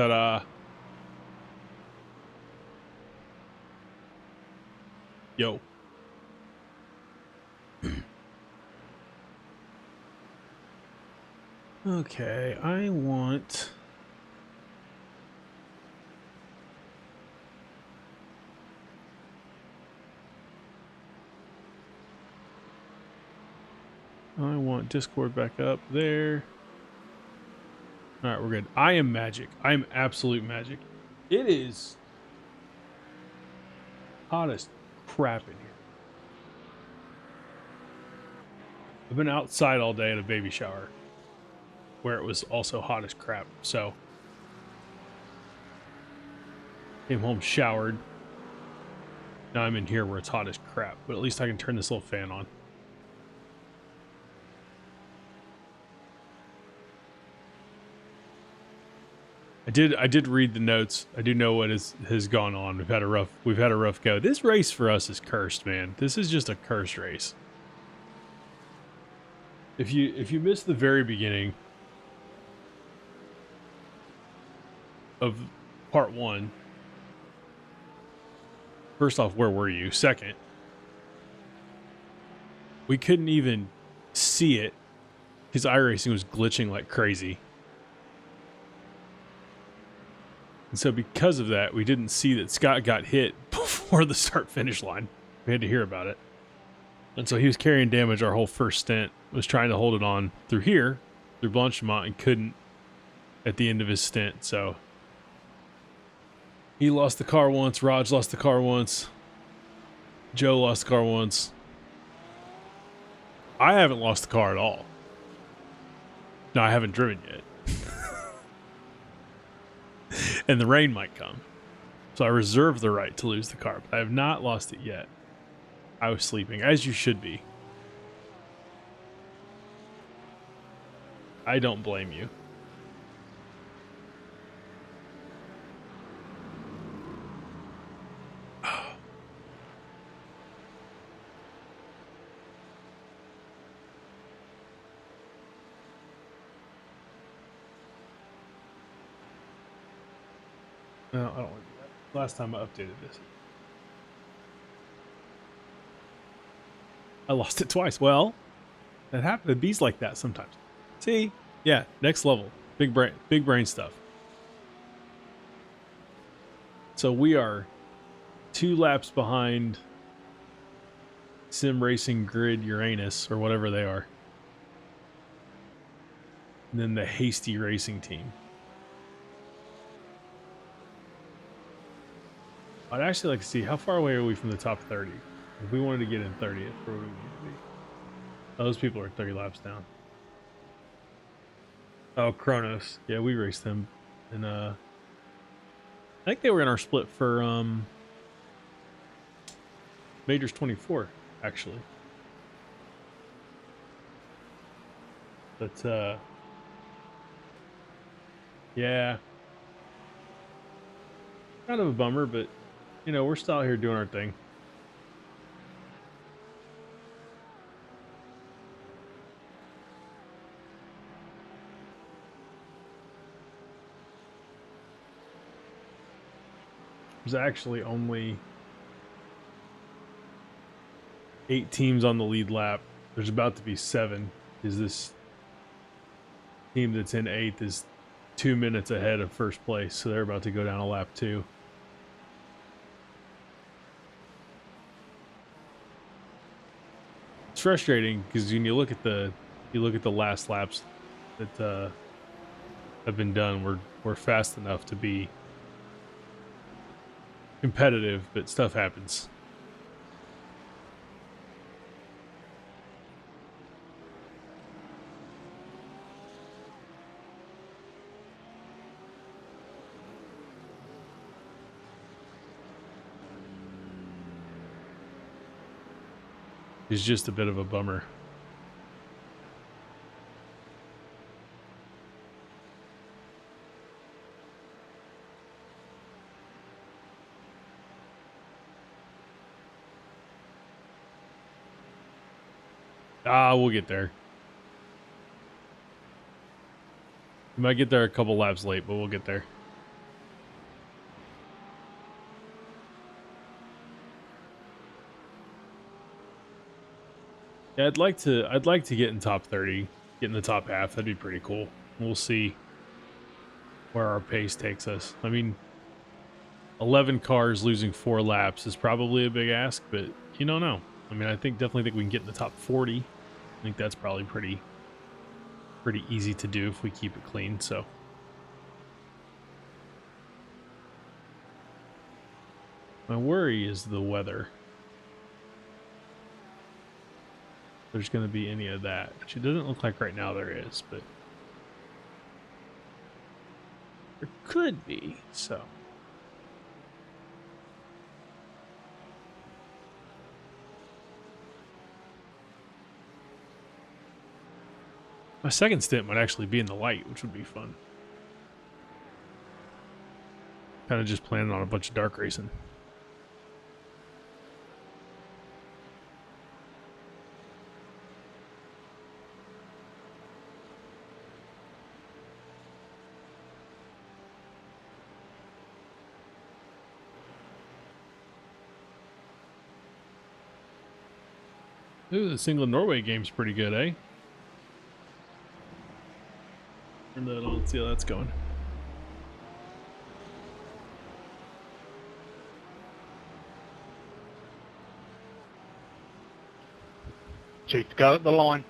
Ta-da. Yo. Okay, I want... Discord back up there. All right, we're good. I am magic. I am absolute magic. It is hot as crap in here. I've been outside all day at a baby shower where it was also hot as crap. So came home, showered. Now I'm in here where it's hot as crap, but at least I can turn this little fan on. I did read the notes. I do know what has gone on. We've had a rough go. This race for us is cursed, man. This is just a cursed race. If you missed the very beginning of part 1, first off, where were you? Second, we couldn't even see it because iRacing was glitching like crazy. And so because of that, we didn't see that Scott got hit before the start-finish line. We had to hear about it. And so he was carrying damage our whole first stint, was trying to hold it on through here, through Blanchemont, and couldn't at the end of his stint. So he lost the car once, Raj lost the car once, Joe lost the car once. I haven't lost the car at all. No, I haven't driven yet. And the rain might come. So I reserve the right to lose the car, but I have not lost it yet. I was sleeping, as you should be. I don't blame you. No, I don't want to do that. Last time I updated this, I lost it twice. Well, that happened. It bees like that sometimes. See? Yeah, next level. Big brain stuff. So we are 2 laps behind Sim Racing Grid Uranus, or whatever they are. And then the Hasty Racing Team. I'd actually like to see how far away are we from the top 30. If we wanted to get in 30th, where would we need to be? Oh, those people are 30 laps down. Oh, Kronos. Yeah, we raced them. And I think they were in our split for Majors 24, actually. But yeah. Kind of a bummer, but you know, we're still out here doing our thing. There's actually only 8 teams on the lead lap. There's about to be 7. Is this team that's in 8th is 2 minutes ahead of first place, so they're about to go down a lap 2. It's frustrating because when you look at the last laps that have been done, we're fast enough to be competitive, but stuff happens. It's just a bit of a bummer. We'll get there. We might get there a couple laps late, but we'll get there. Yeah, I'd like to get in top 30, get in the top half. That'd be pretty cool. We'll see where our pace takes us. I mean, 11 cars losing 4 laps is probably a big ask, but you don't know. I mean, definitely think we can get in the top 40. I think that's probably pretty easy to do if we keep it clean. So my worry is the weather. There's going to be any of that, which it doesn't look like right now there is, but there could be. So my second stint might actually be in the light, which would be fun. Kind of just planning on a bunch of dark racing. Ooh, the single Norway game's pretty good, eh? Turn that on, see how that's going. Two to go at the line.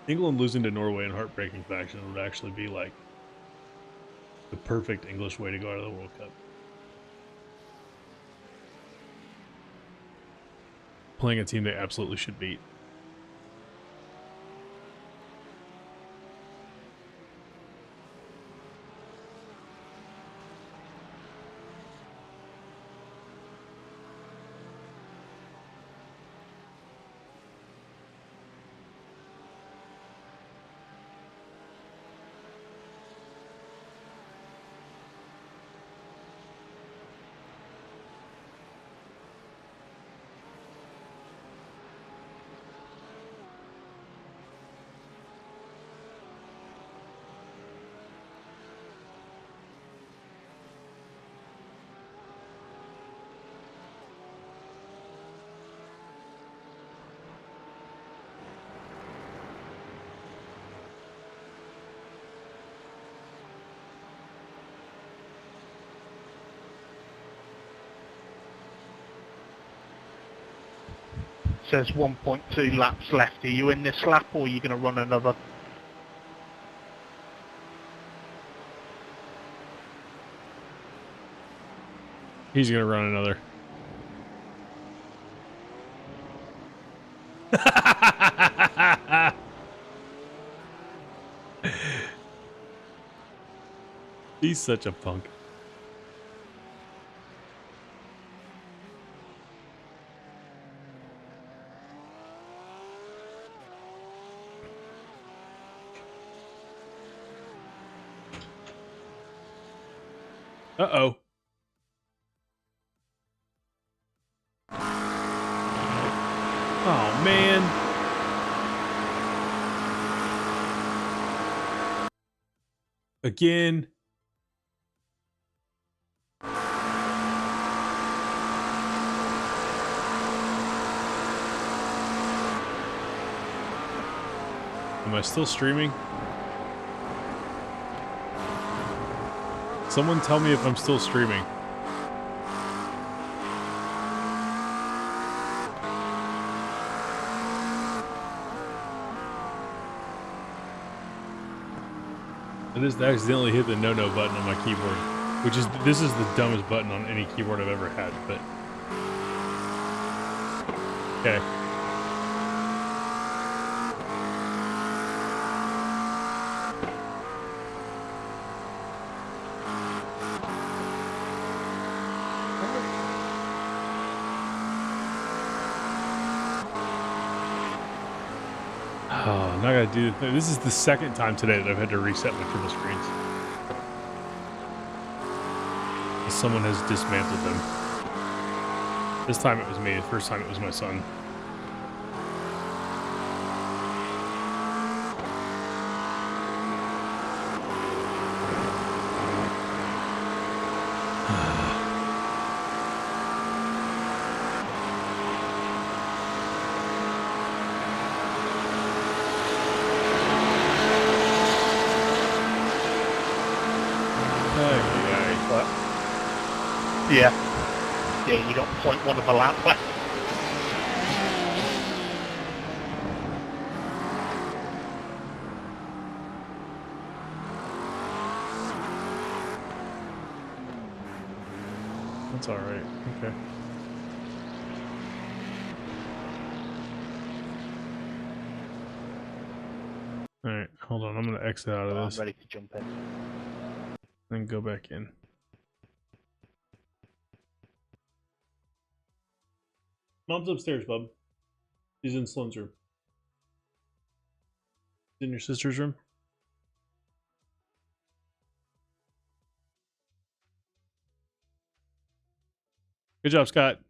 England losing to Norway in heartbreaking fashion would actually be like the perfect English way to go out of the World Cup. Playing a team they absolutely should beat. Says 1.2 laps left. Are you in this lap or are you going to run another? He's going to run another. He's such a punk. Uh-oh. Oh, man. Again. Am I still streaming? Someone tell me if I'm still streaming. I just accidentally hit the no-no button on my keyboard, this is the dumbest button on any keyboard I've ever had, but okay. Oh, I'm not gonna do the thing. This is the second time today that I've had to reset my triple screens. Someone has dismantled them. This time it was me. The first time it was my son. Yeah. Yeah, you got 0.1 of a lap left. That's all right. Okay. All right, hold on. I'm gonna exit out of this I'm ready to jump in. and go back in. Mom's upstairs, bub. She's in Sloan's room. In your sister's room. Good job, Scott.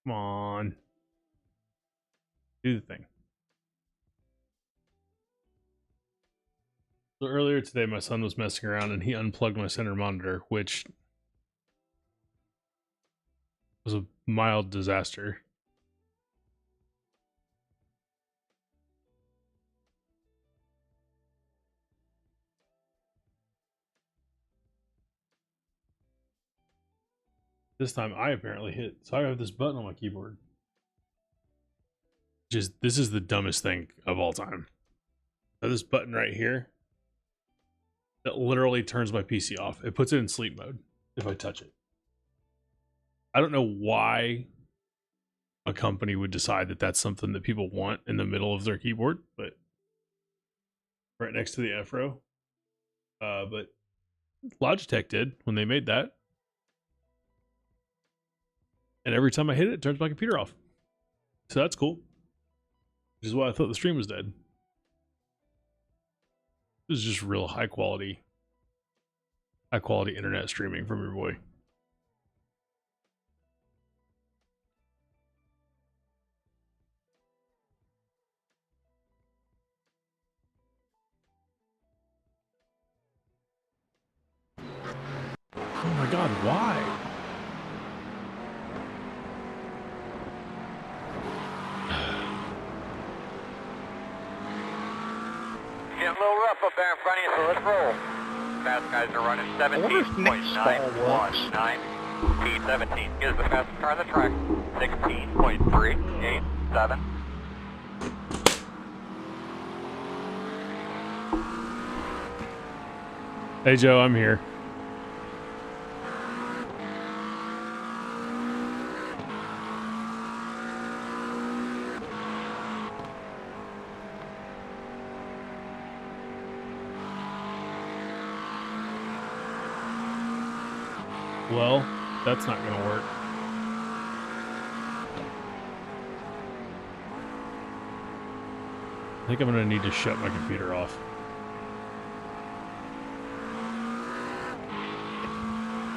Come on. Do the thing. So earlier today, my son was messing around and he unplugged my center monitor, which was a mild disaster. This time I apparently hit. So I have this button on my keyboard. This is the dumbest thing of all time. So this button right here, that literally turns my PC off. It puts it in sleep mode if I touch it. I don't know why a company would decide that that's something that people want in the middle of their keyboard, but right next to the F-row. But Logitech did when they made that. And every time I hit it, it turns my computer off. So that's cool. Which is why I thought the stream was dead. This is just real high quality internet streaming from your boy. Oh my god, why? Getting a little rough up there in front of you, so let's roll. Fast guys are running 17.919. P17 is the fastest car on the track. 16.387. Hey Joe, I'm here. Well, that's not going to work. I think I'm going to need to shut my computer off.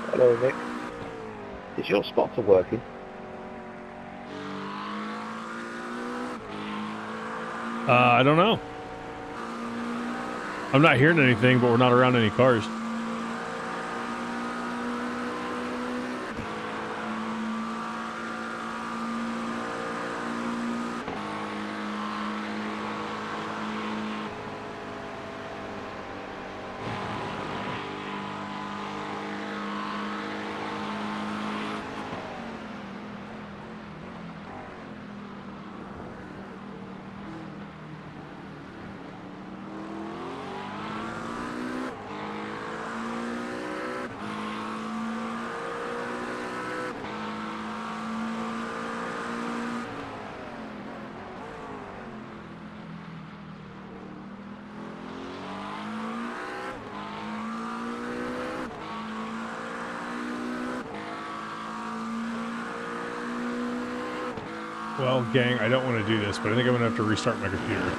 Hello, Nick. Is your spotter working? I don't know. I'm not hearing anything, but we're not around any cars. Well, gang, I don't want to do this, but I think I'm going to have to restart my computer.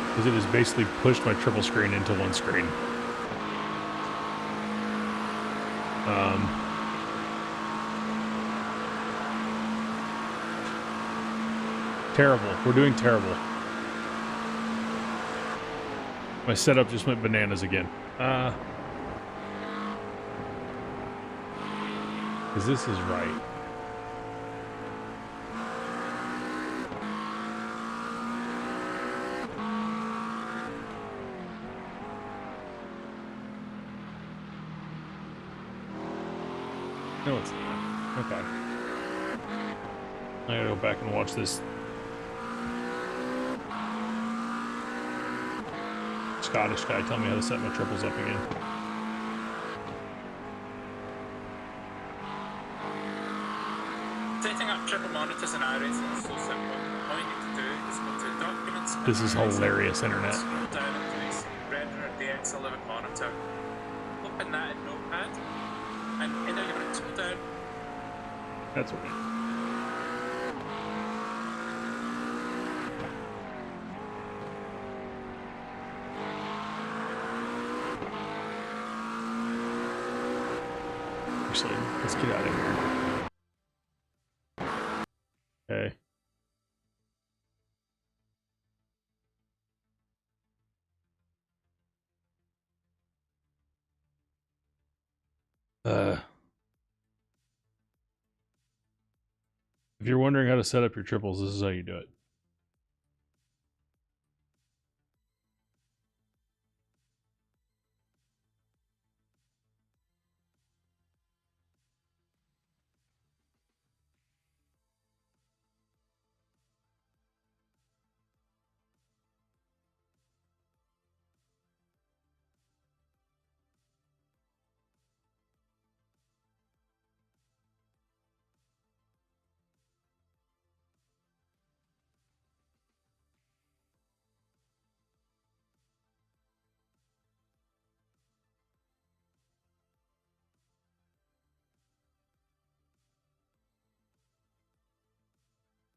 Because it has basically pushed my triple screen into one screen. Terrible. We're doing terrible. My setup just went bananas again. Because this is right. No, it's not. Okay. I gotta go back and watch this Scottish guy tell me how to set my triples up again. Setting up triple monitors in iRacing is so simple. All you need to do is go to Documents. This is hilarious, internet. Scroll down into this Render DX11 monitor. Open that in Notepad, and enter your pixel down. That's okay. Actually, let's get out of here. Okay. If you're wondering how to set up your triples, this is how you do it.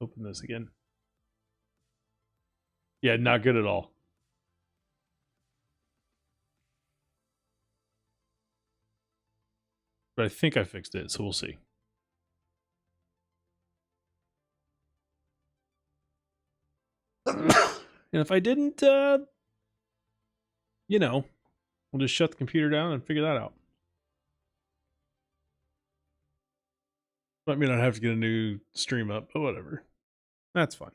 Open this again. Yeah, not good at all. But I think I fixed it, so we'll see. And if I didn't, you know, we'll just shut the computer down and figure that out. Might mean I'd have to get a new stream up, but whatever. That's fine.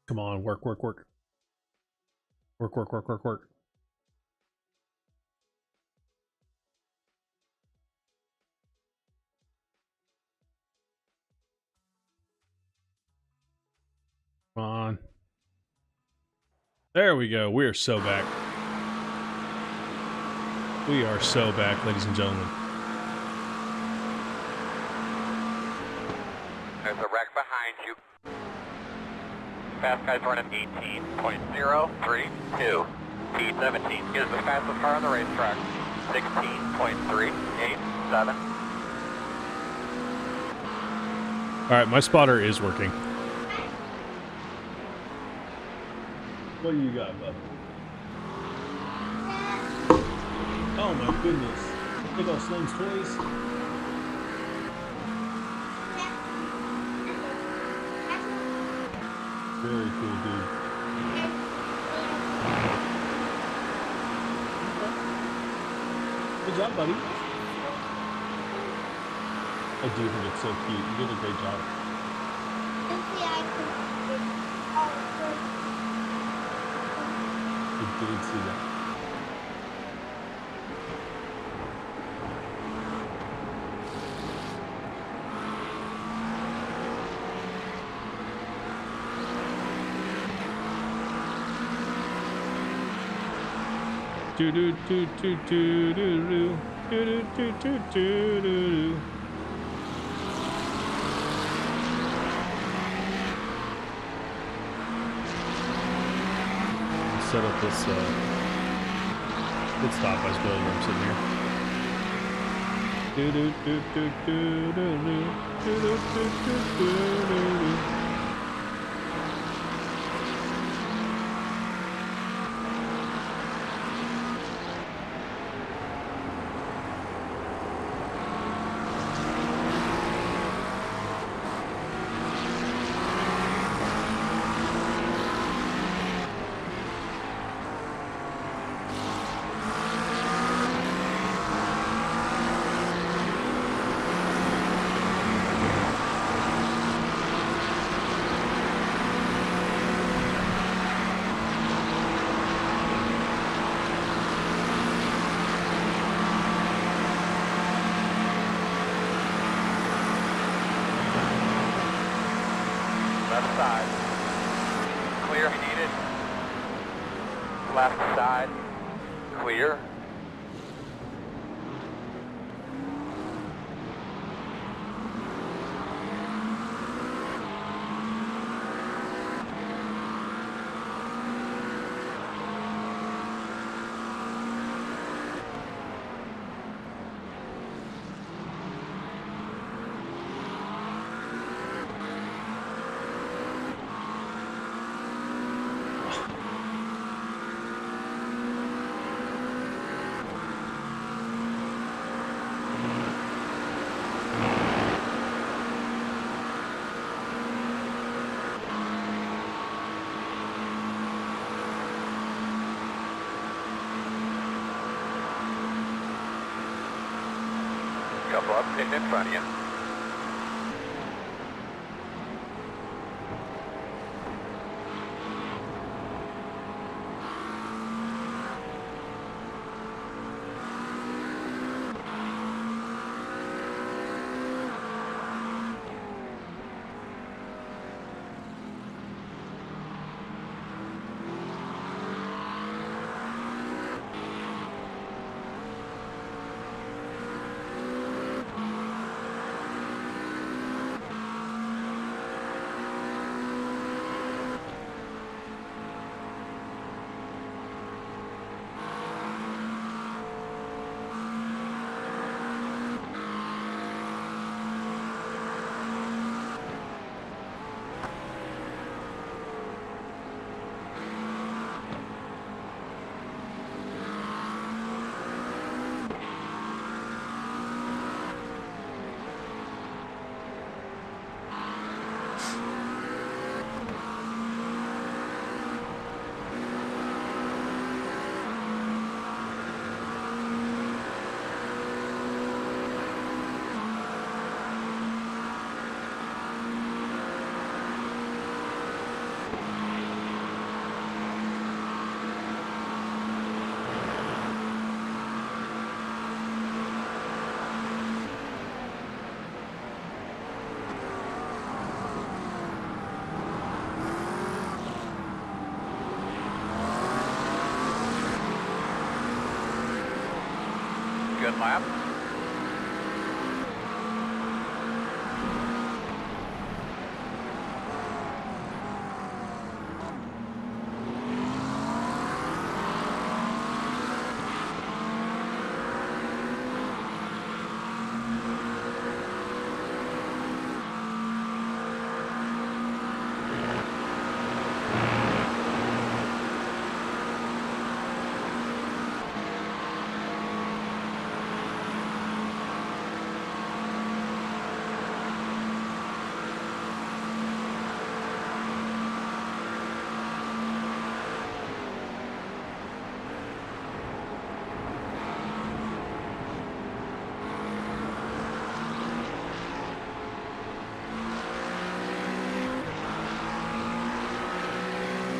Come on, work, work, work. Work, work, work, work, work. Come on. There we go. We are so back. We are so back, ladies and gentlemen. There's a wreck behind you. Fast guy's running 18.032. P17 is the fastest car on the racetrack. 16.387. All right, my spotter is working. What do you got, bud? Oh my goodness. Big old Slim's toys. Very cool, dude. Good job, buddy. I do think it's so cute. You did a great job. Did see that. Do do do do do do do do do do do do. Set up this pit stop, I suppose, where I'm sitting here. Do do do do do do do do do do do do. Left side. Clear if you need it. Left side. Clear. Couple up, pitting in front of you. Good lap.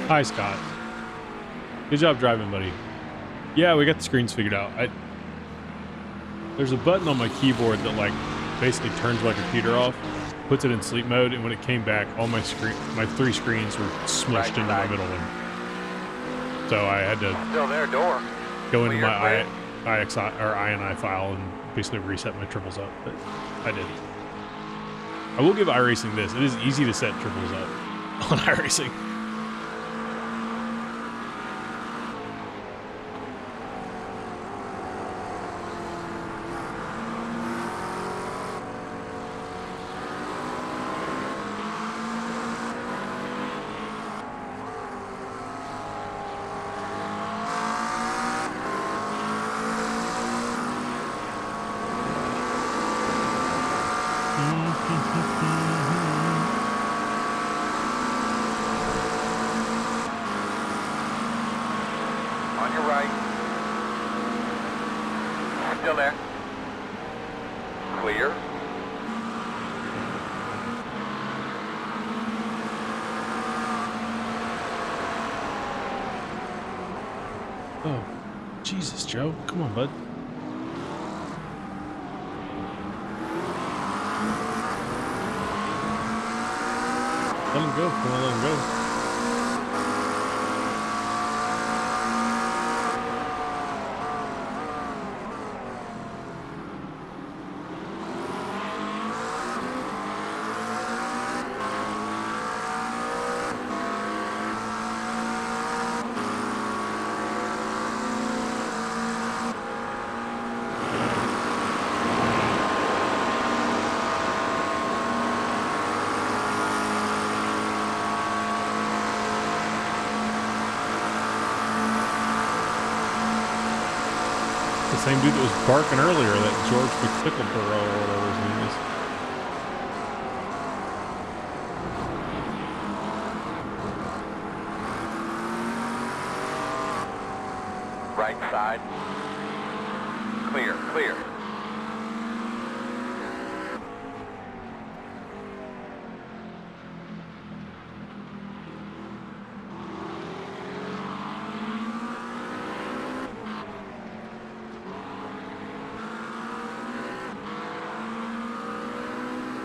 Hi, Scott. Good job driving, buddy. Yeah, we got the screens figured out. There's a button on my keyboard that like basically turns my computer off, puts it in sleep mode, and when it came back, all my 3 screens were smushed into my middle one. So I had to Still there, door. go into Clear, my clear. INI file and basically reset my triples up, but I did. I will give iRacing this. It is easy to set triples up on iRacing. On your right. Still there. Clear. Oh, Jesus, Joe. Come on, bud. Let him go. Come on, let him go. The same dude that was barking earlier, that George McPickleborough or whatever his name is. Right side. Clear, clear.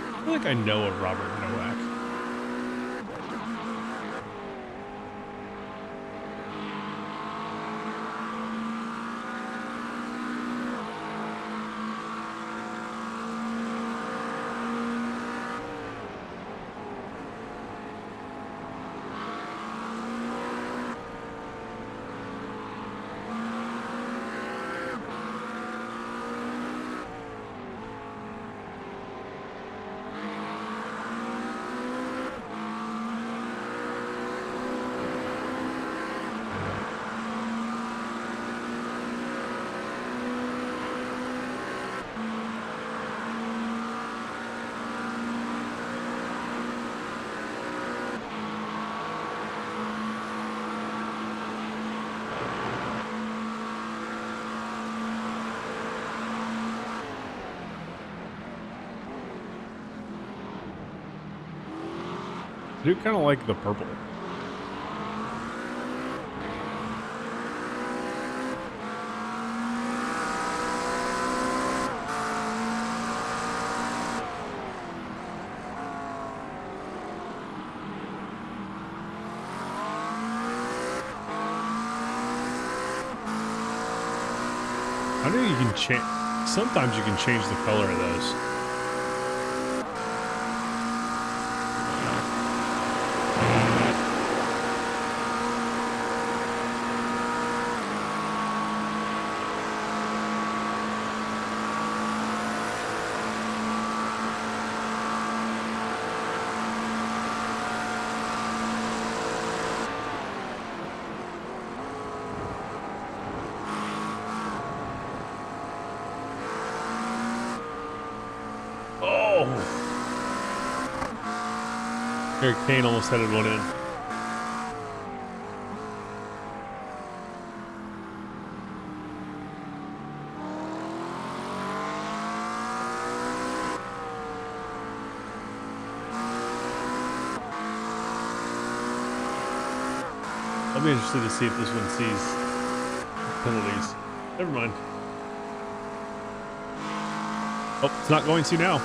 I feel like I know a Robert Nowak. I do kind of like the purple. I know you can change. Sometimes you can change the color of those. Eric Kane almost headed one in. I'll be interested to see if this one sees penalties. Never mind. Oh, it's not going to now.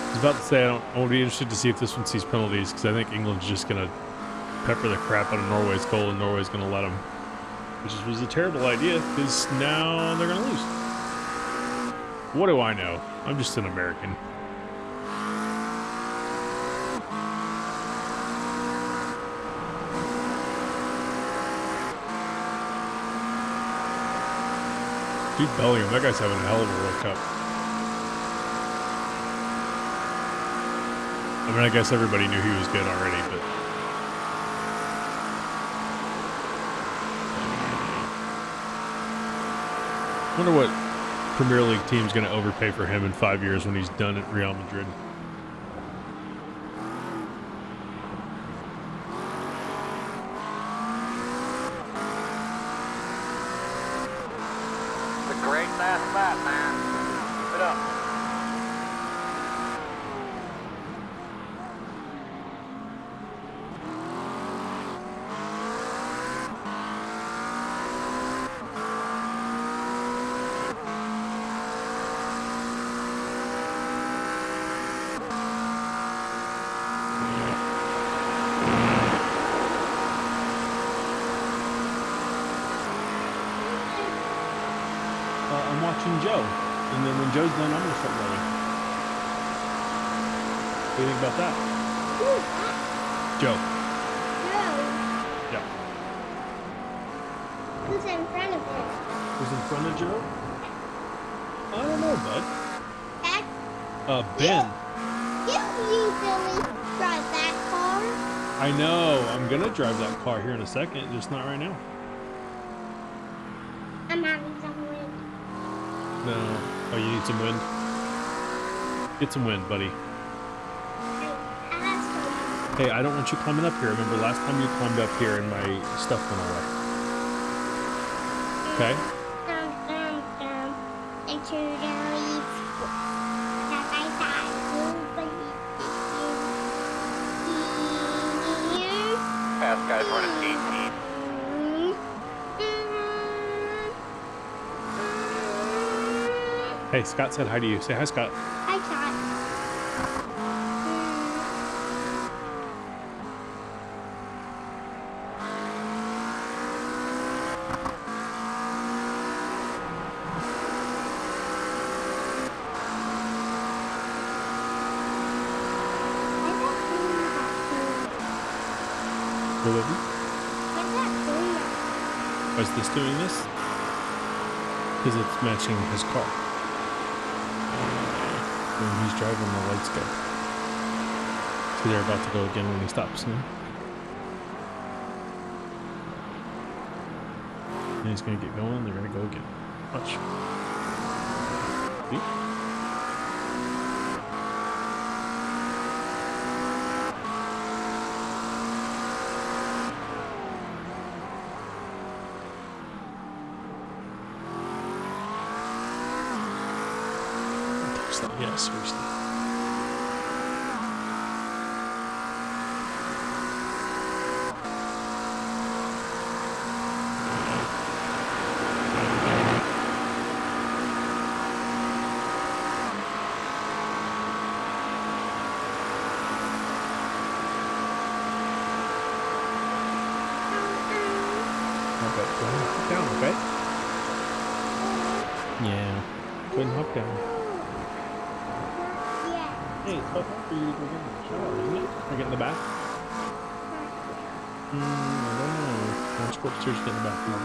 I was about to say I would be interested to see if this one sees penalties, because I think England's just going to pepper the crap out of Norway's goal, and Norway's going to let them. Which was a terrible idea, because now they're going to lose. What do I know? I'm just an American. Dude, Bellingham, that guy's having a hell of a World Cup. I mean, I guess everybody knew he was good already, but... I wonder what Premier League team's going to overpay for him in 5 years when he's done at Real Madrid. It's a great last lap, man. Keep it up. I'm watching Joe, and then when Joe's done, I'm going to start rolling. What do you think about that? Joe. Yeah. Who's in front of him? Who's in front of Joe? I don't know, bud. Dad, Ben. you usually drive that car. I know. I'm going to drive that car here in a second, just not right now. I'm having some wind. No. Oh, you need some wind? Get some wind, buddy. I have some. Hey, I don't want you climbing up here. Remember last time you climbed up here and my stuff went away. Okay? And to the leaves. That I thought Fast guy's running 18. Hey, Scott said hi to you. Say hi, Scott. I thought. Why is this doing this? Because it's matching his car. When he's driving, the lights go. So they're about to go again when he stops. No? And he's going to get going, they're going to go again. Watch. See? Yeah, seriously. Okay, go ahead and hop down, okay? Yeah. Go ahead and hop down. Hey, it's about time for you to go get in the shower, isn't it? Or get in the bath? I don't know. Let's go upstairs and get in the bathroom.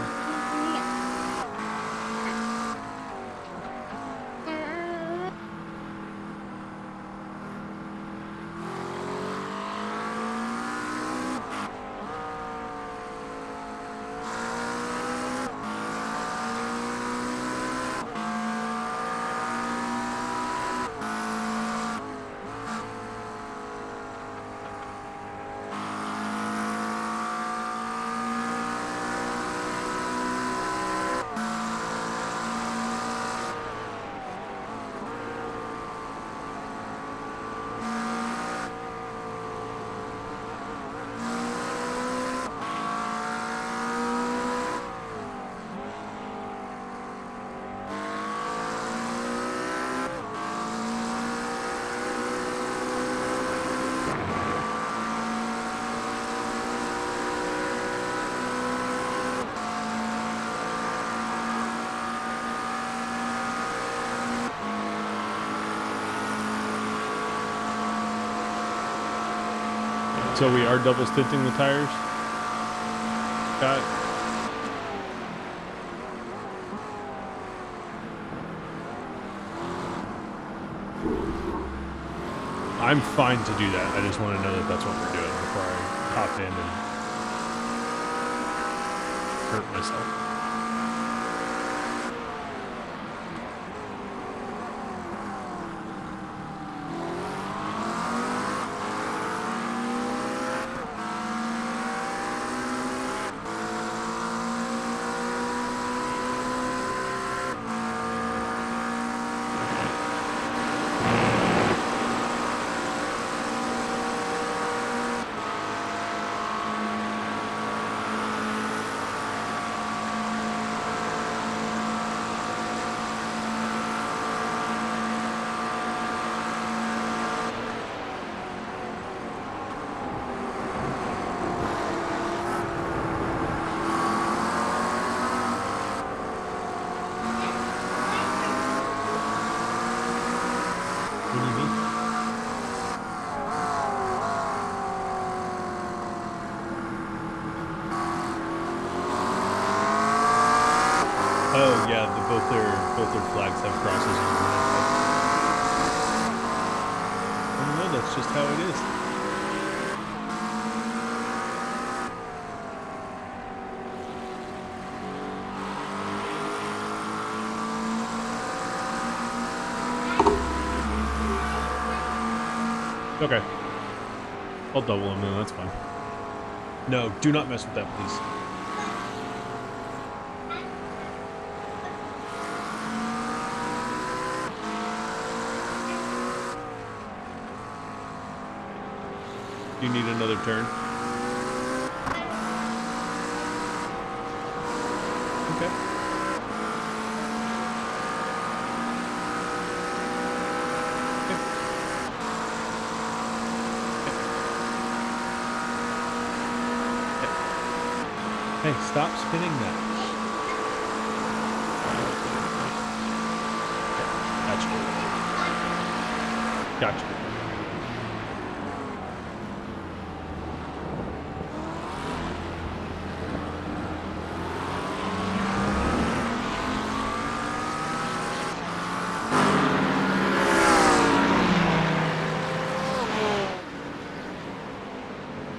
So we are double stinting the tires. Got it. I'm fine to do that. I just want to know that that's what we're doing before I hop in and hurt myself. What do you mean? Oh yeah, both their flags have crosses on them. I don't know, that's just how it is. Okay. I'll double them then, that's fine. No, do not mess with that, please. You need another turn? Okay. Hey, stop spinning that. Gotcha. Gotcha.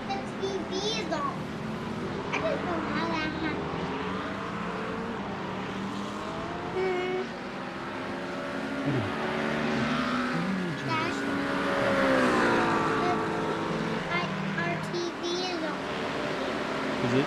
The TV is on. I don't know how that happened. Dash. Our TV is on. Is it?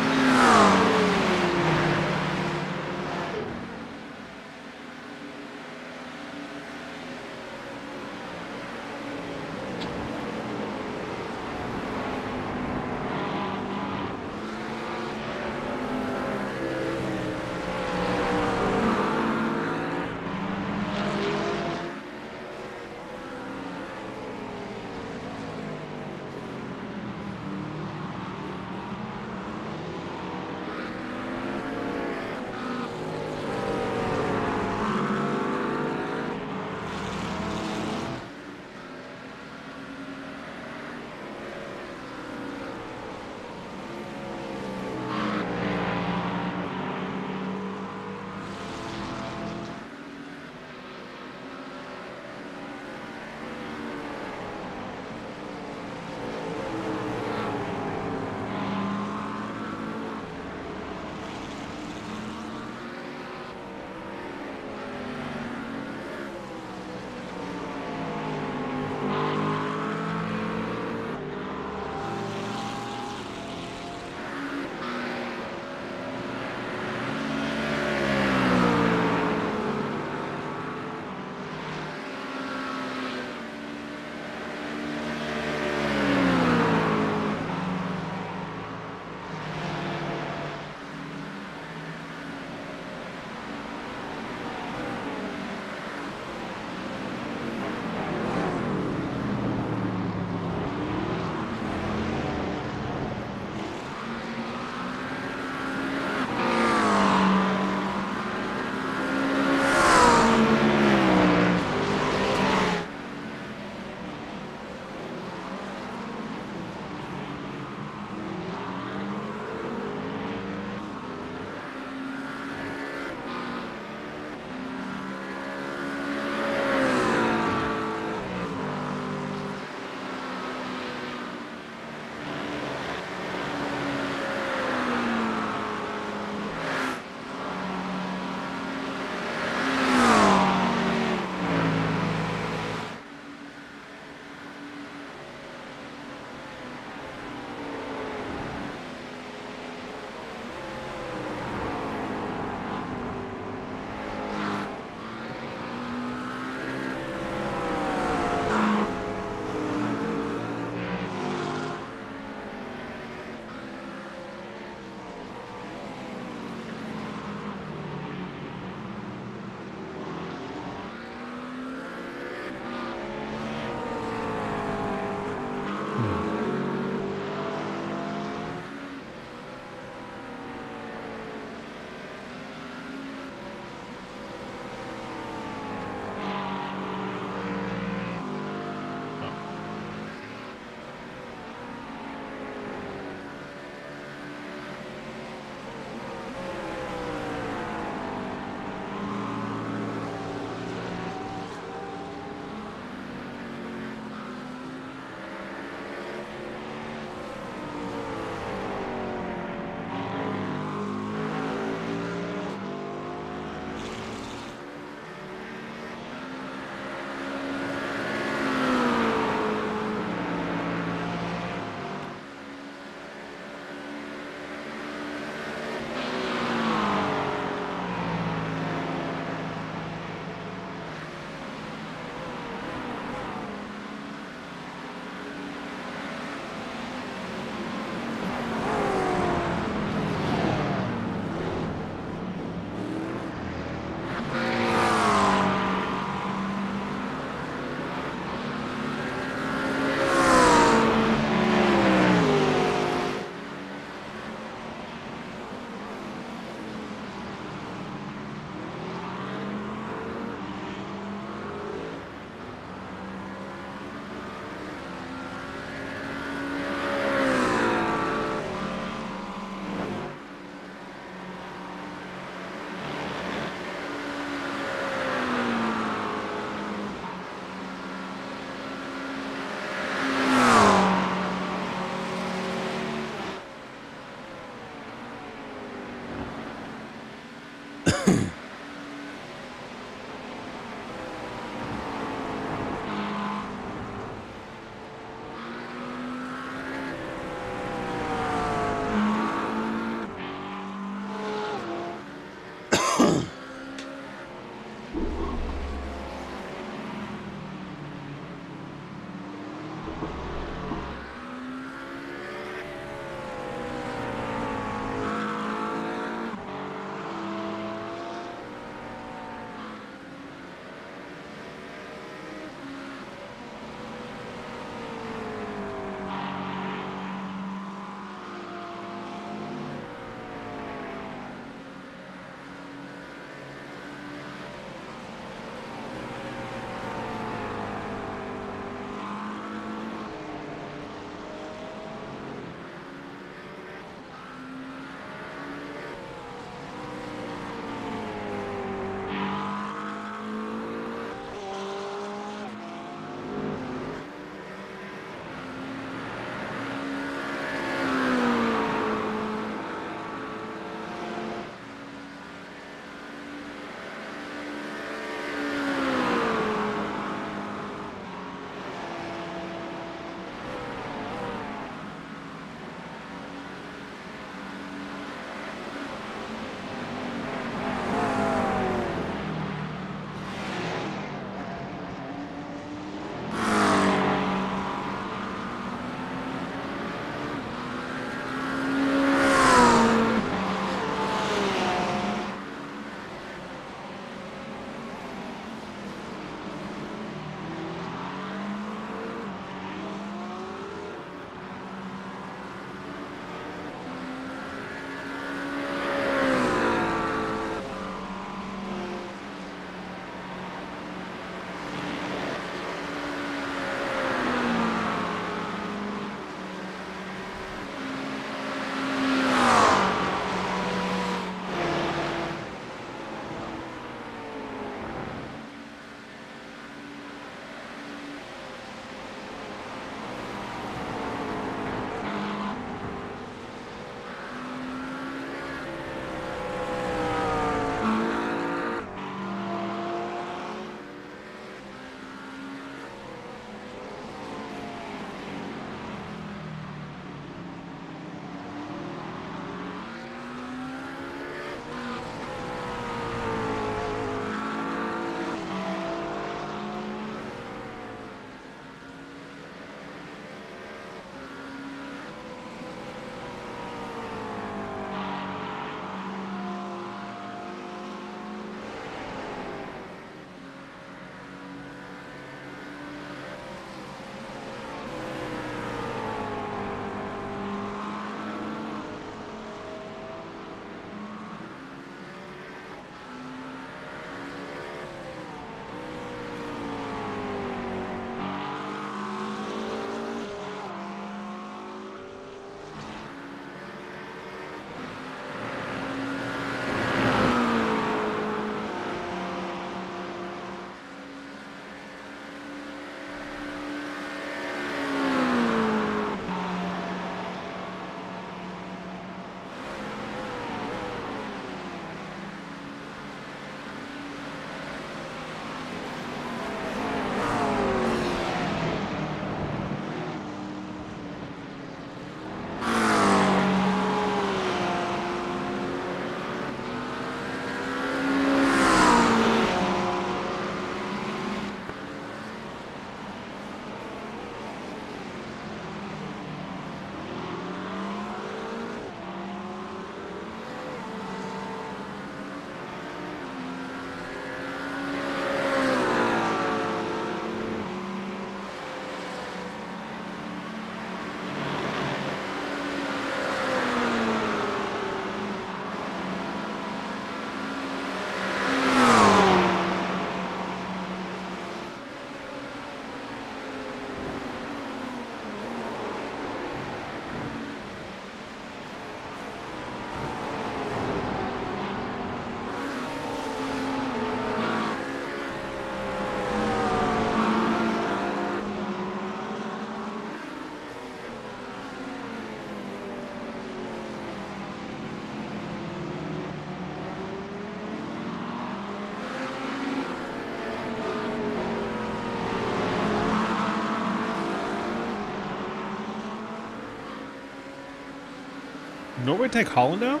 Norway take Holland out?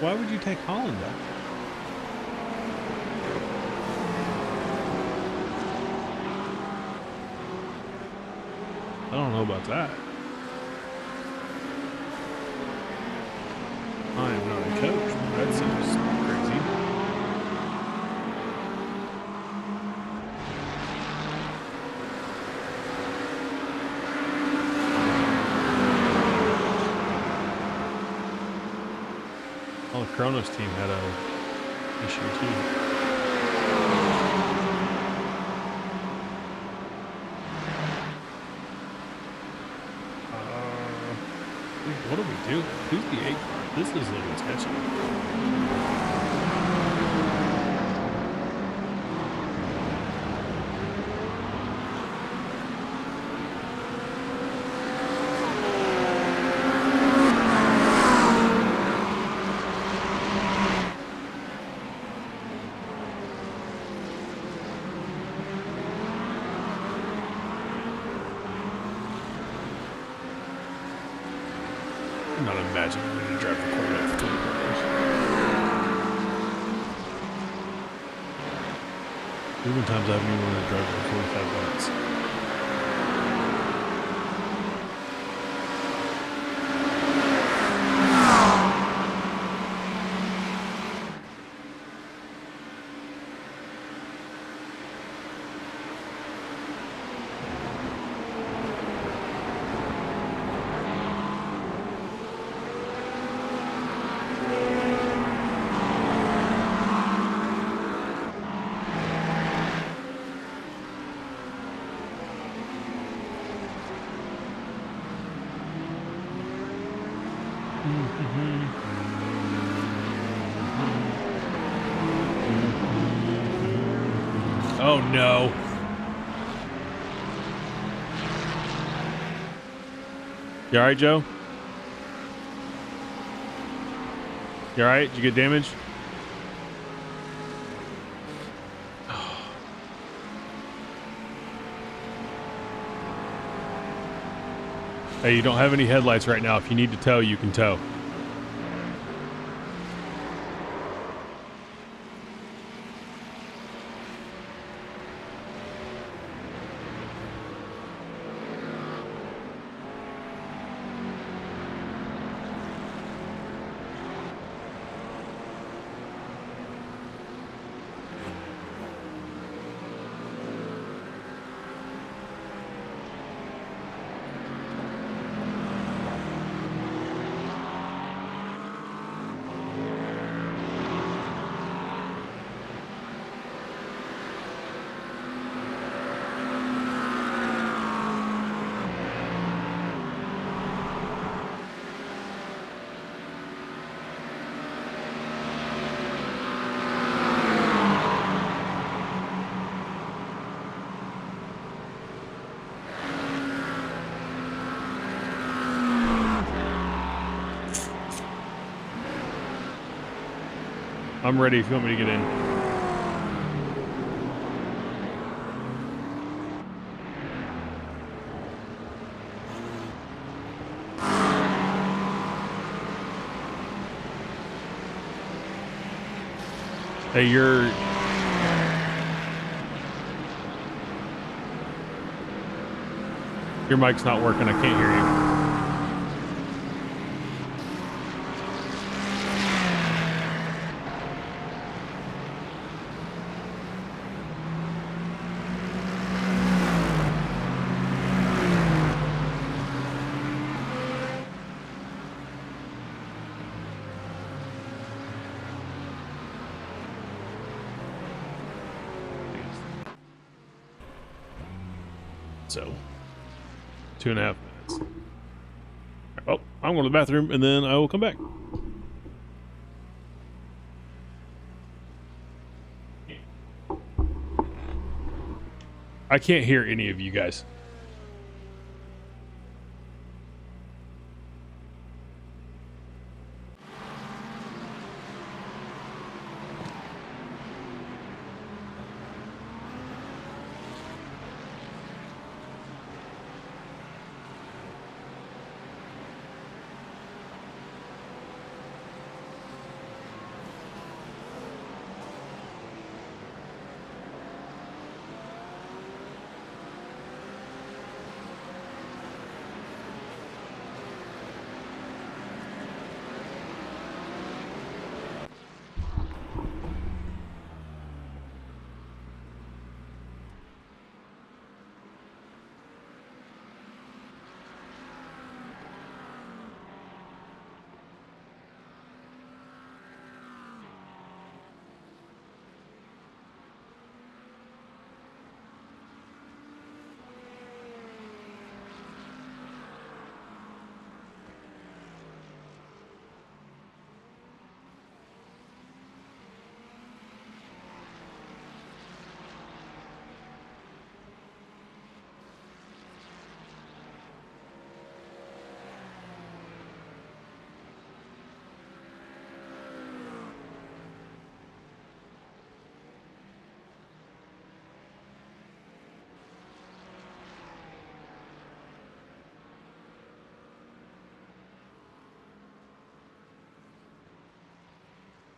Why would you take Holland out? I don't know about that. I am not a coach. That seems crazy. Oh, the Kronos team had a issue too. What do we do? Who's the 8 car? This is a little sketchy. I'm not imagining I'm going to drive the Corvette for 24 hours. There's been times I haven't even wanted to drive for 45 minutes. Oh no. You alright, Joe? You alright? Did you get damaged? Hey, you don't have any headlights right now. If you need to tow, you can tow. I'm ready if you want me to get in. Hey, your mic's not working. I can't hear you. So, 2.5 minutes. Oh, I'm going to the bathroom and then I will come back. I can't hear any of you guys.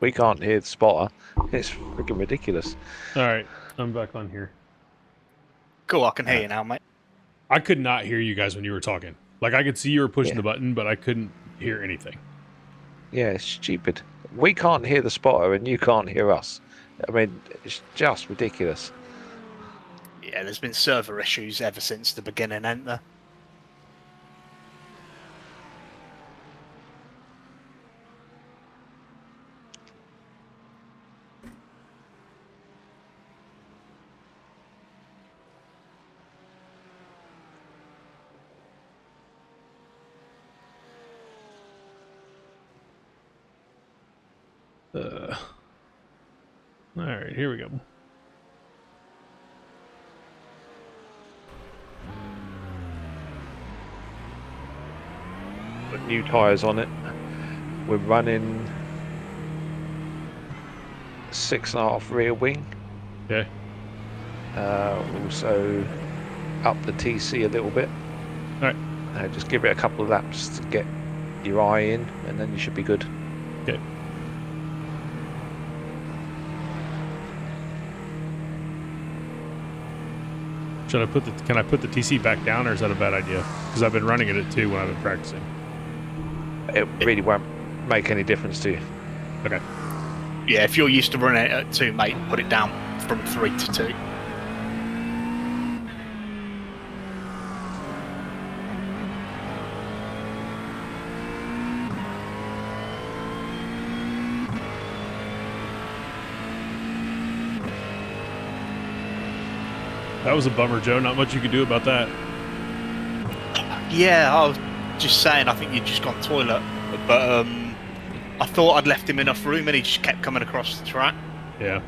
We can't hear the spotter. It's freaking ridiculous. All right, I'm back on here. Cool, I can hear you now, mate. I could not hear you guys when you were talking. Like, I could see you were pushing Yeah. the button, but I couldn't hear anything. Yeah, it's stupid. We can't hear the spotter and you can't hear us. I mean, it's just ridiculous. Yeah, there's been server issues ever since the beginning, ain't there? All right, here we go. Put new tyres on it. We're running 6.5 rear wing. Okay. Also up the TC a little bit. All right. Just give it a couple of laps to get your eye in, and then you should be good. Okay. Can I put the TC back down, or is that a bad idea? Because I've been running it at 2 when I've been practicing. It really won't make any difference to you. Okay. Yeah, if you're used to running it at 2, mate, put it down from 3 to 2. That was a bummer, Joe. Not much you could do about that. Yeah, I was just saying, I think you'd just gone toilet. But I thought I'd left him enough room and he just kept coming across the track. Yeah.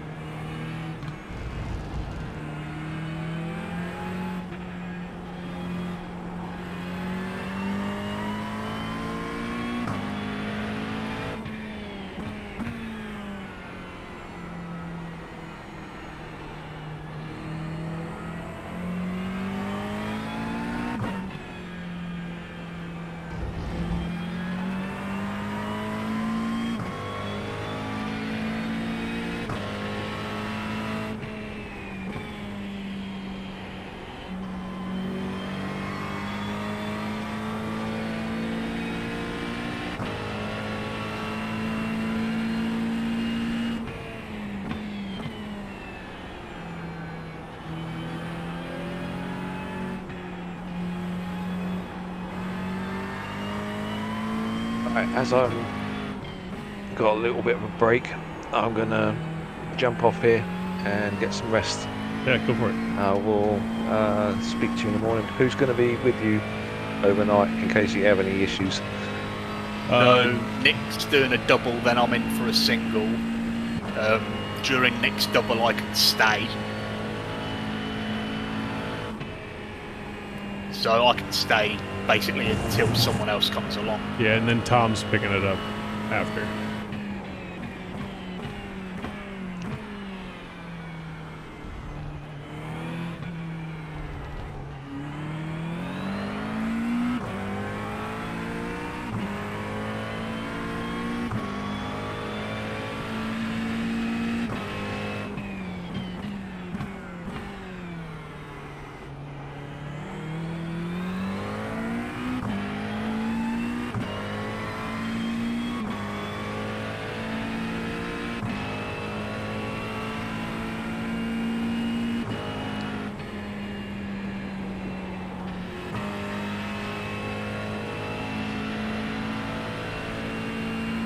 Right, as I've got a little bit of a break, I'm gonna jump off here and get some rest. Yeah, go for it. I will speak to you in the morning. Who's going to be with you overnight in case you have any issues? No, Nick's doing a double, then I'm in for a single. During Nick's double, I can stay. So I can stay basically until someone else comes along. Yeah, and then Tom's picking it up after.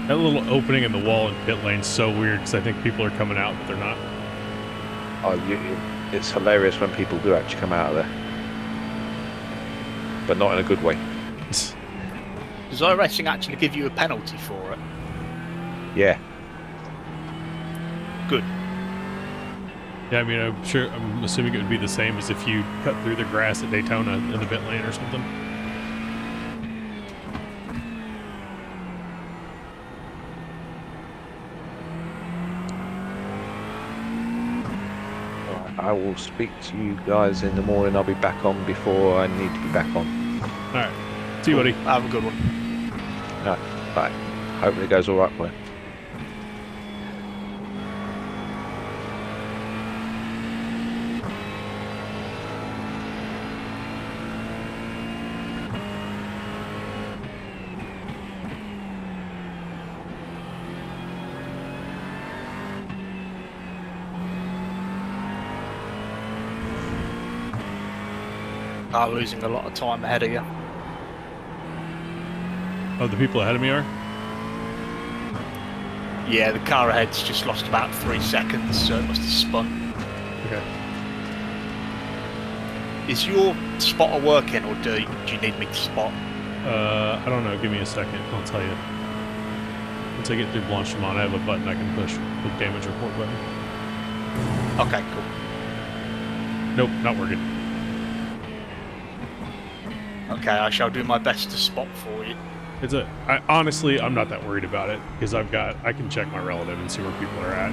That little opening in the wall in pit lane's so weird because I think people are coming out, but they're not. Oh, it's hilarious when people do actually come out of there. But not in a good way. Does iRacing actually give you a penalty for it? Yeah. Good. Yeah, I mean, I'm assuming it would be the same as if you cut through the grass at Daytona in the pit lane or something. I will speak to you guys in the morning. I'll be back on before I need to be back on. All right. See you, buddy. Have a good one. All right. Bye. Hopefully it goes all right for you. Are losing a lot of time ahead of you. Oh, the people ahead of me are? Yeah, the car ahead's just lost about 3 seconds, so it must have spun. Okay. Is your spotter working, or do you need me to spot? I don't know. Give me a second. I'll tell you. Once I get through Blanchimont, I have a button I can push, the damage report button. Okay, cool. Nope, not working. Okay, I shall do my best to spot for you. Honestly, I'm not that worried about it because I can check my relative and see where people are at.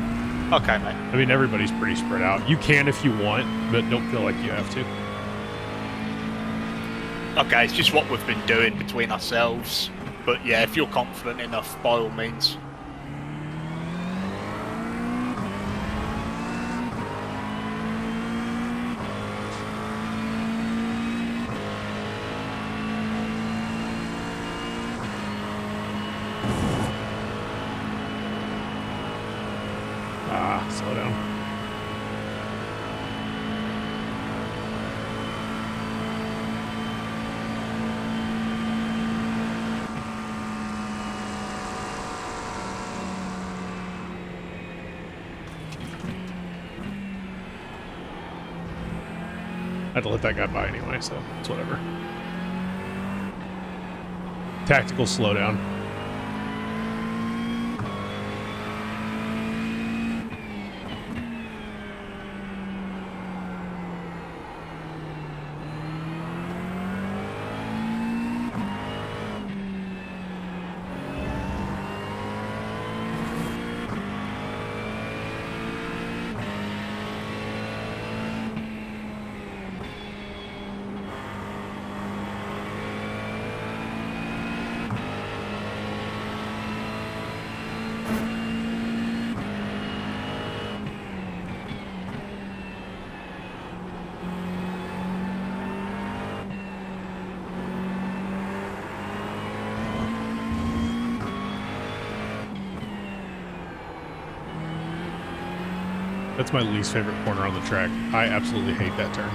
Okay, mate. I mean, everybody's pretty spread out. You can if you want, but don't feel like you have to. Okay, it's just what we've been doing between ourselves. But yeah, if you're confident enough, by all means. Slow down. I had to let that guy by anyway, so it's whatever. Tactical slowdown. That's my least favorite corner on the track. I absolutely hate that turn.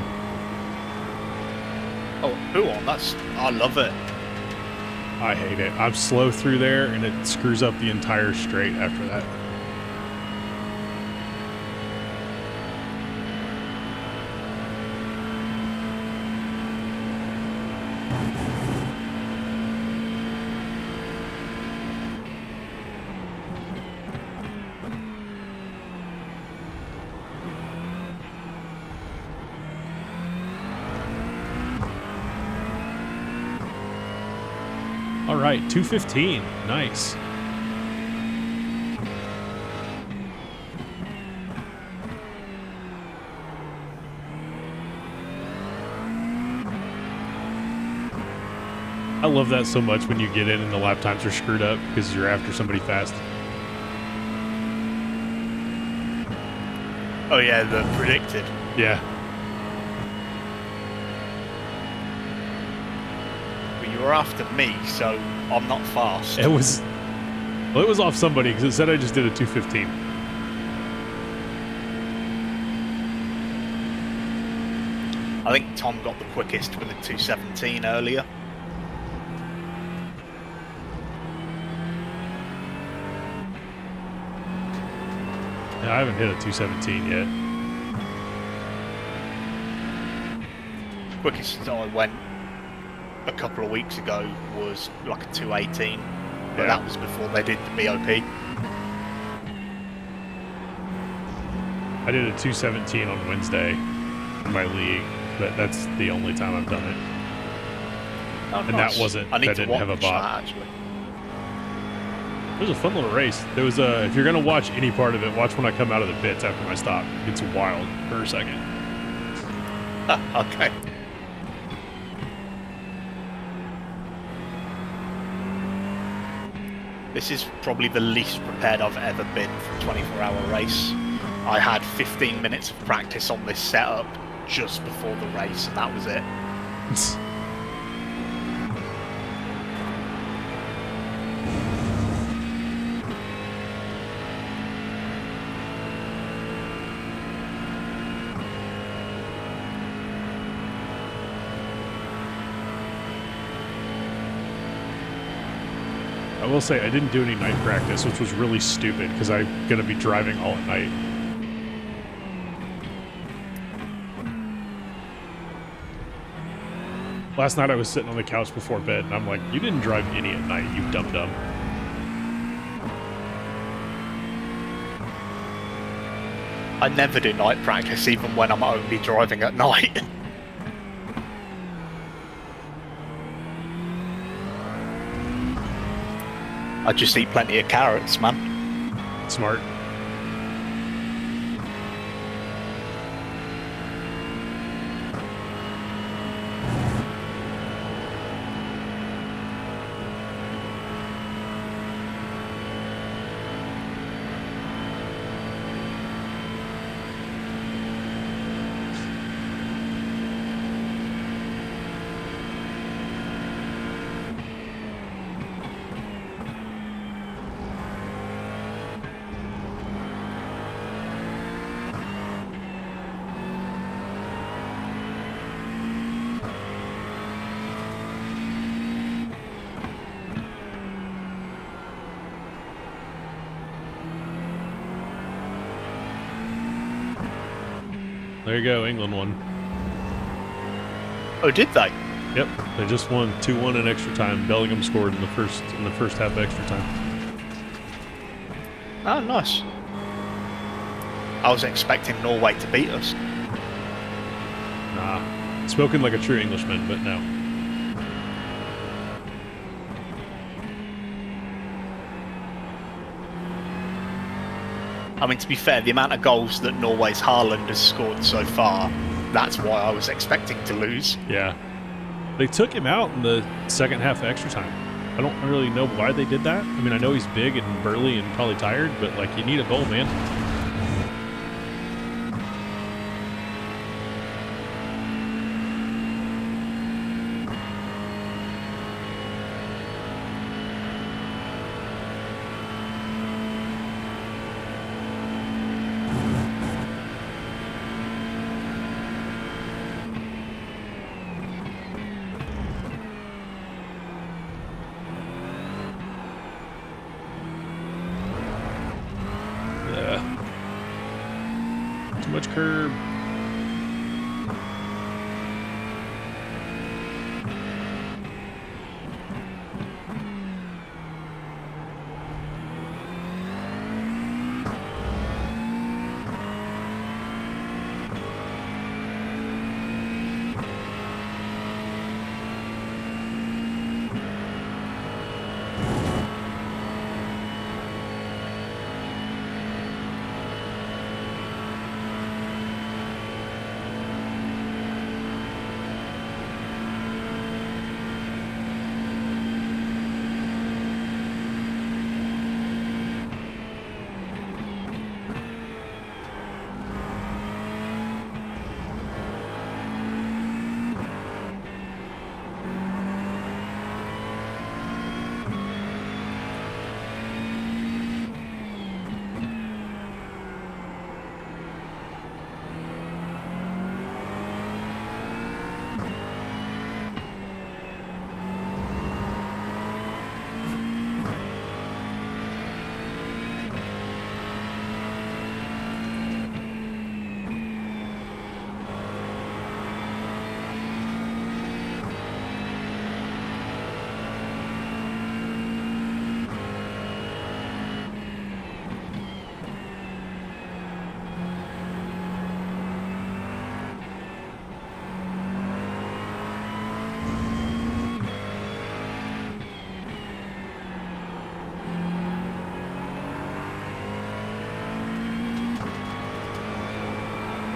Oh, who on? I love it. I hate it. I'm slow through there, and it screws up the entire straight after that. All right, 2:15. Nice. I love that so much when you get in and the lap times are screwed up because you're after somebody fast. Oh yeah, the predicted. Yeah. But you were after me, so I'm not fast. It was off somebody because it said I just did a 2:15. I think Tom got the quickest with a 2:17 earlier. Yeah, I haven't hit a 2:17 yet. Quickest I went a couple of weeks ago was like a 2:18, but Yeah. that was before they did the BOP. I did a 2:17 on Wednesday in my league, but that's the only time I've done it. Oh, And nice. that wasn't- I need that to didn't have a watch bot. that, actually. It was a fun little race. There was a, if you're going to watch any part of it, watch when I come out of the pits after my stop. It's wild for a second. Okay. This is probably the least prepared I've ever been for a 24-hour race. I had 15 minutes of practice on this setup just before the race, and that was it. I will say I didn't do any night practice, which was really stupid because I'm going to be driving all at night. Last night I was sitting on the couch before bed, and I'm like, you didn't drive any at night, you dum-dum. I never do night practice, even when I'm only driving at night. I just eat plenty of carrots, man. Smart. There you go, England won. Oh, did they? Yep, they just won 2-1 in extra time. Bellingham scored in the first half extra time. Oh, nice. I was expecting Norway to beat us. Nah, spoken like a true Englishman, but no. I mean, to be fair, the amount of goals that Norway's Haaland has scored so far, that's why I was expecting to lose. Yeah. They took him out in the second half of extra time. I don't really know why they did that. I mean, I know he's big and burly and probably tired, but, like, you need a goal, man. Too much curb.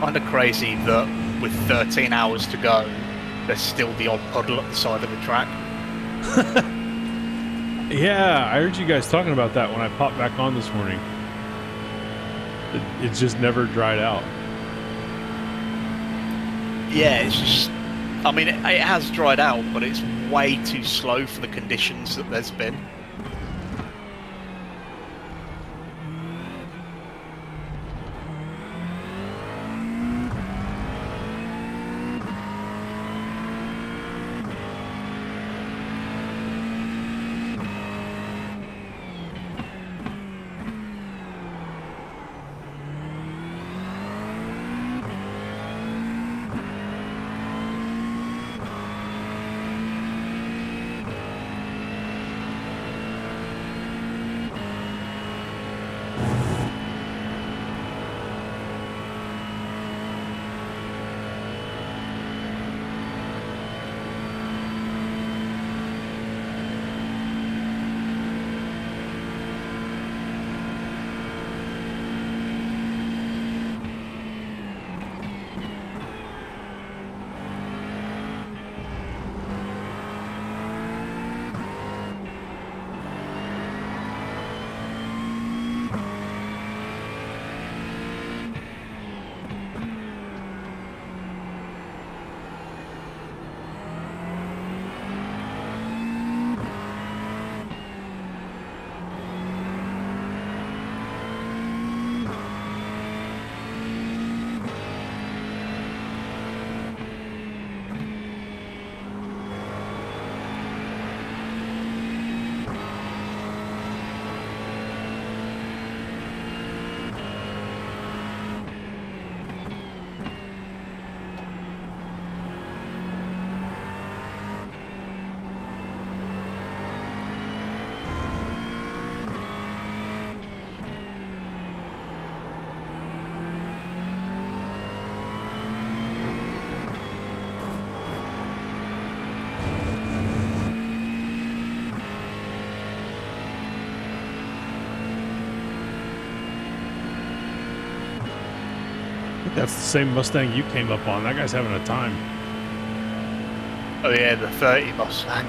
Kind of crazy that with 13 hours to go, there's still the odd puddle at the side of the track. Yeah, I heard you guys talking about that when I popped back on this morning. It just never dried out. Yeah, it's just... I mean, it has dried out, but it's way too slow for the conditions that there's been. That's the same Mustang you came up on. That guy's having a time. Oh yeah, the 30 Mustang.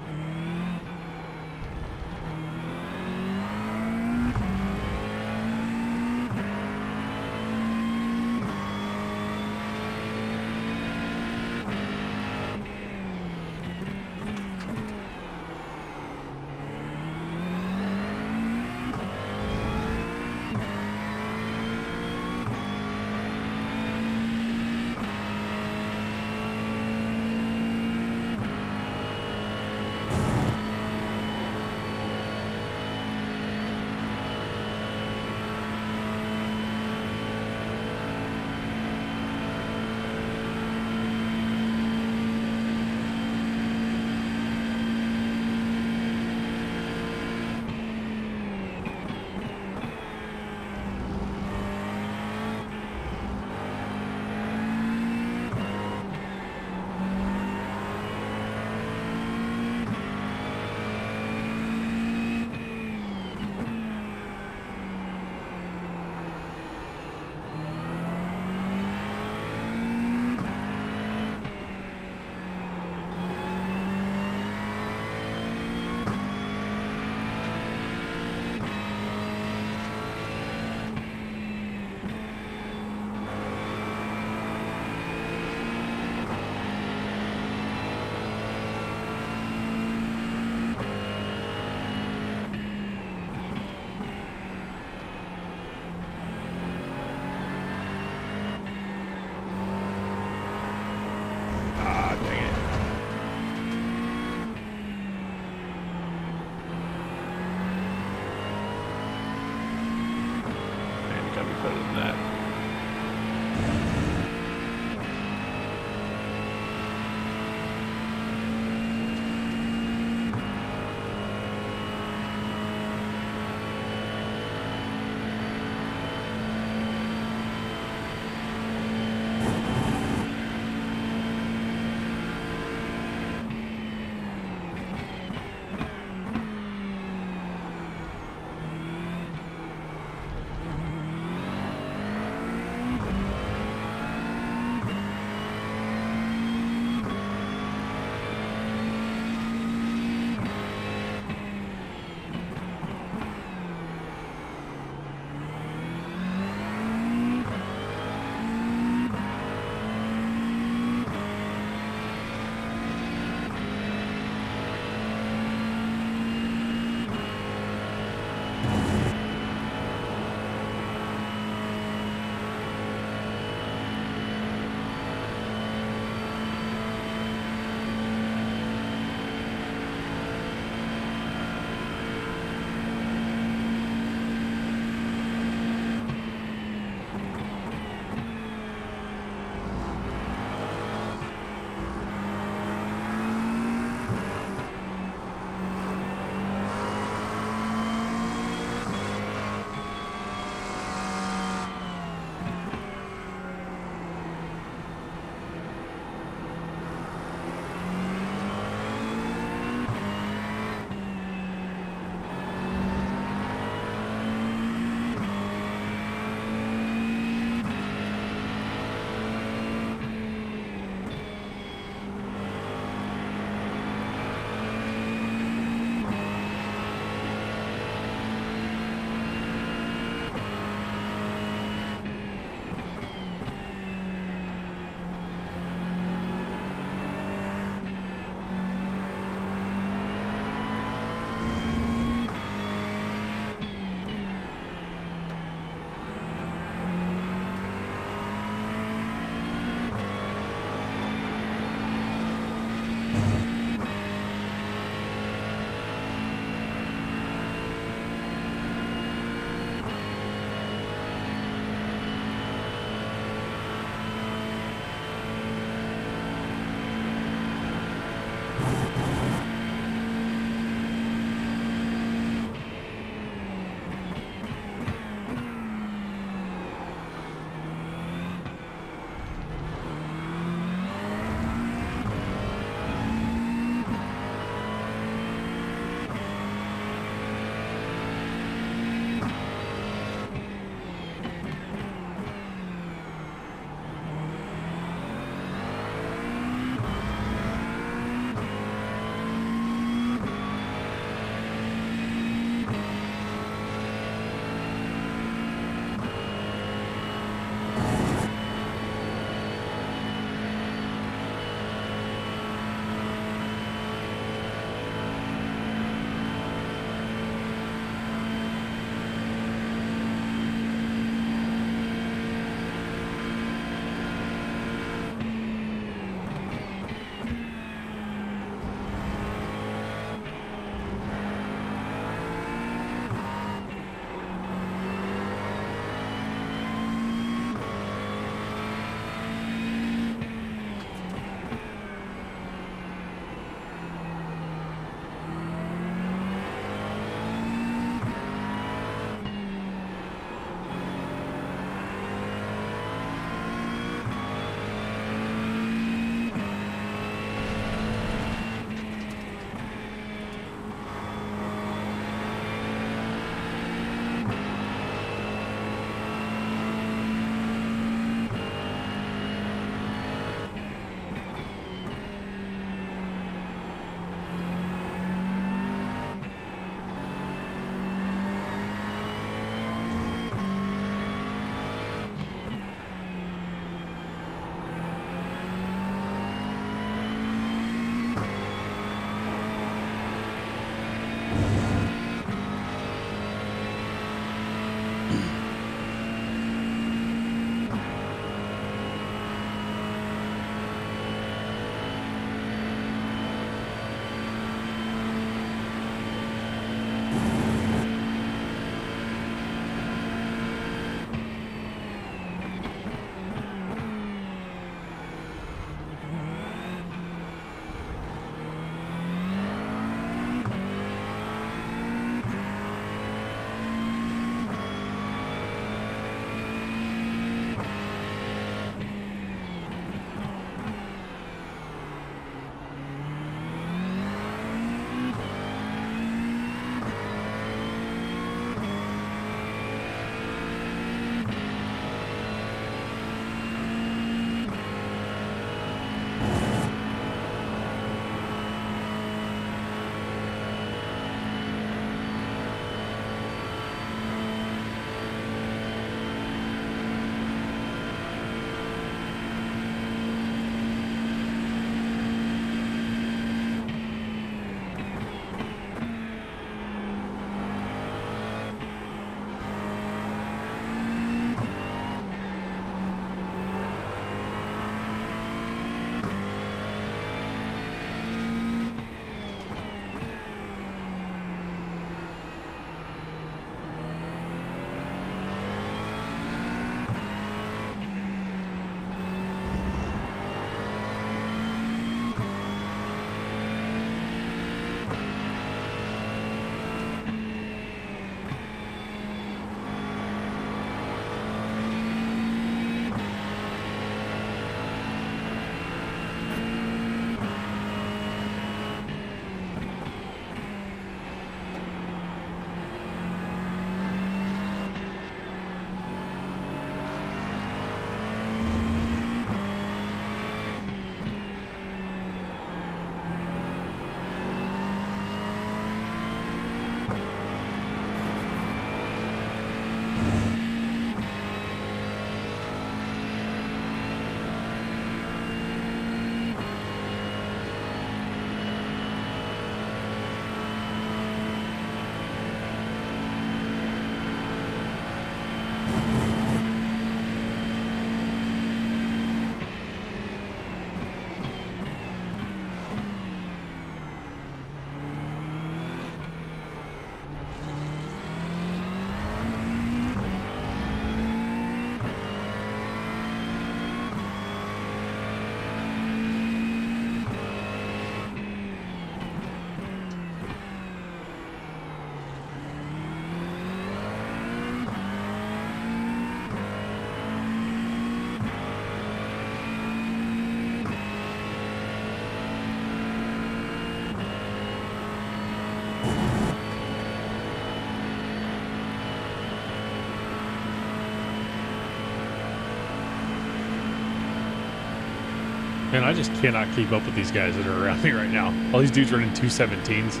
Man, I just cannot keep up with these guys that are around me right now. All these dudes running 217s.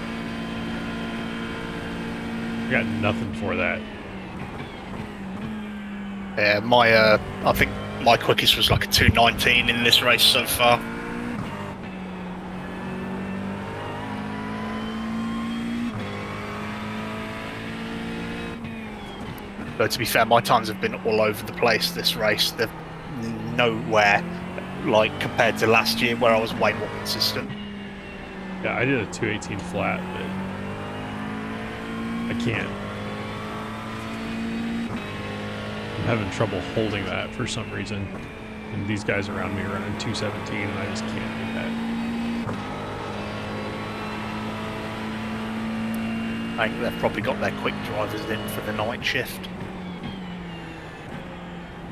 I got nothing for that. Yeah, I think my quickest was like a 219 in this race so far. But to be fair, my times have been all over the place this race. They're nowhere like compared to last year where I was way more consistent. Yeah, I did a 218 flat, but I can't. I'm having trouble holding that for some reason. And these guys around me are running 217, and I just can't do that. I think they've probably got their quick drivers in for the night shift.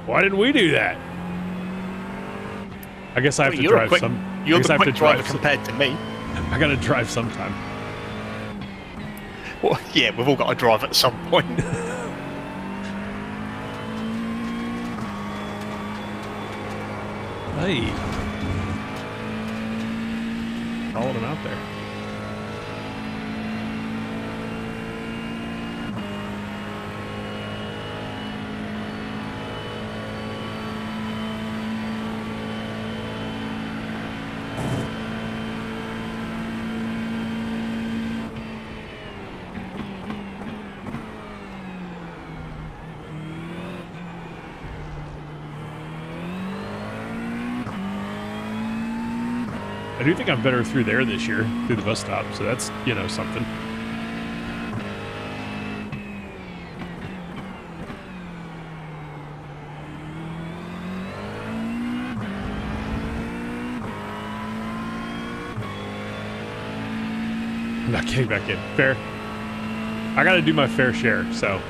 Why didn't we do that? I guess I have to You're drive some. You're I guess I the have to quick driver drive compared to me. I gotta drive sometime. Well, yeah, we've all got to drive at some point. Hey. Followed him out there. I do think I'm better through there this year, through the bus stop, so that's, you know, something. I'm not getting back in. Fair. I gotta do my fair share, so.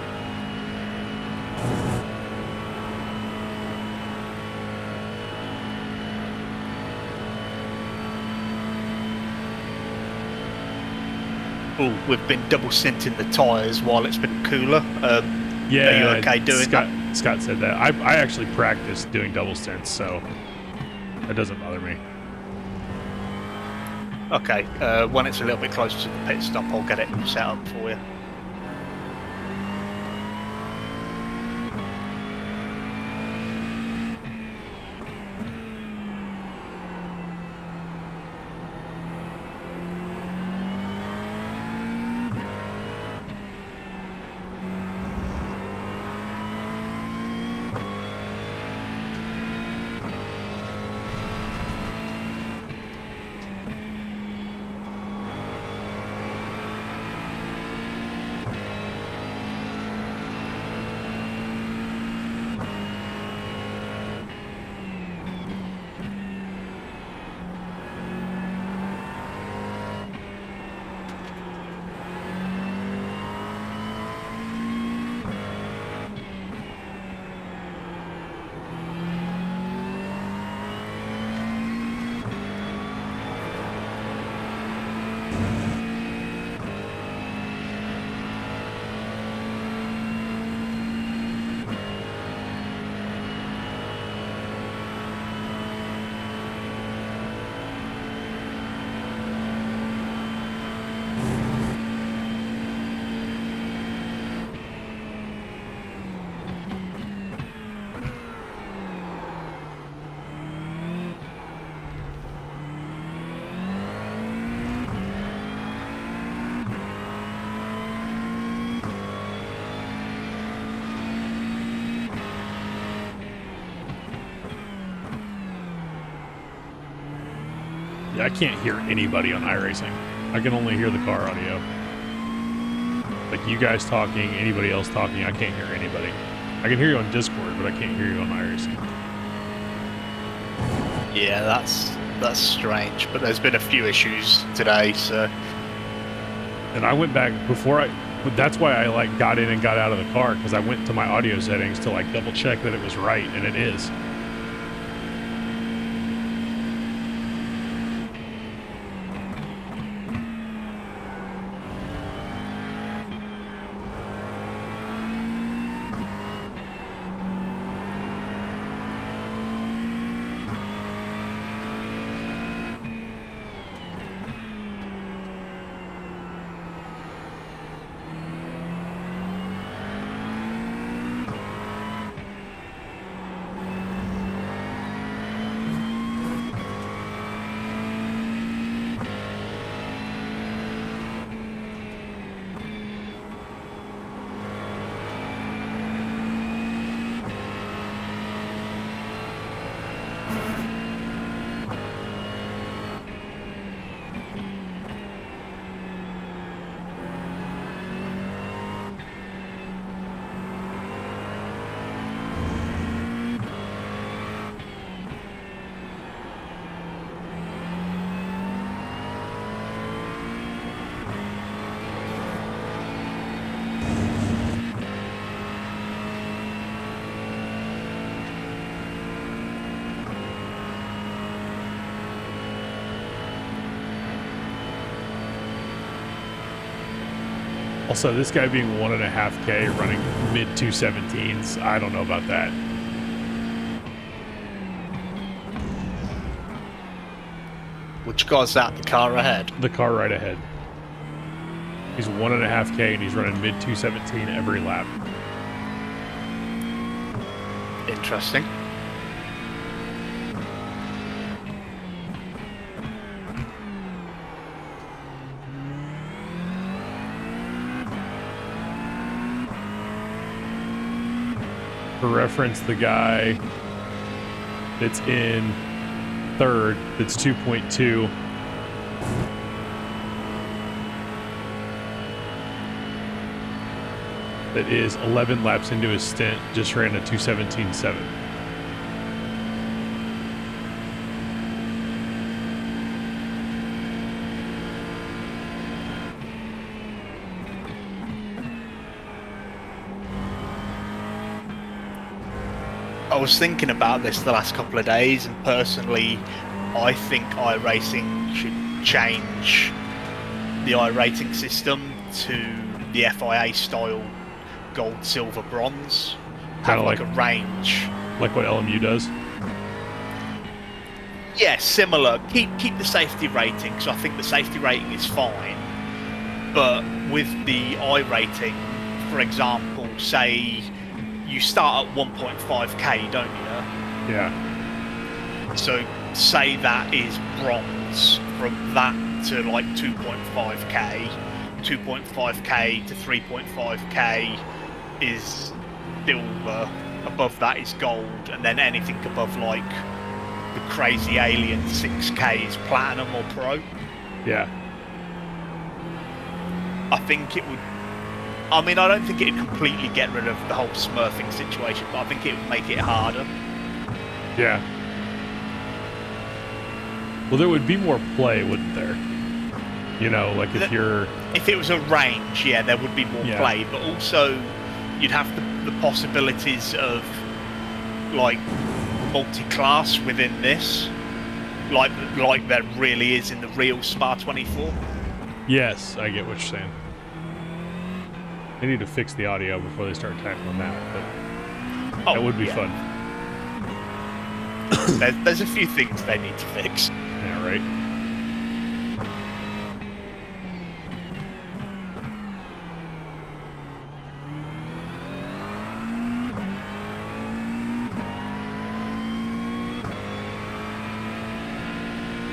Oh, we've been double scenting the tyres while it's been cooler. Yeah, are you okay doing that? Scott said that. I actually practiced doing double stints, so that doesn't bother me. Okay, when it's a little bit closer to the pit stop, I'll get it set up for you. Yeah, I can't hear anybody on iRacing. I can only hear the car audio. Like you guys talking, anybody else talking, I can't hear anybody. I can hear you on Discord, but I can't hear you on iRacing. Yeah, that's strange, but there's been a few issues today, so... And I went back before that's why I like got in and got out of the car, because I went to my audio settings to like double check that it was right, and it is. Also, this guy being 1.5K running mid 217s, I don't know about that. Which guy's that? The car ahead? The car right ahead. He's 1.5K and he's running mid 217 every lap. Interesting. For reference, the guy that's in third, that's 2.2. That is 11 laps into his stint, just ran a 2:17.7. I was thinking about this the last couple of days, and personally, I think iRacing should change the iRating system to the FIA style gold, silver, bronze. Have Kinda like like- a range. Like what LMU does. Yeah, similar. Keep the safety rating, so I think the safety rating is fine. But with the iRating, for example, say you start at 1.5k, don't you? Yeah. So say that is bronze. From that to like 2.5k, 2.5k to 3.5k is silver. Above that is gold, and then anything above like the crazy alien 6k is platinum or pro. Yeah. I think it would. I mean, I don't think it would completely get rid of the whole smurfing situation, but I think it would make it harder. Yeah. Well, there would be more play, wouldn't there? You know, like if you're... If it was a range, yeah, there would be more Yeah. play, but also you'd have the possibilities of like multi-class within this, like there really is in the real Spa 24. Yes, I get what you're saying. They need to fix the audio before they start tackling that, but that would be yeah. fun. There's a few things they need to fix. Yeah, right?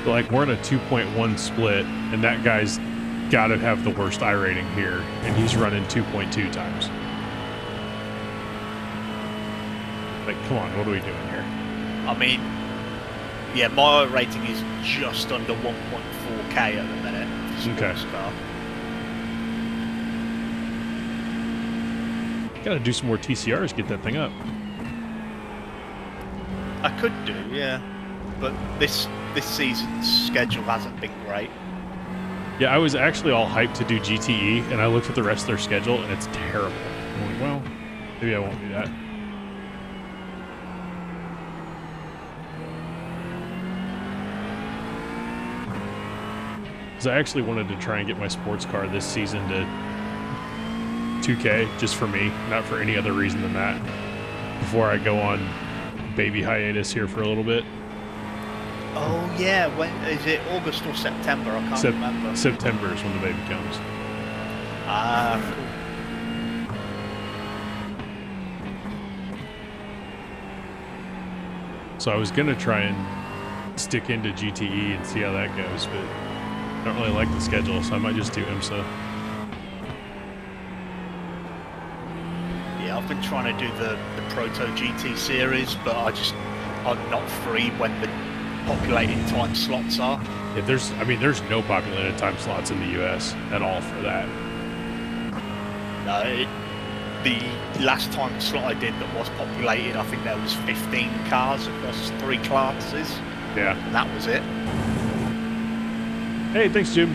Like, we're in a 2.1 split, and that guy's got to have the worst I rating here, and he's running 2.2 times. Like, come on, what are we doing here? I mean, yeah, my rating is just under 1.4k at the minute. for Okay. sports car. Gotta do some more TCRs to get that thing up. I could do, yeah, but this season's schedule hasn't been great. Yeah, I was actually all hyped to do GTE, and I looked at the rest of their schedule, and it's terrible. I'm like, well, maybe I won't do that. Because I actually wanted to try and get my sports car this season to 2K, just for me, not for any other reason than that, before I go on baby hiatus here for a little bit. Oh yeah, when is it? August or September? I can't remember. September is when the baby comes. Ah, cool. So I was going to try and stick into GTE and see how that goes, but I don't really like the schedule, so I might just do IMSA. Yeah, I've been trying to do the Proto GT series, but I'm not free when the populated time slots are. Yeah, there's no populated time slots in the US at all for that. No, the last time slot I did that was populated, I think there was 15 cars across 3 classes, Yeah. and that was it. Hey, thanks, Jim.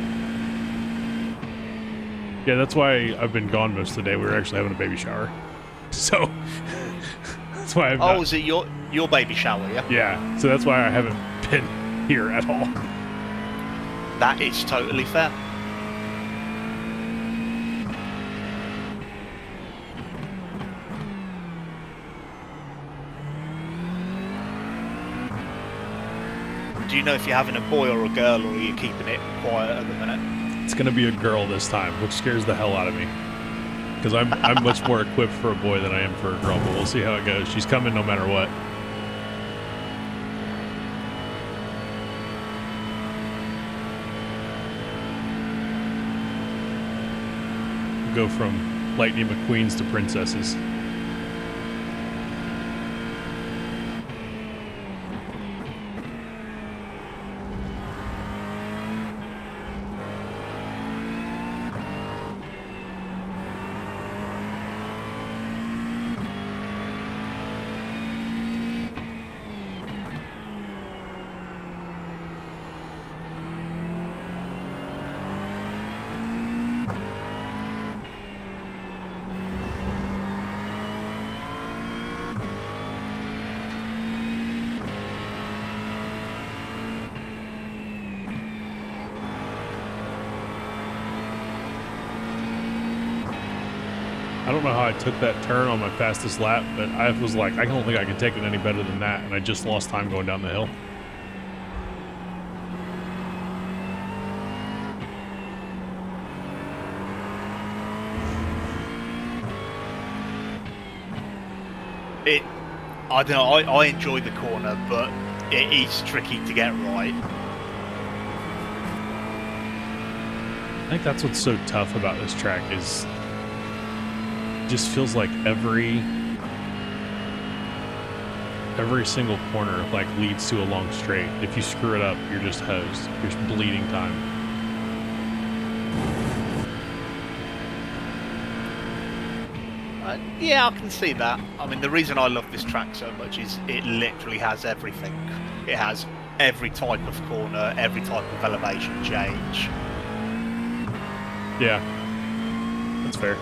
Yeah, that's why I've been gone most of the day. We were actually having a baby shower. So, that's why I've Oh, is it your baby shower, yeah? Yeah, so that's why I haven't been here at all. That is totally fair. Do you know if you're having a boy or a girl, or are you keeping it quiet at the minute? It's gonna be a girl this time, which scares the hell out of me. Because I'm much more equipped for a boy than I am for a girl, but we'll see how it goes. She's coming no matter what. Go from Lightning McQueens to princesses. I don't know how I took that turn on my fastest lap, but I was like, I don't think I can take it any better than that, and I just lost time going down the hill. I don't know, I enjoy the corner, but it is tricky to get right. I think that's what's so tough about this track is it just feels like every single corner like leads to a long straight. If you screw it up, you're just hosed. You're just bleeding time. Yeah, I can see that. I mean, the reason I love this track so much is it literally has everything. It has every type of corner, every type of elevation change. Yeah, that's fair.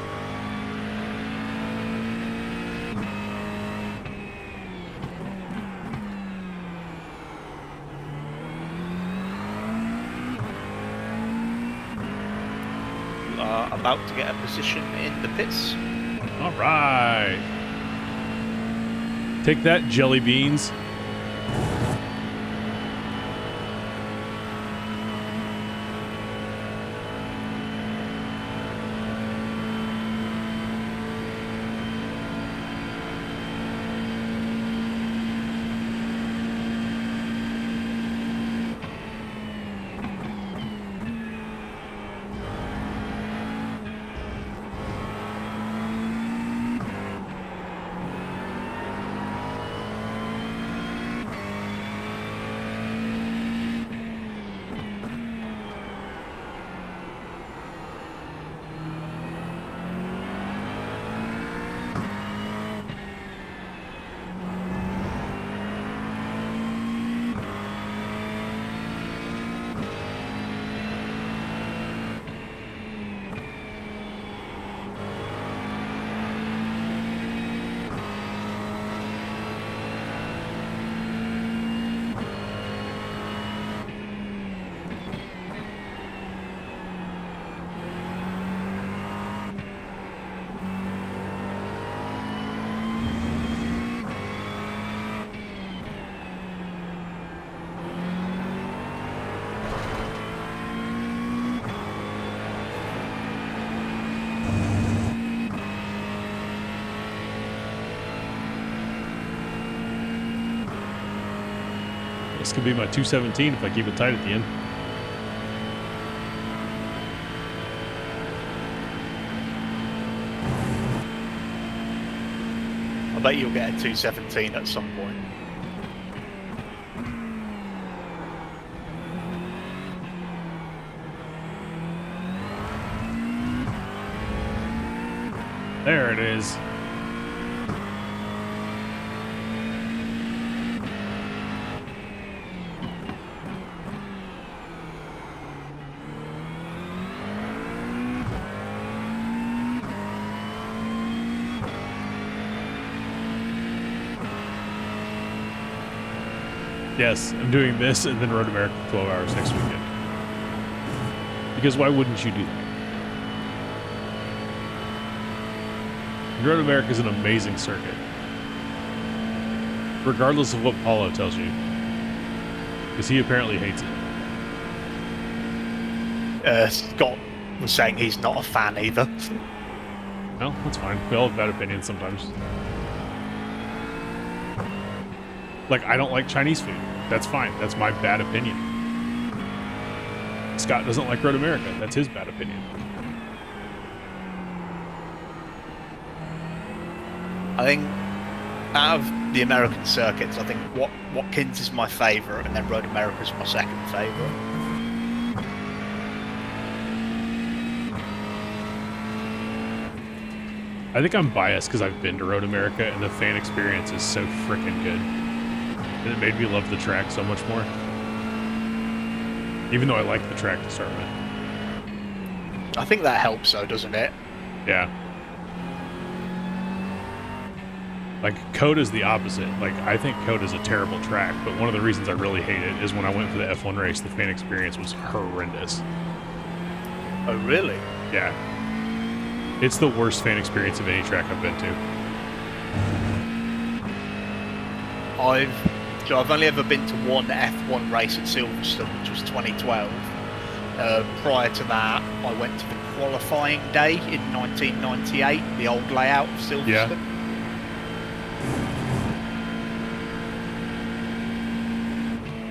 You are about to get a position in the pits. All right. Take that, jelly beans. This could be my 217 if I keep it tight at the end. I bet you'll get a 217 at some point. There it is. Yes, I'm doing this and then Road America for 12 hours next weekend. Because why wouldn't you do that? Road America is an amazing circuit. Regardless of what Paulo tells you. Because he apparently hates it. Scott was saying he's not a fan either. No, that's fine. We all have bad opinions sometimes. Like, I don't like Chinese food. That's fine. That's my bad opinion. Scott doesn't like Road America. That's his bad opinion. I think out of the American circuits, I think Watkins is my favourite, and then Road America is my second favourite. I think I'm biased because I've been to Road America and the fan experience is so freaking good. And it made me love the track so much more. Even though I like the track to start with. I think that helps though, doesn't it? Yeah. Like, Coda's the opposite. Like, I think Coda's a terrible track, but one of the reasons I really hate it is when I went for the F1 race, the fan experience was horrendous. Oh, really? Yeah. It's the worst fan experience of any track I've been to. I've only ever been to one F1 race at Silverstone, which was 2012. Prior to that, I went to the qualifying day in 1998, the old layout of Silverstone. Yeah.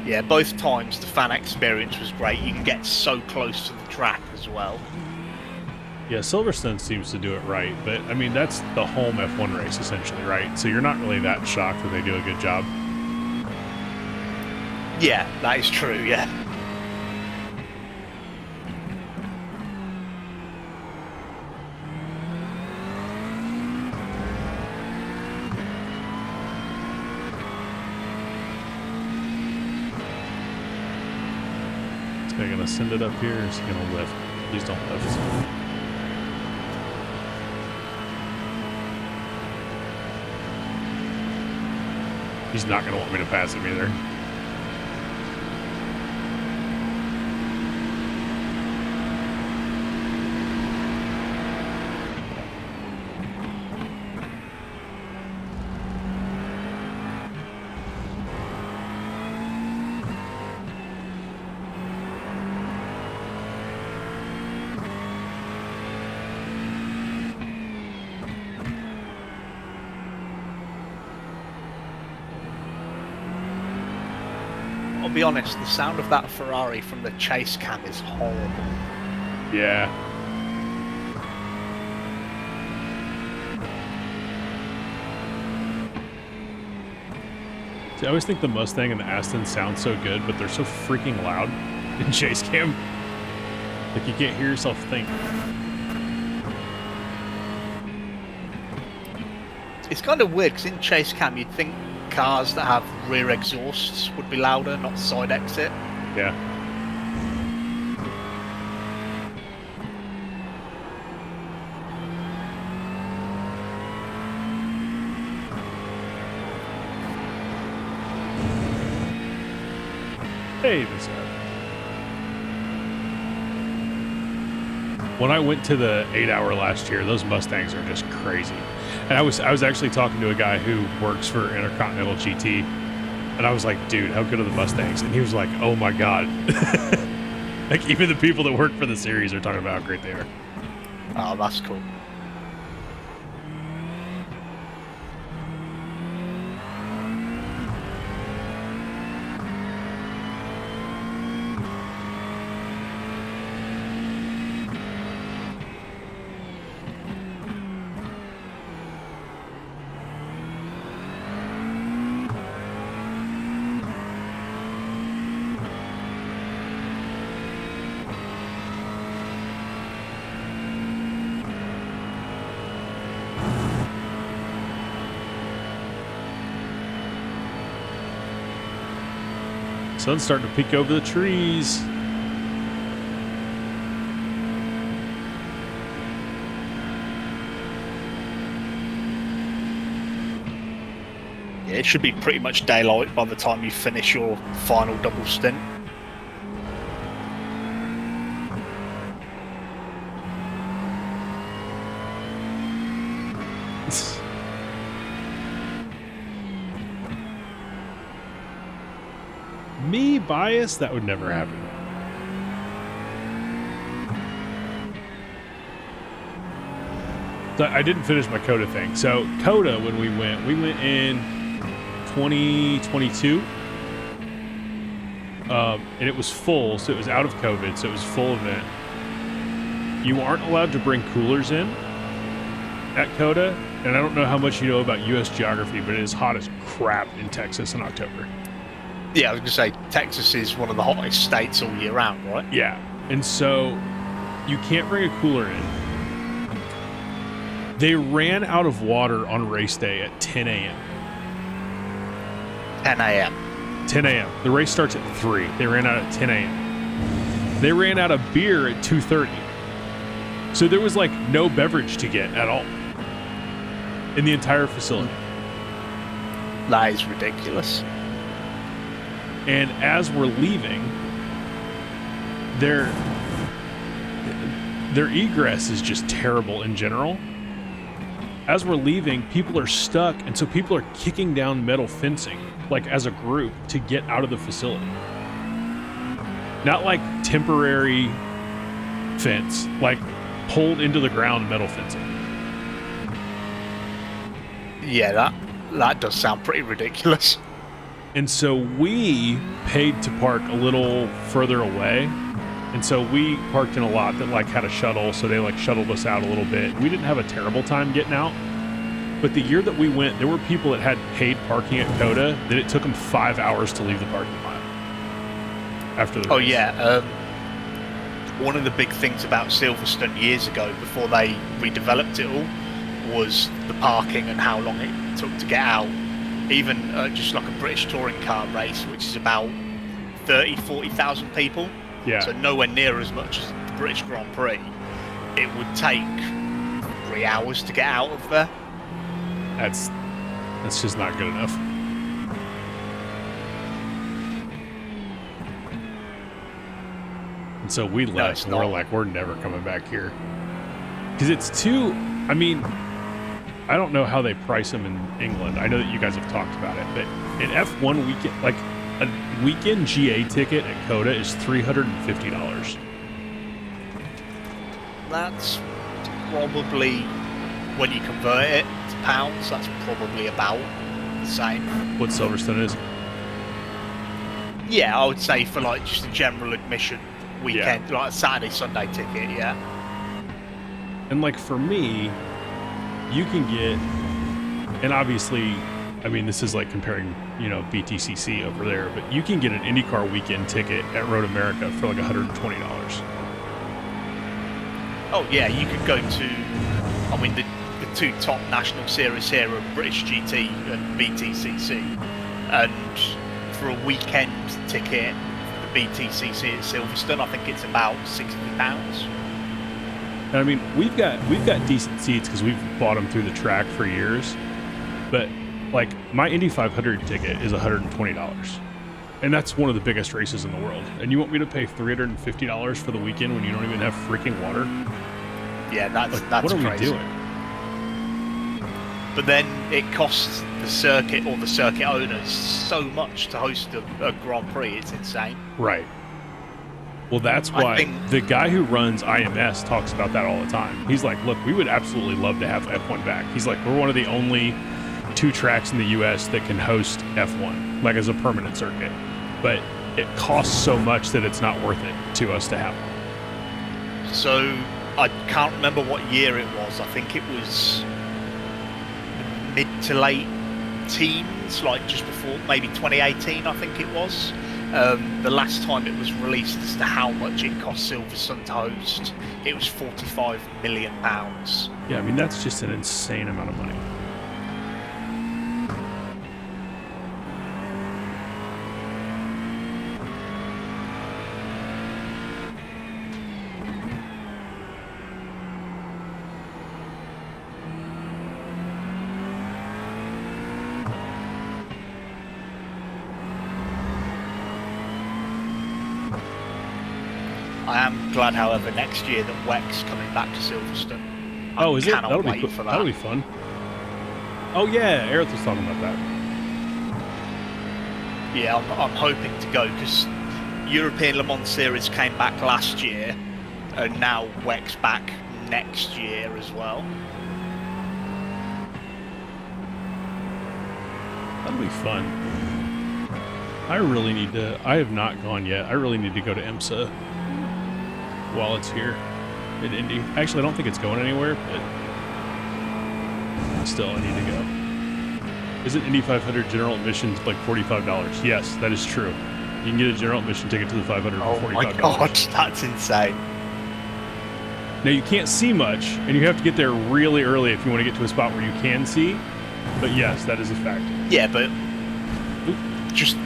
Yeah, both times the fan experience was great. You can get so close to the track as well. Yeah, Silverstone seems to do it right, but I mean, that's the home F1 race essentially, right? So you're not really that shocked that they do a good job. Yeah, that is true, yeah. Is he gonna send it up here or is he gonna lift? Please don't lift. He's not gonna want me to pass him either. I'll be honest, the sound of that Ferrari from the chase cam is horrible. Yeah. See, I always think the Mustang and the Aston sound so good, but they're so freaking loud in chase cam. Like, you can't hear yourself think. It's kind of weird, because in chase cam you'd think cars that have rear exhausts would be louder, not side exit. Yeah. Hey, this guy. When I went to the 8-hour last year, those Mustangs are just crazy. And I was actually talking to a guy who works for Intercontinental GT, and I was like, dude, how good are the Mustangs? And he was like, oh my god. Like, even the people that work for the series are talking about how great they are. Oh, that's cool. Sun's starting to peek over the trees. Yeah, it should be pretty much daylight by the time you finish your final double stint. me, biased, that would never happen. So I didn't finish my COTA thing. So COTA, when we went in 2022. And it was full, so it was out of COVID, so it was a full event. You aren't allowed to bring coolers in at COTA, and I don't know how much you know about U.S. geography, but it is hot as crap in Texas in October. Yeah, I was going to say, Texas is one of the hottest states all year round, right? Yeah, and so you can't bring a cooler in. They ran out of water on race day at 10 a.m. 10 a.m. 10 a.m. The race starts at 3. They ran out at 10 a.m. They ran out of beer at 2:30. So there was like no beverage to get at all in the entire facility. That is ridiculous. And as we're leaving, their egress is just terrible in general. As we're leaving, people are stuck, and so people are kicking down metal fencing, like as a group, to get out of the facility. Not like temporary fence, like pulled into the ground metal fencing. Yeah, that does sound pretty ridiculous. And so we paid to park a little further away. And so we parked in a lot that like had a shuttle, so they like shuttled us out a little bit. We didn't have a terrible time getting out. But the year that we went, there were people that had paid parking at COTA that it took them 5 hours to leave the parking lot after the race. Oh yeah, one of the big things about Silverstone years ago, before they redeveloped it all, was the parking and how long it took to get out. Even just like a British touring car race, which is about 40,000 people. Yeah. So nowhere near as much as the British Grand Prix. It would take 3 hours to get out of there. That's just not good enough. And so we left, and we're like, we're never coming back here. Because it's too, I mean, I don't know how they price them in England. I know that you guys have talked about it, but an F1 weekend, like a weekend GA ticket at COTA is $350. That's probably, when you convert it to pounds, that's probably about the same. What Silverstone is? Yeah, I would say for like just a general admission weekend, like a Saturday, Sunday ticket, yeah. And like for me, you can get, and obviously, I mean, this is like comparing, you know, BTCC over there, but you can get an IndyCar weekend ticket at Road America for like $120. Oh yeah, you could go to, I mean, the two top national series here are British GT and BTCC, and for a weekend ticket, the BTCC at Silverstone, I think it's about £60. And I mean, we've got decent seats because we've bought them through the track for years, but like my Indy 500 ticket is $120, and that's one of the biggest races in the world. And you want me to pay $350 for the weekend when you don't even have freaking water? Yeah, that's what are crazy. we doing? But then it costs the circuit or the circuit owners so much to host a Grand Prix, it's insane. Right. Well, that's why the guy who runs IMS talks about that all the time. He's like, look, we would absolutely love to have F1 back. He's like, we're one of the only 2 tracks in the U.S. that can host F1, like as a permanent circuit. But it costs so much that it's not worth it to us to have one. So I can't remember what year it was. I think it was mid to late teens, like just before, maybe 2018, I think it was. The last time it was released as to how much it cost Silverstone to host, it was £45 million. Yeah, I mean, that's just an insane amount of money. I am glad, however, next year that WEC's coming back to Silverstone. Oh, is it? Cannot That'll be wait cool. for that. That'll be fun. Oh yeah, Aerith was talking about that. Yeah, I'm hoping to go because European Le Mans Series came back last year, and now WEC's back next year as well. That'll be fun. I really need to. I have not gone yet. I really need to go to IMSA while it's here in Indy. Actually, I don't think it's going anywhere, but still, I need to go. Isn't Indy 500 general admissions like $45? Yes, that is true. You can get a general admission ticket to the 500 Oh for $45. my god, that's insane. Now, you can't see much, and you have to get there really early if you want to get to a spot where you can see. But yes, that is a fact. Yeah, but just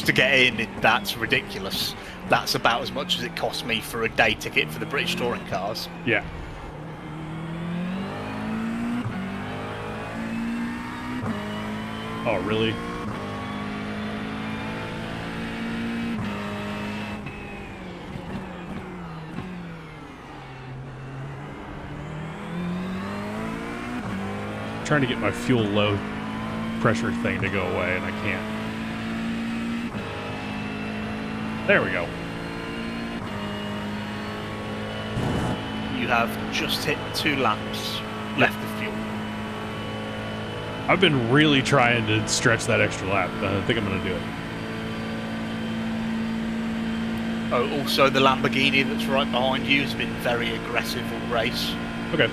to get in, that's ridiculous. That's about as much as it cost me for a day ticket for the British touring cars. Yeah. Oh, really? Trying to get my fuel low pressure thing to go away, and I can't. There we go. You have just hit 2 laps left of fuel. I've been really trying to stretch that extra lap. I think I'm going to do it. Oh, also the Lamborghini that's right behind you has been very aggressive all race. Okay.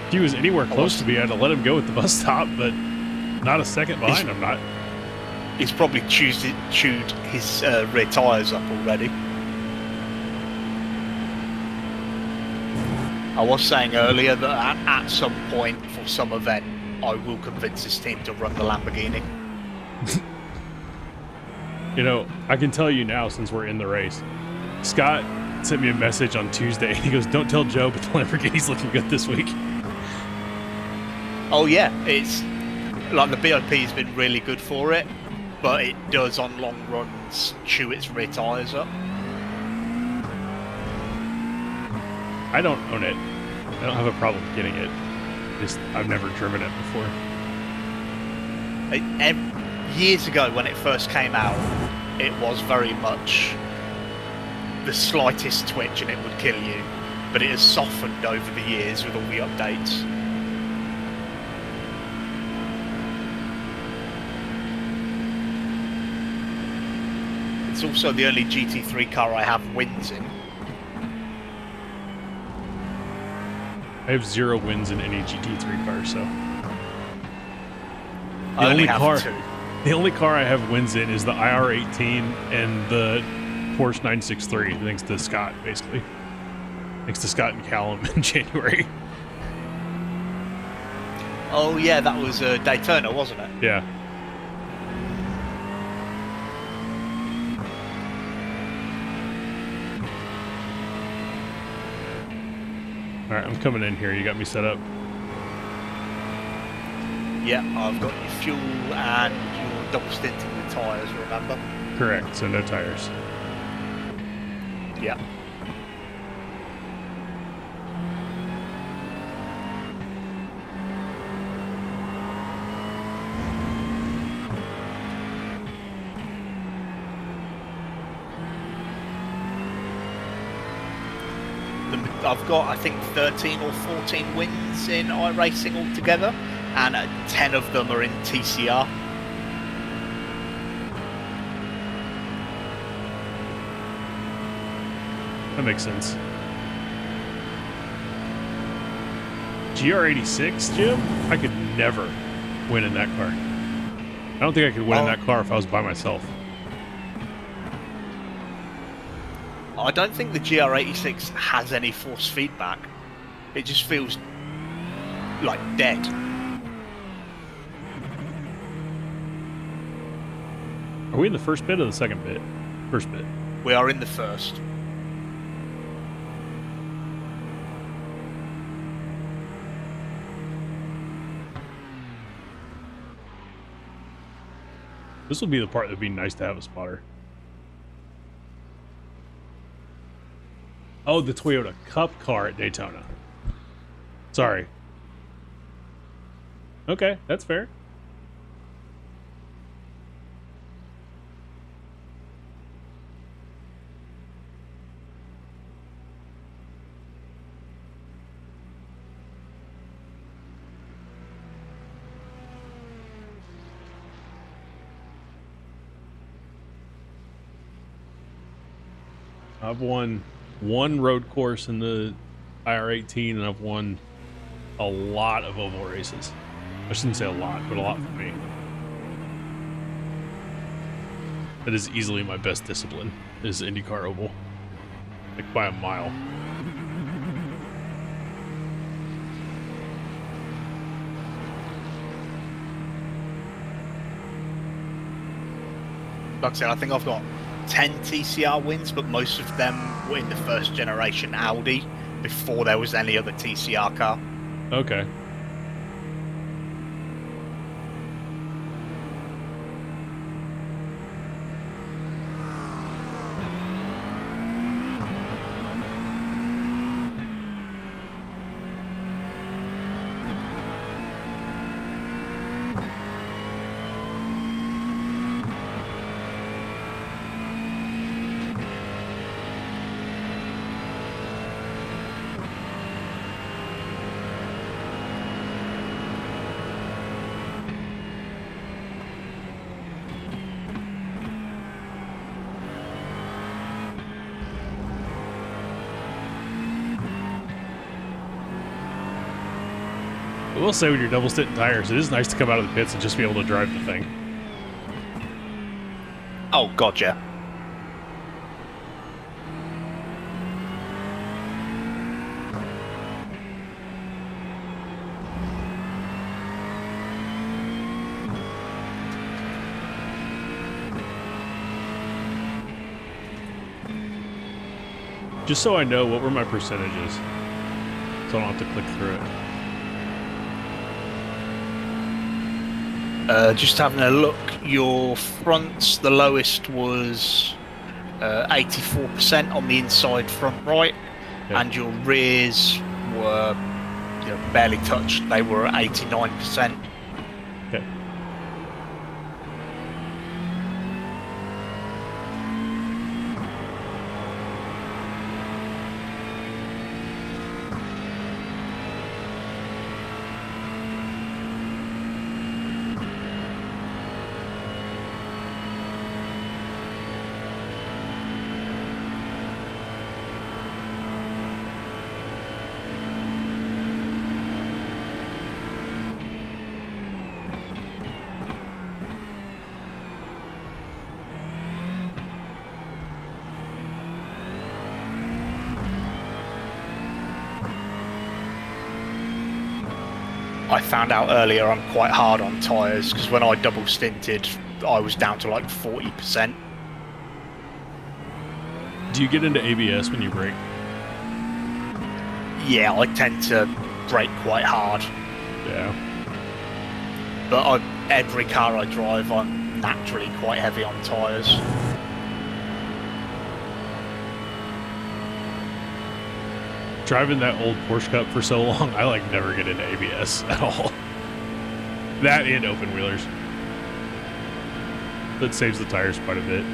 If he was anywhere close to me, I'd have let him go at the bus stop, but not a second behind him. Not. He's probably chewed his rear tyres up already. I was saying earlier that at some point for some event, I will convince this team to run the Lamborghini. You know, I can tell you now since we're in the race. Scott sent me a message on Tuesday, and he goes, "Don't tell Joe, but the Lamborghini's looking good this week." Oh yeah, it's like the BOP's been really good for it, but it does on long runs chew its rear tyres up. I don't own it. I don't have a problem getting it. Just I've never driven it before. Years ago when it first came out, it was very much the slightest twitch and it would kill you, but it has softened over the years with all the updates. It's also the only GT3 car I have wins in. I have 0 wins in any GT3 car, so I only have 2. the only car I have wins in is the IR18 and the Porsche 963, thanks to Scott, basically. Thanks to Scott and Callum in January. Oh yeah, that was Daytona, wasn't it? Yeah. All right, I'm coming in here. You got me set up. Yeah, I've got your fuel and your double stinting the tyres, remember? Correct, so no tires. Yeah. I've got, I think, 13 or 14 wins in iRacing altogether, and 10 of them are in TCR. That makes sense. GR86, Jim? I could never win in that car. I don't think I could win in that car if I was by myself. I don't think the GR86 has any force feedback. It just feels like dead. Are we in the first bit or the second bit? First bit. We are in the first. This will be the part that would be nice to have a spotter. Oh, the Toyota Cup car at Daytona. Sorry. Okay, that's fair. I've won one road course in the IR18, and I've won a lot of oval races. I shouldn't say a lot, but a lot for me. That is easily my best discipline, is IndyCar oval. Like by a mile. Like I said, I think I've got 10 TCR wins, but most of them were in the first generation Audi before there was any other TCR car. Okay. I will say, with your double stint tires, it is nice to come out of the pits and just be able to drive the thing. Oh, God, yeah. Just so I know, what were my percentages? So I don't have to click through it. Just having a look, your fronts, the lowest was 84% on the inside front right, Yeah. and your rears were barely touched. They were at 89%. Okay. I found out earlier I'm quite hard on tyres, because when I double stinted, I was down to like 40%. Do you get into ABS when you brake? Yeah, I tend to brake quite hard, Yeah. but every car I drive, I'm naturally quite heavy on tyres. Driving that old Porsche Cup for so long, I like never get into ABS at all. That and open wheelers. That saves the tires quite a bit.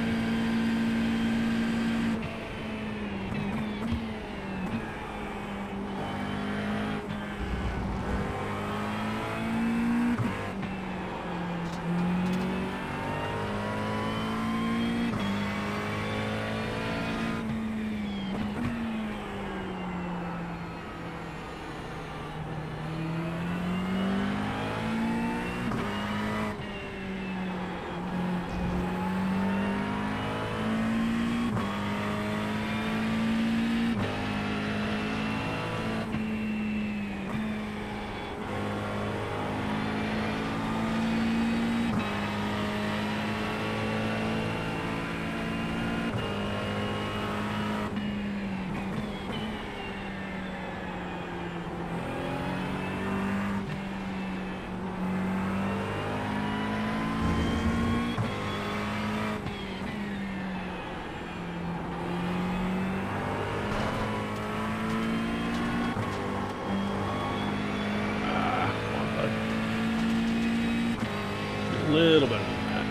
little better than that.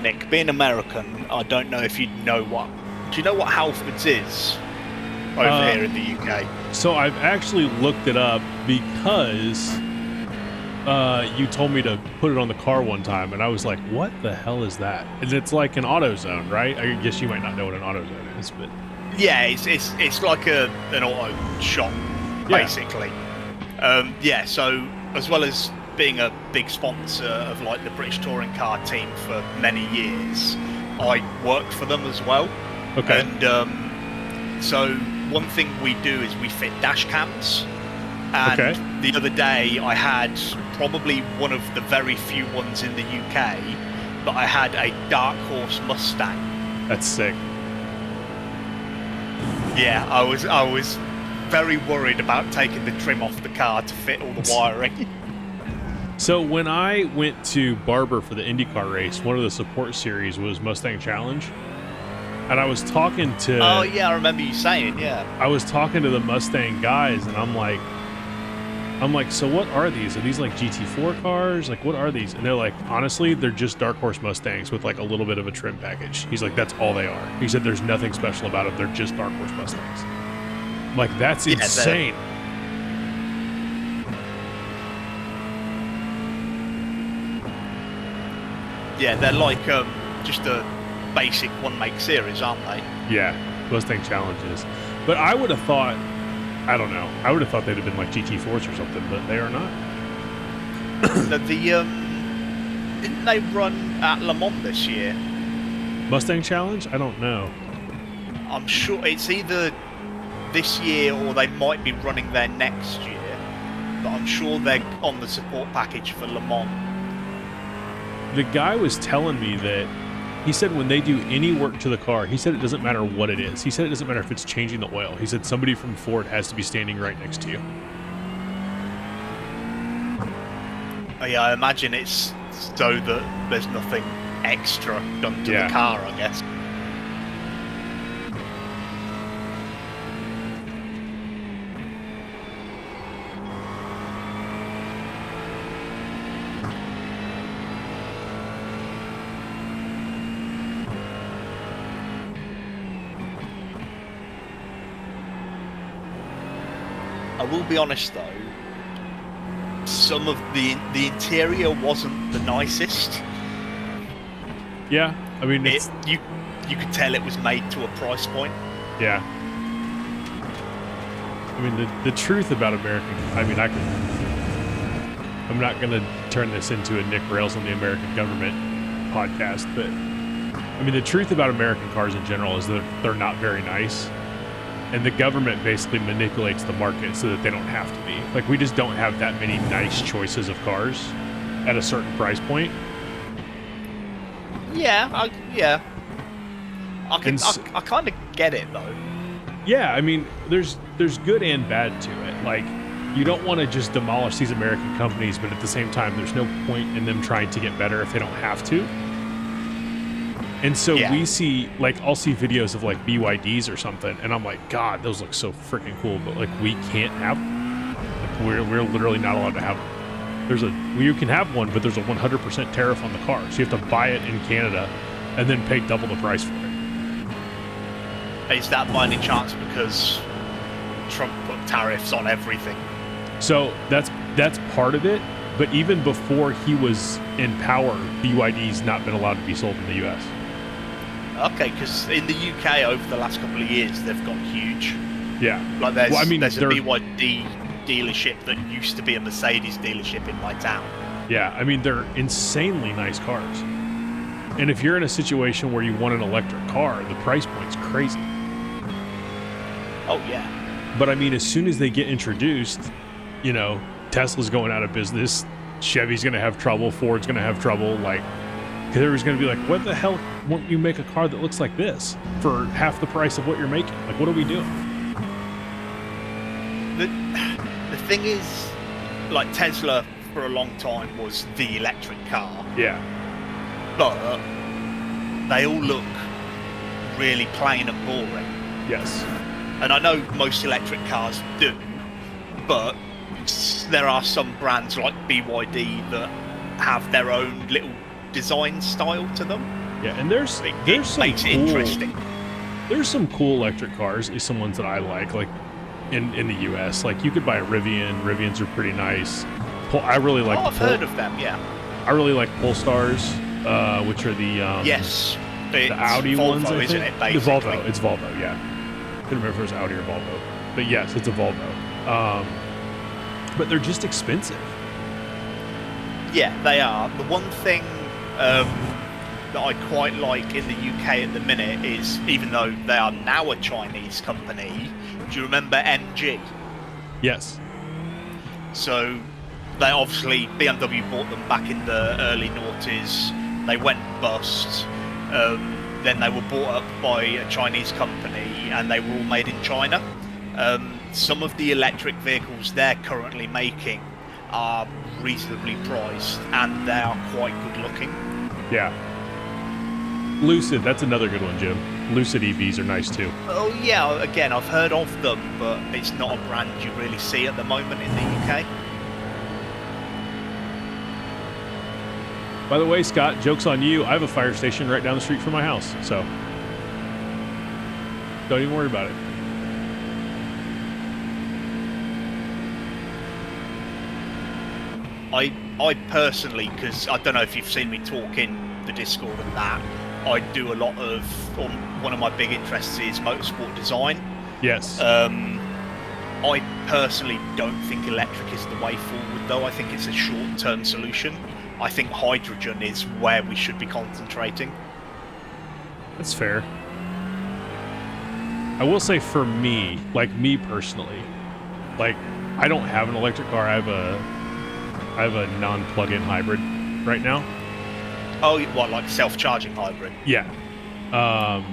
Nick, being American, I don't know if you know what. Do you know what Halfords is over here in the UK? So I've actually looked it up because you told me to put it on the car one time, and I was like, "What the hell is that?" And it's like an AutoZone, right? I guess you might not know what an AutoZone is, but Yeah, it's like an auto shop, Yeah. basically. Yeah, so as well as being a big sponsor of like the British touring car team for many years, I work for them as well. okay. And so one thing we do is we fit dash cams. And Okay. the other day I had probably one of the very few ones in the UK, but I had a Dark Horse Mustang. That's sick. Yeah, I was very worried about taking the trim off the car to fit all the wiring. So when I went to Barber for the IndyCar race, one of the support series was Mustang Challenge, and I was talking to Oh yeah, I remember you saying, yeah. I was talking to the Mustang guys, and I'm like, so what are these? Are these like GT4 cars? Like, what are these? And they're like, honestly, they're just Dark Horse Mustangs with like a little bit of a trim package. He's like, that's all they are. He said, there's nothing special about them. They're just Dark Horse Mustangs. I'm like, that's Yeah, they're- insane. Yeah, they're like just a basic one make series, aren't they? Yeah, Mustang Challenges. But I would have thought, I don't know, I would have thought they'd have been like GT4s or something, but they are not. Didn't they run at Le Mans this year? Mustang Challenge? I don't know. I'm sure it's either this year or they might be running there next year, but I'm sure they're on the support package for Le Mans. The guy was telling me that he said when they do any work to the car, he said it doesn't matter what it is. He said it doesn't matter if it's changing the oil. He said somebody from Ford has to be standing right next to you. Oh, yeah, I imagine it's so that there's nothing extra done to Yeah. the car, I guess. I will be honest though, some of the interior wasn't the nicest. Yeah, I mean, it's, You could tell it was made to a price point. yeah. I mean, the truth about American, I mean, I'm not going to turn this into a Nick Rails on the American government podcast, but I mean, the truth about American cars in general is that they're not very nice. And the government basically manipulates the market so that they don't have to be. Like, we just don't have that many nice choices of cars at a certain price point. Yeah, I can. And s- I kind of get it though. Yeah, I mean, there's good and bad to it. Like, you don't want to just demolish these American companies, but at the same time, there's no point in them trying to get better if they don't have to. And so Yeah. we see, like, I'll see videos of like BYDs or something, and I'm like, God, those look so freaking cool, but like we can't have them. Like, we're literally not allowed to have them. You can have one, but there's a 100% tariff on the car, so you have to buy it in Canada and then pay double the price for it. Is that by any chance because Trump put tariffs on everything? So that's part of it. But even before he was in power, BYD's not been allowed to be sold in the U.S. Okay, because in the UK over the last couple of years they've got huge. Yeah. Like there's a they're- BYD dealership that used to be a Mercedes dealership in my town. Yeah, I mean, they're insanely nice cars. And if you're in a situation where you want an electric car, the price point's crazy. Oh yeah. But I mean, as soon as they get introduced, you know, Tesla's going out of business, Chevy's going to have trouble, Ford's going to have trouble. Like, everybody's going to be like, what the hell won't you make a car that looks like this for half the price of what you're making? Like, what are we doing? The thing is, like Tesla for a long time was the electric car, Yeah. but they all look really plain and boring. Yes. And I know most electric cars do, but there are some brands like BYD that have their own little design style to them. Yeah, and there's It some makes it cool, interesting. There's some cool electric cars, is some ones that I like in the US. Like, you could buy a Rivian. Rivians are pretty nice. I really like. I've heard of them. Yeah. I really like Polestars, which are the Yes. the It's Audi Volvo, ones. I isn't think. it? The Basically. Volvo. It's Volvo. Yeah. Couldn't remember if it was Audi or Volvo, but yes, it's a Volvo. But they're just expensive. Yeah, they are. The one thing that I quite like in the UK at the minute is, even though they are now a Chinese company, do you remember MG? Yes. So they obviously, BMW bought them back in the early noughties. They went bust. Then they were bought up by a Chinese company and they were all made in China. Some of the electric vehicles they're currently making are reasonably priced and they are quite good looking. Yeah. Lucid, that's another good one, Jim. Lucid EVs are nice too. Oh yeah, again, I've heard of them, but it's not a brand you really see at the moment in the UK. By the way, Scott, joke's on you. I have a fire station right down the street from my house, so don't even worry about it. I personally, because I don't know if you've seen me talk in the Discord and that, I do a lot of, one of my big interests is motorsport design. Yes. I personally don't think electric is the way forward, though. I think it's a short-term solution. I think hydrogen is where we should be concentrating. That's fair. I will say for me, like me personally, like I don't have an electric car. I have a non-plug-in hybrid right now. Oh, what, like self-charging hybrid? Yeah.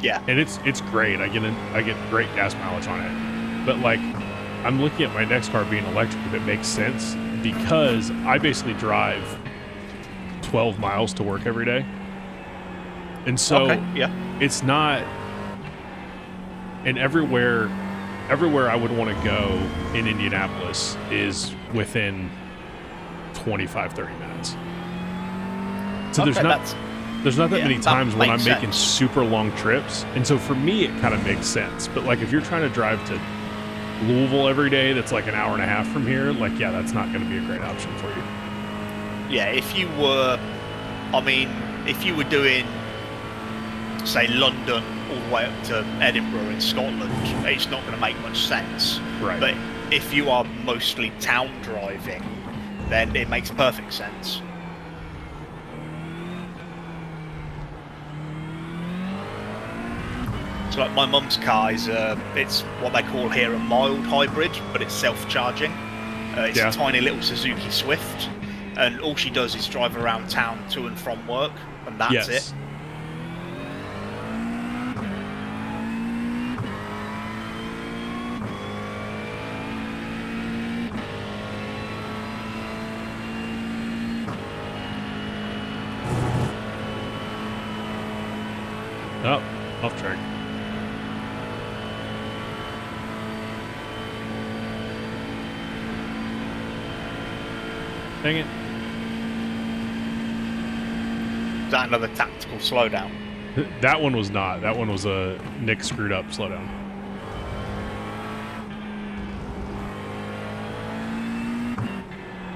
Yeah. And it's great. I get great gas mileage on it. But like, I'm looking at my next car being electric if it makes sense, because I basically drive 12 miles to work every day. And so Okay, yeah. it's not, and everywhere I would want to go in Indianapolis is within 25, 30 minutes. So Okay, there's not that yeah, many that times when I'm makes making sense. super long trips. And so for me, it kind of makes sense. But like, if you're trying to drive to Louisville every day, that's like an hour and a half from here, like, yeah, that's not going to be a great option for you. Yeah, if you were doing, say, London all the way up to Edinburgh in Scotland, it's not going to make much sense. Right. But if you are mostly town driving, then it makes perfect sense. So like my mum's car is it's what they call here a mild hybrid, but it's self-charging. It's Yeah. a tiny little Suzuki Swift, and all she does is drive around town to and from work, and that's Yes. it. Oh, off track. Dang it. Is that another tactical slowdown? That one was not. That one was a Nick screwed up slowdown.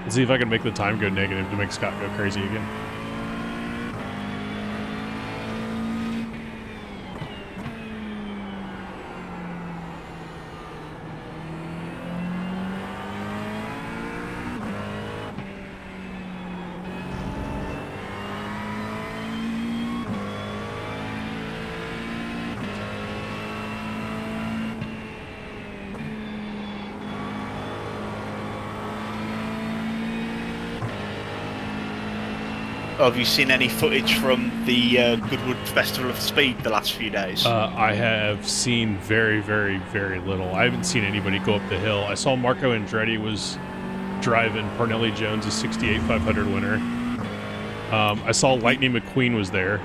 Let's see if I can make the time go negative to make Scott go crazy again. Have you seen any footage from the Goodwood Festival of Speed the last few days? I have seen very, very, very little. I haven't seen anybody go up the hill. I saw Marco Andretti was driving Parnelli Jones' 68 500 winner. I saw Lightning McQueen was there.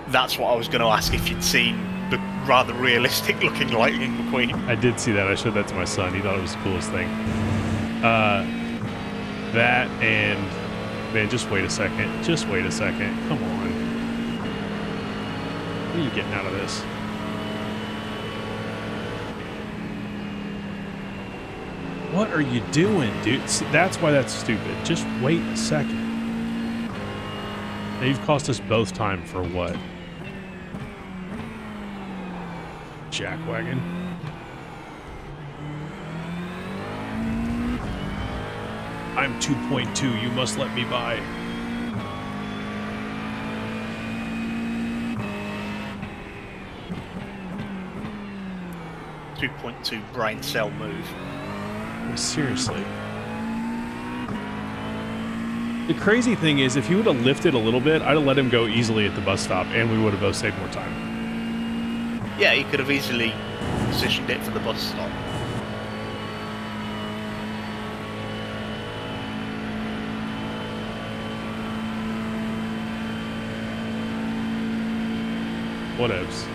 That's what I was going to ask, if you'd seen the rather realistic looking Lightning McQueen. I did see that. I showed that to my son. He thought it was the coolest thing. That and... Man, just wait a second. Just wait a second. Come on. What are you getting out of this? What are you doing, dude? See, that's why that's stupid. Just wait a second. Now you've cost us both time for what? Jackwagon. I'm 2.2. You must let me by. .2 brain cell move. Seriously. The crazy thing is, if he would have lifted a little bit, I'd have let him go easily at the bus stop, and we would have both saved more time. Yeah, he could have easily positioned it for the bus stop. Whatevs.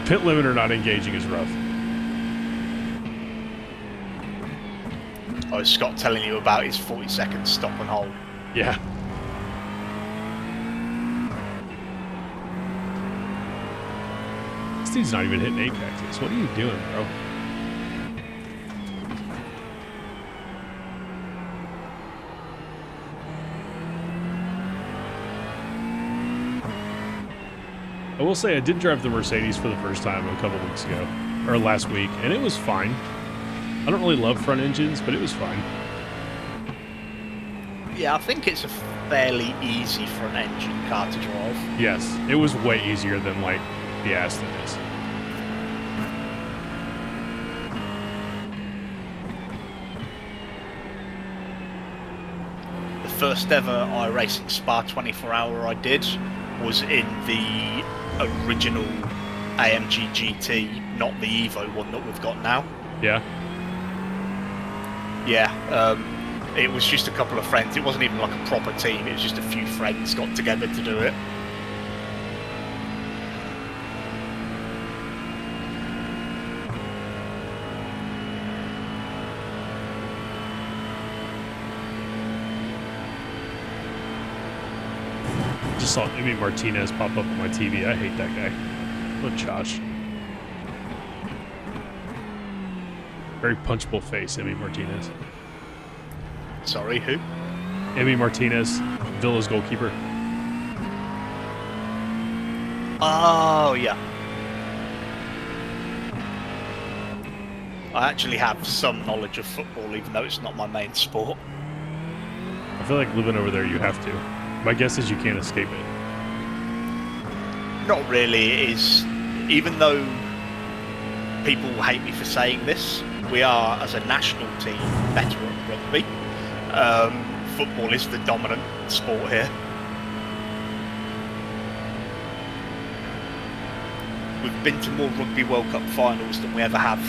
Pit limiter not engaging is rough. Oh, Scott telling you about his 40-second stop and hold. Yeah. This dude's not even hitting apexes. What are you doing, bro? I will say I did drive the Mercedes for the first time a couple weeks ago, or last week, and it was fine. I don't really love front engines, but it was fine. Yeah, I think it's a fairly easy front engine car to drive. Yes, it was way easier than, like, the Aston is. The first ever iRacing Spa 24-hour I did was in the original AMG GT, not the Evo one that we've got now. Yeah. Yeah, it was just a couple of friends. It wasn't even like a proper team. It was just a few friends got together to do it. Just saw Amy Martinez pop up on my TV. I hate that guy. What Josh? Very punchable face, Amy Martinez. Sorry, who? Amy Martinez, Villa's goalkeeper. Oh, yeah. I actually have some knowledge of football, even though it's not my main sport. I feel like living over there, you have to. My guess is you can't escape it. Not really. It is, even though people hate me for saying this, we are, as a national team, better at rugby. Football is the dominant sport here. We've been to more Rugby World Cup finals than we ever have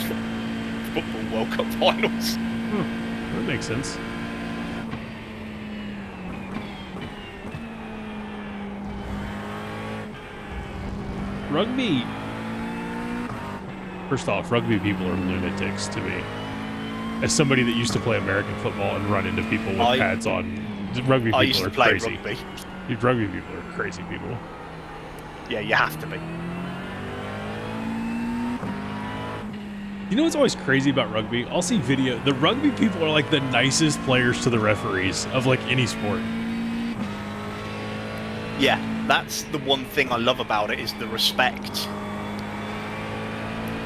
Football World Cup finals. That makes sense. Rugby. First off, rugby people are lunatics to me. As somebody that used to play American football and run into people with pads on, rugby I people used are to play crazy. rugby. Dude, rugby people are crazy people. Yeah, you have to be. You know what's always crazy about rugby? I'll see video. The rugby people are like the nicest players to the referees of like any sport. Yeah, that's the one thing I love about it is the respect.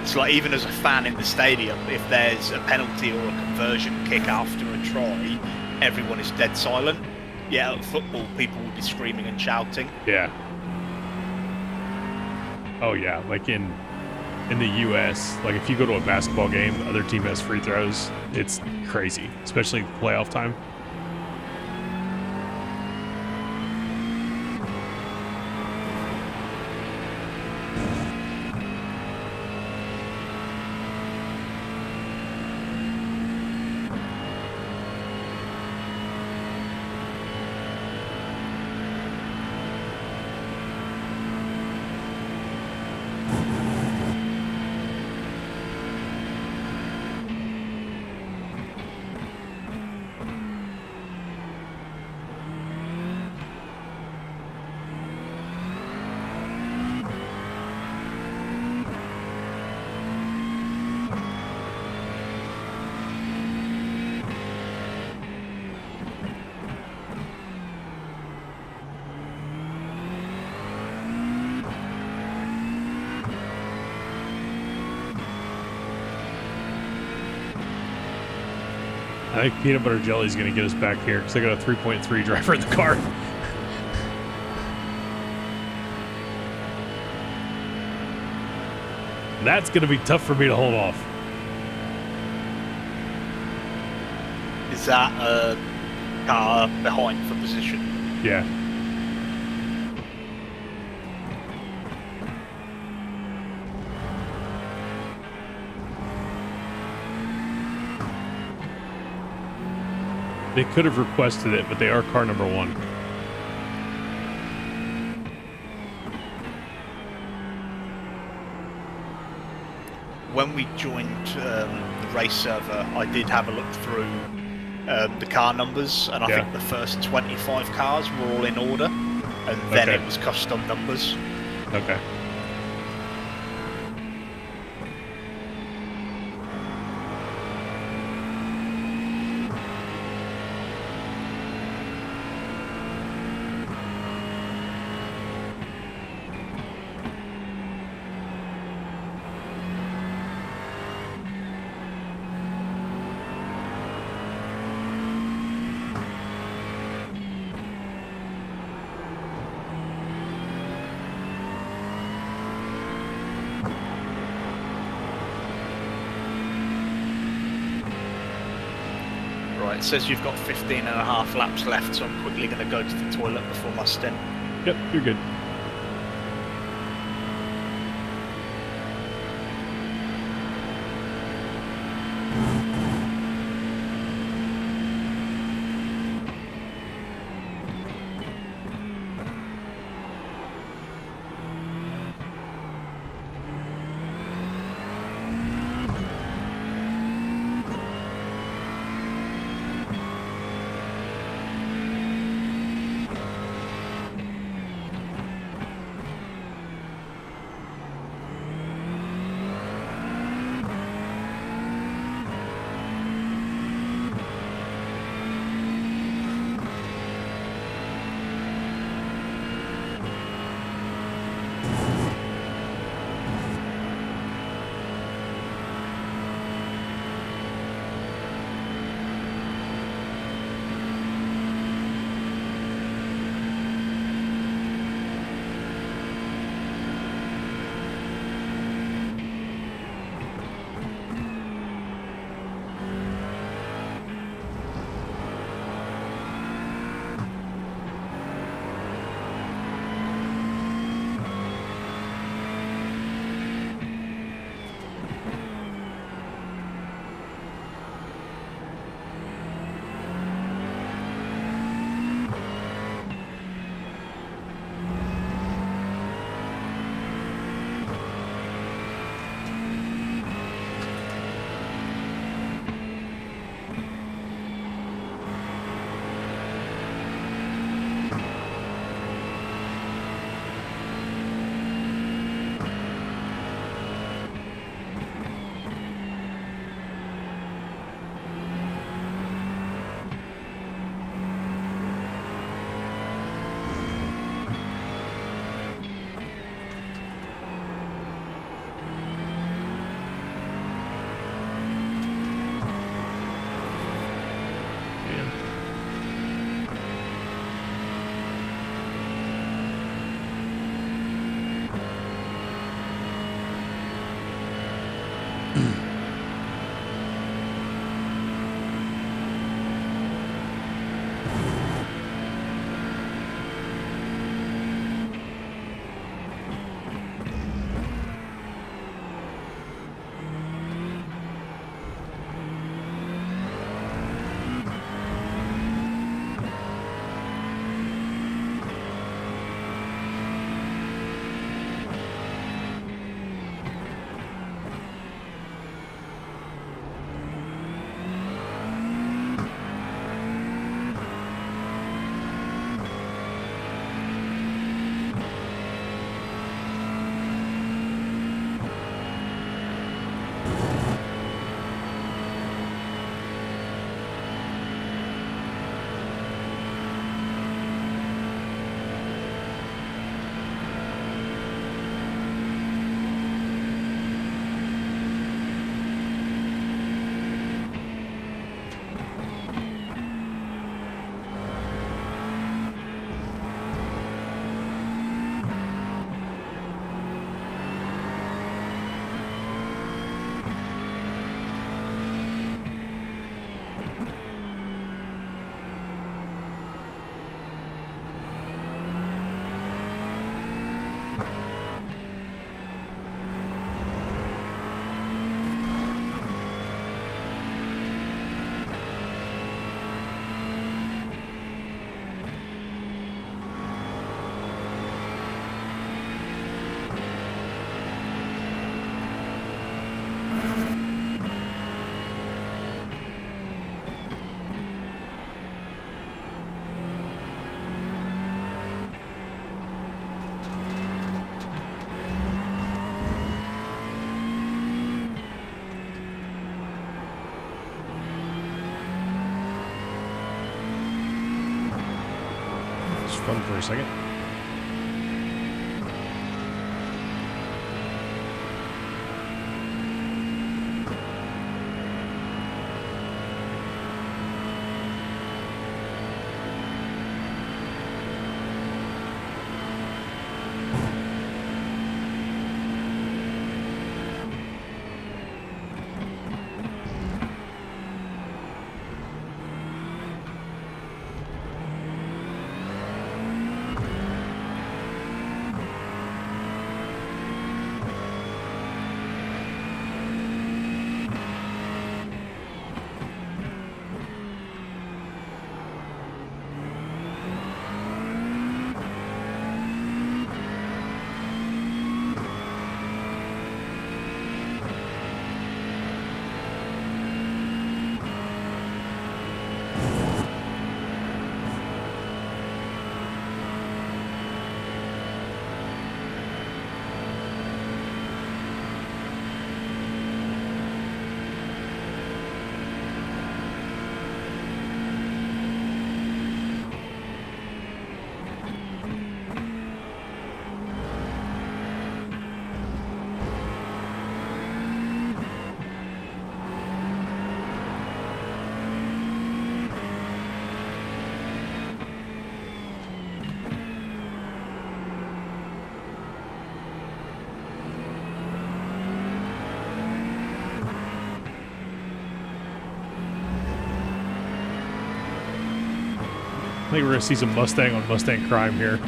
It's like even as a fan in the stadium, if there's a penalty or a conversion kick after a try, everyone is dead silent. Yeah, at football, people will be screaming and shouting. Yeah. Oh yeah, like in the U.S., like if you go to a basketball game, the other team has free throws. It's crazy, especially playoff time. I think Peanut Butter Jelly is going to get us back here because I got a 3.3 driver in the car. That's going to be tough for me to hold off. Is that a car behind for position? Yeah. They could have requested it, but they are car number 1. When we joined the race server, I did have a look through the car numbers, and I think the first 25 cars were all in order, and then it was custom numbers. Okay. It says you've got 15 and a half laps left, so I'm quickly going to go to the toilet before my stint. Yep, you're good. fun for a second. I think we're gonna see some Mustang on Mustang crime here.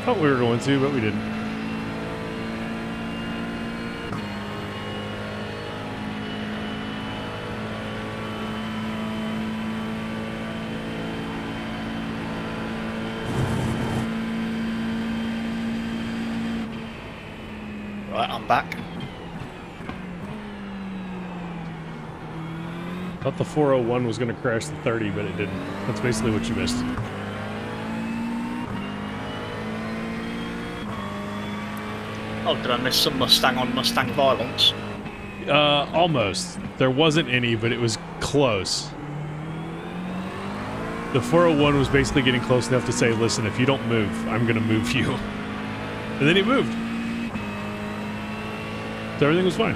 Thought we were going to, but we didn't. Right, I'm back. Thought the 401 was going to crash the 30, but it didn't. That's basically what you missed. Oh, did I miss some Mustang on Mustang violence? Almost. There wasn't any, but it was close. The 401 was basically getting close enough to say, listen, if you don't move, I'm going to move you. And then he moved. So everything was fine.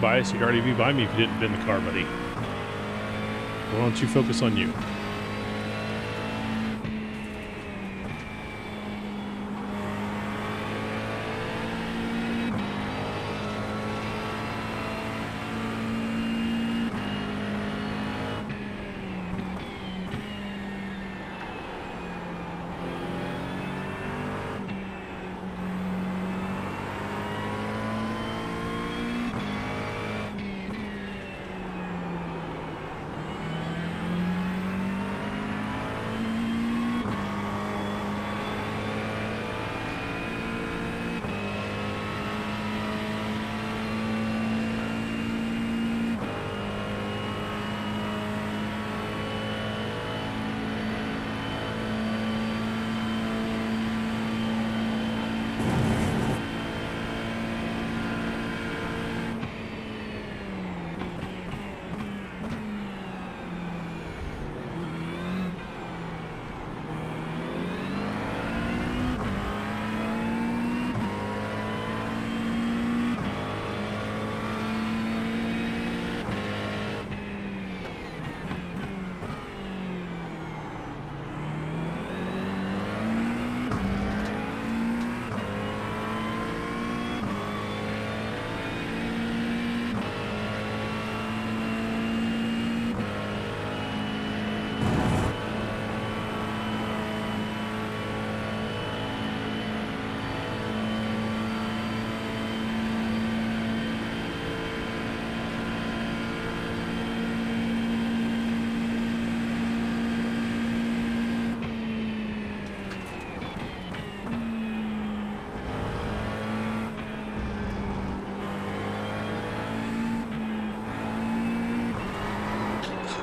Bias, you'd already be by me if you didn't bend the car, buddy. Why don't you focus on you?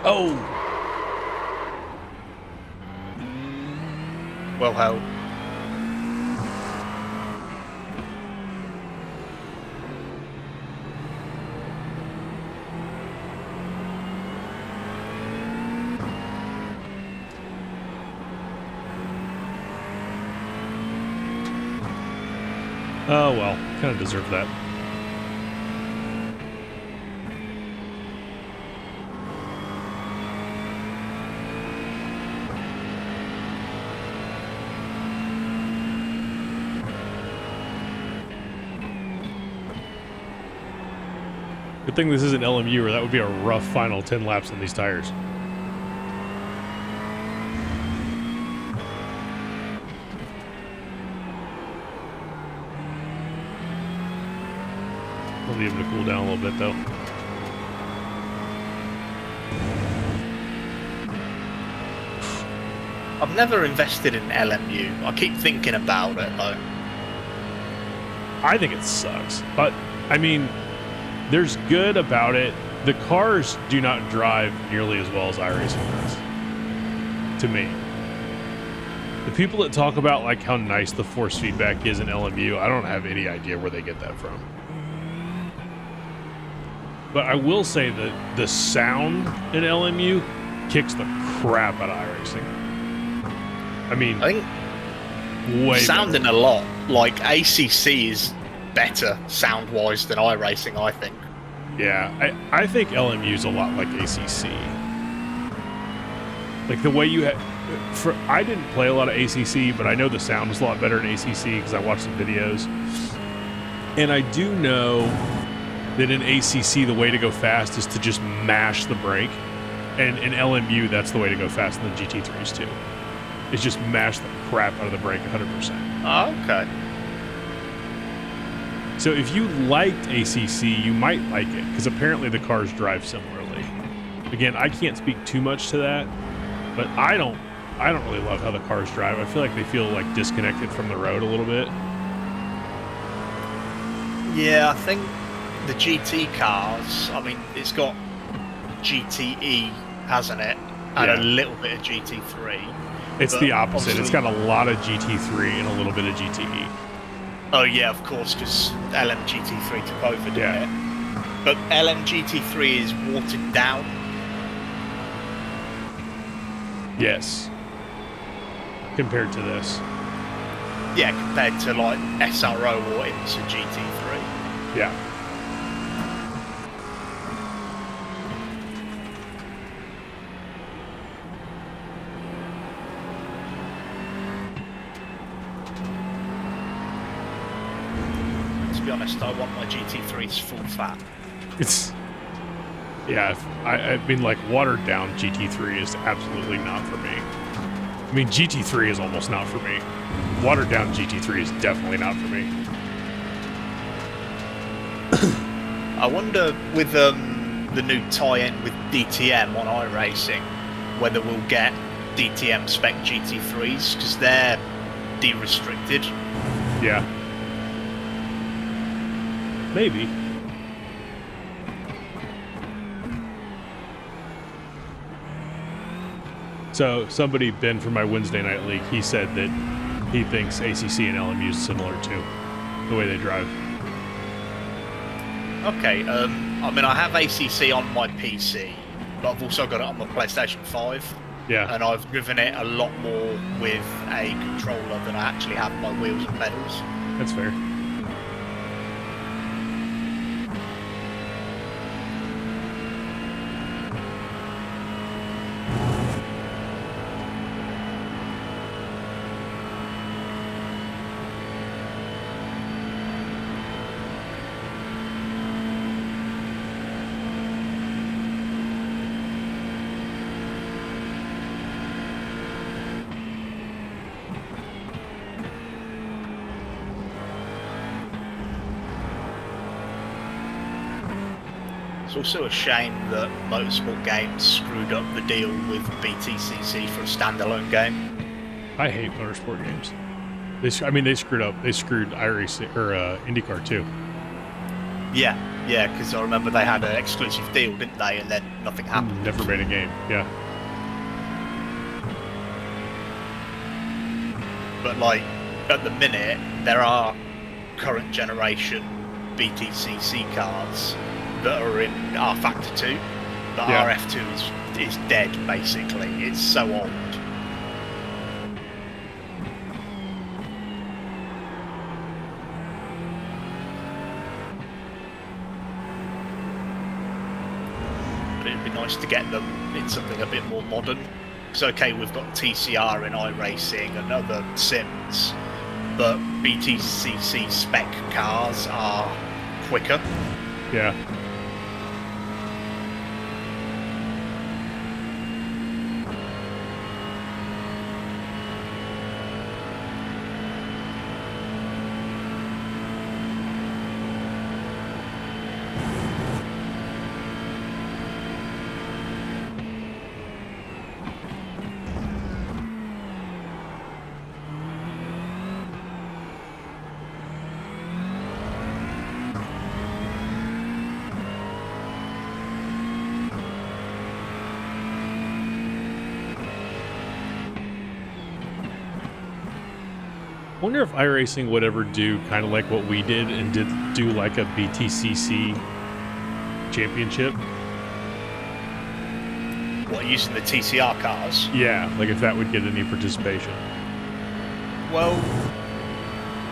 Oh! Well held. Oh, well. Kind of deserved that. Good thing this isn't LMU, or that would be a rough final 10 laps on these tires. I'll need him to cool down a little bit, though. I've never invested in LMU. I keep thinking about it, though. I think it sucks, but, I mean, there's good about it. The cars do not drive nearly as well as iRacing does, to me. The people that talk about, like, how nice the force feedback is in LMU, I don't have any idea where they get that from. But I will say that the sound in LMU kicks the crap out of iRacing. I mean, I think way sounding better. a lot like ACC is better sound-wise than iRacing, I think. Yeah, I think LMU's a lot like ACC. Like the way you I didn't play a lot of ACC, but I know the sound was a lot better in ACC because I watched the videos. And I do know that in ACC, the way to go fast is to just mash the brake. And in LMU, that's the way to go fast in the GT3s too. It's just mash the crap out of the brake 100%. Oh, okay. So if you liked ACC, you might like it, because apparently the cars drive similarly. Again, I can't speak too much to that, but I don't really love how the cars drive. I feel like they feel like disconnected from the road a little bit. Yeah, I think the GT cars, I mean, it's got GTE, hasn't it? And Yeah. a little bit of GT3. It's But the opposite. It's obviously- got a lot of GT3 and a little bit of GTE. Oh yeah, of course, because LMGT3 took over, didn't Yeah. it? But LMGT3 is watered down. Yes. Compared to this. Yeah, compared to like SRO or IMSA GT3. Yeah. To be honest, I want my GT3s full fat. It's... Yeah, I mean, like, watered down GT3 is absolutely not for me. I mean, GT3 is almost not for me. Watered down GT3 is definitely not for me. I wonder with the new tie-in with DTM on iRacing, whether we'll get DTM spec GT3s, because they're de-restricted. Yeah. Maybe. So somebody, Ben from my Wednesday night league, he said that he thinks ACC and LMU is similar too, the way they drive. Okay, I mean, I have ACC on my PC, but I've also got it on my PlayStation 5, Yeah. and I've driven it a lot more with a controller than I actually have my wheels and pedals. That's fair. It's also a shame that Motorsport Games screwed up the deal with BTCC for a standalone game. I hate motorsport games. They screwed up. They screwed iRacing or IndyCar too. Yeah, Yeah, because I remember they had an exclusive deal, didn't they? And then nothing happened. Never made a game. Yeah. But like at the minute, there are current generation BTCC cars that are in R Factor 2. But Yeah. RF2 is dead basically. It's so old. But it'd be nice to get them in something a bit more modern. It's okay, we've got TCR in iRacing and other sims, but BTCC spec cars are quicker. Yeah. I wonder if iRacing would ever do kind of like what we did and did do like a BTCC championship. What, using the TCR cars? Yeah, like if that would get any participation. Well,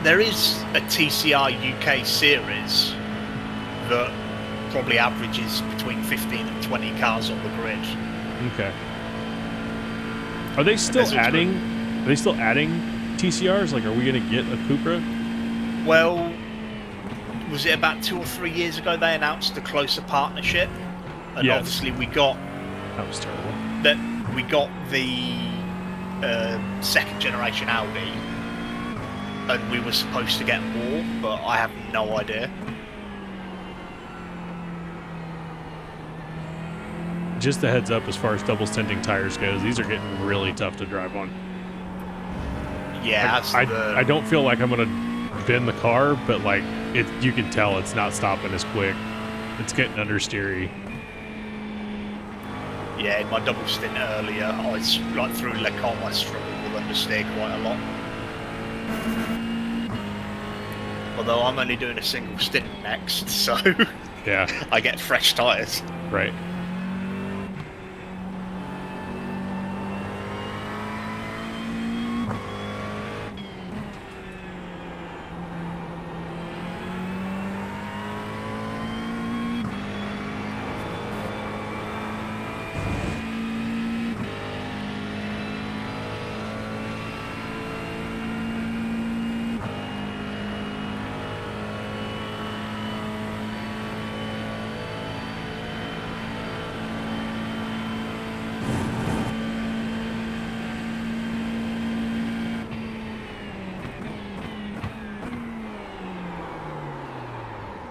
there is a TCR UK series that probably averages between 15 and 20 cars on the grid. Okay. Are they still there's also- adding? Are they still adding TCRs? Like, are we gonna get a Cupra? Well, was it about 2 or 3 years ago they announced a closer partnership? And Yes. obviously we got That was terrible. that we got the second generation Audi, and we were supposed to get more, but I have no idea. Just a heads up, as far as double stinting tires goes, these are getting really tough to drive on. Yeah, that's I the, don't feel like I'm gonna bend the car, but like you can tell it's not stopping as quick. It's getting understeery. yeah. In my double stint earlier, like through Le Combe, I struggled with understeer quite a lot. Although I'm only doing a single stint next, so Yeah, I get fresh tyres. right.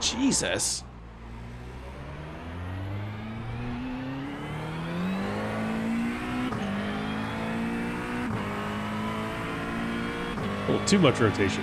Jesus. A little too much rotation.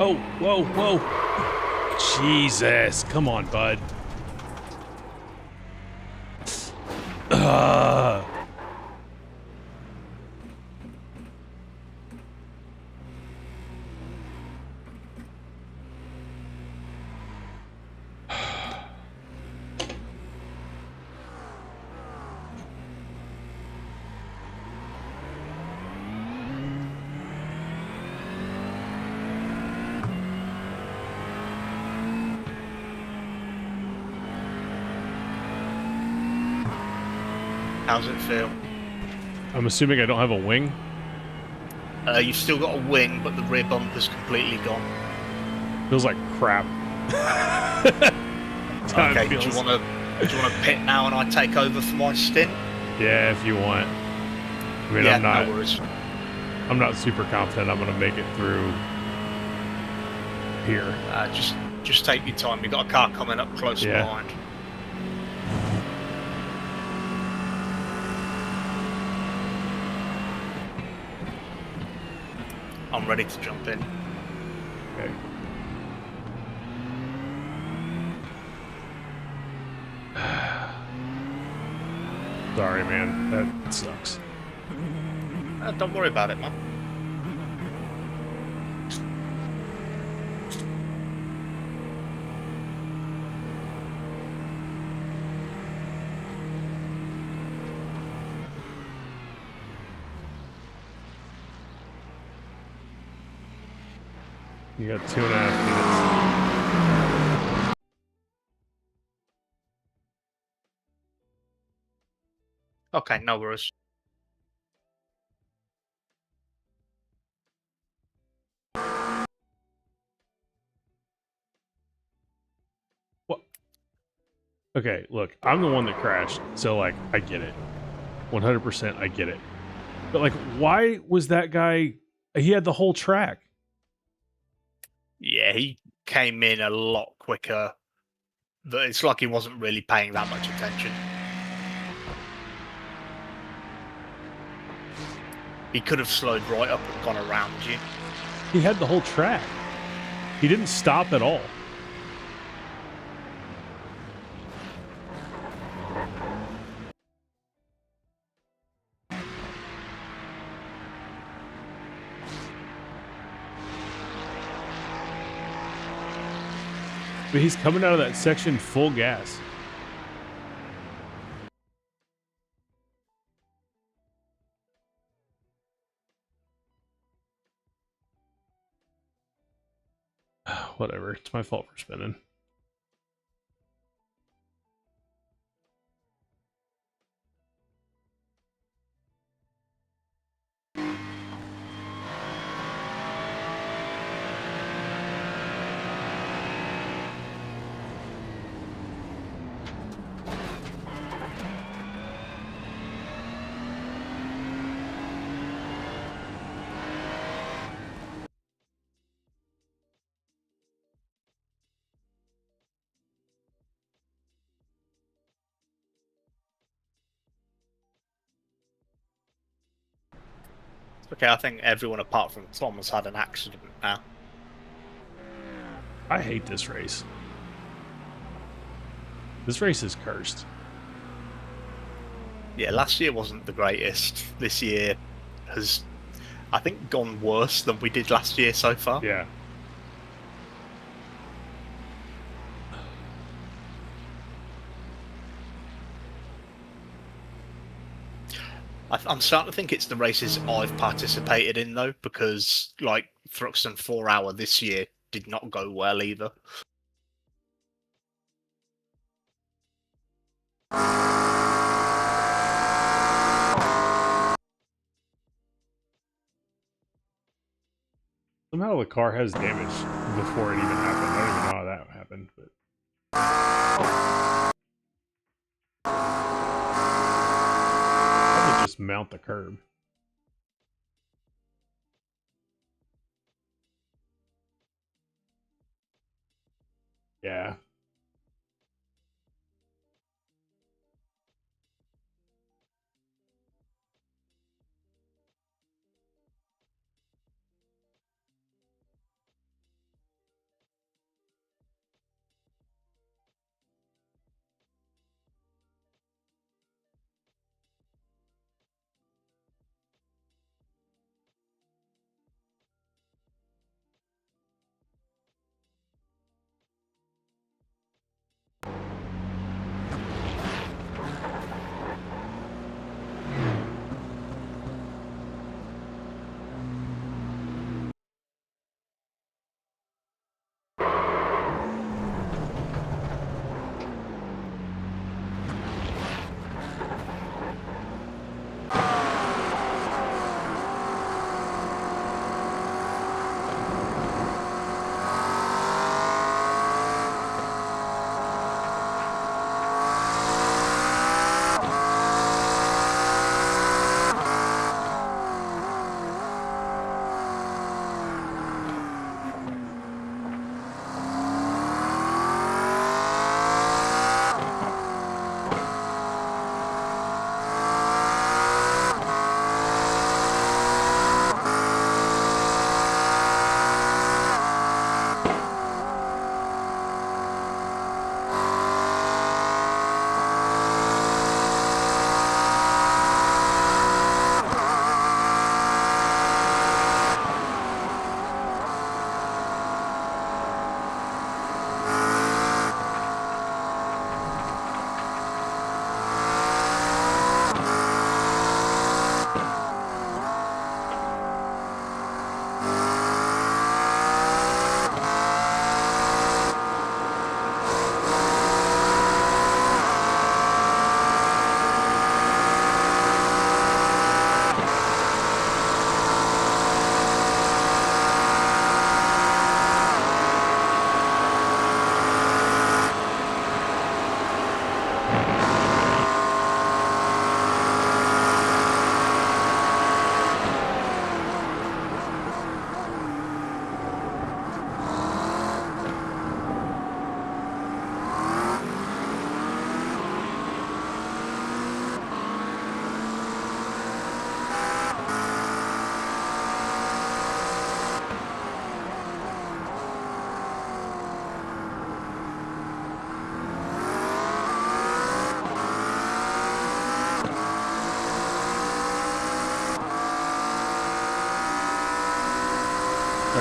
Oh, whoa, whoa. Jesus. Come on, bud. Ugh. How's it feel? I'm assuming I don't have a wing. You've still got a wing, but the rear bumper's completely gone. Feels like crap. That's how it Okay, do you feels. want to pit now and I take over for my stint? Yeah, if you want. I mean, Yeah, I'm no worries. not super confident I'm gonna make it through here. Just take your time. You've got a car coming up close Yeah. behind. I'm ready to jump in. Okay. Sorry, man. That sucks. Don't worry about it, man. You got 2.5 minutes. Okay, no worries. What? Okay, look, I'm the one that crashed, so like I get it. 100% I get it. But like, why was that guy? He had the whole track. Yeah, he came in a lot quicker. It's like he wasn't really paying that much attention. He could have slowed right up and gone around you. He had the whole track. He didn't stop at all. But he's coming out of that section full gas. Whatever. It's my fault for spinning. Okay, I think everyone apart from Tom has had an accident now. I hate this race. This race is cursed. Yeah, last year wasn't the greatest. This year has, I think, gone worse than we did last year so far. Yeah. I'm starting to think it's the races I've participated in, though, because, like, Thruxton 4 Hour this year did not go well either. Somehow the car has damage before it even happened. I don't even know how that happened, but probably just mount the curb. Yeah.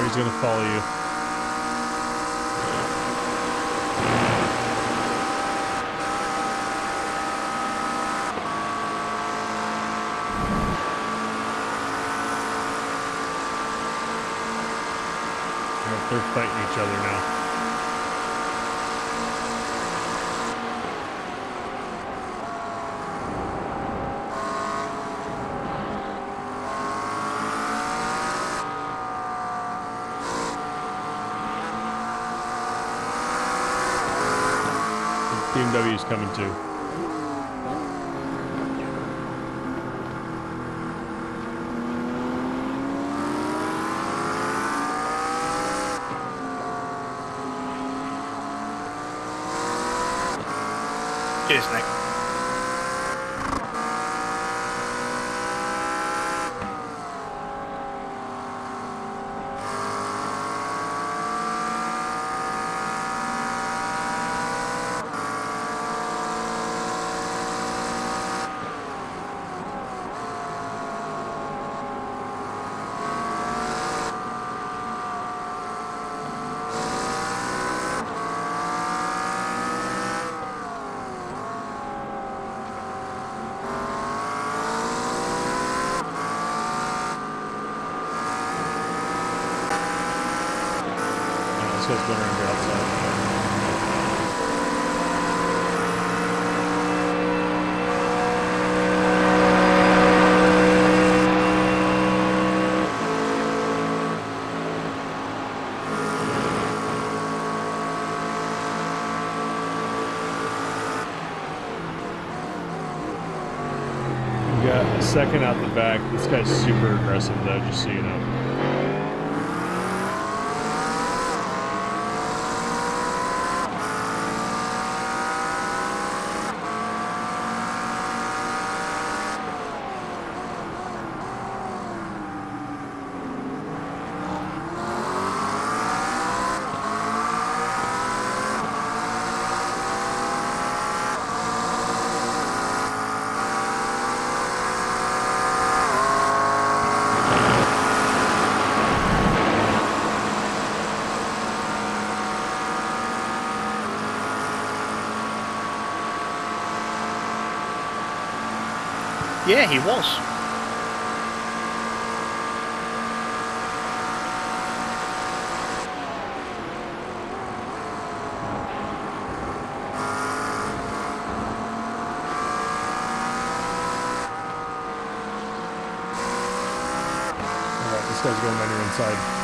he's going to follow you. They're fighting each other now. BMW's coming too. Cheers, Nick. Let's go around here outside. We got a second out the back. This guy's super aggressive though, just so you know. Yeah, he was. Alright, this guy's going on your inside.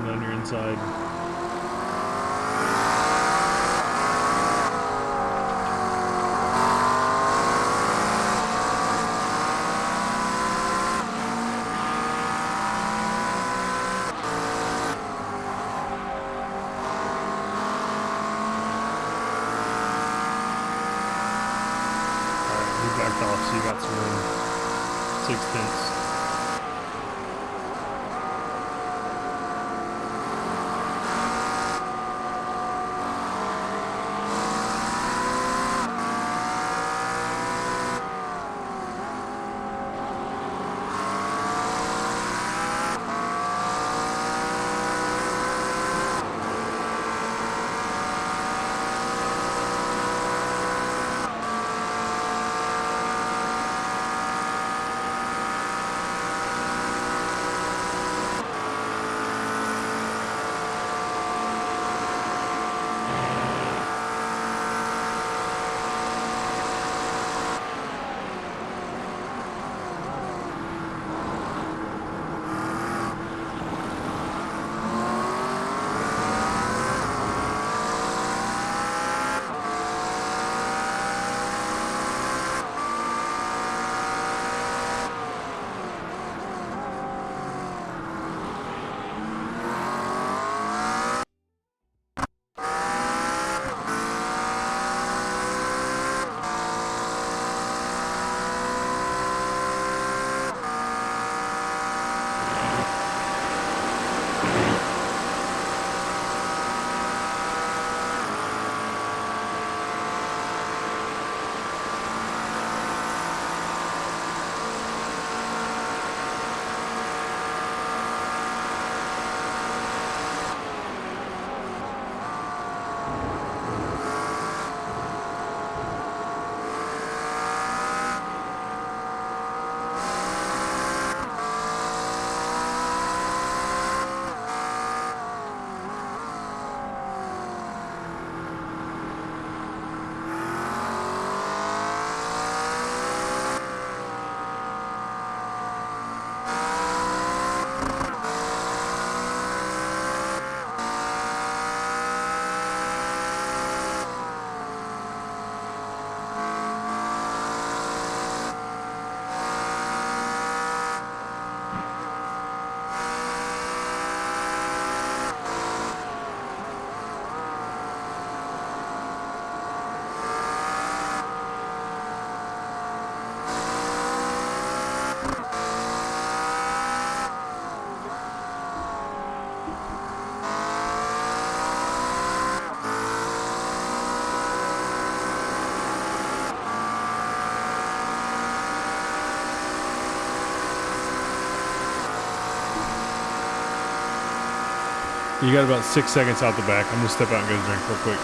on your inside. Alright, you backed off, so you got some room. 6 tenths. You got about 6 seconds out the back. I'm gonna step out and get a drink real quick.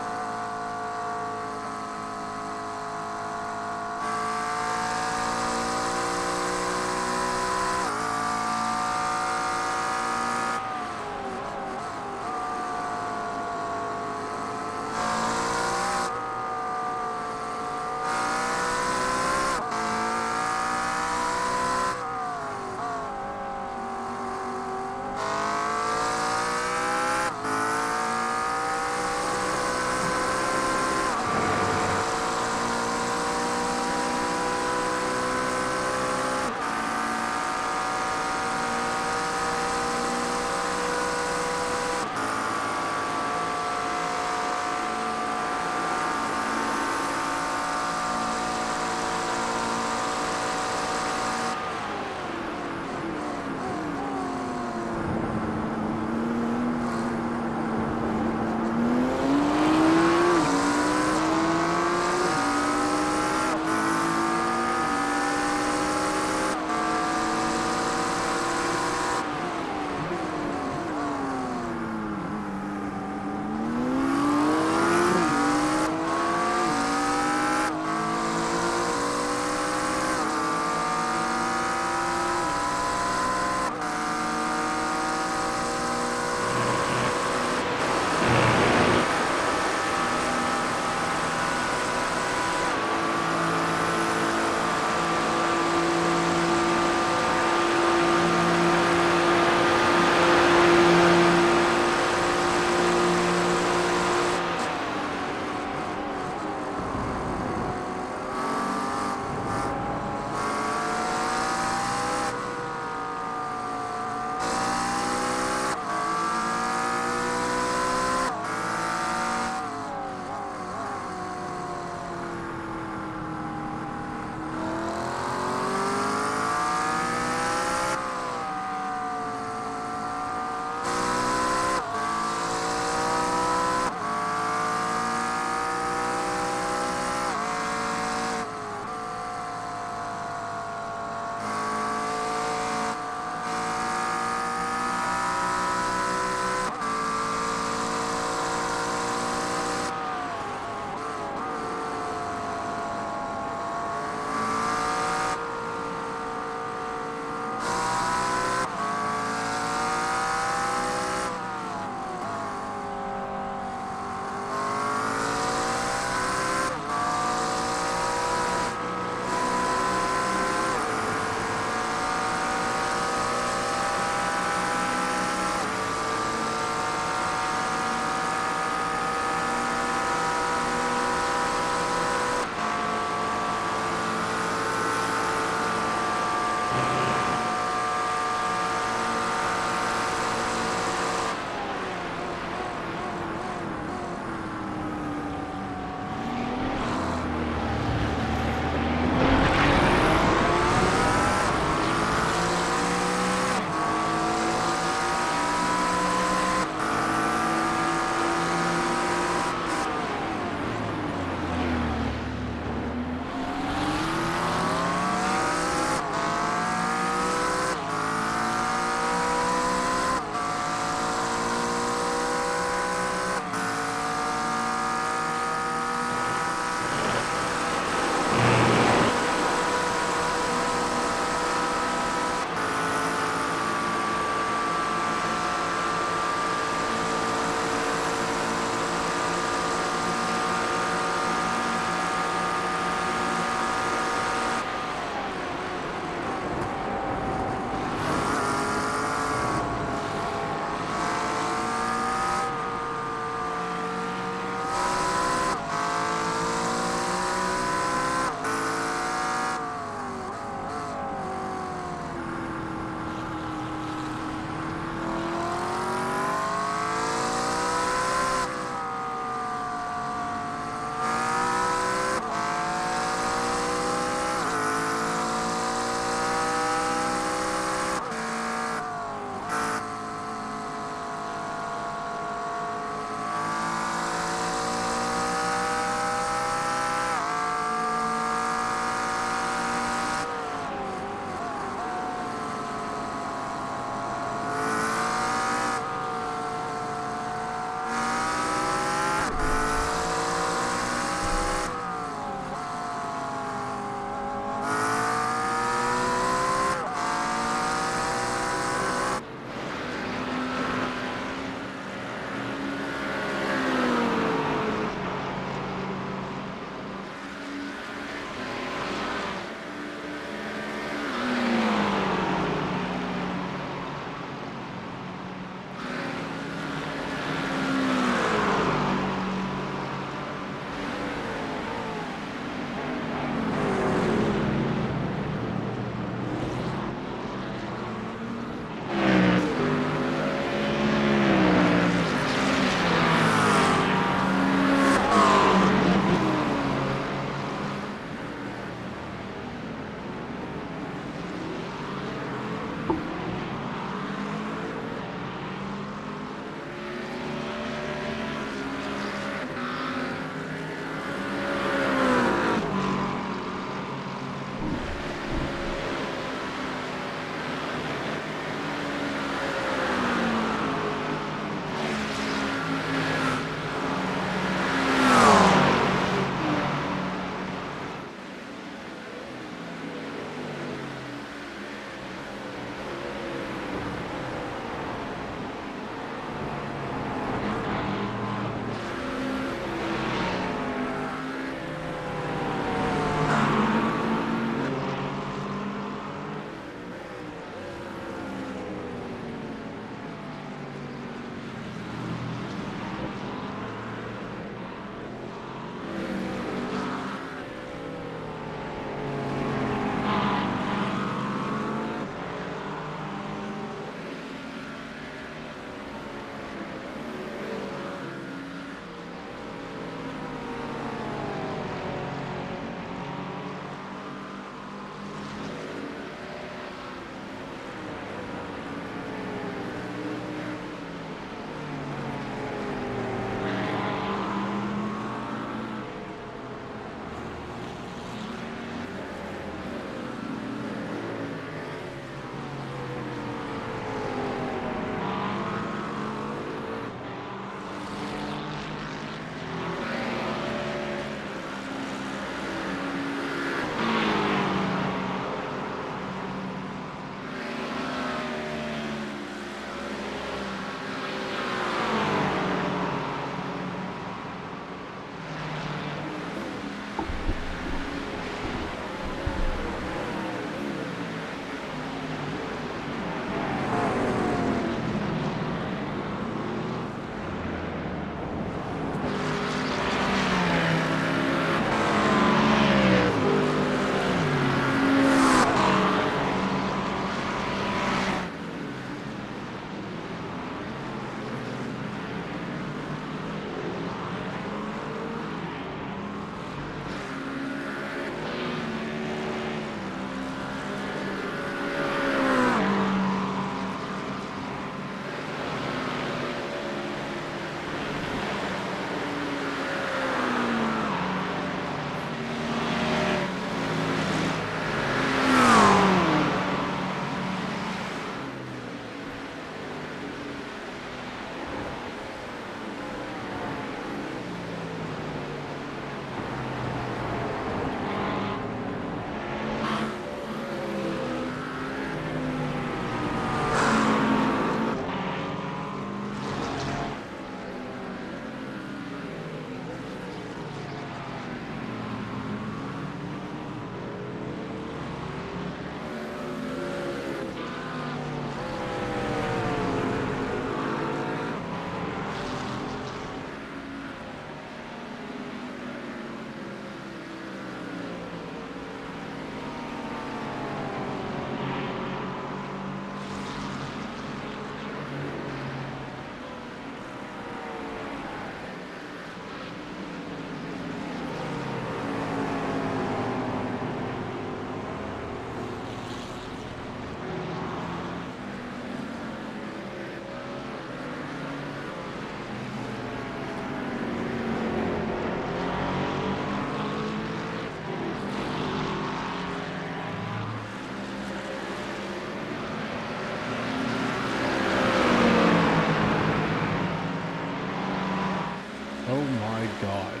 my God.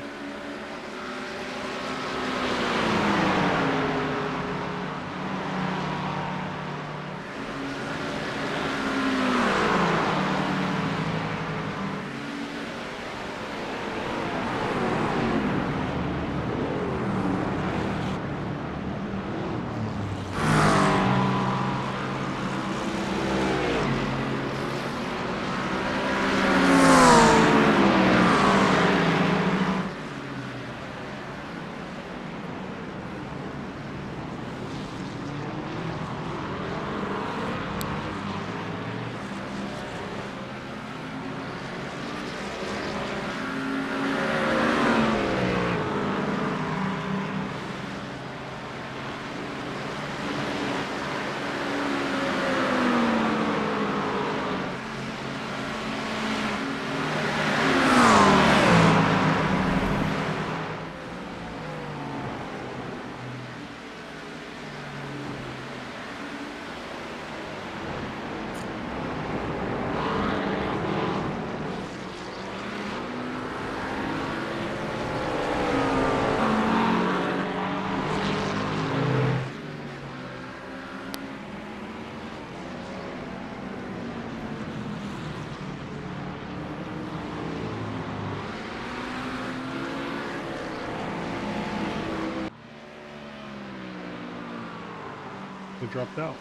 They dropped out.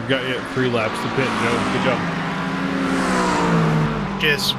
We've got yet 3 laps to pit, Joe. Good job. Cheers.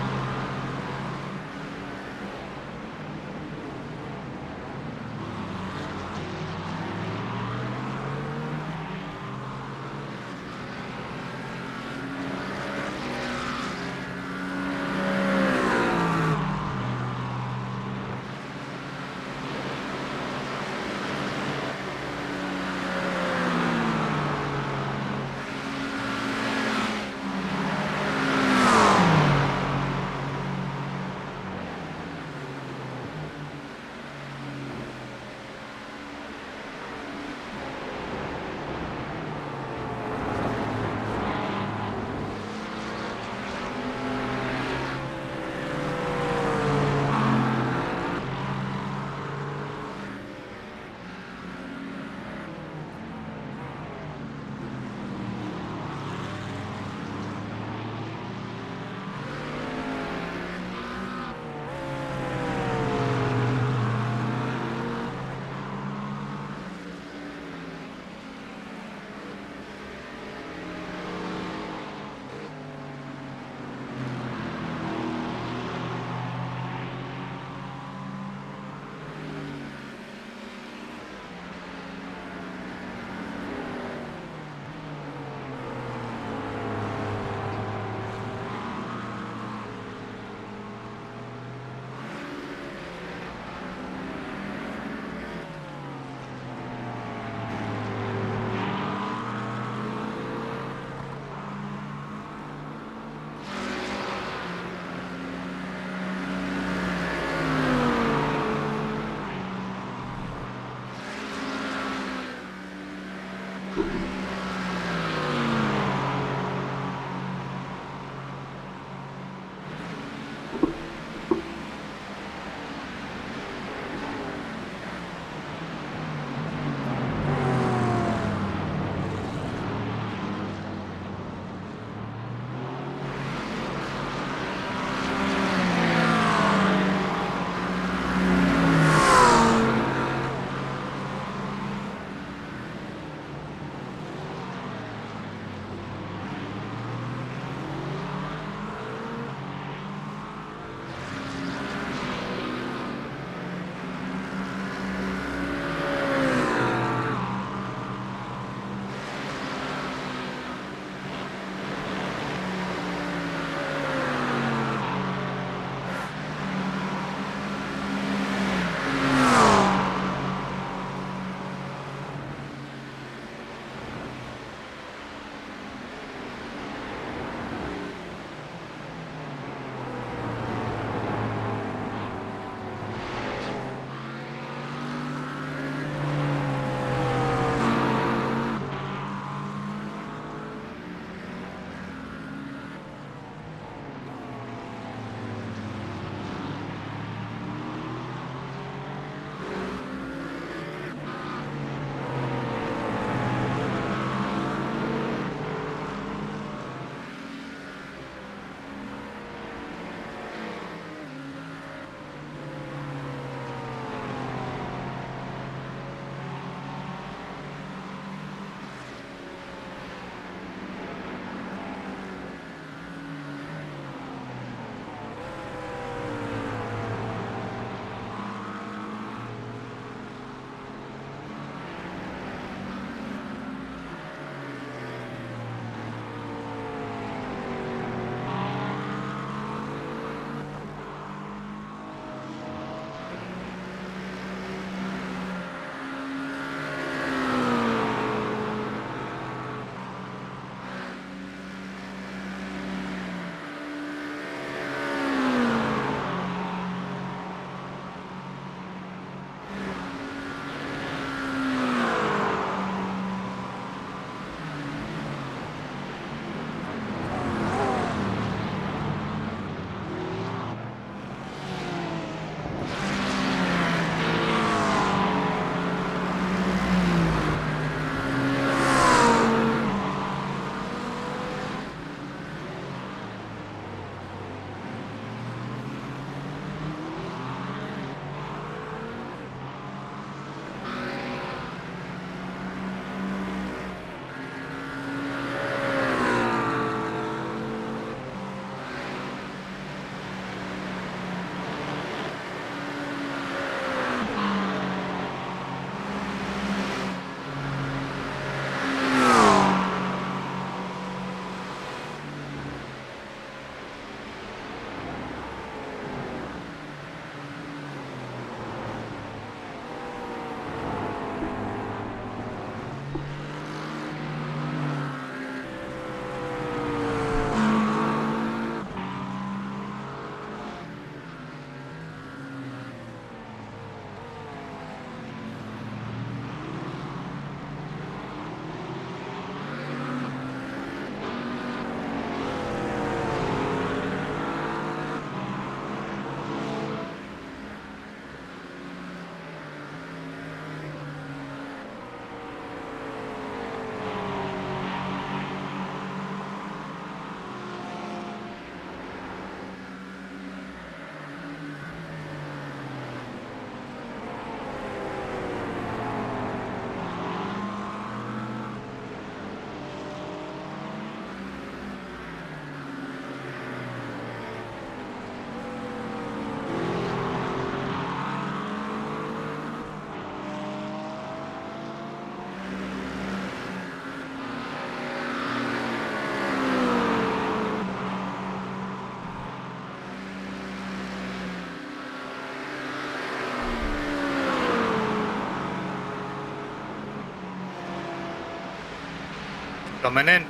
Coming in.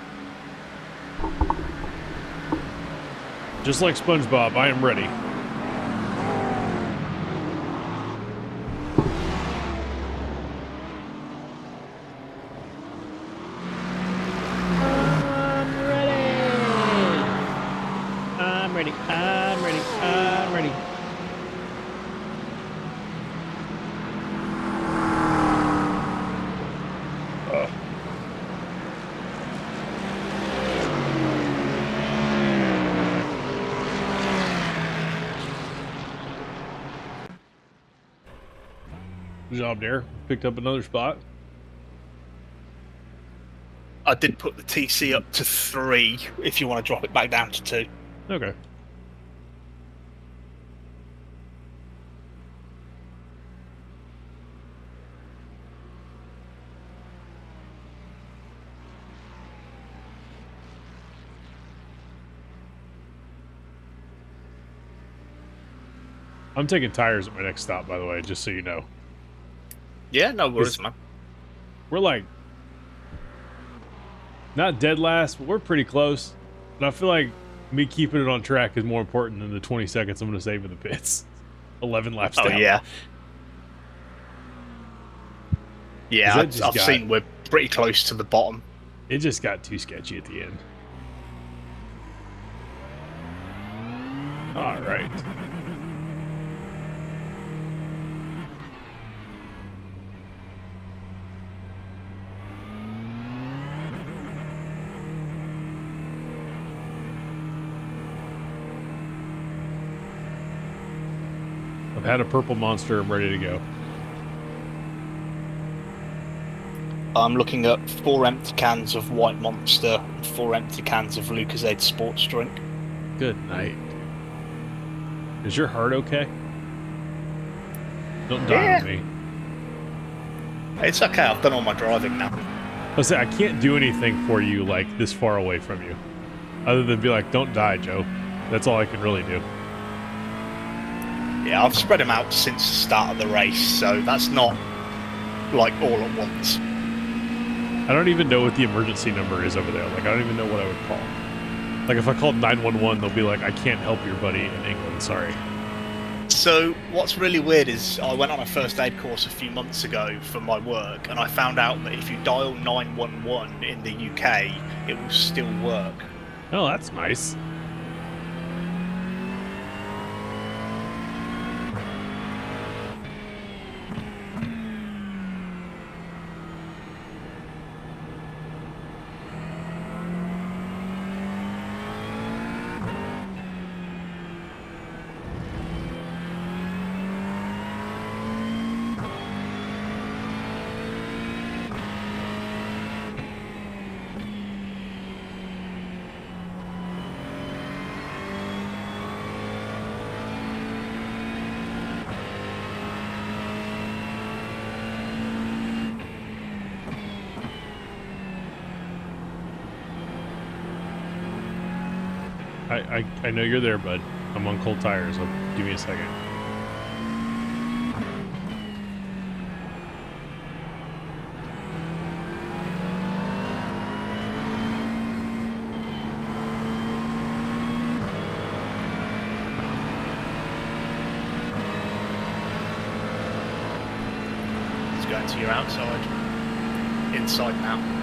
Just like SpongeBob, I am ready. I'm ready. Good job, Dare. Picked up another spot. I did put the TC up to 3 if you want to drop it back down to 2. Okay. I'm taking tires at my next stop, by the way, just so you know. Yeah, no worries, man. We're like not dead last, but we're pretty close. And I feel like me keeping it on track is more important than the 20 seconds I'm going to save in the pits. 11 laps down. Oh, yeah. Yeah, I've seen we're pretty close to the bottom. It just got too sketchy at the end. All right. I've had a purple monster. I'm ready to go. I'm looking at 4 empty cans of White Monster and 4 empty cans of Lucozade sports drink. Good night. Is your heart okay? Don't die on me. It's okay, I've done all my driving now. I say I can't do anything for you like this far away from you. Other than be like, don't die, Joe. That's all I can really do. Yeah, I've spread them out since the start of the race, so that's not like all at once. I don't even know what the emergency number is over there. Like, I don't even know what I would call. Like, if I called 911, they'll be like, I can't help your buddy in England, sorry. So, what's really weird is I went on a first aid course a few months ago for my work, and I found out that if you dial 911 in the UK, it will still work. Oh, that's nice. I know you're there, bud. I'm on cold tires. Give me a second. It's going to your outside. Inside now.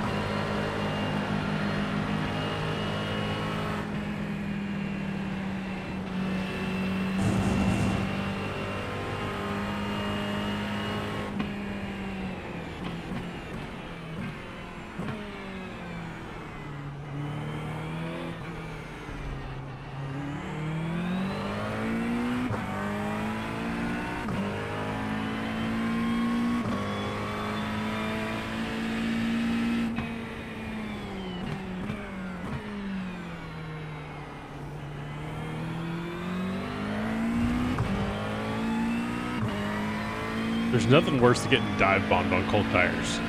There's nothing worse than getting dive bombed on cold tires.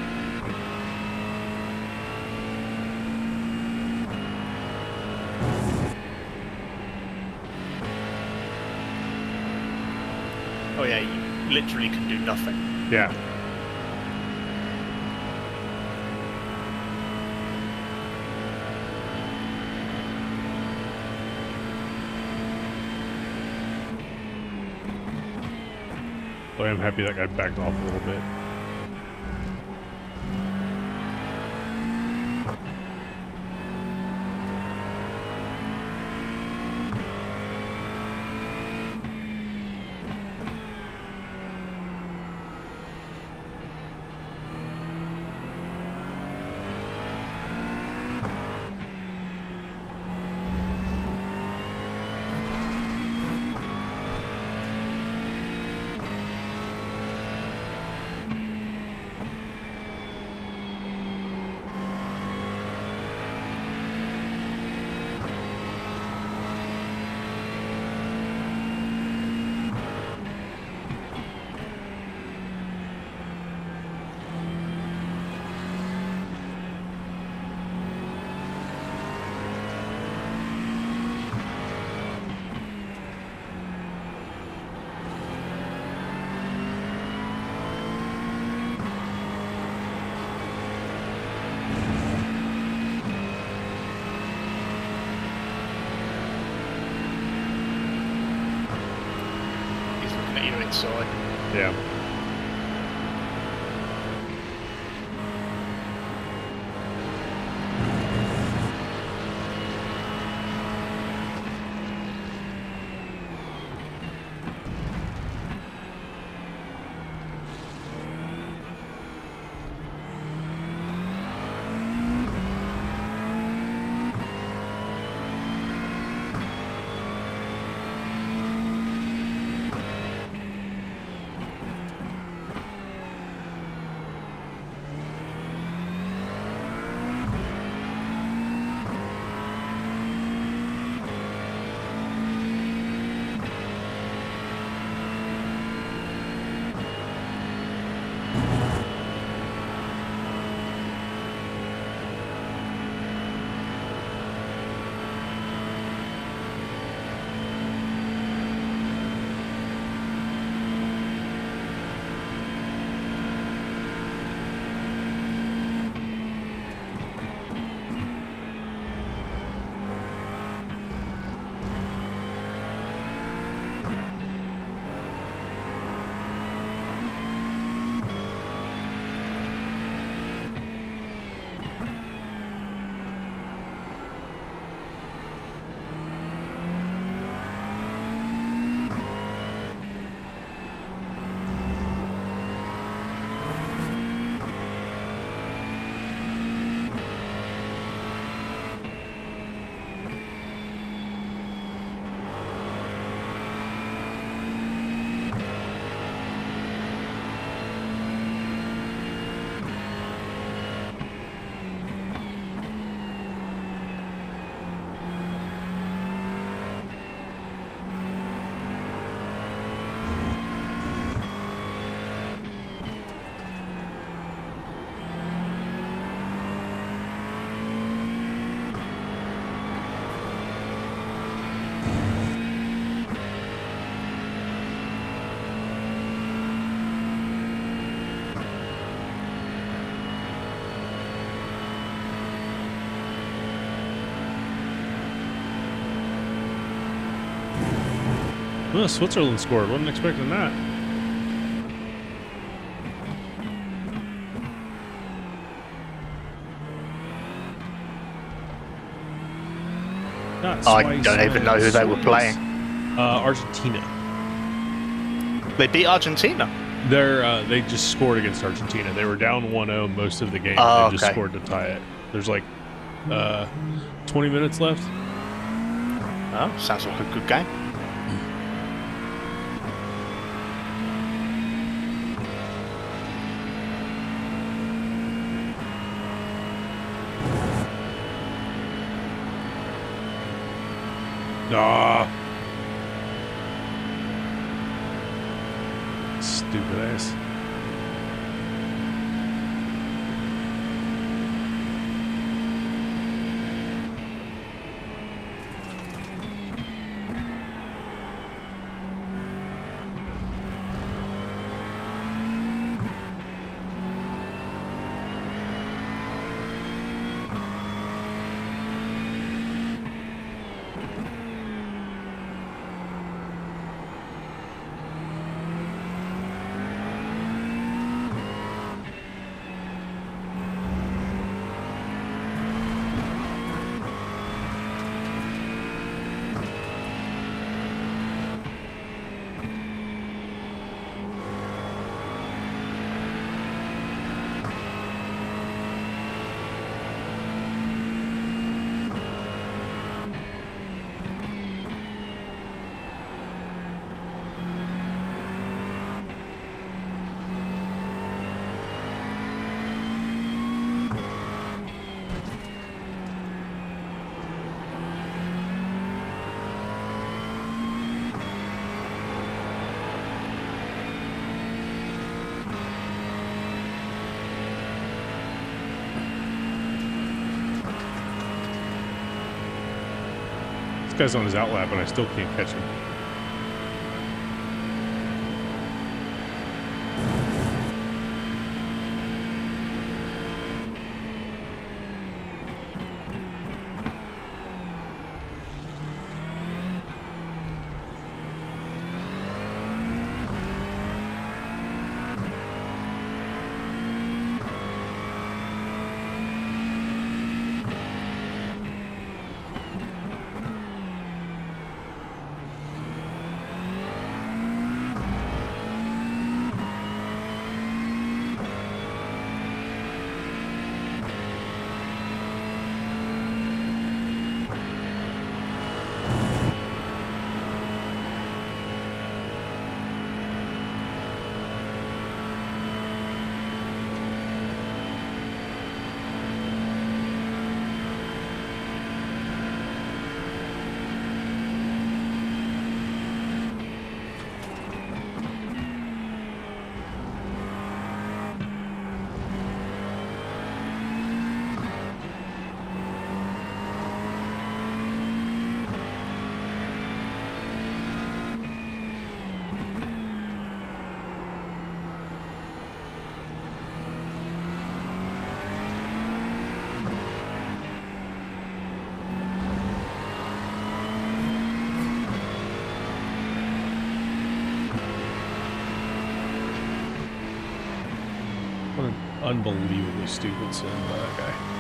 Oh yeah, you literally can do nothing. Yeah. So I am happy that guy backed off a little bit. He's looking at you inside. Yeah. Well, Switzerland scored. Wasn't expecting that. I don't even know who they were playing. Argentina. They beat Argentina. They just scored against Argentina. They were down 1-0 most of the game. Oh, They just okay. scored to tie it. There's like 20 minutes left. Oh, sounds like a good game. Ah. Stupid ass. This guy's on his outlap and I still can't catch him. What an unbelievably stupid sin by that guy.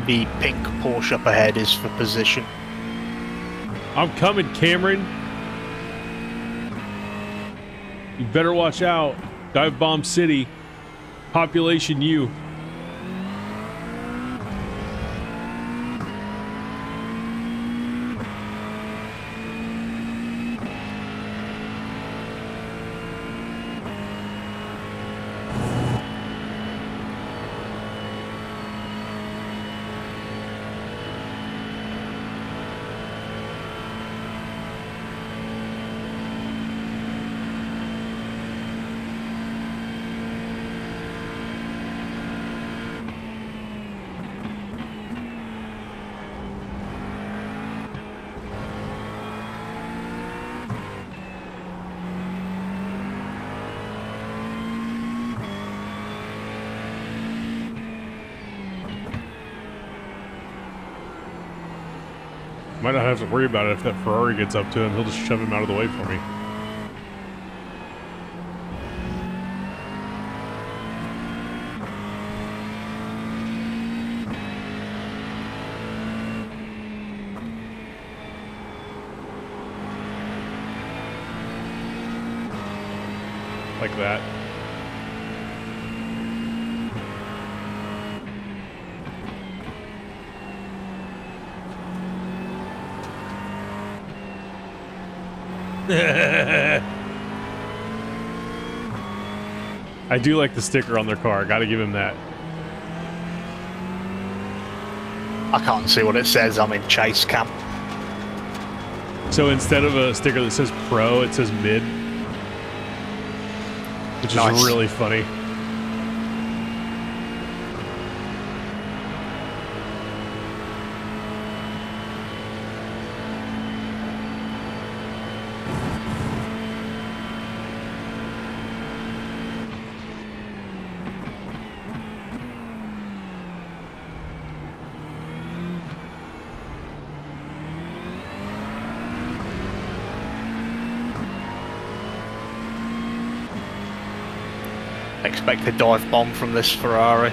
The pink Porsche up ahead is for position. I'm coming, Cameron. You better watch out. Dive Bomb City. Population U. Might not have to worry about it if that Ferrari gets up to him. He'll just shove him out of the way for me. Like that. I do like the sticker on their car. Gotta give him that. I can't see what it says. I'm in chase cam. So instead of a sticker that says pro, it says mid. Which Nice. is really funny. Expect a dive bomb from this Ferrari.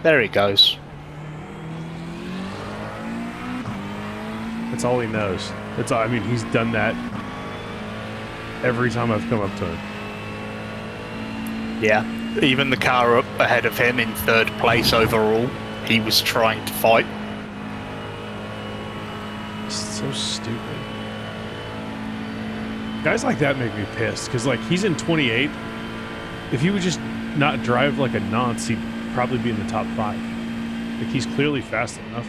There he goes. That's all he knows. That's all, I mean, he's done that every time I've come up to him. Yeah. Even the car up ahead of him in 3rd place overall, he was trying to fight. It's so stupid. Guys like that make me pissed, because, like, he's in 28th. If he would just not drive like a nonce, he'd probably be in the top 5. Like, he's clearly fast enough.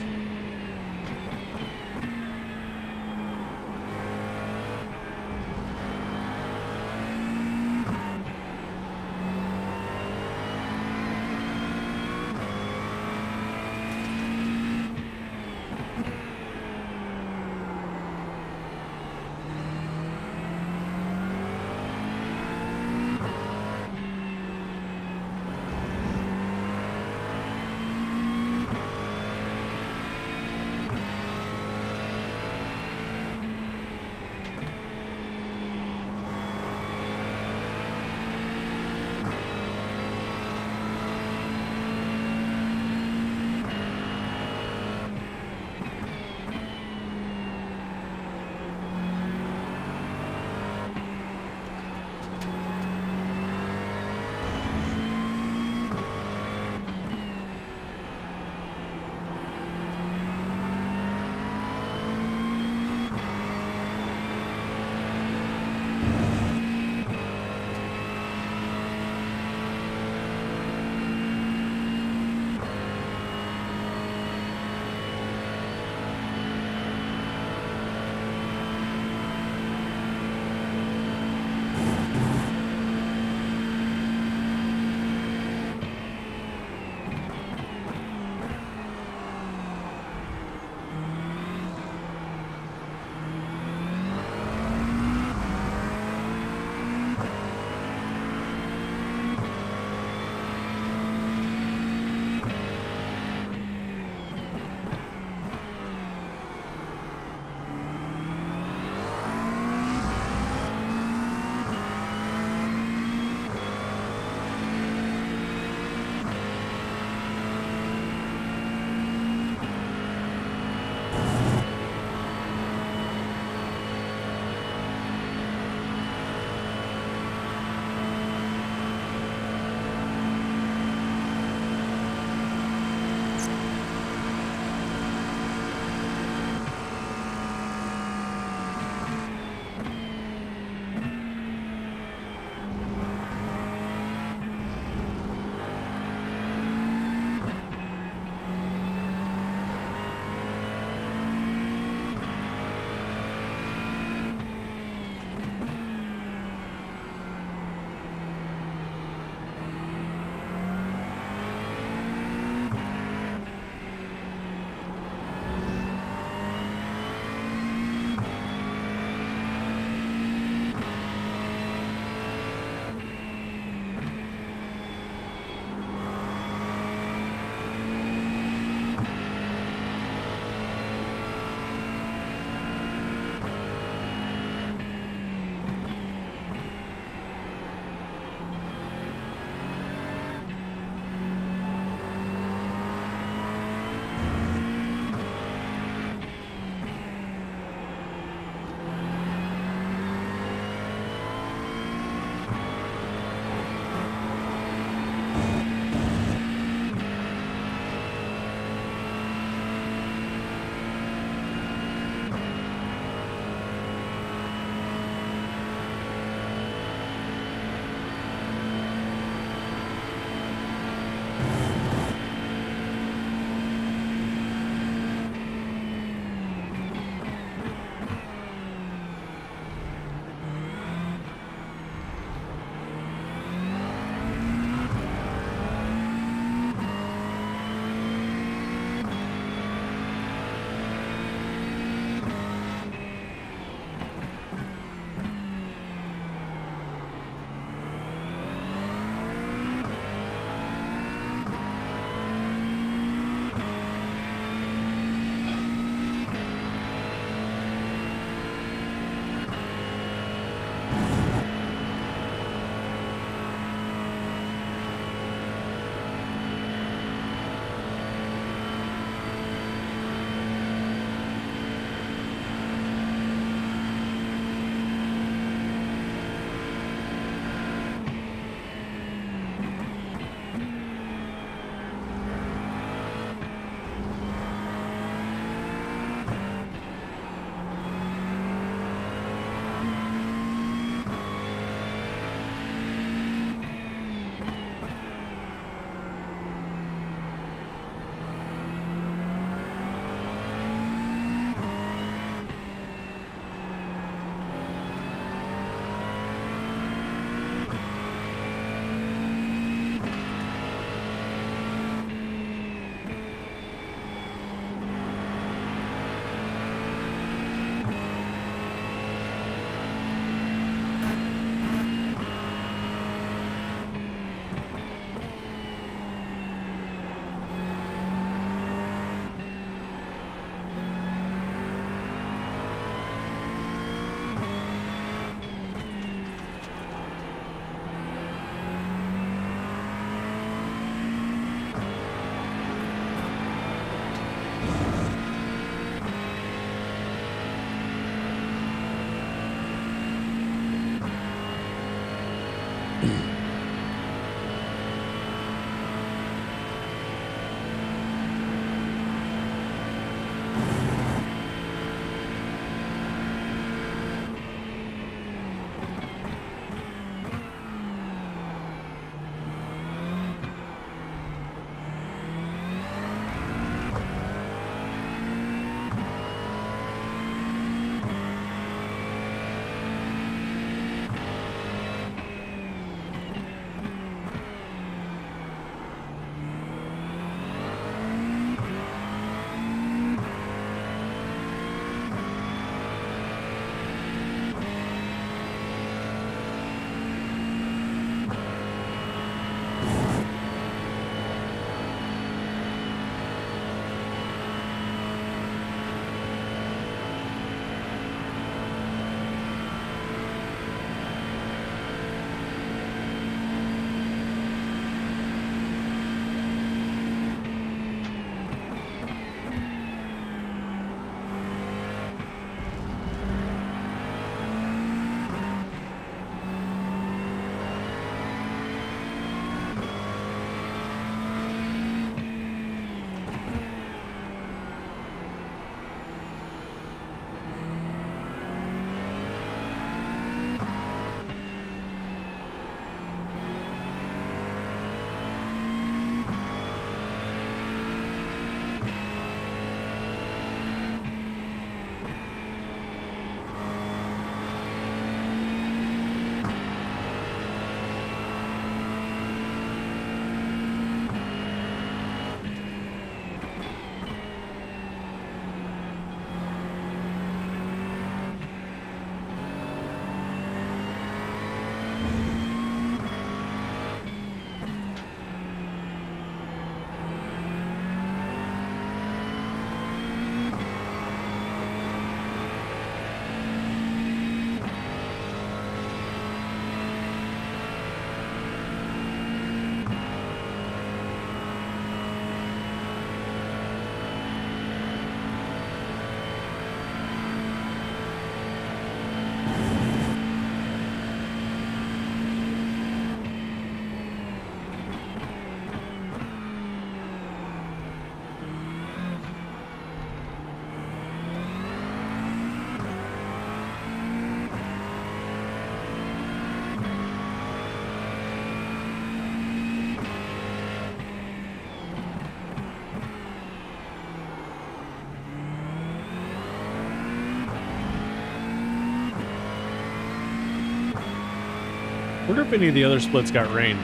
Wonder if any of the other splits got rain.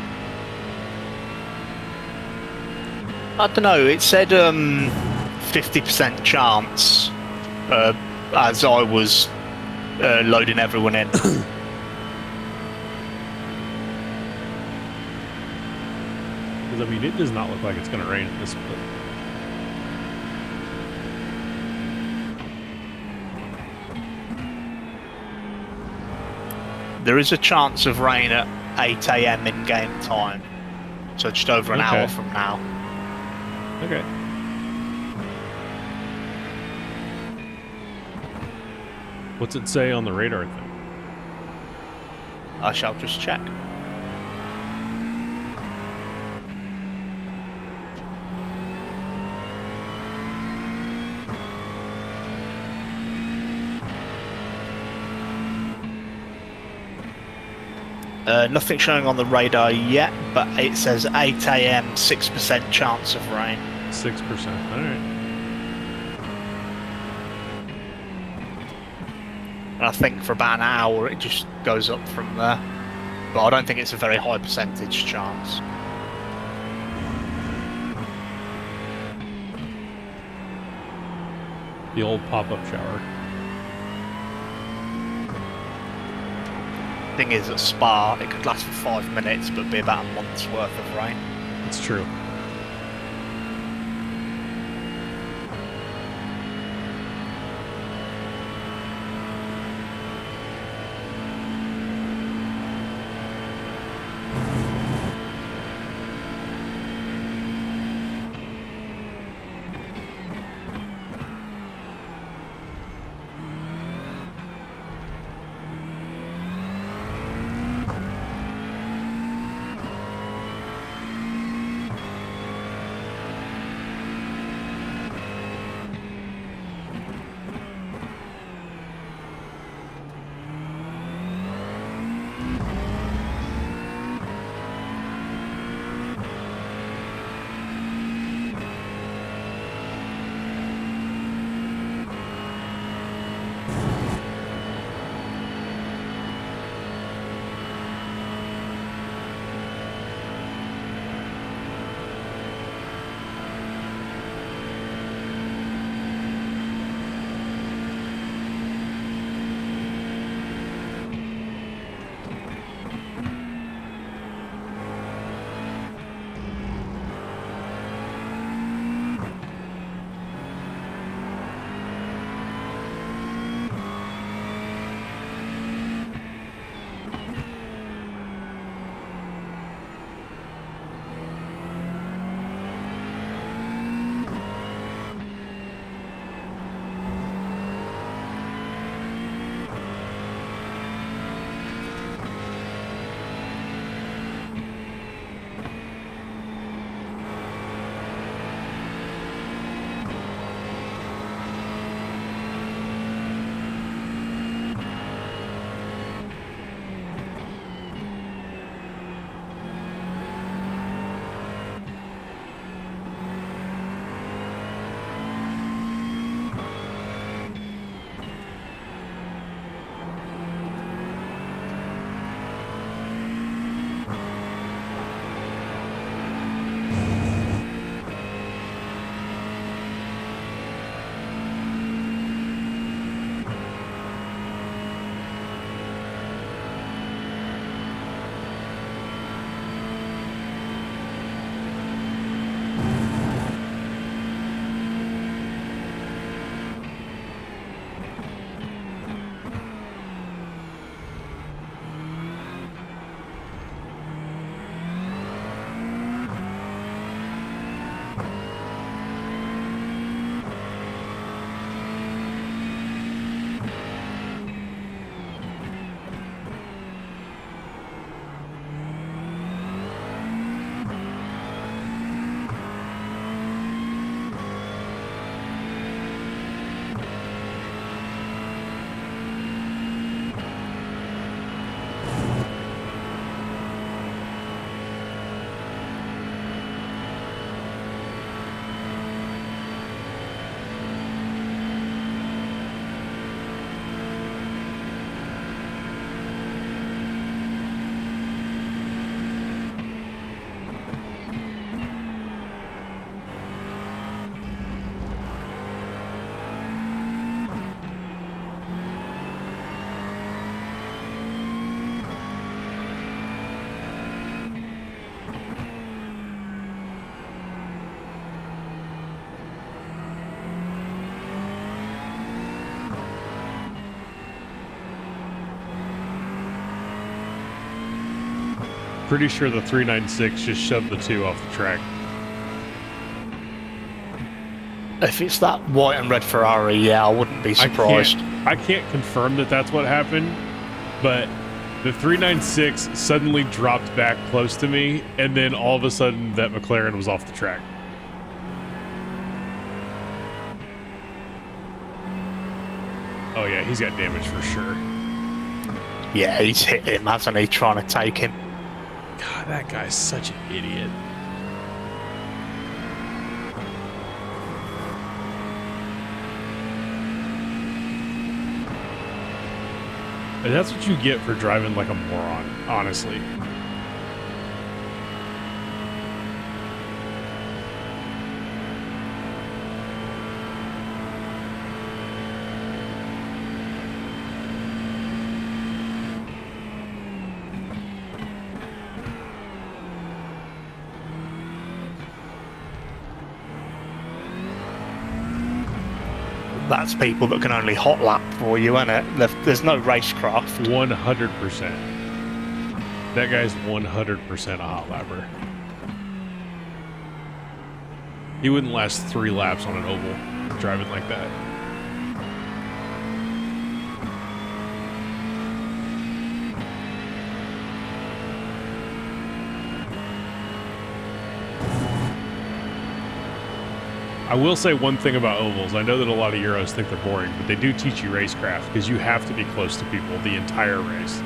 I don't know. It said 50% chance as I was loading everyone in. Because I mean, it does not look like it's going to rain at this split. There is a chance of rain at 8 a.m. in game time, so just over an hour from now. Okay. What's it say on the radar thing? I shall just check. Nothing showing on the radar yet, but it says 8 a.m. 6% chance of rain. 6%. All right. And I think for about an hour it just goes up from there. But I don't think it's a very high percentage chance. The old pop-up shower. Thing is, at Spa, it could last for 5 minutes, but be about a month's worth of rain. It's true. Pretty sure the 396 just shoved the 2 off the track. If it's that white and red Ferrari, yeah, I wouldn't be surprised. I can't confirm that that's what happened, but the 396 suddenly dropped back close to me, and then all of a sudden that McLaren was off the track. Oh yeah, he's got damage for sure. Yeah, he's hit him, hasn't he, trying to take him. God, that guy's such an idiot. And that's what you get for driving like a moron, honestly. That's people that can only hot lap for you, isn't it? There's no racecraft. 100%. That guy's 100% a hot lapper. He wouldn't last 3 laps on an oval driving like that. I will say one thing about ovals. I know that a lot of Euros think they're boring, but they do teach you racecraft because you have to be close to people the entire race.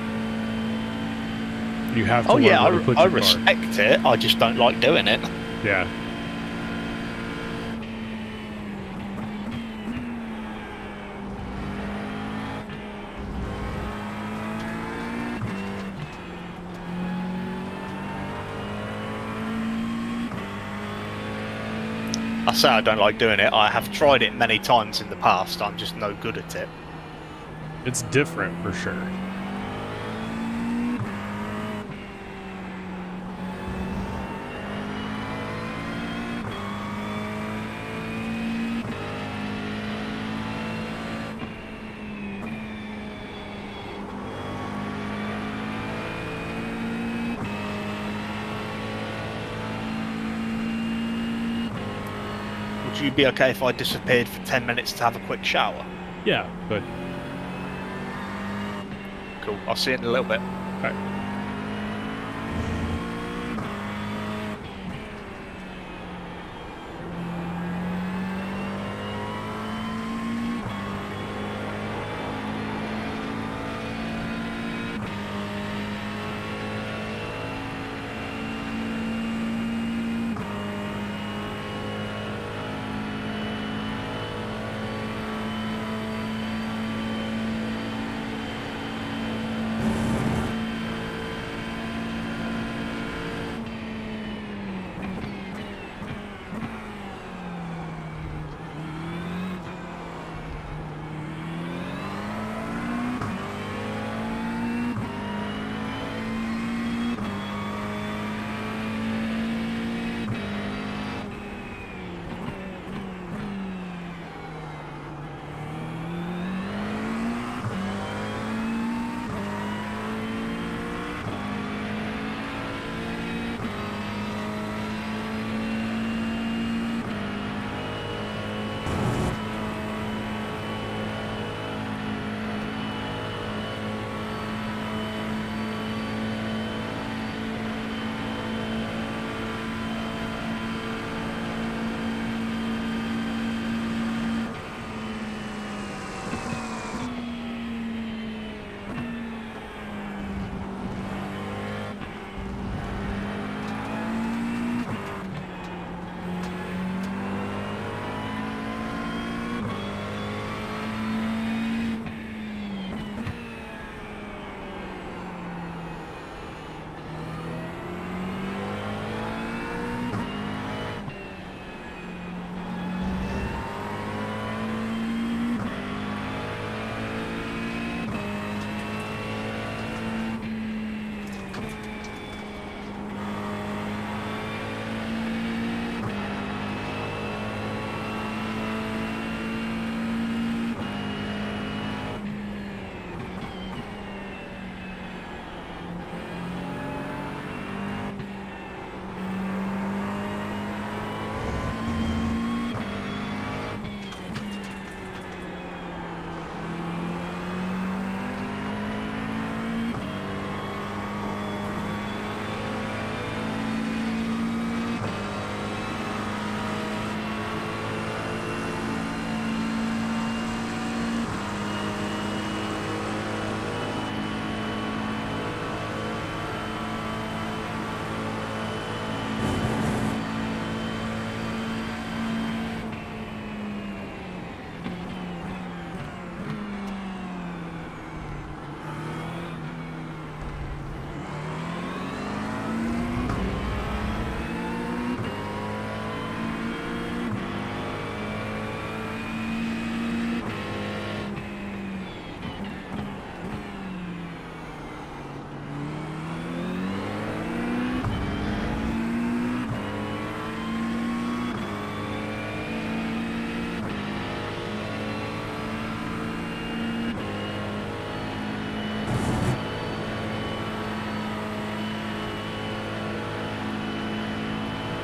You have to learn how to put I your car. respect it. I just don't like doing it. Yeah. I say I don't like doing it. I have tried it many times in the past. I'm just no good at it. It's different for sure. Would you be okay if I disappeared for 10 minutes to have a quick shower? Yeah, but Cool. I'll see you in a little bit. okay.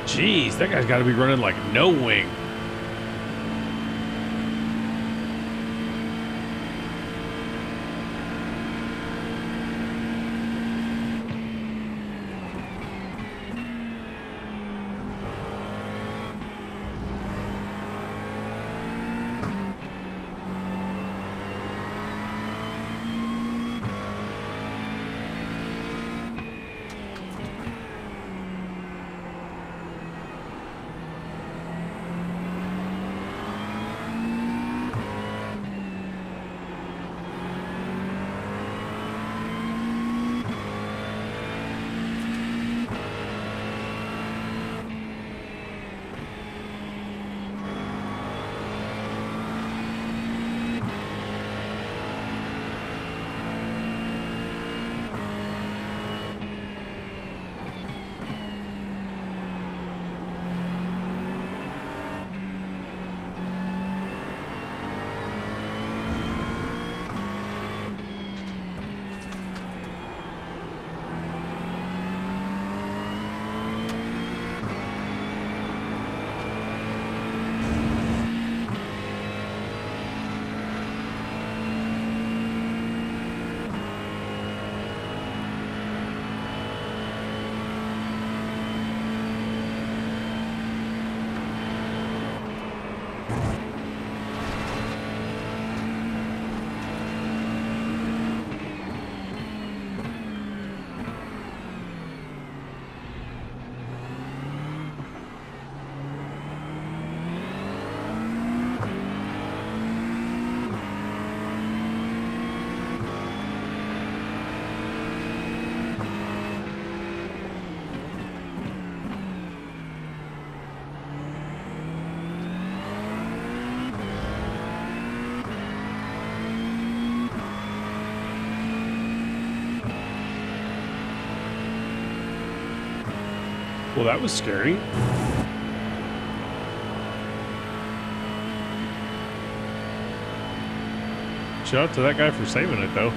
Jeez, that guy's got to be running like no wing. Well, that was scary. Shout out to that guy for saving it, though.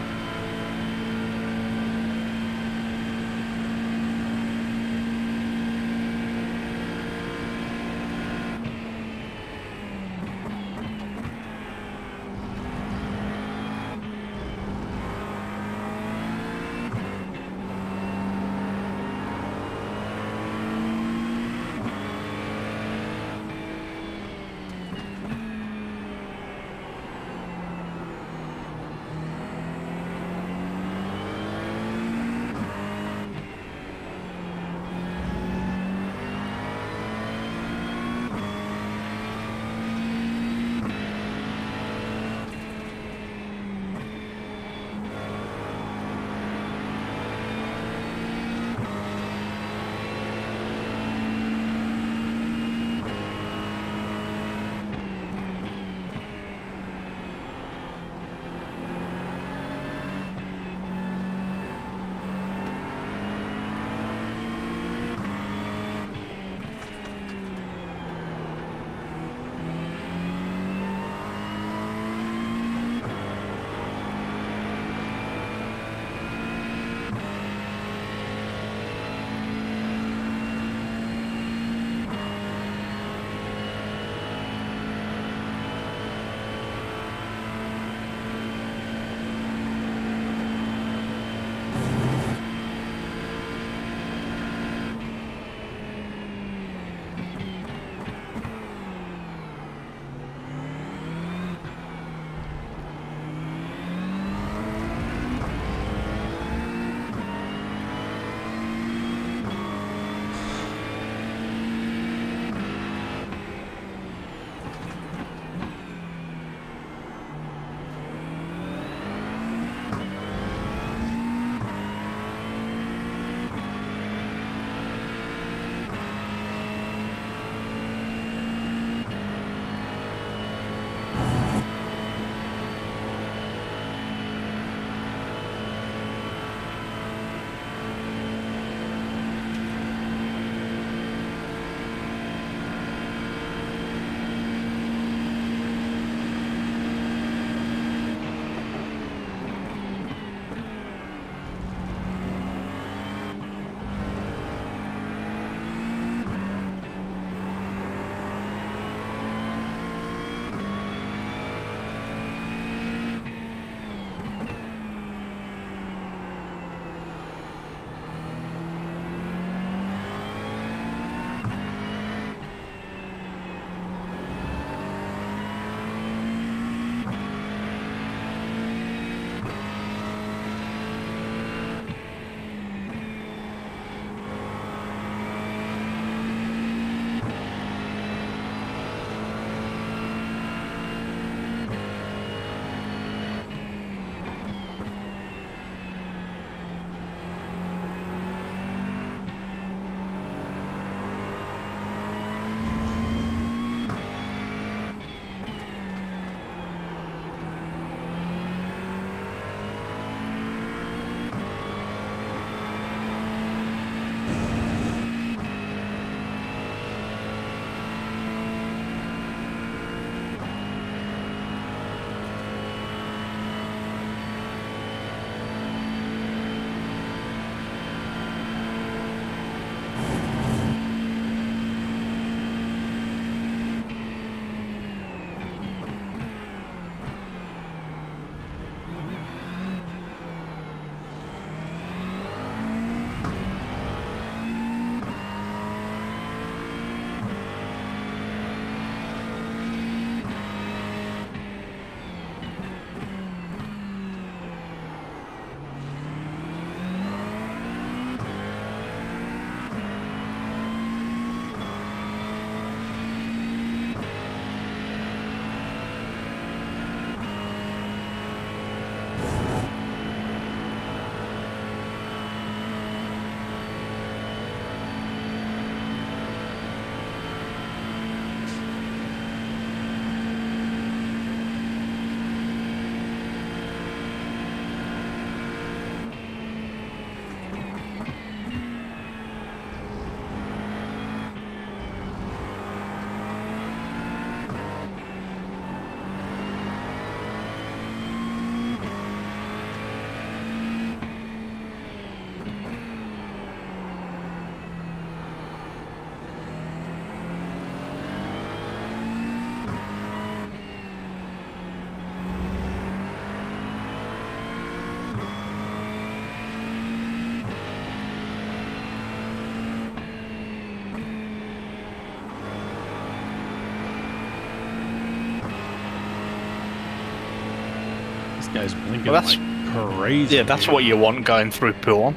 This guy's blinking Well, that's- like crazy. Yeah, that's dude. what you want going through Puon.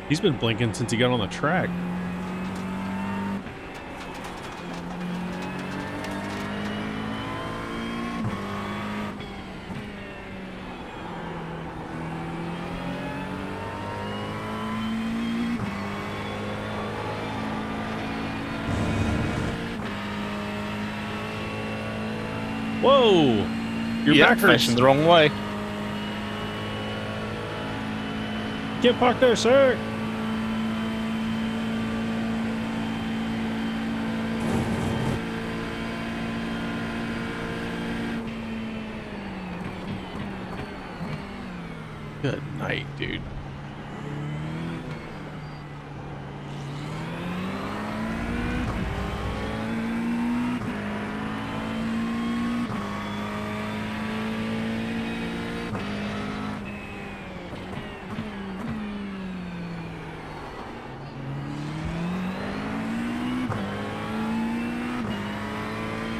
He's been blinking since he got on the track. Whoa! You're Yeah, backwards. facing the wrong way. Get parked there, sir. Good night, dude.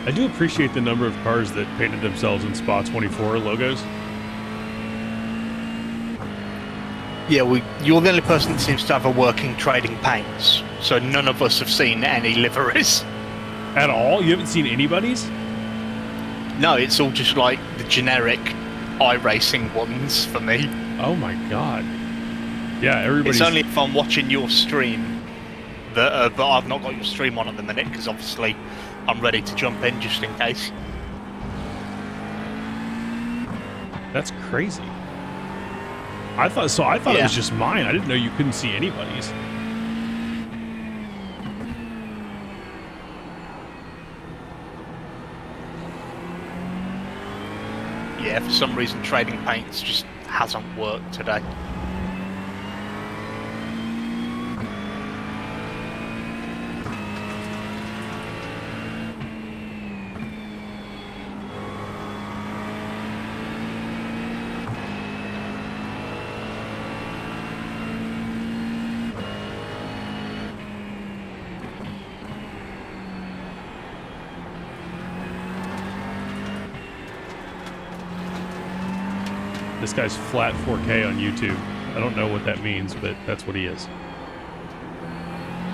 I do appreciate the number of cars that painted themselves in Spa 24 logos. Yeah, you're the only person that seems to have a working trading paints, so none of us have seen any liveries. At all? You haven't seen anybody's? No, it's all just like the generic iRacing ones for me. Oh my god. Yeah, everybody's... It's only if I'm watching your stream that, but I've not got your stream on at the minute because obviously I'm ready to jump in just in case. That's crazy. I thought it was just mine. I didn't know you couldn't see anybody's. Yeah, for some reason trading paints just hasn't worked today. This guy's flat 4K on YouTube. I don't know what that means, but that's what he is.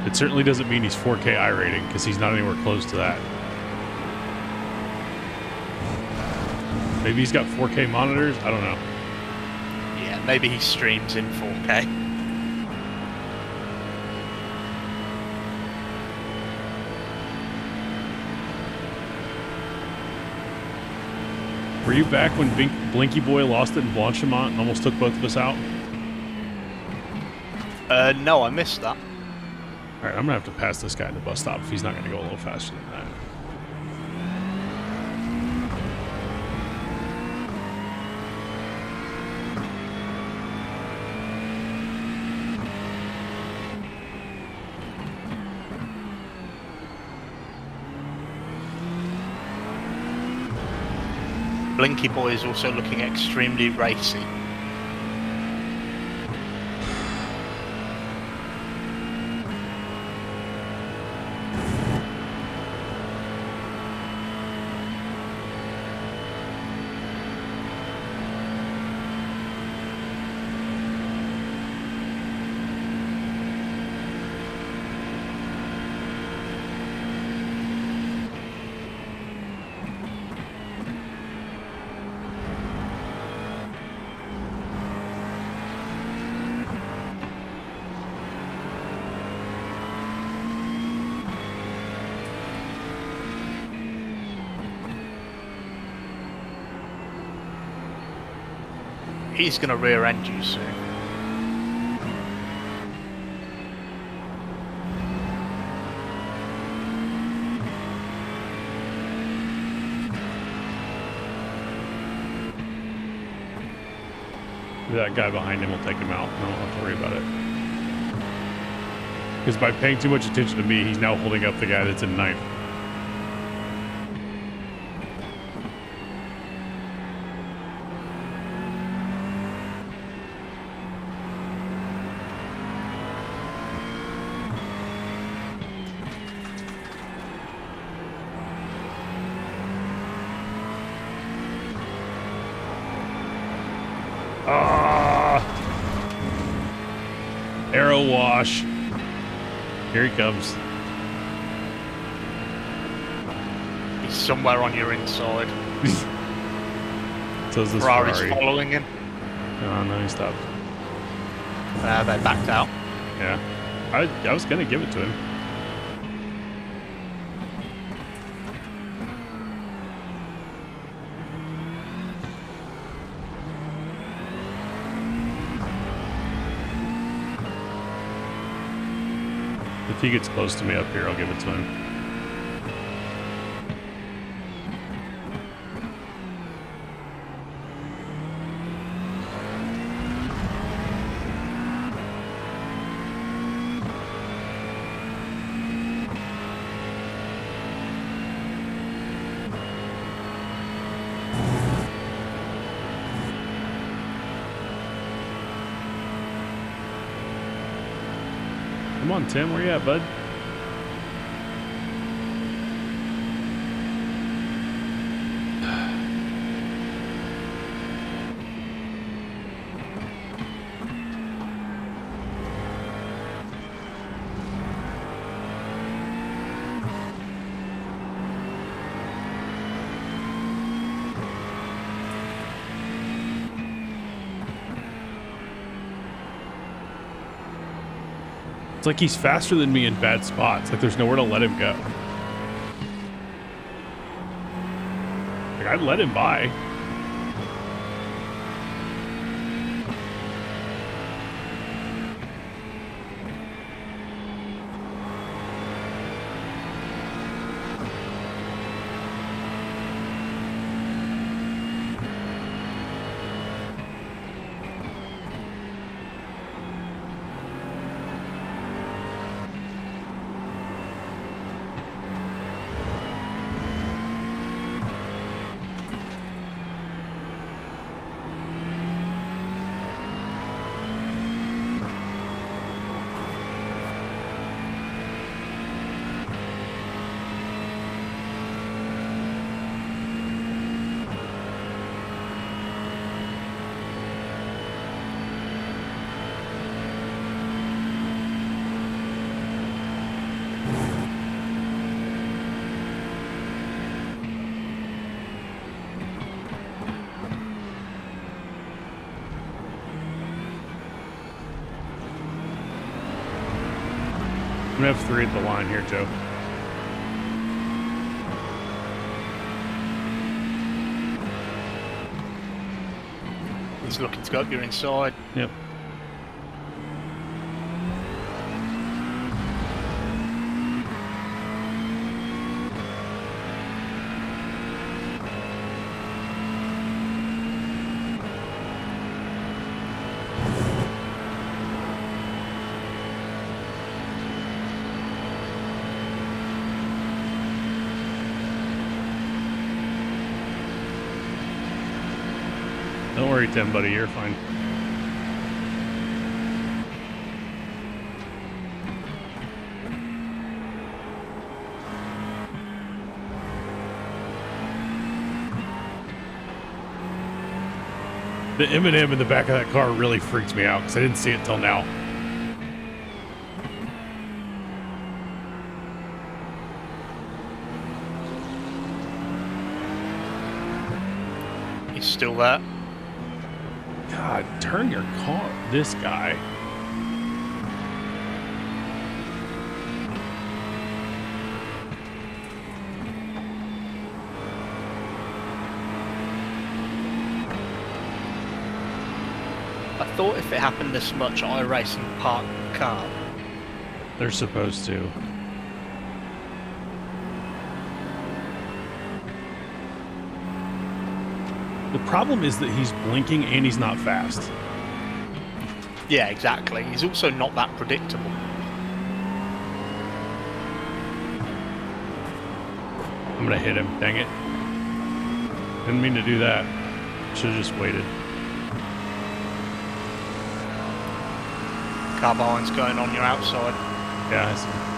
It certainly doesn't mean he's 4K iRating, because he's not anywhere close to that. Maybe he's got 4K monitors? I don't know. Yeah, maybe he streams in 4K. Were you back when Blinky Boy lost it in Blanchimont and almost took both of us out? No, I missed that. Alright, I'm going to have to pass this guy at the bus stop if he's not going to go a little faster than that. Blinky Boy is also looking extremely racy. He's going to rear end you soon. That guy behind him will take him out. I don't have to worry about it. Because by paying too much attention to me, he's now holding up the guy that's in ninth. narrow wash. Here he comes. He's somewhere on your inside. So is this Ferrari's Ferrari. following him. Oh, no, he stopped. They backed out. Yeah. I was going to give it to him. If he gets close to me up here, I'll give it to him. Come on, Tim, where you at, bud? It's like he's faster than me in bad spots. Like there's nowhere to let him go. Like I'd let him by. I'm gonna have 3 at the line here, Joe. He's looking to go up your inside. Yep. Don't worry, Tim, buddy. You're fine. The M&M in the back of that car really freaks me out because I didn't see it till now. He's still there. God, turn your car. This guy. I thought if it happened this much, iRacing parked the car. They're supposed to. The problem is that he's blinking and he's not fast. Yeah, exactly. He's also not that predictable. I'm gonna hit him, dang it. Didn't mean to do that. Should've just waited. Carbine's going on your outside. Yeah, I see.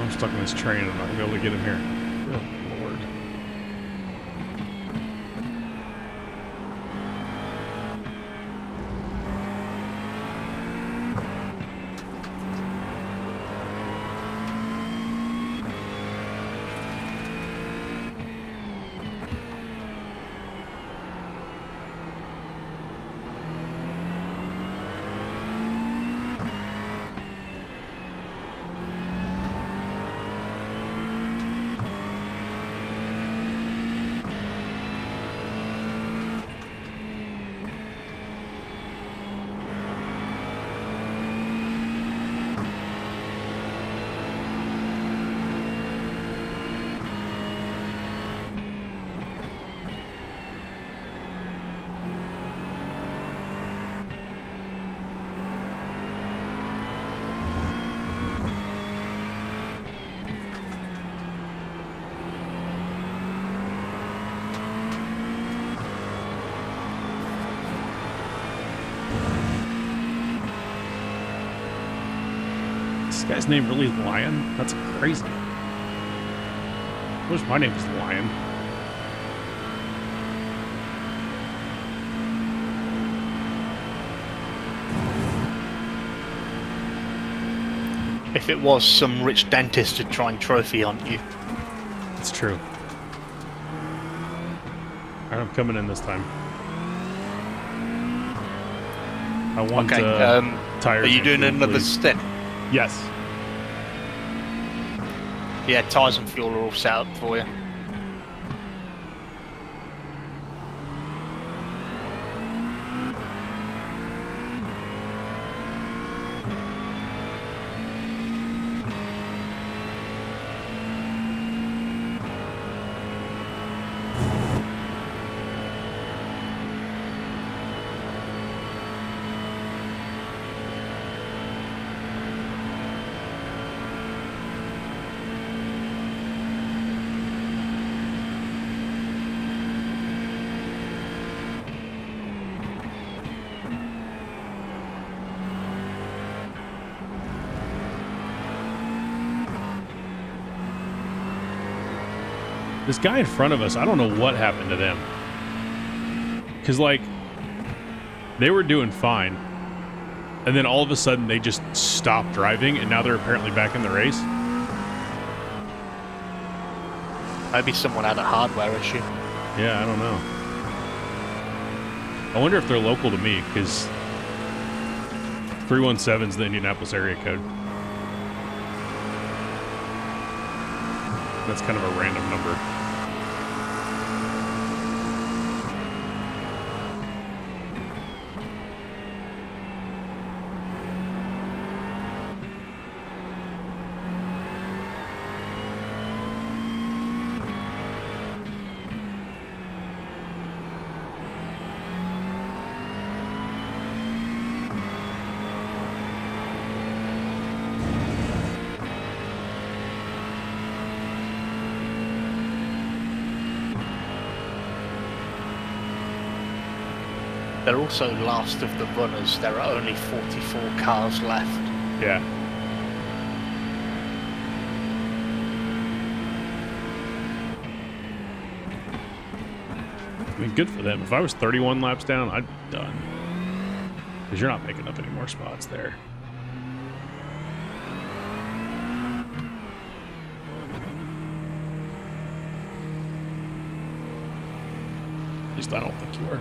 I'm stuck in this train. I'm not gonna be able to get him here. Oh, Lord. This guy's name really is Lion? That's crazy. What's my name is Lion? If it was, some rich dentist to try and trophy hunt you. It's true. Alright, I'm coming in this time. I want Okay, tires. are you doing and fuel, another please. stint? Yes. Yeah, tyres and fuel are all set up for you. This guy in front of us, I don't know what happened to them. Because, like, they were doing fine. And then all of a sudden, they just stopped driving, and now they're apparently back in the race. Maybe someone had a hardware issue. Yeah, I don't know. I wonder if they're local to me, because 317 is the Indianapolis area code. That's kind of a random number. They're also last of the runners. There are only 44 cars left. Yeah. I mean, good for them. If I was 31 laps down, I'd be done. Because you're not making up any more spots there. At least I don't think you are.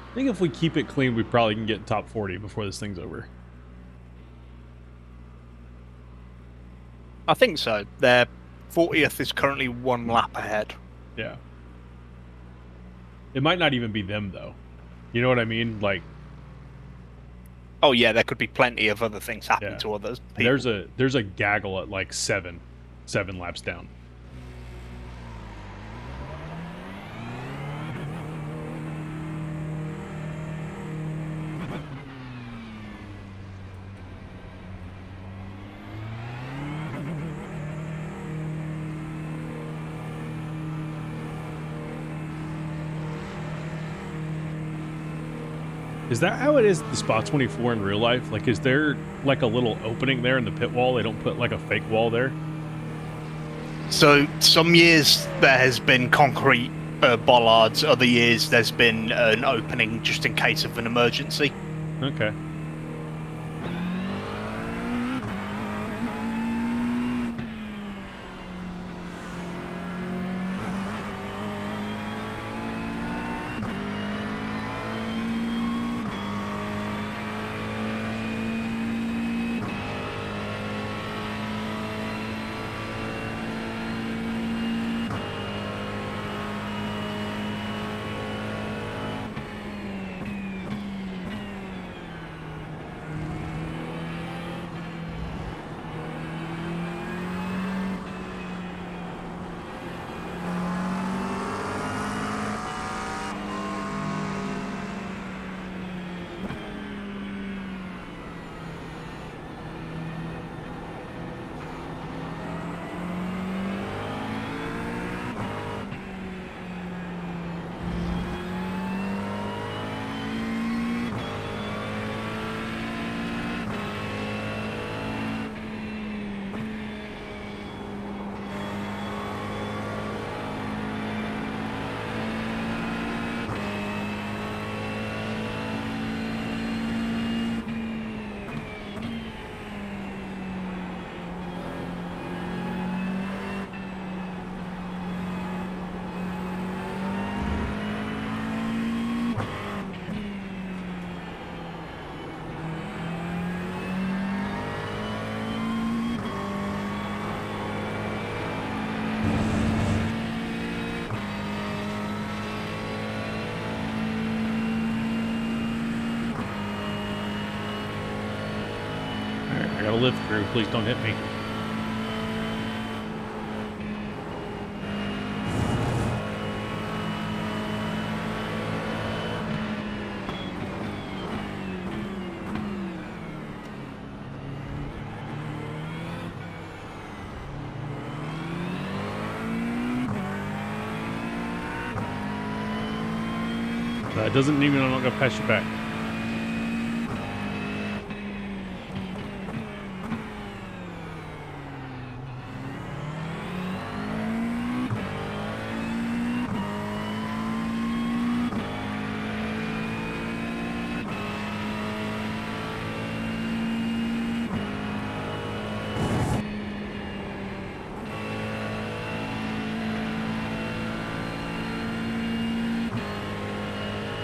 I think if we keep it clean, we probably can get top 40 before this thing's over. I think so. Their 40th is currently 1 lap ahead. Yeah. It might not even be them though. You know what I mean? Like, Oh yeah, there could be plenty of other things happening yeah. to others. People. There's a gaggle at like seven laps down. Is that how it is at the Spot 24 in real life? Like, is there like a little opening there in the pit wall? They don't put like a fake wall there? So some years there has been concrete bollards. Other years there's been an opening just in case of an emergency. Okay. I got a lift crew. Please don't hit me. That doesn't mean I'm not going to pass you back.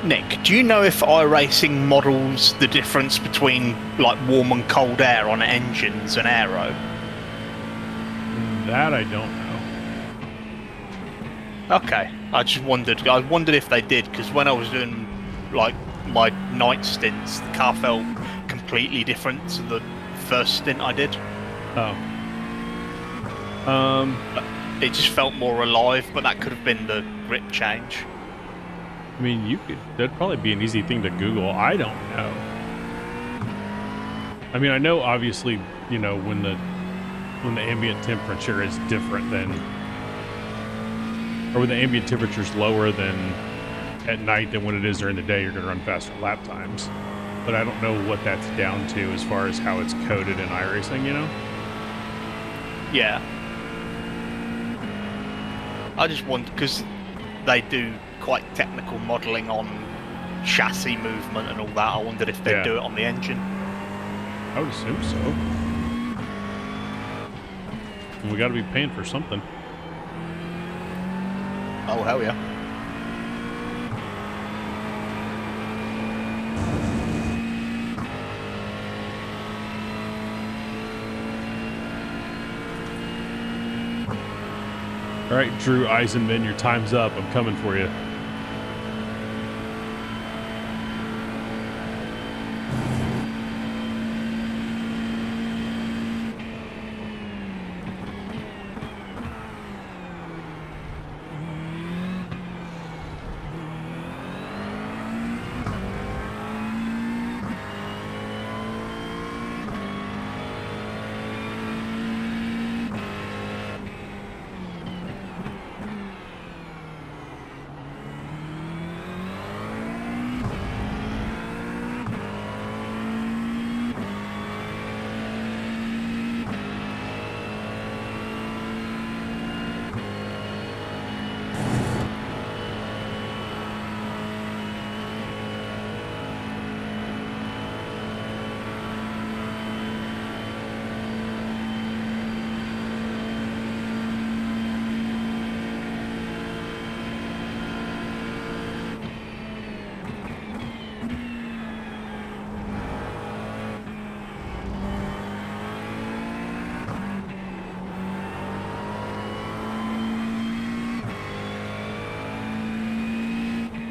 Nick, do you know if iRacing models the difference between like warm and cold air on engines and aero? That I don't know. Okay, I just wondered. I wondered if they did, because when I was doing like my night stints, the car felt completely different to the first stint I did. Oh. It just felt more alive, but that could have been the grip change. I mean, that'd probably be an easy thing to Google. I don't know. I mean, I know obviously, you know, when the ambient temperature is different than, or when the ambient temperature is lower than at night than when it is during the day, you're going to run faster lap times. But I don't know what that's down to as far as how it's coded in iRacing, you know? Yeah. I just wondered, because they do quite technical modelling on chassis movement and all that. I wondered if they'd do it on the engine. I would assume so. And we got to be paying for something. Oh, hell yeah. All right, Drew Eisenman, your time's up. I'm coming for you.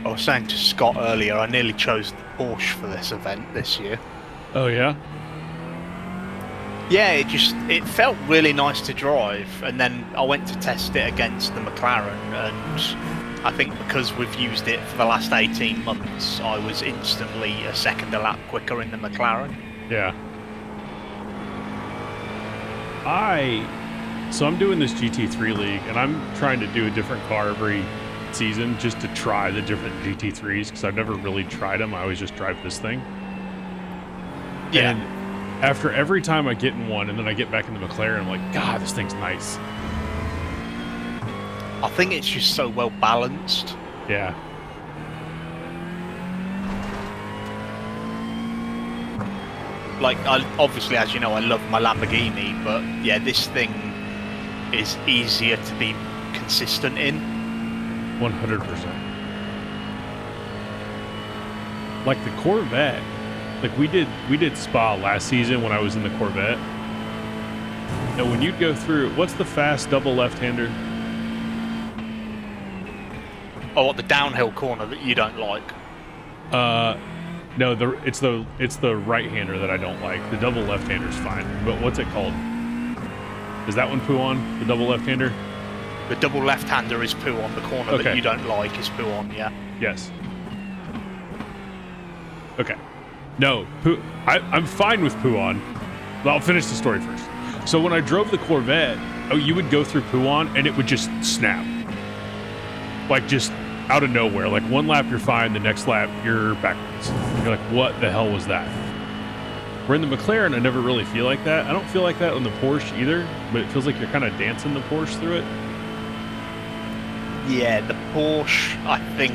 I was saying to Scott earlier, I nearly chose the Porsche for this event this year. Oh, yeah? Yeah, it felt really nice to drive, and then I went to test it against the McLaren, and I think because we've used it for the last 18 months, I was instantly a second a lap quicker in the McLaren. Yeah. So I'm doing this GT3 league, and I'm trying to do a different car every season just to try the different GT3s, because I've never really tried them. I always just drive this thing. Yeah. And after every time I get in one and then I get back in the McLaren, I'm like, God, this thing's nice. I think it's just so well balanced. Yeah. Like, obviously, as you know, I love my Lamborghini, but yeah, this thing is easier to be consistent in. 100%. Like the Corvette, like we did Spa last season when I was in the Corvette. And when you'd go through, what's the fast double left-hander? Oh, what, the downhill corner that you don't like? No, it's the right-hander that I don't like. The double left-hander's fine. But what's it called? Is that one Pouon? The double left-hander? The double left-hander is Pouon. The corner that you don't like is Pouon, yeah. Yes. Okay. No, I'm fine with Pouon. I'll finish the story first. So when I drove the Corvette, you would go through Pouon and it would just snap. Like just out of nowhere. Like one lap you're fine, the next lap you're backwards. You're like, what the hell was that? Where in the McLaren, I never really feel like that. I don't feel like that on the Porsche either, but it feels like you're kind of dancing the Porsche through it. Yeah, the Porsche, I think,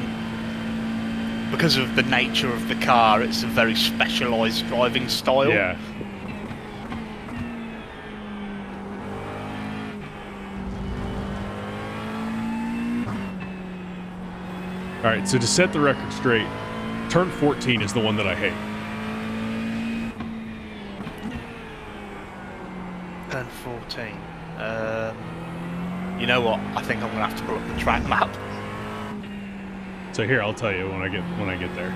because of the nature of the car, it's a very specialised driving style. Yeah. All right, so to set the record straight, turn 14 is the one that I hate. Turn 14. You know what? I think I'm gonna have to pull up the track map. So here, I'll tell you when I get there.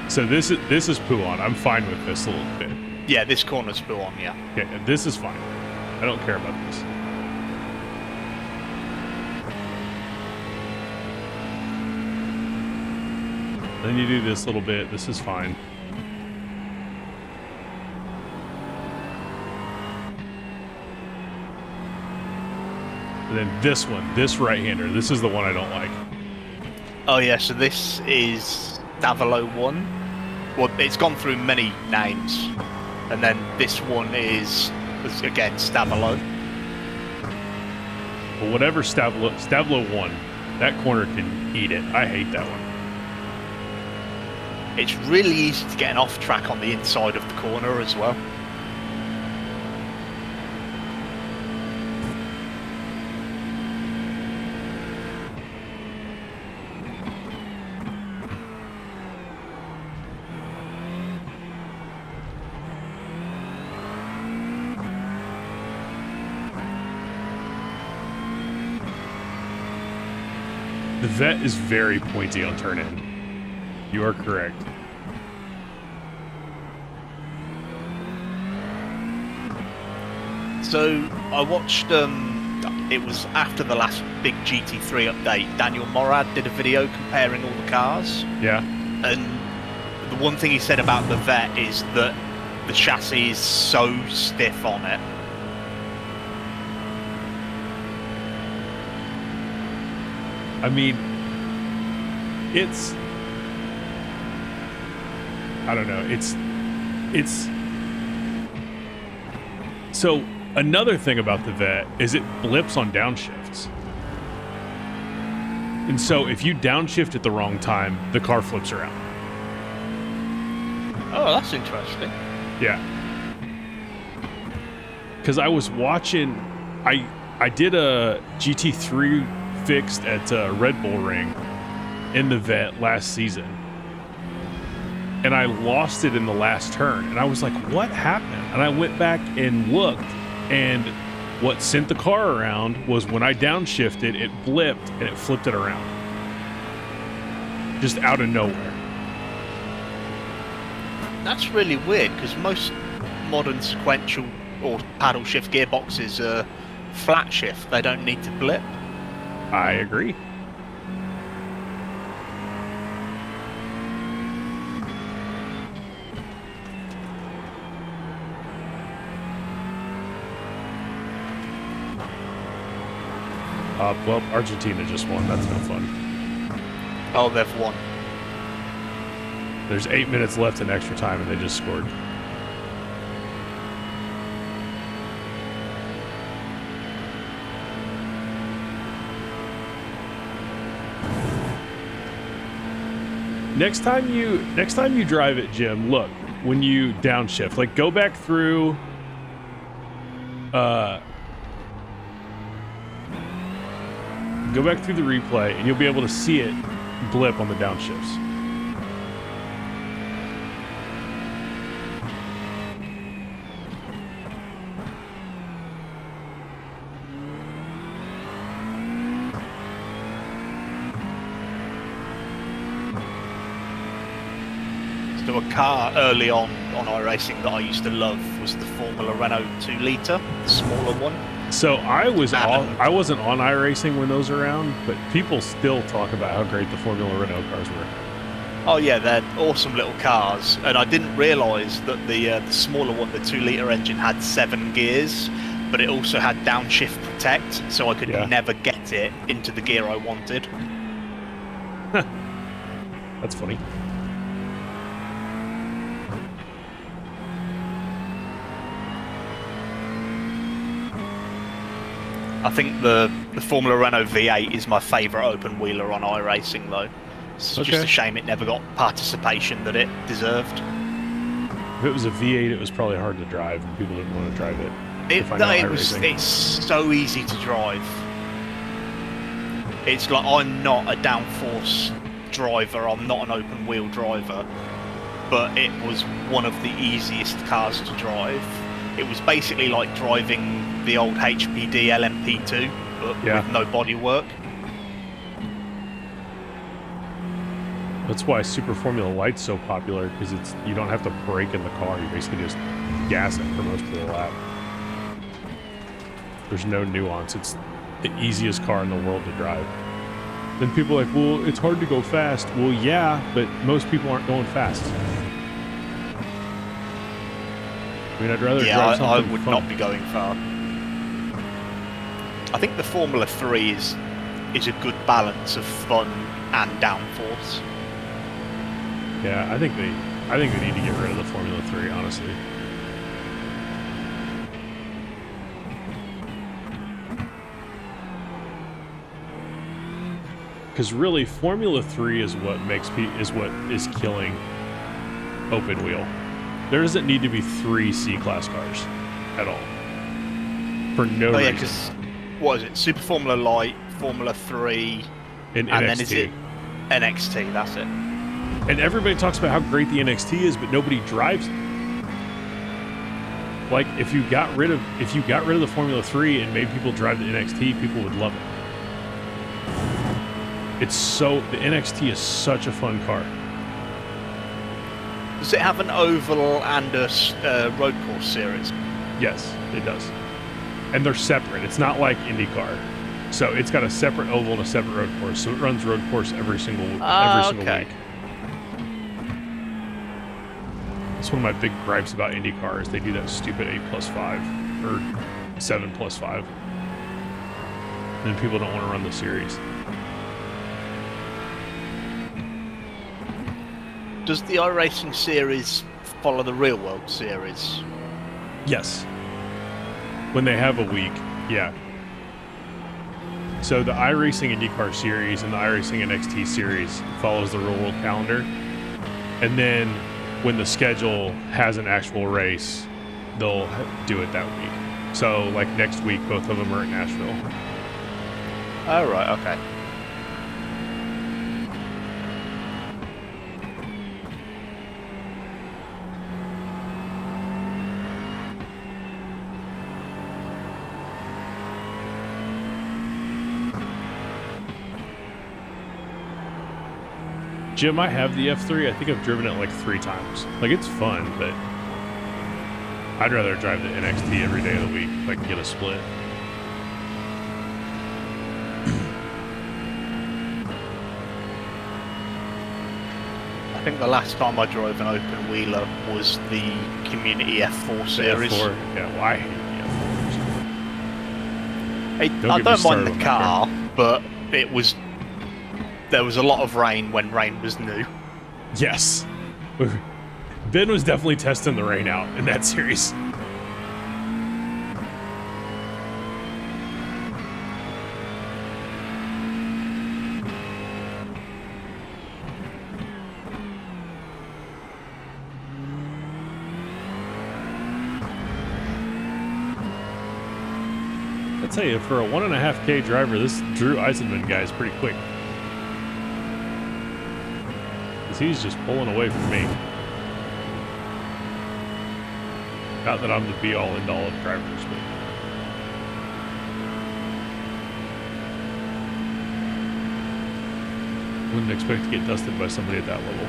So this is Pouon. I'm fine with this a little bit. Yeah, this corner's Pouon, yeah. Okay, this is fine. I don't care about this. Then you do this little bit. This is fine. And then this one, this right-hander, this is the one I don't like. Oh yeah, so this is Stavolo 1. Well, it's gone through many names. And then this one is again, Stavolo. But whatever Stavolo 1, that corner can eat it. I hate that one. It's really easy to get an off track on the inside of the corner as well. The vet is very pointy on turn in. You are correct. So I watched. It was after the last big GT3 update. Daniel Morad did a video comparing all the cars, Yeah. and the one thing he said about the vet is that the chassis is so stiff on it. I mean, it's, I don't know. It's, so another thing about the vet is it blips on downshifts. And so if you downshift at the wrong time, the car flips around. Oh, that's interesting. Yeah. Because I was watching, I did a GT3 fixed at Red Bull Ring in the vet last season. And I lost it in the last turn. And I was like, what happened? And I went back and looked. And what sent the car around was when I downshifted, it blipped and it flipped it around. Just out of nowhere. That's really weird because most modern sequential or paddle shift gearboxes are flat shift. They don't need to blip. I agree. Well, Argentina just won. That's no fun. Oh, they've won. There's 8 minutes left in extra time, and they just scored. Next time you drive it, Jim, look, when you downshift, like go back through the replay and you'll be able to see it blip on the downshifts. So a car early on iRacing that I used to love was the Formula Renault 2 litre, the smaller one. So I wasn't on iRacing when those were around, but people still talk about how great the Formula Renault cars were. Oh yeah, they're awesome little cars, and I didn't realise that the smaller one, the 2 litre engine, had 7 gears, but it also had downshift protect, so I could never get it into the gear I wanted. That's funny. I think the Formula Renault V8 is my favourite open wheeler on iRacing though. It's just a shame it never got participation that it deserved. If it was a V8, it was probably hard to drive, and people didn't want to drive it. It's so easy to drive. It's like, I'm not a downforce driver, I'm not an open wheel driver, but it was one of the easiest cars to drive. It was basically like driving the old HPD LMP2, but with no bodywork. That's why Super Formula Light's so popular, because you don't have to brake in the car. You basically just gas it for most of the lap. There's no nuance. It's the easiest car in the world to drive. Then people are like, well, it's hard to go fast. Well, yeah, but most people aren't going fast. I mean, I'd rather drive something I would fun. not be going far. I think the Formula 3 is a good balance of fun and downforce. Yeah, I think they need to get rid of the Formula 3, honestly. Because really, Formula 3 is what is killing open wheel. There doesn't need to be 3 C-Class cars at all. For no reason. Yeah, because, what is it? Super Formula Light, Formula 3, and NXT. Then is it NXT, that's it. And everybody talks about how great the NXT is, but nobody drives it. Like, if you got rid of the Formula 3 and made people drive the NXT, people would love it. The NXT is such a fun car. Does it have an oval and a road course series? Yes, it does. And they're separate. It's not like IndyCar. So it's got a separate oval and a separate road course. So it runs road course every single week. Okay. It's one of my big gripes about IndyCar is they do that stupid 8+5 or 7+5. And then people don't want to run the series. Does the iRacing series follow the real world series? Yes. When they have a week, yeah. So the iRacing IndyCar series and the iRacing NXT series follows the real world calendar. And then when the schedule has an actual race, they'll do it that week. So like next week, both of them are at Nashville. Oh, right, okay. Jim, I have the F3. I think I've driven it like 3 times. Like, it's fun, but I'd rather drive the NXT every day of the week if I can get a split. I think the last time I drove an open wheeler was the Community F4 series. F4, yeah, well, I hate the F4s. I get me don't started mind on the that car, but there was a lot of rain when rain was new. Yes. Ben was definitely testing the rain out in that series. I tell you, for a 1.5K driver, this Drew Eisenman guy is pretty quick. Because he's just pulling away from me. Not that I'm the be-all, end-all of drivers, but... wouldn't expect to get dusted by somebody at that level.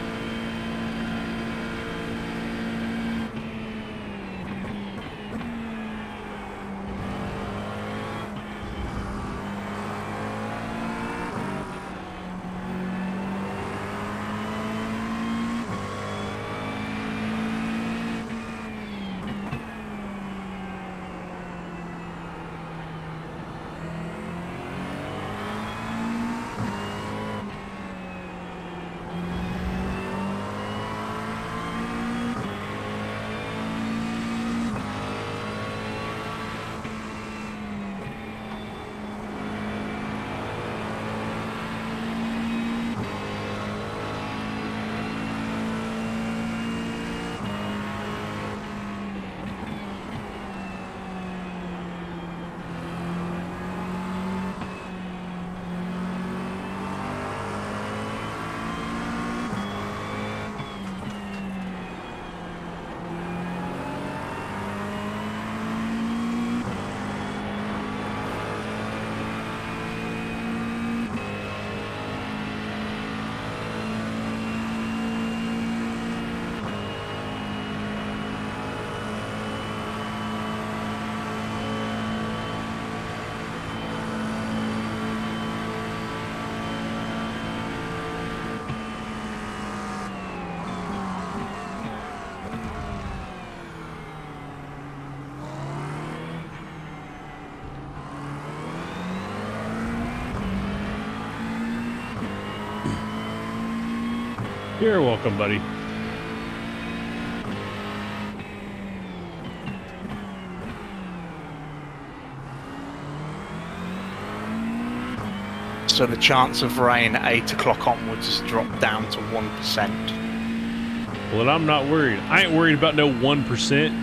You're welcome, buddy. So the chance of rain at 8 o'clock onwards has dropped down to 1%. Well, then I'm not worried. I ain't worried about no 1%.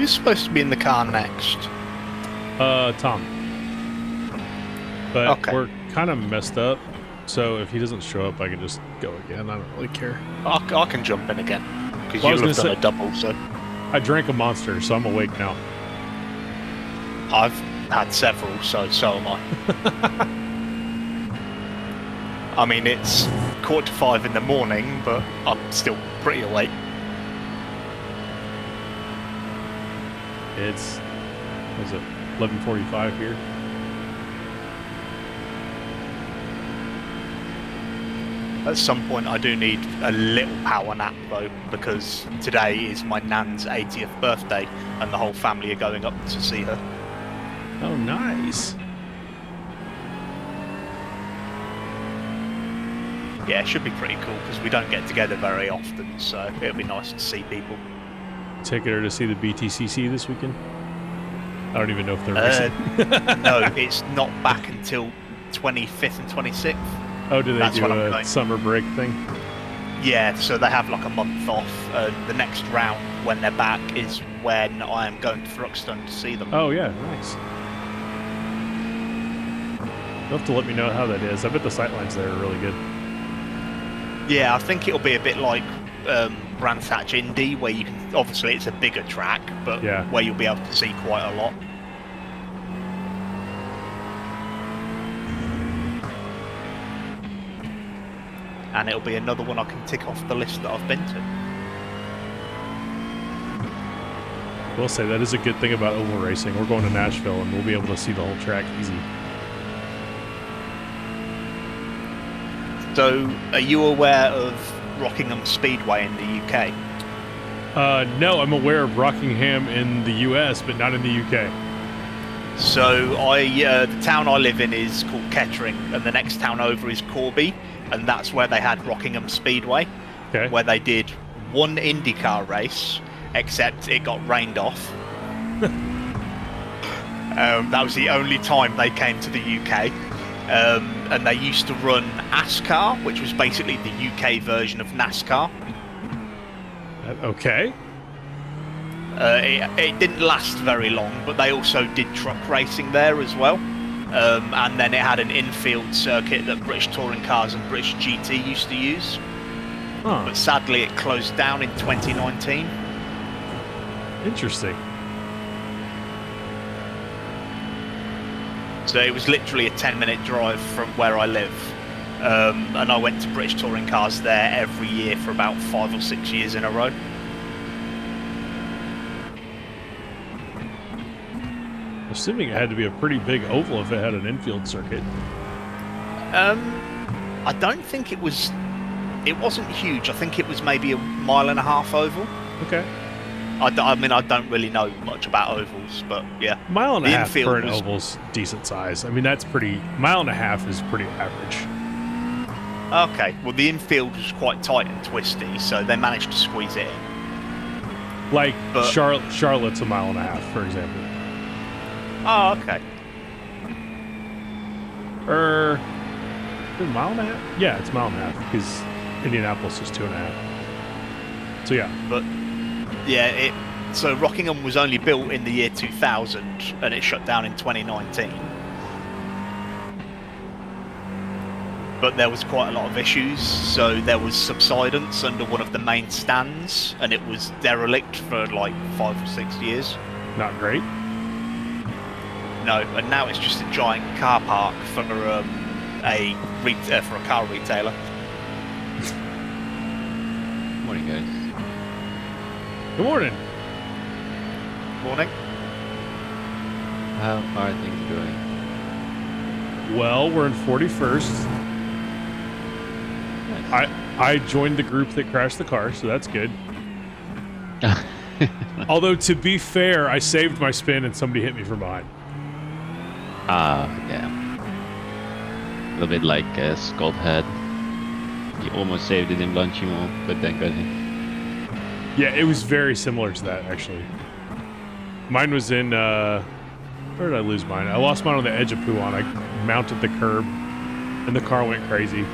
Who's supposed to be in the car next? Tom. But Okay. we're kind of messed up, so if he doesn't show up, I can just go again. I don't really care. I can jump in again because Well, I was you'll have done gonna a double. So I drank a Monster, so I'm awake now. I've had several, so am I. I mean, it's 4:45 in the morning, but I'm still pretty awake. It's, what is it, 11:45 here? At some point, I do need a little power nap though, because today is my nan's 80th birthday, and the whole family are going up to see her. Oh, nice. Yeah, it should be pretty cool because we don't get together very often, so it'll be nice to see people. Taking her to see the BTCC this weekend? I don't even know if they're racing. No, it's not back until 25th and 26th. Oh, do they That's do what I'm a going. summer break thing? Yeah, so they have like a month off. The next round, when they're back, is when I am going to Thruxton to see them. Oh, yeah, nice. You'll have to let me know how that is. I bet the sightlines there are really good. Yeah, I think it'll be a bit like Brands Hatch Indy, where you can, obviously it's a bigger track, but Yeah. where you'll be able to see quite a lot. And it'll be another one I can tick off the list that I've been to. We'll say that is a good thing about oval racing. We're going to Nashville, and we'll be able to see the whole track easy. So, are you aware of Rockingham Speedway in the UK? No, I'm aware of Rockingham in the US, but not in the UK. So, the town I live in is called Kettering, and the next town over is Corby, and that's where they had Rockingham Speedway, Okay. where they did one IndyCar race, except it got rained off. That was the only time they came to the UK. And they used to run ASCAR, which was basically the UK version of NASCAR. Okay. It didn't last very long, but they also did truck racing there as well. And then it had an infield circuit that British Touring Cars and British GT used to use. Huh. But sadly, it closed down in 2019. Interesting. So it was literally a 10-minute drive from where I live. And I went to British Touring Cars there every year for about 5 or 6 years in a row. Assuming it had to be a pretty big oval if it had an infield circuit. I don't think it was... It wasn't huge. I think it was maybe a 1.5 mile oval. Okay. I mean, I don't really know much about ovals, but yeah. Mile and a The half infield for an was- oval's decent size. I mean, that's pretty... Mile and a half is pretty average. Okay, well, the infield was quite tight and twisty, so they managed to squeeze it in. Like But- Charlotte's a mile and a half, for example. Oh, okay. Is it a mile and a half? Yeah, it's a mile and a half because Indianapolis is 2.5. So yeah. But yeah, so Rockingham was only built in the year 2000, and it shut down in 2019. But there was quite a lot of issues, so there was subsidence under one of the main stands, and it was derelict for like 5 or 6 years. Not great. No, and now it's just a giant car park for a car retailer. Morning, guys. Good morning. Morning. How are things going? Well, we're in 41st. I joined the group that crashed the car, so that's good. Although, to be fair, I saved my spin and somebody hit me from behind. Yeah. A little bit like Scott had. He almost saved it in Blanchimont, but then got hit. Yeah, it was very similar to that, actually. Mine was in, where did I lose mine? I lost mine on the edge of Pouan. I mounted the curb, and the car went crazy.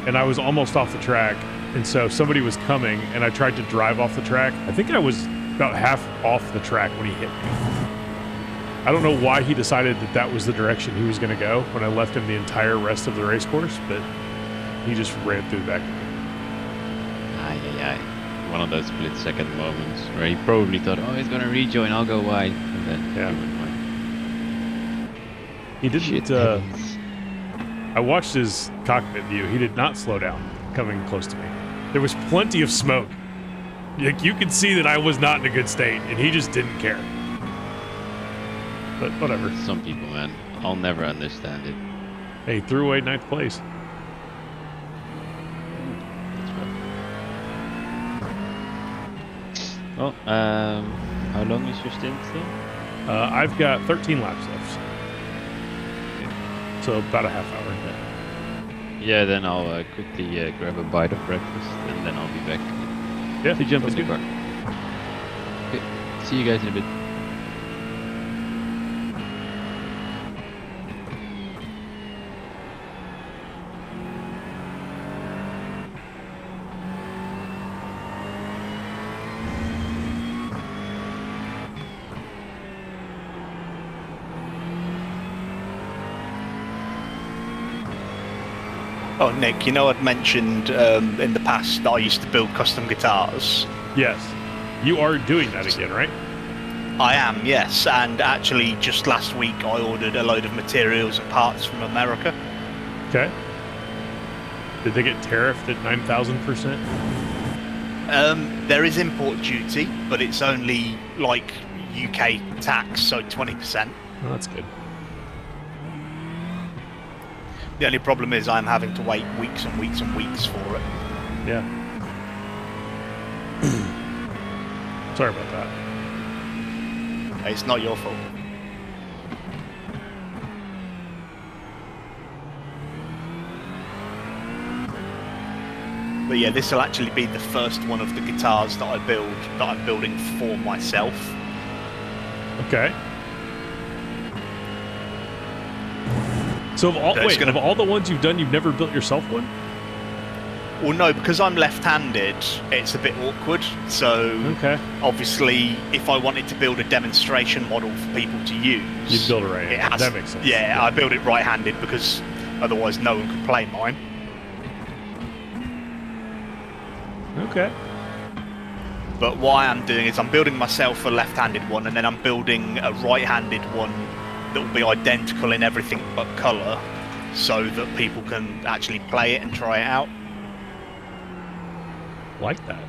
And I was almost off the track, and so somebody was coming, and I tried to drive off the track. I think I was about half off the track when he hit me. I don't know why he decided that that was the direction he was going to go when I left him the entire rest of the race course, but he just ran through the back of me. One of those split-second moments where he probably thought, oh, he's gonna rejoin, I'll go wide, and then Yeah. he went wide. He didn't. Shit happens. I watched his cockpit view. He did not slow down coming close to me. There was plenty of smoke. Like, you could see that I was not in a good state, and he just didn't care. But whatever. Some people, man, I'll never understand it. Hey, he threw away 9th place. Well, how long is your stint still? I've got 13 laps left. So about a half hour. Yeah, then I'll quickly grab a bite of breakfast, and then I'll be back Yeah, to jump in sounds the good. car. Okay, see you guys in a bit. Oh, Nick, you know I'd mentioned in the past that I used to build custom guitars. Yes. You are doing that again, right? I am, yes, and actually just last week I ordered a load of materials and parts from America. Okay. Did they get tariffed at 9,000%? There is import duty, but it's only like UK tax, so 20%. Oh, that's good. The only problem is I'm having to wait weeks and weeks and weeks for it. Yeah. Sorry about that. It's not your fault. But yeah, this will actually be the first one of the guitars that I build that I'm building for myself. Okay. So of all, That's wait, of all the ones you've done, you've never built yourself one? Well, no, because I'm left-handed, it's a bit awkward. So Okay. obviously, if I wanted to build a demonstration model for people to use, You'd build it right. it has, That makes sense. Yeah, I build it right-handed because otherwise no one could play mine. Okay. But what I am doing is I'm building myself a left-handed one, and then I'm building a right-handed one that will be identical in everything but colour, so that people can actually play it and try it out. Like that.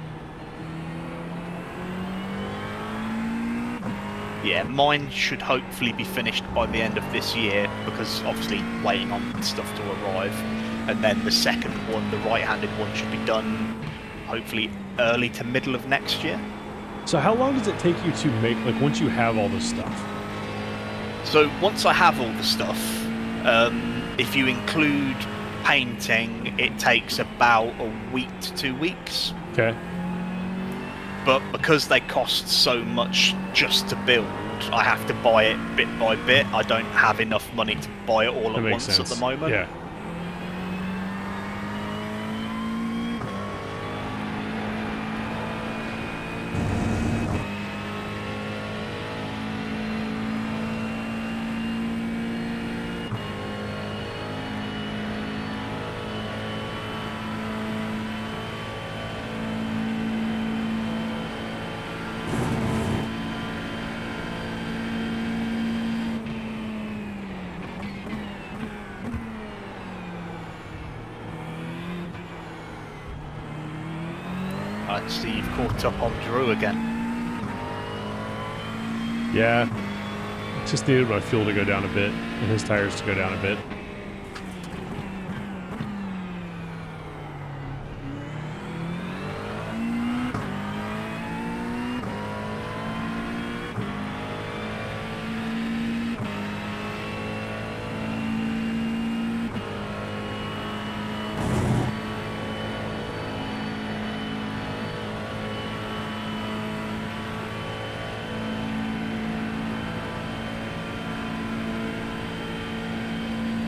Yeah, mine should hopefully be finished by the end of this year, because obviously waiting on stuff to arrive. And then the second one, the right-handed one, should be done hopefully early to middle of next year. So how long does it take you to make, like, once you have all this stuff? So once I have all the stuff, if you include painting, it takes about a week to 2 weeks. Okay. But because they cost so much just to build, I have to buy it bit by bit. I don't have enough money to buy it all That at makes once sense. at the moment. Yeah. I see you've caught up on Drew again. Yeah. Just needed my fuel to go down a bit and his tires to go down a bit.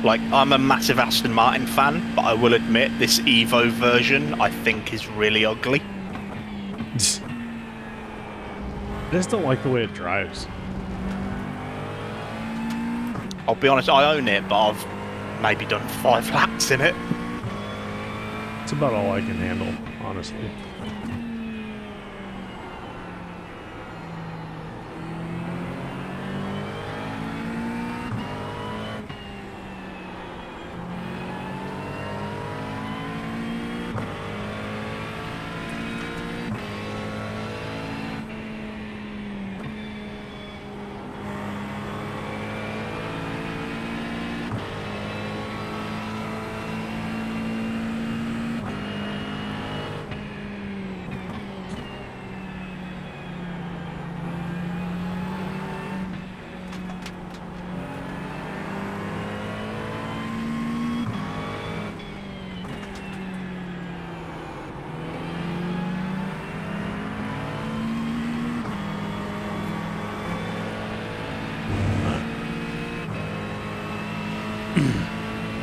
Like, I'm a massive Aston Martin fan, but I will admit this Evo version I think is really ugly. just don't like the way it drives. I'll be honest, I own it, but I've maybe done 5 laps in it. It's about all I can handle, honestly.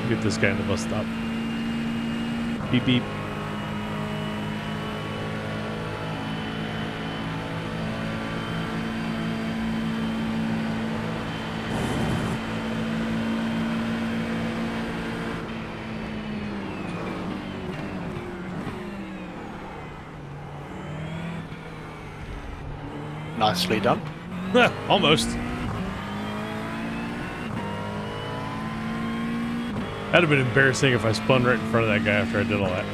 Get this guy in the bus stop. Beep beep. Nicely done. Almost. That'd have been embarrassing if I spun right in front of that guy after I did all that.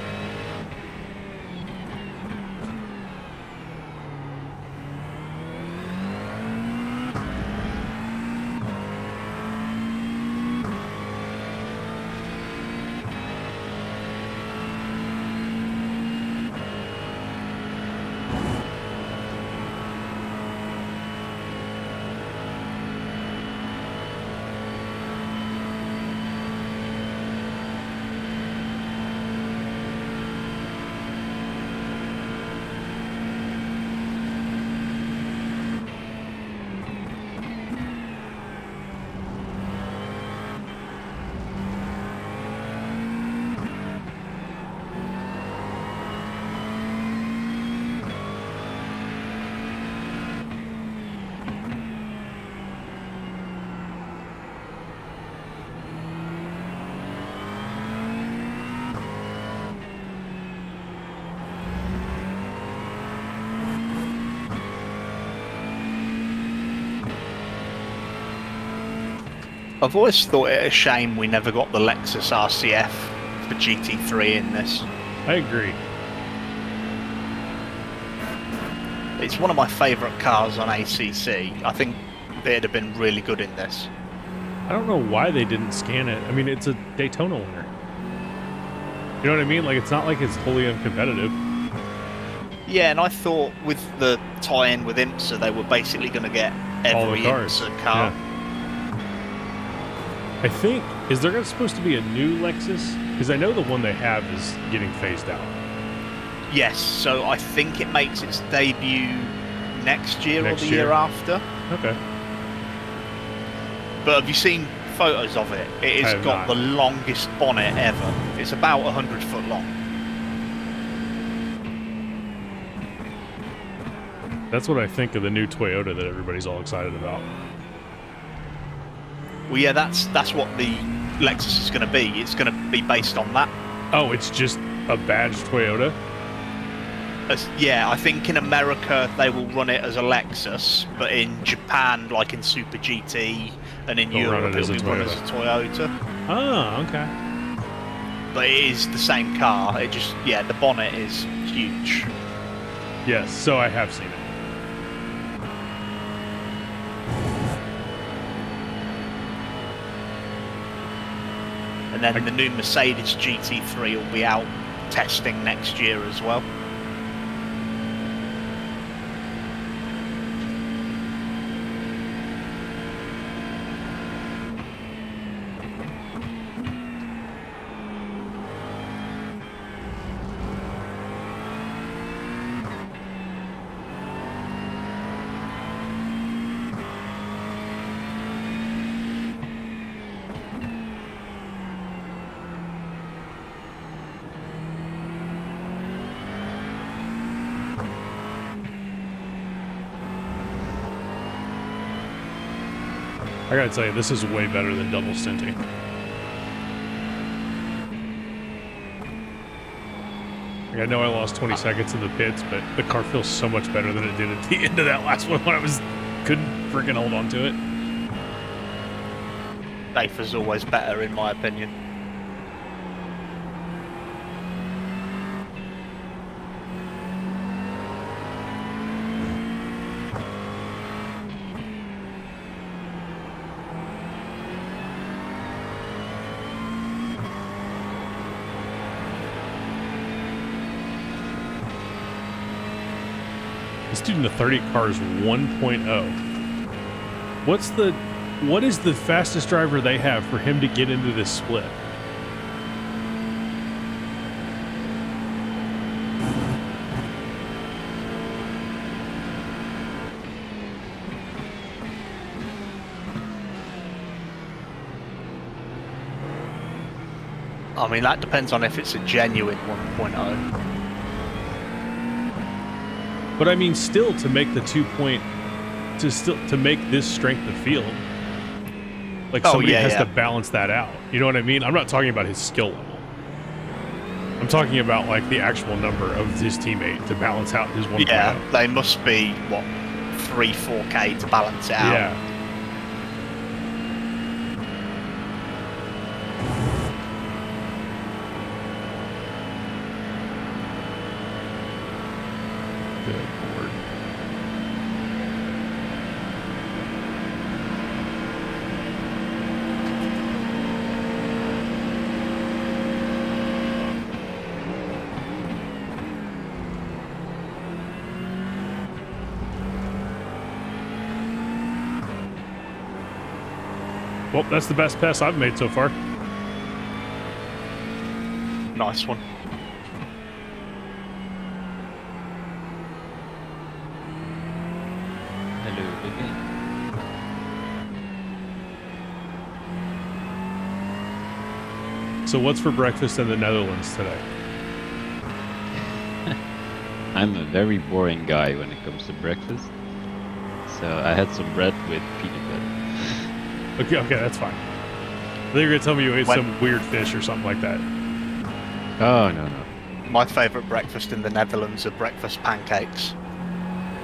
I've always thought it a shame we never got the Lexus RCF for GT3 in this. I agree. It's one of my favourite cars on ACC. I think they'd have been really good in this. I don't know why they didn't scan it. I mean, it's a Daytona winner. You know what I mean? Like, it's not like it's wholly uncompetitive. Yeah, and I thought with the tie-in with IMSA, they were basically going to get All every the cars. IMSA car. Yeah. I think, is there supposed to be a new Lexus? Because I know the one they have is getting phased out. Yes, so I think it makes its debut next year or the year after. Okay. But have you seen photos of it? It has got the longest bonnet ever. It's about 100 foot long. That's what I think of the new Toyota that everybody's all excited about. Well, yeah, that's what the Lexus is going to be. It's going to be based on that. Oh, it's just a badged Toyota? Yeah, I think in America they will run it as a Lexus, but in Japan, like in Super GT, and in Europe, it'll be run as a Toyota. Oh, okay. But it is the same car. It just, yeah, the bonnet is huge. Yes, so I have seen it. And then the new Mercedes GT3 will be out testing next year as well. I gotta tell you, this is way better than double stinting. Like, I know I lost 20 seconds in the pits, but the car feels so much better than it did at the end of that last one when I couldn't freaking hold on to it. Safer's always better, in my opinion. This dude in the 30 car is 1.0. What is the fastest driver they have for him to get into this split? I mean, that depends on if it's a genuine 1.0. But I mean, still to make the to make this strength of field, like somebody has to balance that out. You know what I mean? I'm not talking about his skill level. I'm talking about like the actual number of his teammate to balance out his 1.0. Yeah, they must be what 3-4K to balance it out. Yeah. Well, that's the best pass I've made so far. Nice one. Hello again. So what's for breakfast in the Netherlands today? I'm a very boring guy when it comes to breakfast. So I had some bread with peanut butter. Okay, that's fine. I think you're gonna tell me you ate some weird fish or something like that. Oh, no. My favourite breakfast in the Netherlands are breakfast pancakes.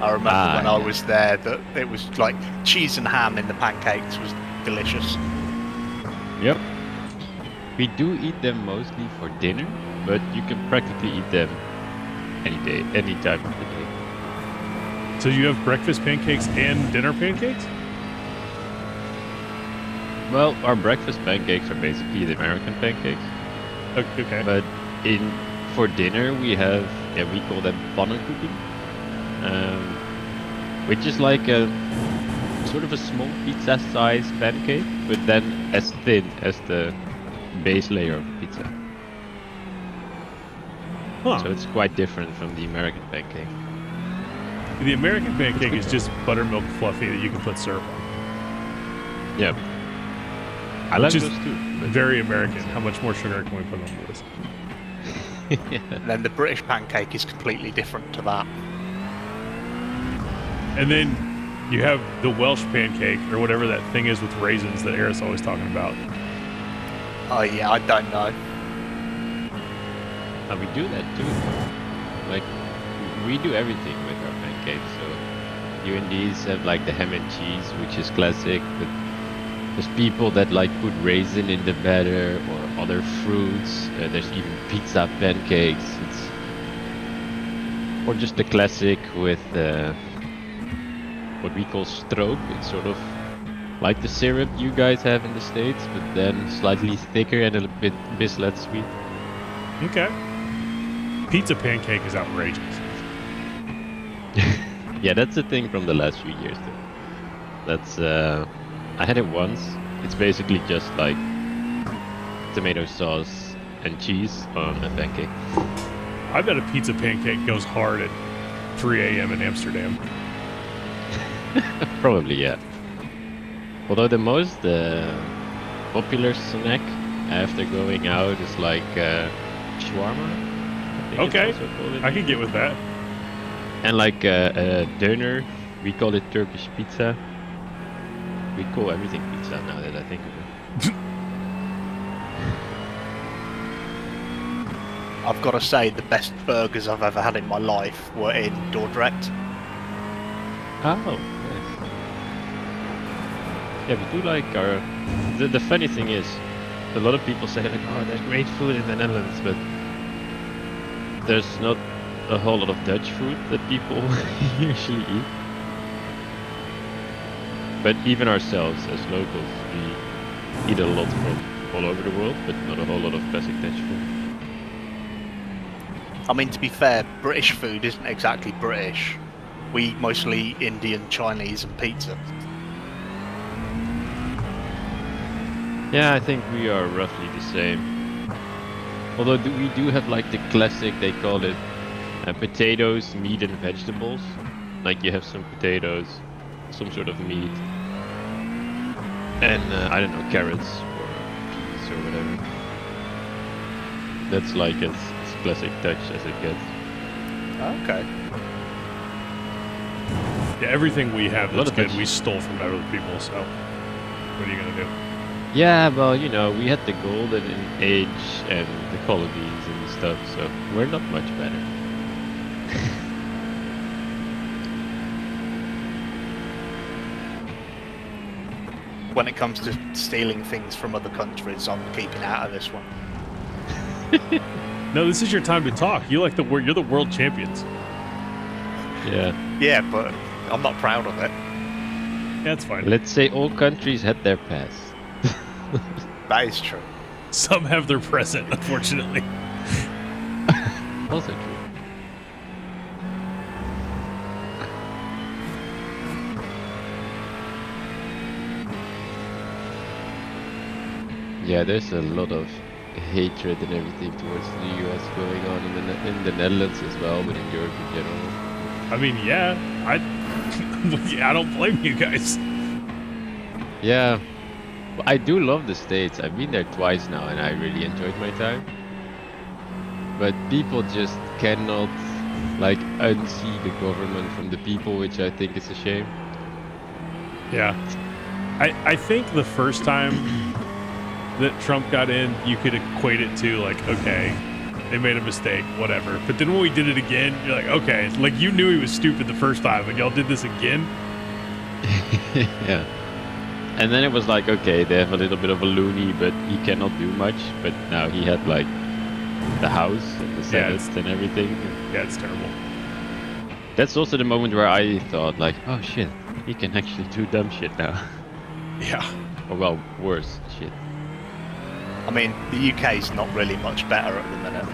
I remember when I was there that it was like cheese and ham in the pancakes was delicious. Yep. We do eat them mostly for dinner, but you can practically eat them any day, any time of the day. So you have breakfast pancakes and dinner pancakes? Well, our breakfast pancakes are basically the American pancakes. Okay. But for dinner we call them pannenkoeken, which is like a sort of a small pizza-sized pancake, but then as thin as the base layer of the pizza. Huh. So it's quite different from the American pancake. The American pancake is just buttermilk fluffy that you can put syrup on. Yeah. I like Which those is too. very American. How much more sugar can we put on this? And then the British pancake is completely different to that. And then you have the Welsh pancake or whatever that thing is with raisins that Eric's always talking about. Oh yeah, I don't know. And we do that too. Like, we do everything with our pancakes. So you and these have like the ham and cheese, which is classic, but there's people that like put raisin in the batter or other fruits. There's even pizza pancakes. Or just the classic with what we call stroop. It's sort of like the syrup you guys have in the States, but then slightly thicker and a bit less sweet. Okay. Pizza pancake is outrageous. Yeah, that's a thing from the last few years though. That's I had it once. It's basically just like tomato sauce and cheese on a pancake. I bet a pizza pancake goes hard at 3 a.m. in Amsterdam. Probably, yeah. Although the most popular snack after going out is like shawarma. Okay, I can get with that. And like a döner, we call it Turkish pizza. We call everything pizza now that I think of it. I've got to say, the best burgers I've ever had in my life were in Dordrecht. Oh, nice. Yeah, we do like our... The funny thing is, a lot of people say like, oh, there's great food in the Netherlands, but there's not a whole lot of Dutch food that people usually eat. But even ourselves, as locals, we eat a lot from all over the world, but not a whole lot of classic Dutch food. I mean, to be fair, British food isn't exactly British. We eat mostly Indian, Chinese, and pizza. Yeah, I think we are roughly the same. Although we do have like the classic, they call it potatoes, meat and vegetables. Like you have some potatoes, some sort of meat, and I don't know, carrots or peas or whatever. That's like as classic Dutch as it gets. Okay. Yeah, everything we have A lot that's of good, Dutch- we stole from other people, so what are you gonna do? Yeah, well, you know, we had the golden age and the colonies and stuff, so we're not much better. When it comes to stealing things from other countries, I'm keeping out of this one. No, this is your time to talk. You're the world champions. Yeah. Yeah, but I'm not proud of it. That's fine. Let's say all countries had their past. That is true. Some have their present, unfortunately. Also true. Yeah, there's a lot of hatred and everything towards the US going on in the Netherlands as well, but in Europe in general. I mean, yeah, I don't blame you guys. Yeah, I do love the States. I've been there twice now and I really enjoyed my time. But people just cannot like unsee the government from the people, which I think is a shame. Yeah, I think the first time that Trump got in, you could equate it to like, okay, they made a mistake, whatever. But then when we did it again, you're like, okay, like you knew he was stupid the first time, and y'all did this again. Yeah. And then it was like, okay, they have a little bit of a loony, but he cannot do much. But now he had like the House and the Senate and everything. Yeah, it's terrible. That's also the moment where I thought like, oh shit, he can actually do dumb shit now. Yeah. Or well, worse shit. I mean, the UK's not really much better at the minute.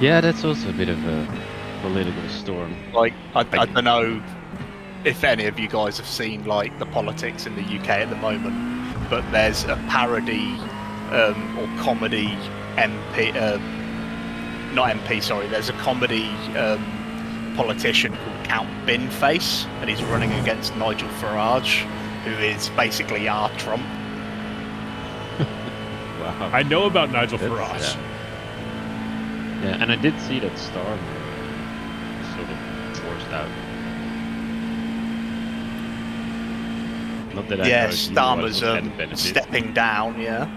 Yeah, that's also a bit of a political storm. Like, I don't know if any of you guys have seen like the politics in the UK at the moment, but there's a parody or comedy MP, not MP, sorry. There's a comedy politician called Count Binface, and he's running against Nigel Farage, who is basically our Trump. Wow. I know about Nigel That's- Farage. Yeah, and I did see that Storm sort of forced out. Not that I know Yeah, if he Starmer's was had benefit. stepping down, yeah.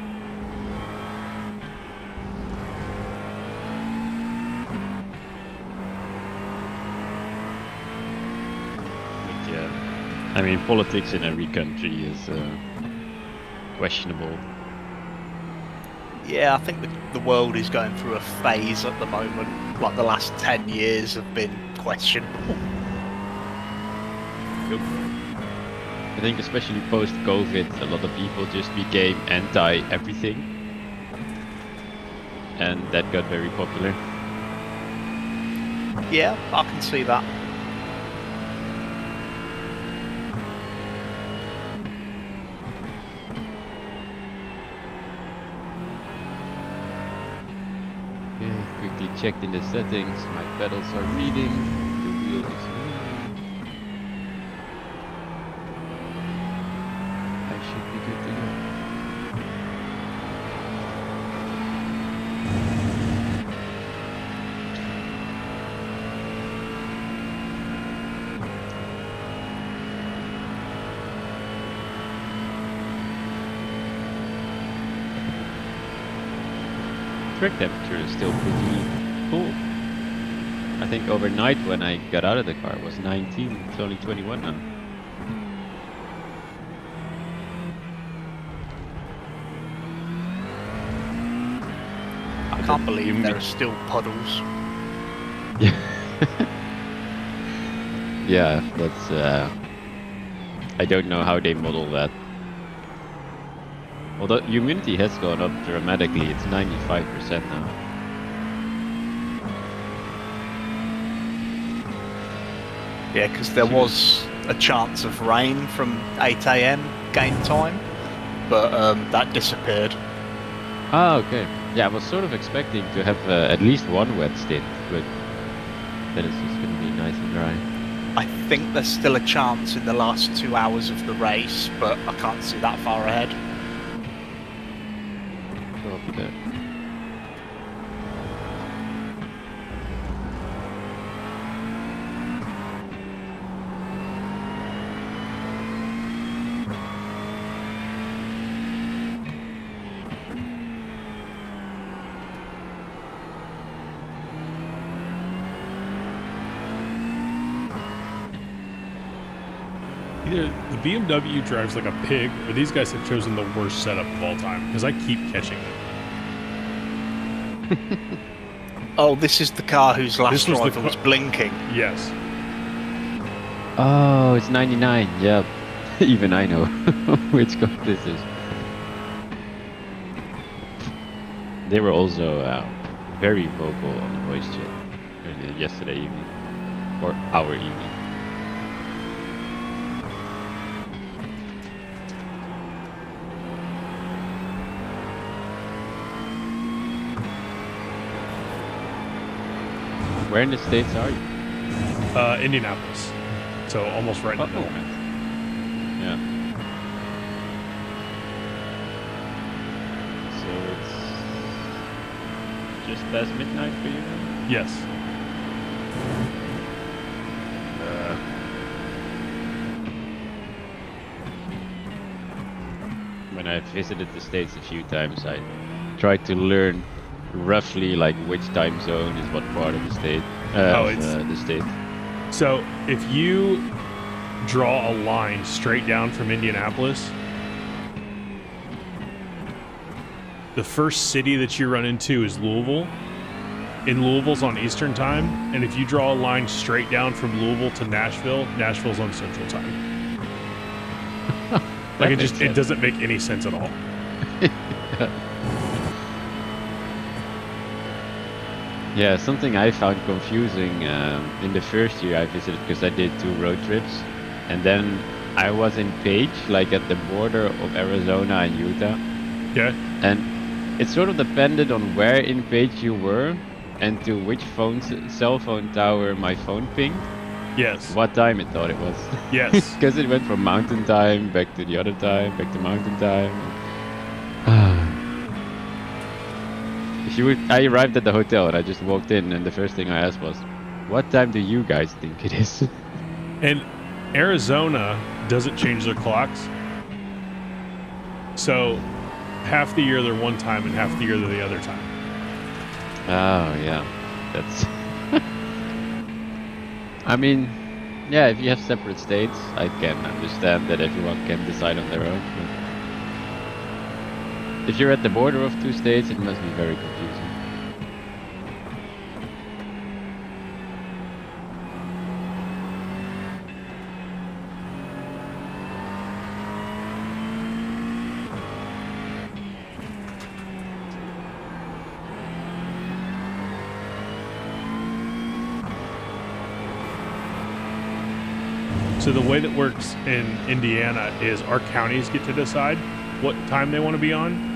But yeah, I mean, politics in every country is questionable. Yeah, I think the world is going through a phase at the moment. Like the last 10 years have been questionable. I think especially post-COVID, a lot of people just became anti-everything. And that got very popular. Yeah, I can see that. Yeah, quickly checked in the settings, my pedals are reading, the wheel is moving. I should be good to go. track temperature is still pretty cool. I think overnight when I got out of the car it was 19. It's only 21 now. I can't believe there are still puddles. Yeah, that's. I don't know how they model that. Although humidity has gone up dramatically, it's 95% now. Yeah, because there was a chance of rain from 8 AM game time, but that disappeared. Ah, okay. Yeah, I was sort of expecting to have at least one wet stint, but then it's just going to be nice and dry. I think there's still a chance in the last 2 hours of the race, but I can't see that far ahead. Copy that. Either the BMW drives like a pig, or these guys have chosen the worst setup of all time, because I keep catching them. Oh, this is the car whose last This was the driver was blinking. Yes. Oh, it's 99. Yeah, even I know which car this is. They were also very vocal on the voice chat yesterday evening, or our evening. Where in the States are you? Indianapolis. So almost right in the middle. Yeah. So it's just past midnight for you now? Yes. When I visited the States a few times, I tried to learn roughly like which time zone is what part of the state. The state. So if you draw a line straight down from Indianapolis, the first city that you run into is Louisville. And Louisville's on Eastern time. And if you draw a line straight down from Louisville to Nashville, Nashville's on Central time. Like it doesn't make any sense at all. Yeah, something I found confusing in the first year I visited, because I did 2 road trips, and then I was in Page, like at the border of Arizona and Utah. Yeah. And it sort of depended on where in Page you were and to which cell phone tower my phone pinged. Yes. What time it thought it was. Yes. Because it went from mountain time back to the other time, back to mountain time. I arrived at the hotel and I just walked in, and the first thing I asked was, what time do you guys think it is? And Arizona doesn't change their clocks. So half the year they're one time and half the year they're the other time. Oh, yeah. That's... I mean, yeah, if you have separate states, I can understand that everyone can decide on their own. But if you're at the border of 2 states, it must be very confusing. So the way that works in Indiana is our counties get to decide what time they want to be on.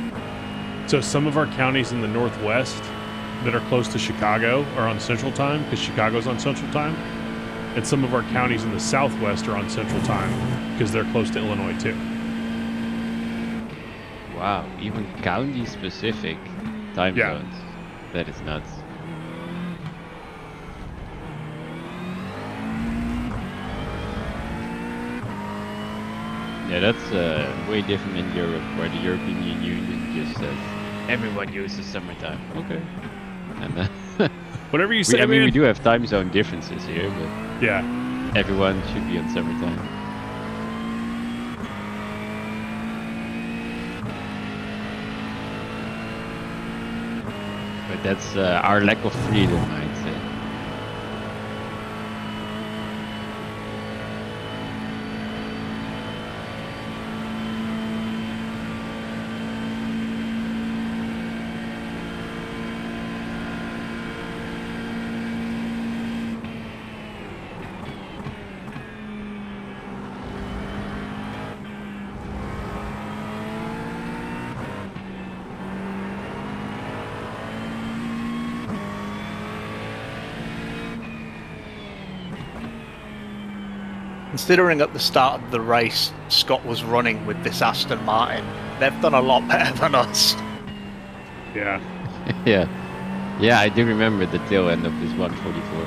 So some of our counties in the Northwest that are close to Chicago are on Central Time, because Chicago's on Central Time. And some of our counties in the Southwest are on Central Time because they're close to Illinois too. Wow, even county specific time zones. That is nuts. Yeah, that's way different in Europe, where the European Union just says everyone uses summertime. Okay. And Whatever you say, I mean, man. we do have time zone differences here, but Yeah. everyone should be on summertime. But that's our lack of freedom, I'd say. Considering at the start of the race, Scott was running with this Aston Martin, they've done a lot better than us. Yeah. Yeah. Yeah, I do remember the tail end of this 144.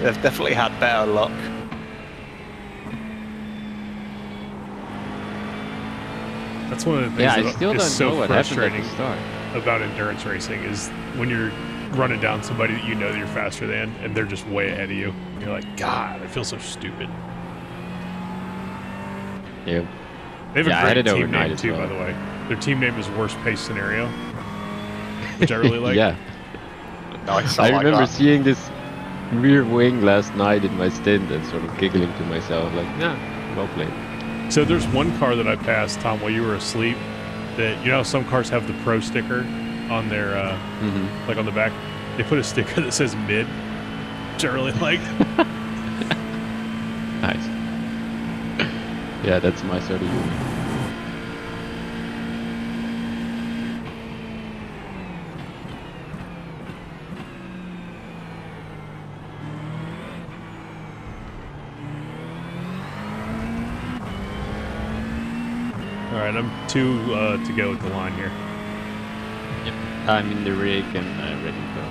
They've definitely had better luck. That's one of the things Yeah, I that still is don't so know what happened at frustrating the start. about endurance racing is when you're running down somebody that you know that you're faster than, and they're just way ahead of you. And you're like, God, I feel so stupid. Yeah. They have Yeah, I had a it great team overnight name as too, well. by the way. Their team name is Worst Case Scenario, which I really like. Yeah. Nice, I like remember that. seeing this rear wing last night in my stint and sort of giggling to myself, like, yeah, well played. So there's one car that I passed, Tom, while you were asleep. That you know, how some cars have the Pro sticker on their like on the back. They put a sticker that says mid, which I really liked. Nice. Yeah, that's my sort of humor. All right, I'm two to go with the line here. Yep. I'm in the rig and ready to go.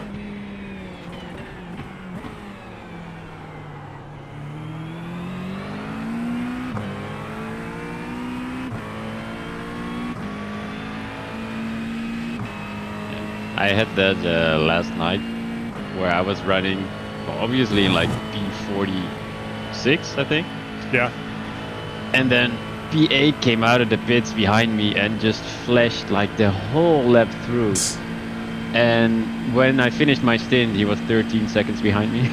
I had that last night where I was running, well, obviously in like P46, I think. Yeah. And then P8 came out of the pits behind me and just flashed like the whole lap through. And when I finished my stint, he was 13 seconds behind me.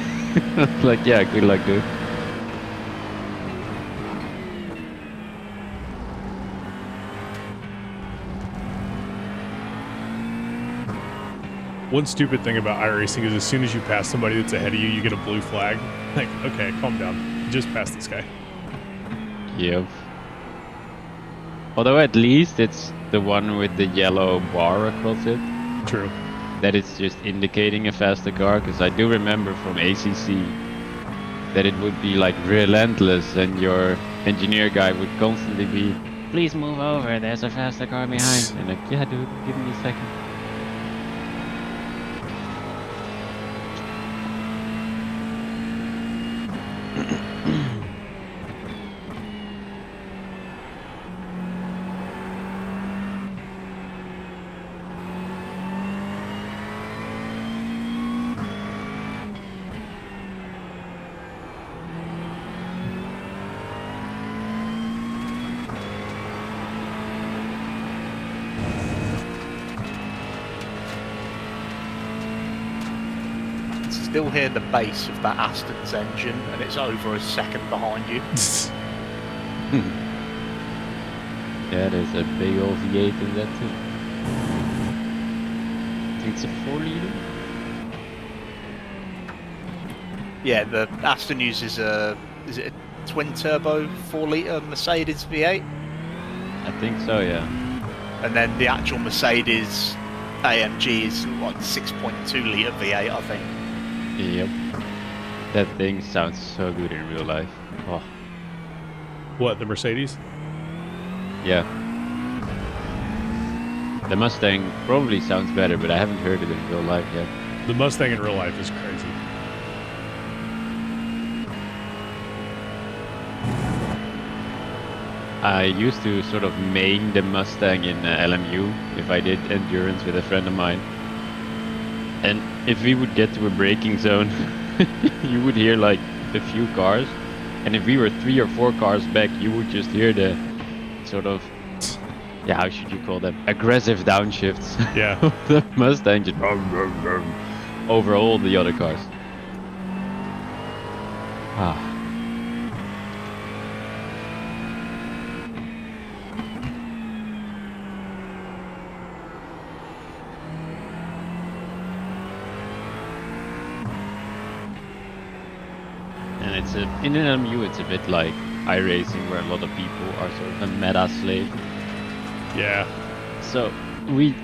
I was like, yeah, good luck, dude. One stupid thing about iRacing is as soon as you pass somebody that's ahead of you, you get a blue flag. Like, okay, calm down. You just passed this guy. Yep. Although at least it's the one with the yellow bar across it. True. That is just indicating a faster car, because I do remember from ACC that it would be like relentless and your engineer guy would constantly be, please move over, there's a faster car behind. And like, yeah dude, give me a second. Still hear the bass of that Aston's engine, and it's over a second behind you. Yeah, there's a big old V8 in that too. I think it's a 4-liter. Yeah, the Aston uses is it a twin turbo 4-litre Mercedes V8? I think so, yeah. And then the actual Mercedes AMG is like 6.2 litre V8, I think. Yep. That thing sounds so good in real life. Oh, What, the Mercedes? yeah. The Mustang probably sounds better, but I haven't heard it in real life yet. The Mustang in real life is crazy. I used to sort of main the Mustang in LMU if I did endurance with a friend of mine. And if we would get to a braking zone, you would hear like a few cars. And if we were 3 or 4 cars back, you would just hear the sort of, yeah, how should you call them? Aggressive downshifts. Yeah. of the Mustang just over all the other cars. Ah. And it's in an MU, it's a bit like iRacing, where a lot of people are sort of a meta slave. Yeah. So we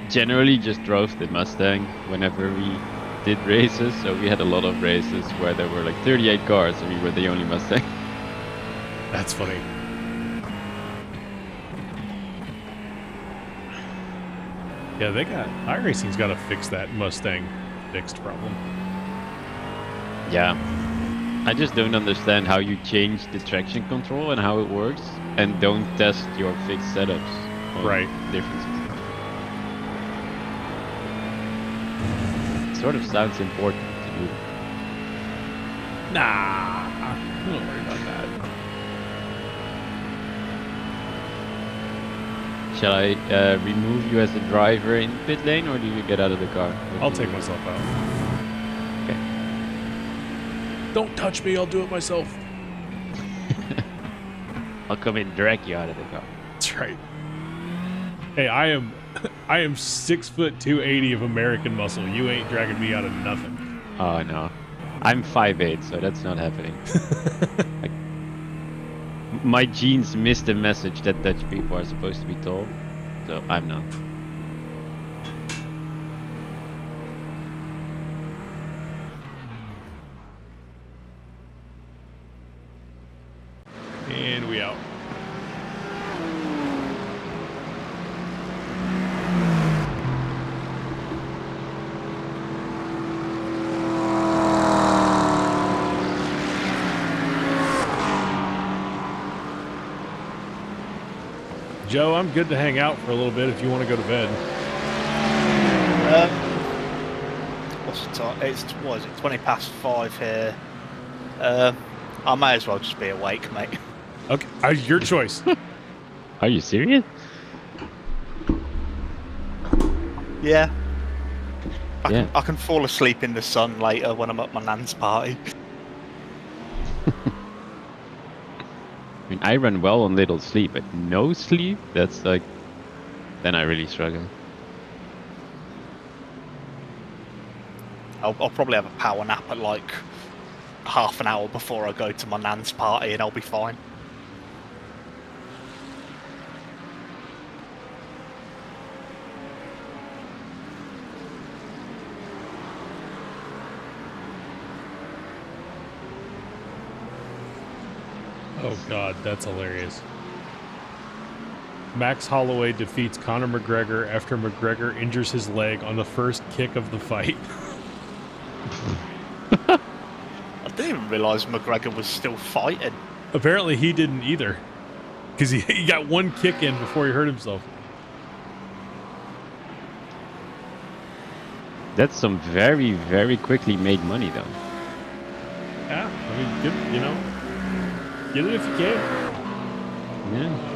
generally just drove the Mustang whenever we did races. So we had a lot of races where there were like 38 cars and we were the only Mustang. That's funny. Yeah, iRacing's got to fix that Mustang fixed problem. Yeah. I just don't understand how you change the traction control and how it works and don't test your fixed setups on Right. differences. Sort of sounds important to do. Nah. Don't worry about that. Shall I remove you as a driver in pit lane, or do you get out of the car? What I'll do take you- myself out. Okay. Don't touch me, I'll do it myself. I'll come in and drag you out of the car. That's right. Hey, I am 6 foot 280 of American muscle. You ain't dragging me out of nothing. Oh no, I'm 5'8", so that's not happening. Like, my genes missed the message that Dutch people are supposed to be tall, so I'm not. And we out. Joe, I'm good to hang out for a little bit if you want to go to bed. What's the time? What is it? 20 past 5 here. I may as well just be awake, mate. Okay, your choice. Are you serious? Yeah. Yeah. I can fall asleep in the sun later when I'm at my nan's party. I mean, I run well on little sleep, but no sleep? That's like... Then I really struggle. I'll probably have a power nap at like half an hour before I go to my nan's party and I'll be fine. Oh god, that's hilarious. Max Holloway defeats Conor McGregor after McGregor injures his leg on the first kick of the fight. I didn't even realise McGregor was still fighting. Apparently he didn't either. Because he got one kick in before he hurt himself. That's some very, very quickly made money, though. Yeah, I mean, good, you know. Get it if you can. Yeah.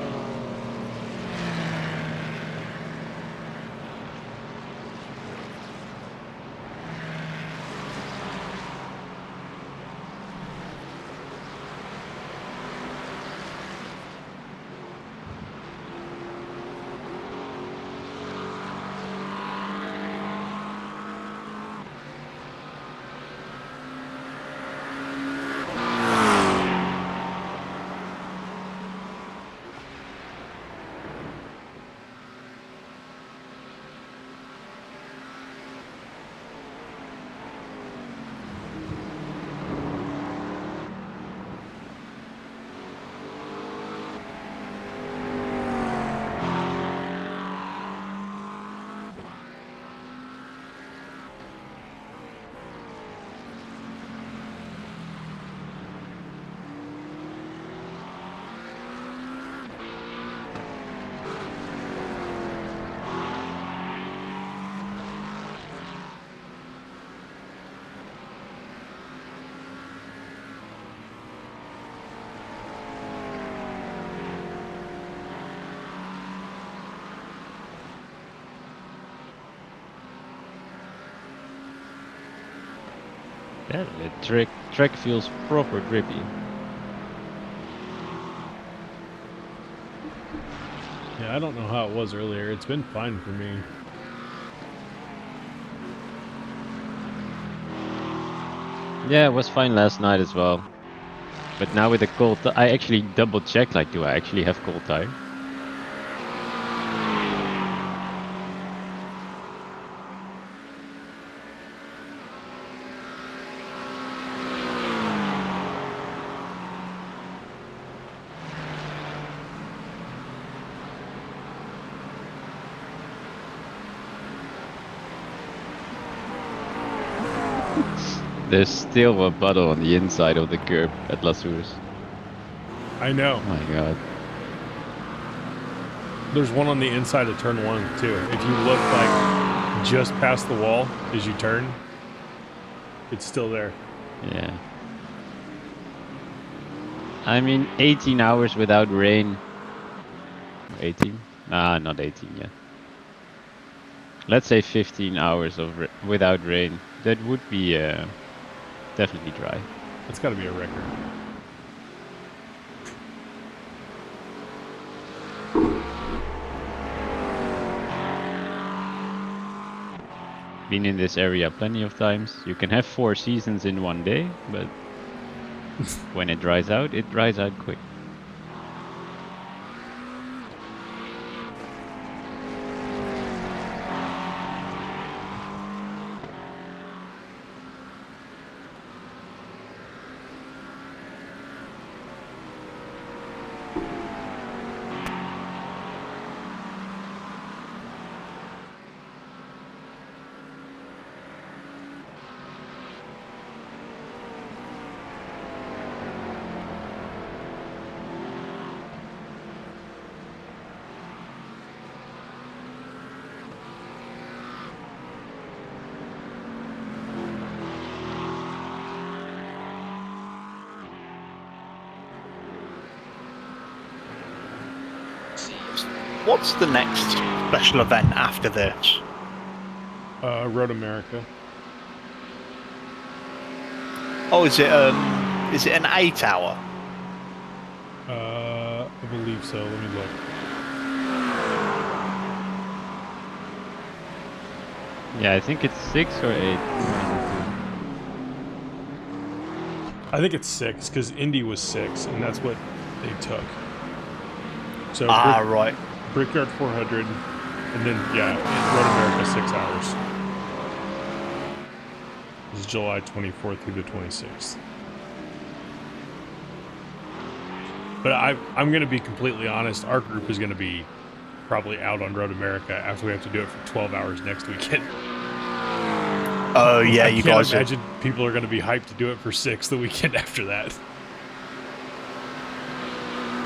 Yeah, the track feels proper grippy. Yeah, I don't know how it was earlier. It's been fine for me. Yeah, it was fine last night as well. But now with the cold, I actually double checked. Like, do I actually have cold tires? There's still a puddle on the inside of the curb at La Source. I know. Oh my god. There's one on the inside of turn 1 too. If you look like just past the wall as you turn, it's still there. Yeah. I mean, 18 hours without rain. 18? Nah, not 18 yet. Let's say 15 hours of without rain. That would be definitely dry. That's got to be a record. Been in this area plenty of times. You can have 4 seasons in one day, but when it dries out quick. What's the next special event after this? Road America. Oh, is it an 8 hour? I believe so. Let me look. Yeah, I think it's 6 or 8. I think it's 6 because Indy was 6, and that's what they took. So Right. Brickyard 400, and then yeah, Road America 6 hours. This is July 24th through the 26th. But I'm going to be completely honest. Our group is going to be probably out on Road America after we have to do it for 12 hours next weekend. Oh yeah, you guys. I can't imagine people are going to be hyped to do it for 6 the weekend after that.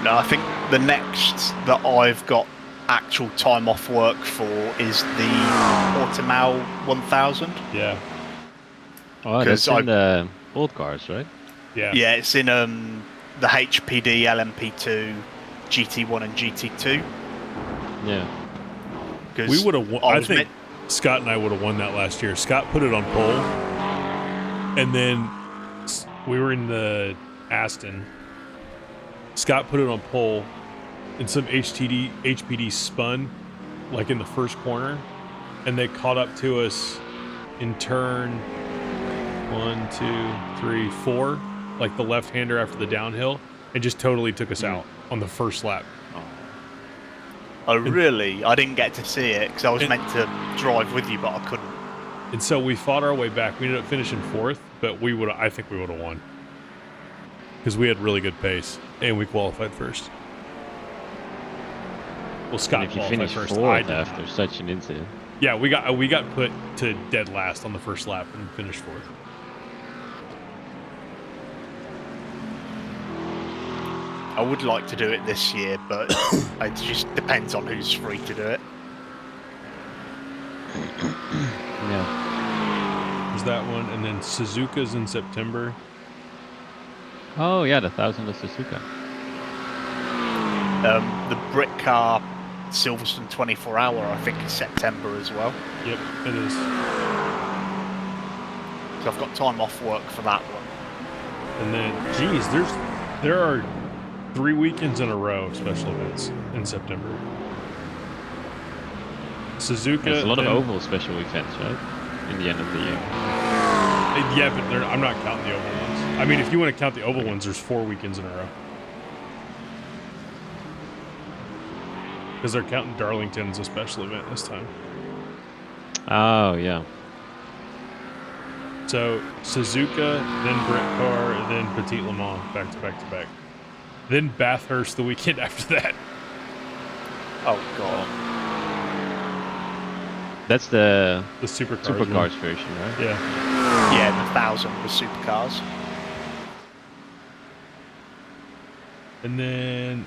No, I think the next that I've got actual time off work for is the Portimao 1000. Yeah. Oh, that's in the old cars, right? Yeah. Yeah, it's in the HPD LMP2, GT1 and GT2. Yeah. We would have won. I think Scott and I would have won that last year. Scott put it on pole, and then we were in the Aston. Scott put it on pole, and some HPD spun, like in the first corner, and they caught up to us in turn 1, 2, 3, 4, like the left-hander after the downhill, and just totally took us out on the first lap. Oh really? I didn't get to see it because I was meant to drive with you, but I couldn't. And so we fought our way back. We ended up finishing 4th, but I think we would have won because we had really good pace and we qualified first. Well, Scott And if you qualified finish first. 4th after such an incident. Yeah, we got put to dead last on the first lap and finished 4th. I would like to do it this year, but it just depends on who's free to do it. Yeah. There's that one, and then Suzuka's in September. Oh yeah, the 1000 of Suzuka. The Brit Car Silverstone 24 hour, I think, is September as well. Yep, it is. I've got time off work for that one. And then, geez, there are 3 weekends in a row of special events in September. Suzuka. There's a lot of then- oval special events, right? In the end of the year. Yeah, but I'm not counting the oval ones. I mean, if you want to count the oval ones, there's 4 weekends in a row. Because they're counting Darlington as a special event this time. Oh, yeah. So Suzuka, then Brent Carr, then Petit Le Mans, back to back to back. Then Bathurst the weekend after that. Oh god. That's the The supercars. supercars version, right? Yeah. Yeah, the 1,000 was supercars. And then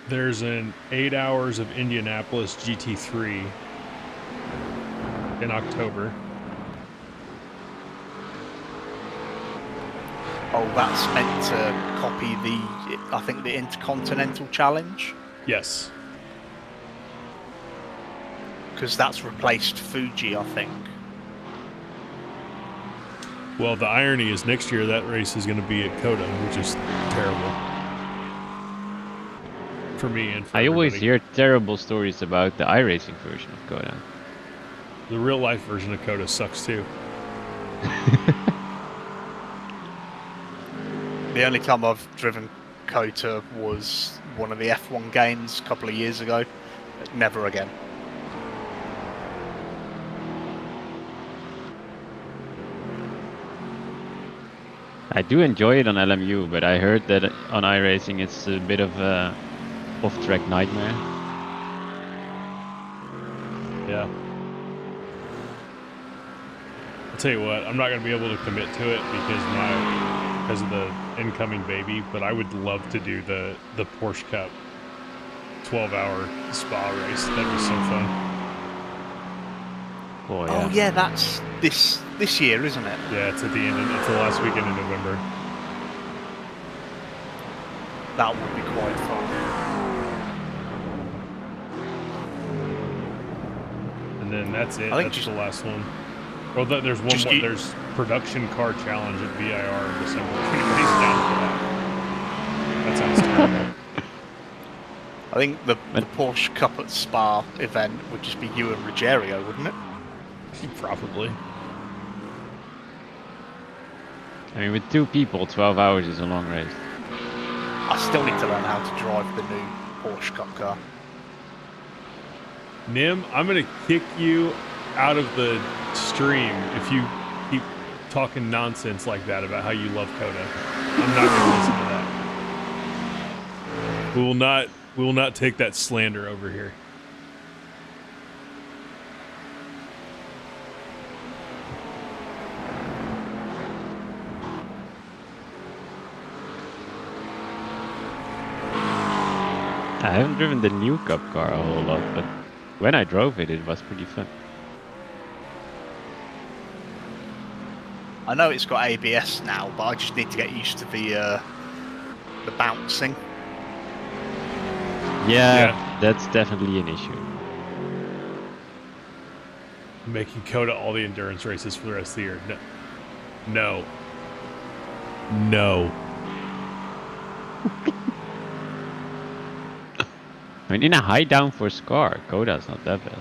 there's an 8 hours of Indianapolis GT3 in October. Oh, that's meant to copy I think the Intercontinental Challenge, Yes. because that's replaced Fuji, I think. Well, the irony is next year that race is going to be at Coda, which is terrible for me and for I always everybody. hear terrible stories about the iRacing version of Coda. The real life version of Coda sucks too. The only time I've driven Kota was one of the F1 games a couple of years ago. Never again. I do enjoy it on LMU, but I heard that on iRacing it's a bit of a off-track nightmare. Yeah. I'll tell you what, I'm not going to be able to commit to it because of the incoming baby, but I would love to do the Porsche Cup 12-hour spa race. That'd be so fun. Oh, yeah. Oh yeah, that's this year, isn't it? Yeah, it's at the end. It's the last weekend in November. That would be quite fun. And then that's it. I think That's just- the last one. Well, there's one just more. you- There's production car challenge at VIR in December. If anybody's down for that. That sounds terrible. I think the Porsche Cup at Spa event would just be you and Rogerio, wouldn't it? Probably. I mean, with 2 people, 12 hours is a long race. I still need to learn how to drive the new Porsche Cup car. Nim, I'm gonna kick you out of the stream if you keep talking nonsense like that about how you love Coda. I'm not gonna listen to that. We will not take that slander over here. I haven't driven the new Cup car a whole lot, but when I drove it, it was pretty fun. I know it's got ABS now, but I just need to get used to the bouncing. Yeah, that's definitely an issue. Making Coda all the endurance races for the rest of the year. No. No. I mean, in a high downforce car, Coda's not that bad.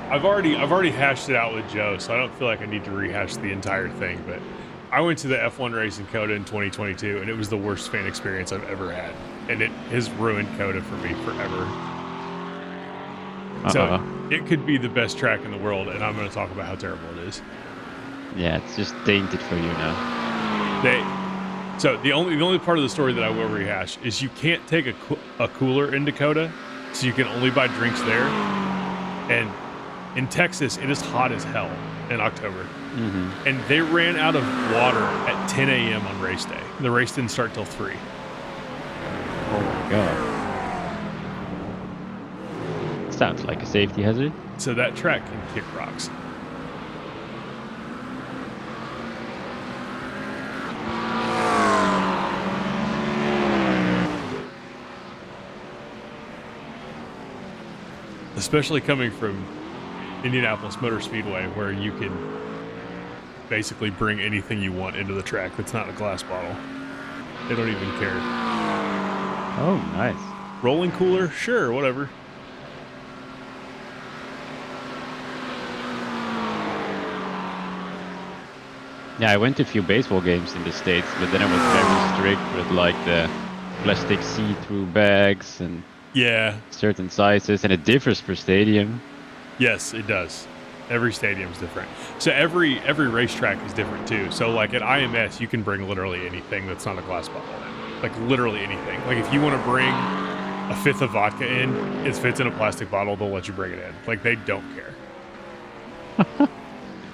I've already hashed it out with Joe, so I don't feel like I need to rehash the entire thing, but I went to the F1 race in Coda in 2022, and it was the worst fan experience I've ever had. And it has ruined Coda for me forever. So it could be the best track in the world, and I'm going to talk about how terrible it is. Yeah, it's just tainted for you now. So the only part of the story that I will rehash is you can't take a cooler into Coda, so you can only buy drinks there. And in Texas, it is hot as hell in October. Mm-hmm. And they ran out of water at 10 a.m. on race day. The race didn't start till 3. Oh my god. Sounds like a safety hazard. So that track can kick rocks. Especially coming from Indianapolis Motor Speedway, where you can basically bring anything you want into the track that's not a glass bottle. They don't even care. Oh, nice. Rolling cooler? Sure, whatever. Yeah, I went to a few baseball games in the States, but then I was very strict with like the plastic see-through bags and Yeah. certain sizes, and it differs per stadium. Yes, it does. Every stadium's different. So every racetrack is different too. So like at IMS, you can bring literally anything that's not a glass bottle in. Like literally anything. Like if you want to bring a fifth of vodka in, it fits in a plastic bottle, they'll let you bring it in. Like they don't care.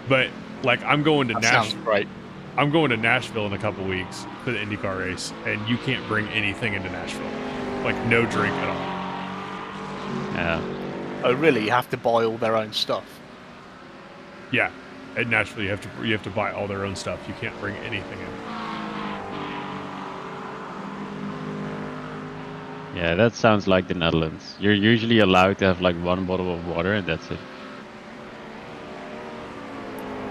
But like I'm going to Sounds great. I'm going to Nashville in a couple weeks for the IndyCar race, and you can't bring anything into Nashville. Like no drink at all. Yeah. Oh, really? You have to buy all their own stuff. Yeah. At Nashville, you have to buy all their own stuff. You can't bring anything in. Yeah, that sounds like the Netherlands. You're usually allowed to have like one bottle of water, and that's it.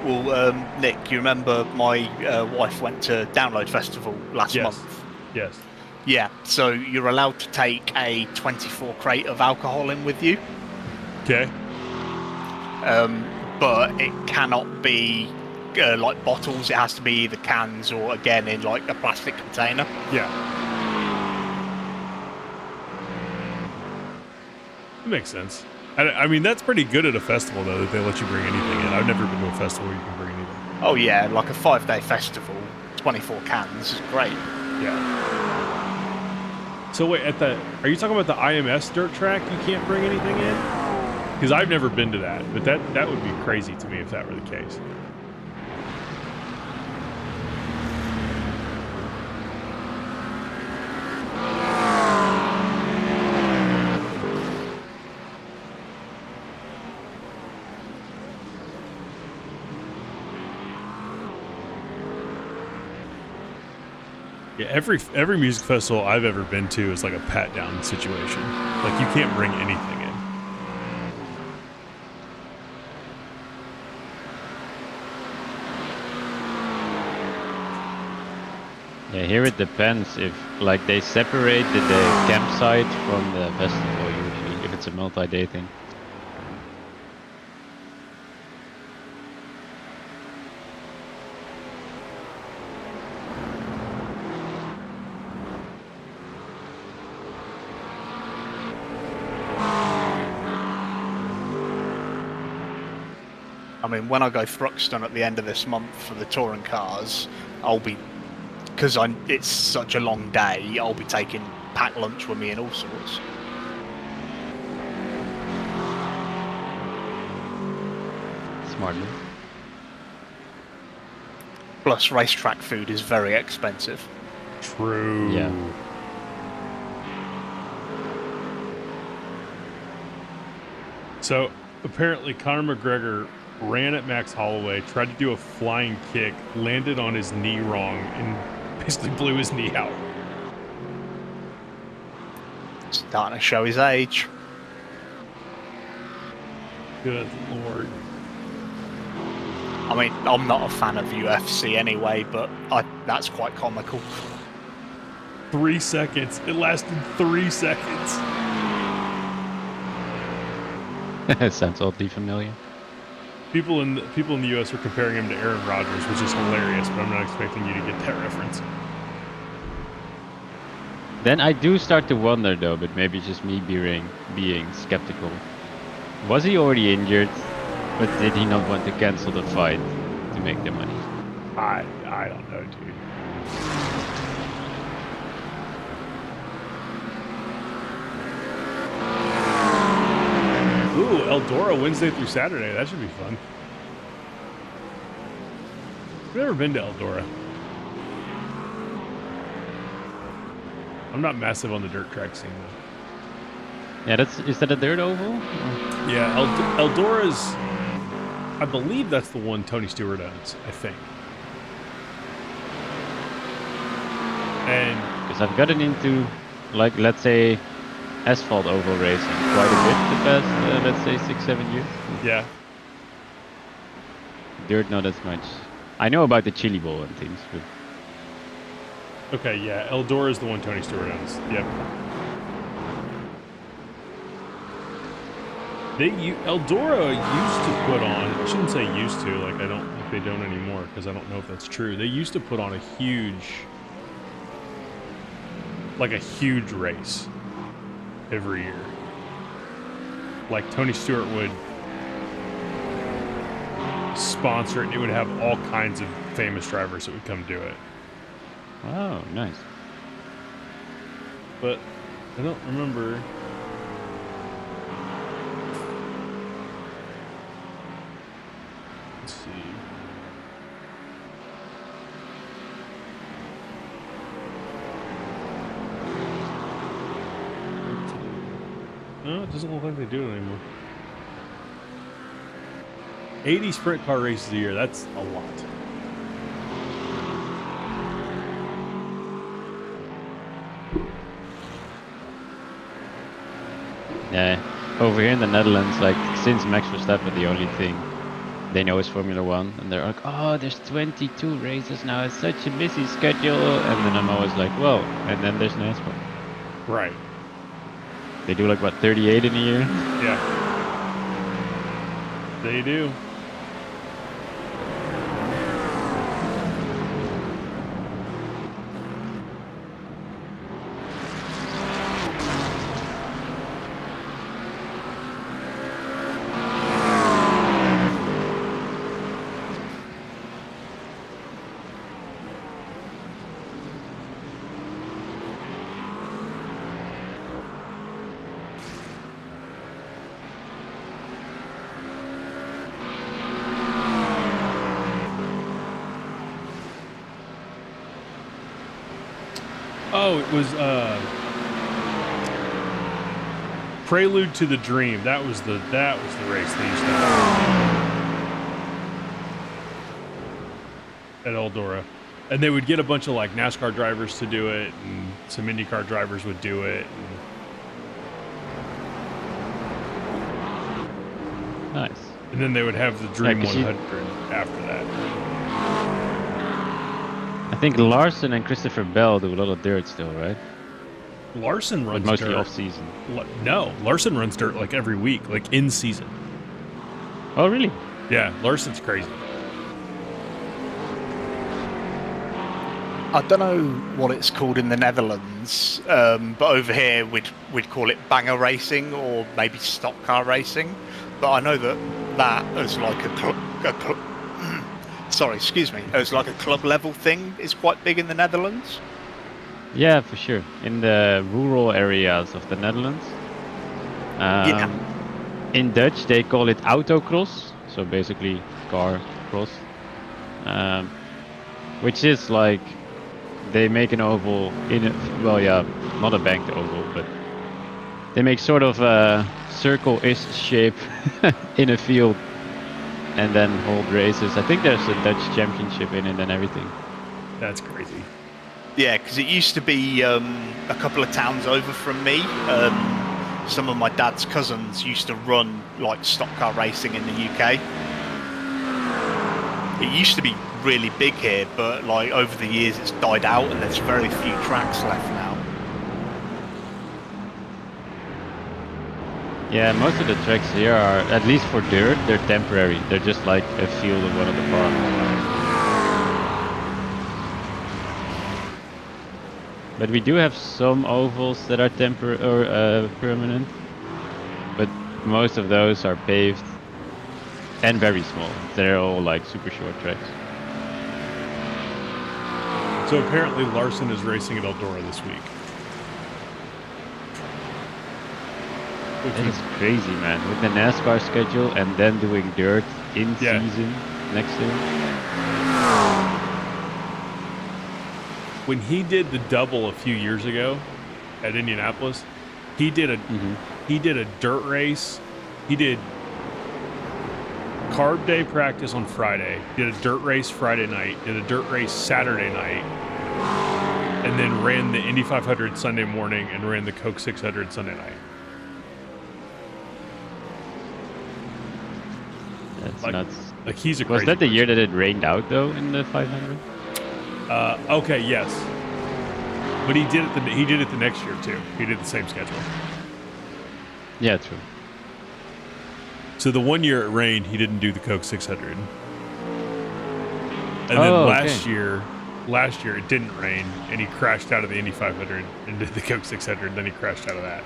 Well, Nick, you remember my wife went to Download Festival last Yes. month? Yes. Yeah, so you're allowed to take a 24 crate of alcohol in with you, Okay. but it cannot be like bottles. It has to be either cans or, again, in like a plastic container. Yeah. It makes sense. I mean, that's pretty good at a festival, though, that they let you bring anything in. I've never been to a festival where you can bring anything. Oh yeah, like a 5-day festival, 24 cans is great. Yeah. So wait, are you talking about the IMS dirt track? You can't bring anything in? Because I've never been to that, but that would be crazy to me if that were the case. Yeah, every music festival I've ever been to is like a pat down situation. Like you can't bring anything in. Yeah, here it depends if like they separate the campsite from the festival usually, if it's a multi-day thing. I mean, when I go Thruxton at the end of this month for the touring cars, I'll be, because it's such a long day, I'll be taking packed lunch with me and all sorts. Smart move. Plus, racetrack food is very expensive. True. Yeah. So apparently Conor McGregor ran at Max Holloway, tried to do a flying kick, landed on his knee wrong, and basically blew his knee out. Starting to show his age. Good lord. I mean, I'm not a fan of UFC anyway, but that's quite comical. 3 seconds. It lasted 3 seconds. Sounds oddly familiar. People in the US are comparing him to Aaron Rodgers, which is hilarious, but I'm not expecting you to get that reference. Then I do start to wonder though, but maybe it's just me being skeptical. Was he already injured, but did he not want to cancel the fight to make the money? I don't know, dude. Ooh, Eldora Wednesday through Saturday. That should be fun. I've never been to Eldora. I'm not massive on the dirt track scene though. Yeah, is that a dirt oval? Yeah, Eldora's. I believe that's the one Tony Stewart owns. I think. And Because I've gotten into, like, let's say, asphalt oval racing quite a bit the past, let's say, 6-7 years. yeah, dirt, not as much. I know about the Chili Bowl and things, but Okay, yeah, Eldora is the one Tony Stewart owns. Yep. Eldora used to put on. I shouldn't say used to. Like I don't think they don't anymore because I don't know if that's true. They used to put on a huge race every year. Like Tony Stewart would sponsor it, and it would have all kinds of famous drivers that would come do it. oh, nice. But I don't remember. Let's see. No, it doesn't look like they do it anymore. 80 sprint car races a year, that's a lot. Yeah, over here in the Netherlands, like since Max Verstappen, the only thing they know is Formula One, and they're like, oh, there's 22 races now, it's such a busy schedule, and then I'm always like, whoa, and then there's NASCAR. Right. They do like what, 38 in a year? Yeah. They do. Oh, it was Prelude to the Dream. That was the race they used to have at Eldora. And they would get a bunch of like NASCAR drivers to do it, and some IndyCar drivers would do it. Nice. And then they would have the Dream 'cause 100 after that. I think Larson and Christopher Bell do a lot of dirt still, right? Larson runs But mostly dirt. off season. No, Larson runs dirt like every week, like in season. Oh, really? Yeah, Larson's crazy. I don't know what it's called in the Netherlands, but over here we'd call it banger racing or maybe stock car racing. But I know that as like as like a club level thing is quite big in the Netherlands. Yeah, for sure. In the rural areas of the Netherlands. In Dutch, they call it autocross, so basically car cross. Which is like they make an oval not a banked oval, but they make sort of a circle-ish shape in a field and then hold races. I think there's a Dutch championship in it and everything. That's crazy. Yeah, because it used to be a couple of towns over from me. Some of my dad's cousins used to run like stock car racing in the UK. It used to be really big here, but like over the years it's died out and there's very few tracks left now. Yeah, most of the tracks here are, at least for dirt, they're temporary. They're just like a field of one of the farms. But we do have some ovals that are permanent, but most of those are paved and very small. They're all like super short tracks. So apparently Larson is racing at Eldora this week. That is crazy, man. With the NASCAR schedule and then doing dirt in season next year. When he did the double a few years ago at Indianapolis, he did a dirt race. He did carb day practice on Friday, did a dirt race Friday night, did a dirt race Saturday night, and then ran the Indy 500 Sunday morning and ran the Coke 600 Sunday night. That's Like, nuts. Like he's a Was crazy that the year person. that it rained out though in the 500? Okay, yes. But he did it the next year too. He did the same schedule. Yeah, true. So the one year it rained, he didn't do the Coke 600. And then Oh, last okay. year it didn't rain, and he crashed out of the Indy 500 and did the Coke 600. And then he crashed out of that.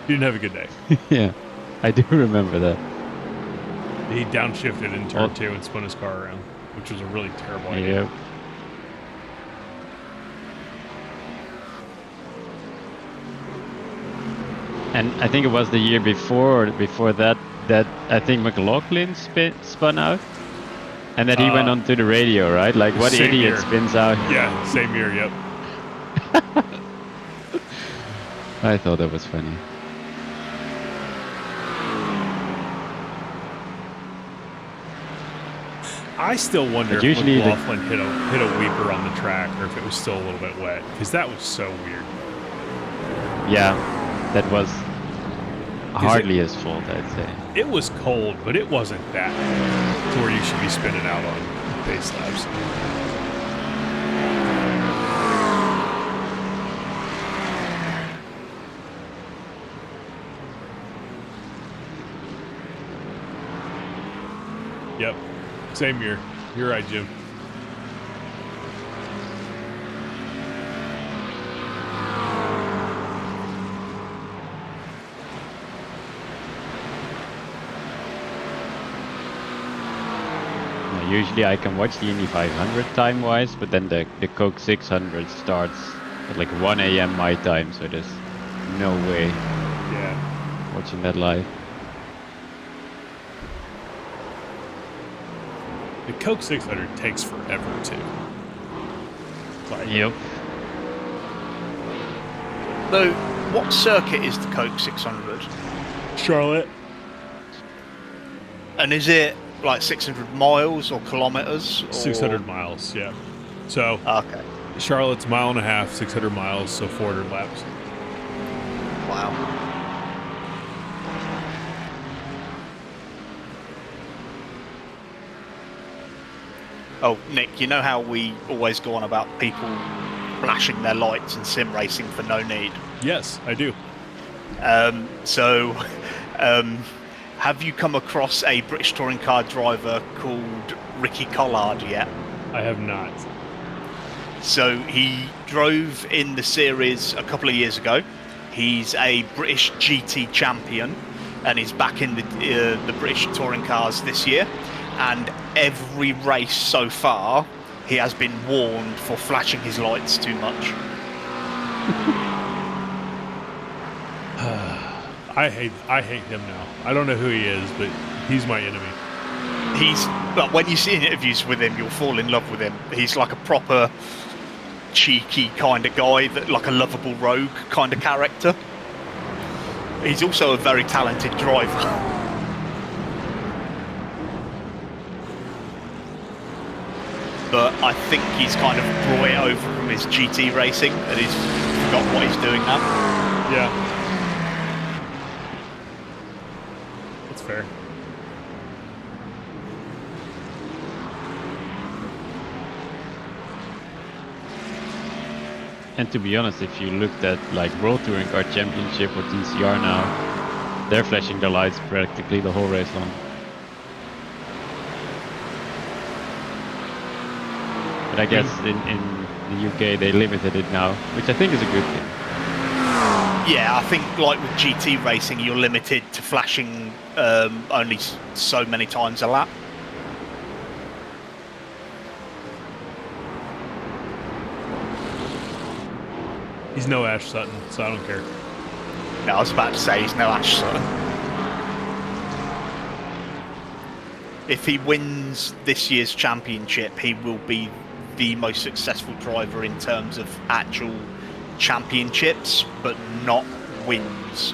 He didn't have a good day. Yeah, I do remember that. He downshifted in turn Oh. 2 and spun his car around, which was a really terrible idea. Yeah. And I think it was the year before or before that I think McLaughlin spun out, and that he went onto the radio, right? Like, what Same idiot year. spins out? Yeah, same year. Yep. I thought that was funny. I still wonder But if usually the- McLaughlin hit a weeper on the track, or if it was still a little bit wet, because that was so weird. Yeah, that was hardly his fault, I'd say. It was cold, but it wasn't that to where you should be spinning out on base laps. Yep, same year. You're right, Jim. Now, usually I can watch the Indy 500 time-wise, but then the Coke 600 starts at like 1 a.m. my time, so there's no way Yeah. watching that live. The Coke 600 takes forever, too. Like, Yep. So, what circuit is the Coke 600? Charlotte. And is it like 600 miles or kilometers? Or... 600 miles, yeah. So, Okay. Charlotte's 1.5 miles, 600 miles, so 400 laps. Wow. Oh, Nick, you know how we always go on about people flashing their lights in sim racing for no need? Yes, I do. So, have you come across a British touring car driver called Ricky Collard yet? I have not. So he drove in the series a couple of years ago. He's a British GT champion, and he's back in the British touring cars this year. And every race so far, he has been warned for flashing his lights too much. I hate him now. I don't know who he is, but he's my enemy. But when you see interviews with him, you'll fall in love with him. He's like a proper cheeky kind of guy, that like a lovable rogue kind of character. He's also a very talented driver. But I think he's kind of brought it over from his GT racing, and he's forgot what he's doing now. Yeah. That's fair. And to be honest, if you looked at like World Touring Car Championship or TCR now, they're flashing their lights practically the whole race long. But I guess in the UK they limited it now, which I think is a good thing. Yeah, I think like with GT racing, you're limited to flashing only so many times a lap. He's no Ash Sutton, so I don't care. No, I was about to say he's no Ash Sutton. If he wins this year's championship, he will be the most successful driver in terms of actual championships, but not wins.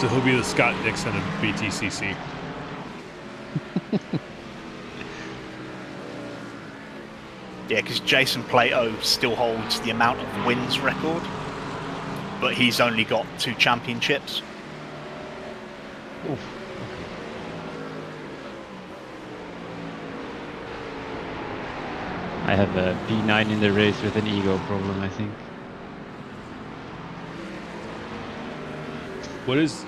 So he'll be the Scott Dixon of BTCC. Yeah, because Jason Plato still holds the amount of wins record, but he's only got 2 championships. I have a P9 in the race with an ego problem, I think. What is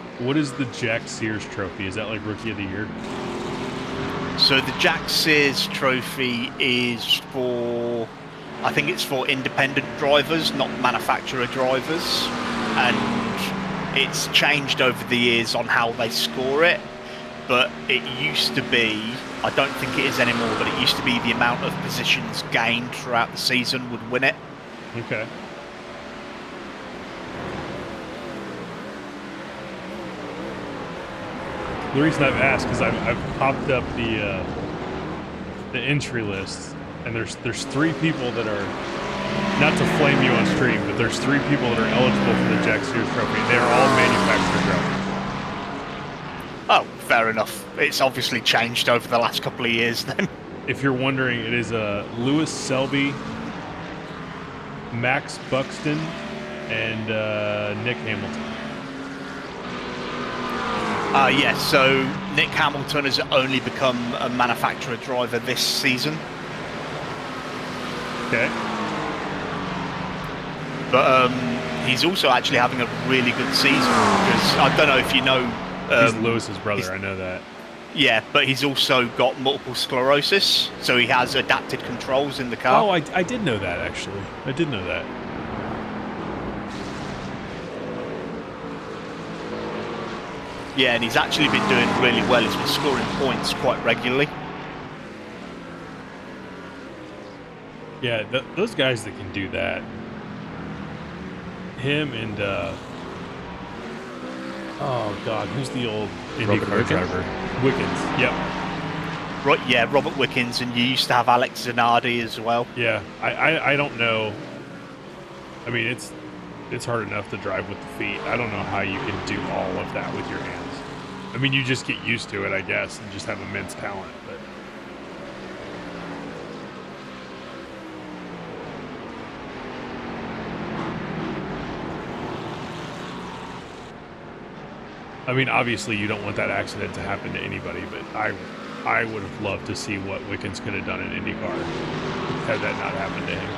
the Jack Sears trophy? Is that like Rookie of the Year? So the Jack Sears Trophy is for, I think it's for independent drivers, not manufacturer drivers, and it's changed over the years on how they score it. But it used to be, I don't think it is anymore, but it used to be the amount of positions gained throughout the season would win it. Okay. The reason I've asked is I've popped up the entry list, and there's 3 people that are, not to flame you on stream, but there's 3 people that are eligible for the Jack Sears Trophy. They are all manufacturer drivers. Oh, fair enough. It's obviously changed over the last couple of years then. If you're wondering, it is Lewis Selby, Max Buxton, and Nick Hamilton. Yes, so Nick Hamilton has only become a manufacturer driver this season. Okay. But he's also actually having a really good season, because I don't know if you know... He's Lewis's brother, I know that. Yeah, but he's also got multiple sclerosis, so he has adapted controls in the car. Oh, I did know that, actually. I did know that. Yeah, and he's actually been doing really well. He's been scoring points quite regularly. Yeah, those guys that can do that. Him and, oh, God, who's the old IndyCar driver? Wickens, yep. Right, yeah, Robert Wickens, and you used to have Alex Zanardi as well. Yeah, I don't know. I mean, it's hard enough to drive with the feet. I don't know how you can do all of that with your hands. I mean, you just get used to it, I guess, and just have immense talent. But I mean, obviously, you don't want that accident to happen to anybody. But I would have loved to see what Wickens could have done in IndyCar had that not happened to him.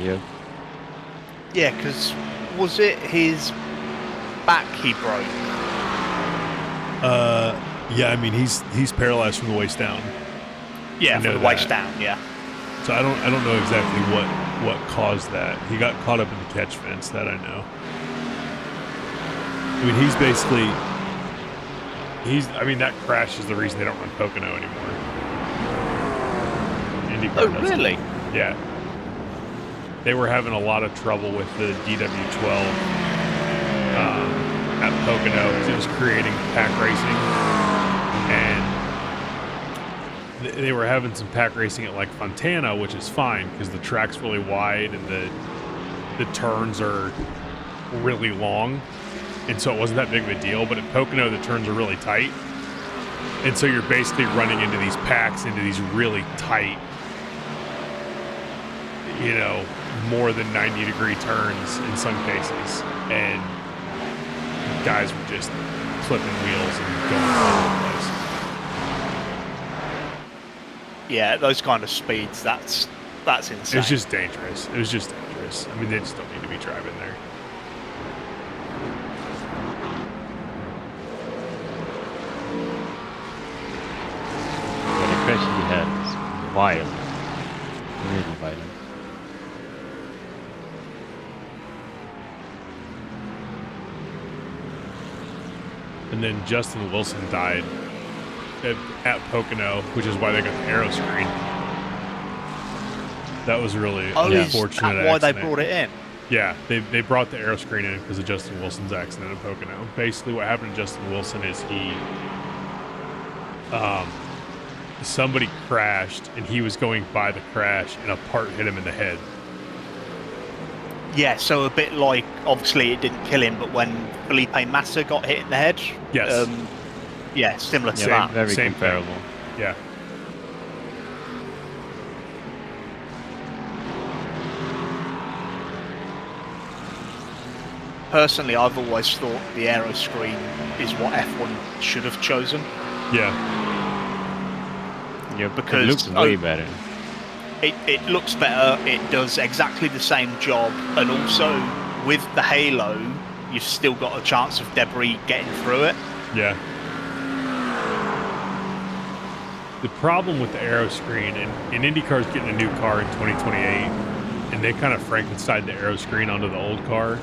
Yep. Yeah, because was it his back he broke? Yeah, I mean, he's paralyzed from the waist down. Yeah, from the waist down, yeah. So I don't know exactly what caused that. He got caught up in the catch fence, that I know. I mean, I mean, that crash is the reason they don't run Pocono anymore. IndyCar doesn't. Really? Yeah. They were having a lot of trouble with the DW12 at Pocono because it was creating pack racing. And they were having some pack racing at like Fontana, which is fine because the track's really wide and the turns are really long. And so it wasn't that big of a deal. But at Pocono, the turns are really tight. And so you're basically running into these packs, into these really tight, you know, more than 90-degree turns in some cases. And guys were just flipping wheels and going all over the place. Yeah, those kind of speeds, that's insane. It was just dangerous. It was just dangerous. I mean, they just don't need to be driving there. The crash he had was violent. Really violent. And then Justin Wilson died at Pocono, which is why they got the aero screen. That was really unfortunate. Is that why they brought it in? Yeah, they brought the aero screen in because of Justin Wilson's accident at Pocono. Basically, what happened to Justin Wilson is somebody crashed, and he was going by the crash, and a part hit him in the head. Yeah, so a bit like, obviously it didn't kill him, but when Felipe Massa got hit in the head. Yes. Yeah, similar to Same, that. Very same comparable. thing. Yeah. Personally, I've always thought the aero screen is what F1 should have chosen. Yeah. Yeah, Because- it looks way better. it looks better. It does exactly the same job, and also with the halo, you've still got a chance of debris getting through it. Yeah. The problem with the aero screen, and IndyCar's getting a new car in 2028, and they kind of Frankenstein the aero screen onto the old car,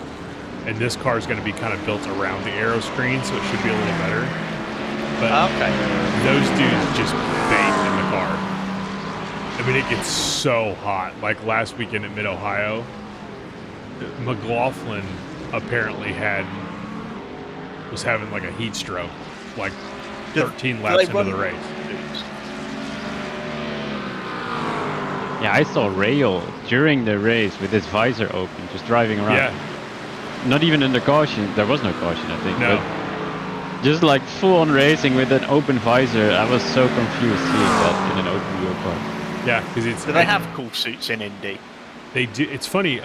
and this car is going to be kind of built around the aero screen, so it should be a little better. But Okay. those dudes just bake in the car. I mean, it gets so hot. Like last weekend at Mid-Ohio, McLaughlin apparently was having like a heat stroke, like 13 laps into the race. Yeah, I saw Rail during the race with his visor open, just driving around. Yeah, Not even under caution. There was no caution, I think. no. But just like full-on racing with an open visor. I was so confused seeing that in an open wheel car. Yeah, because it's. Do they have cool suits in Indy? They do. It's funny.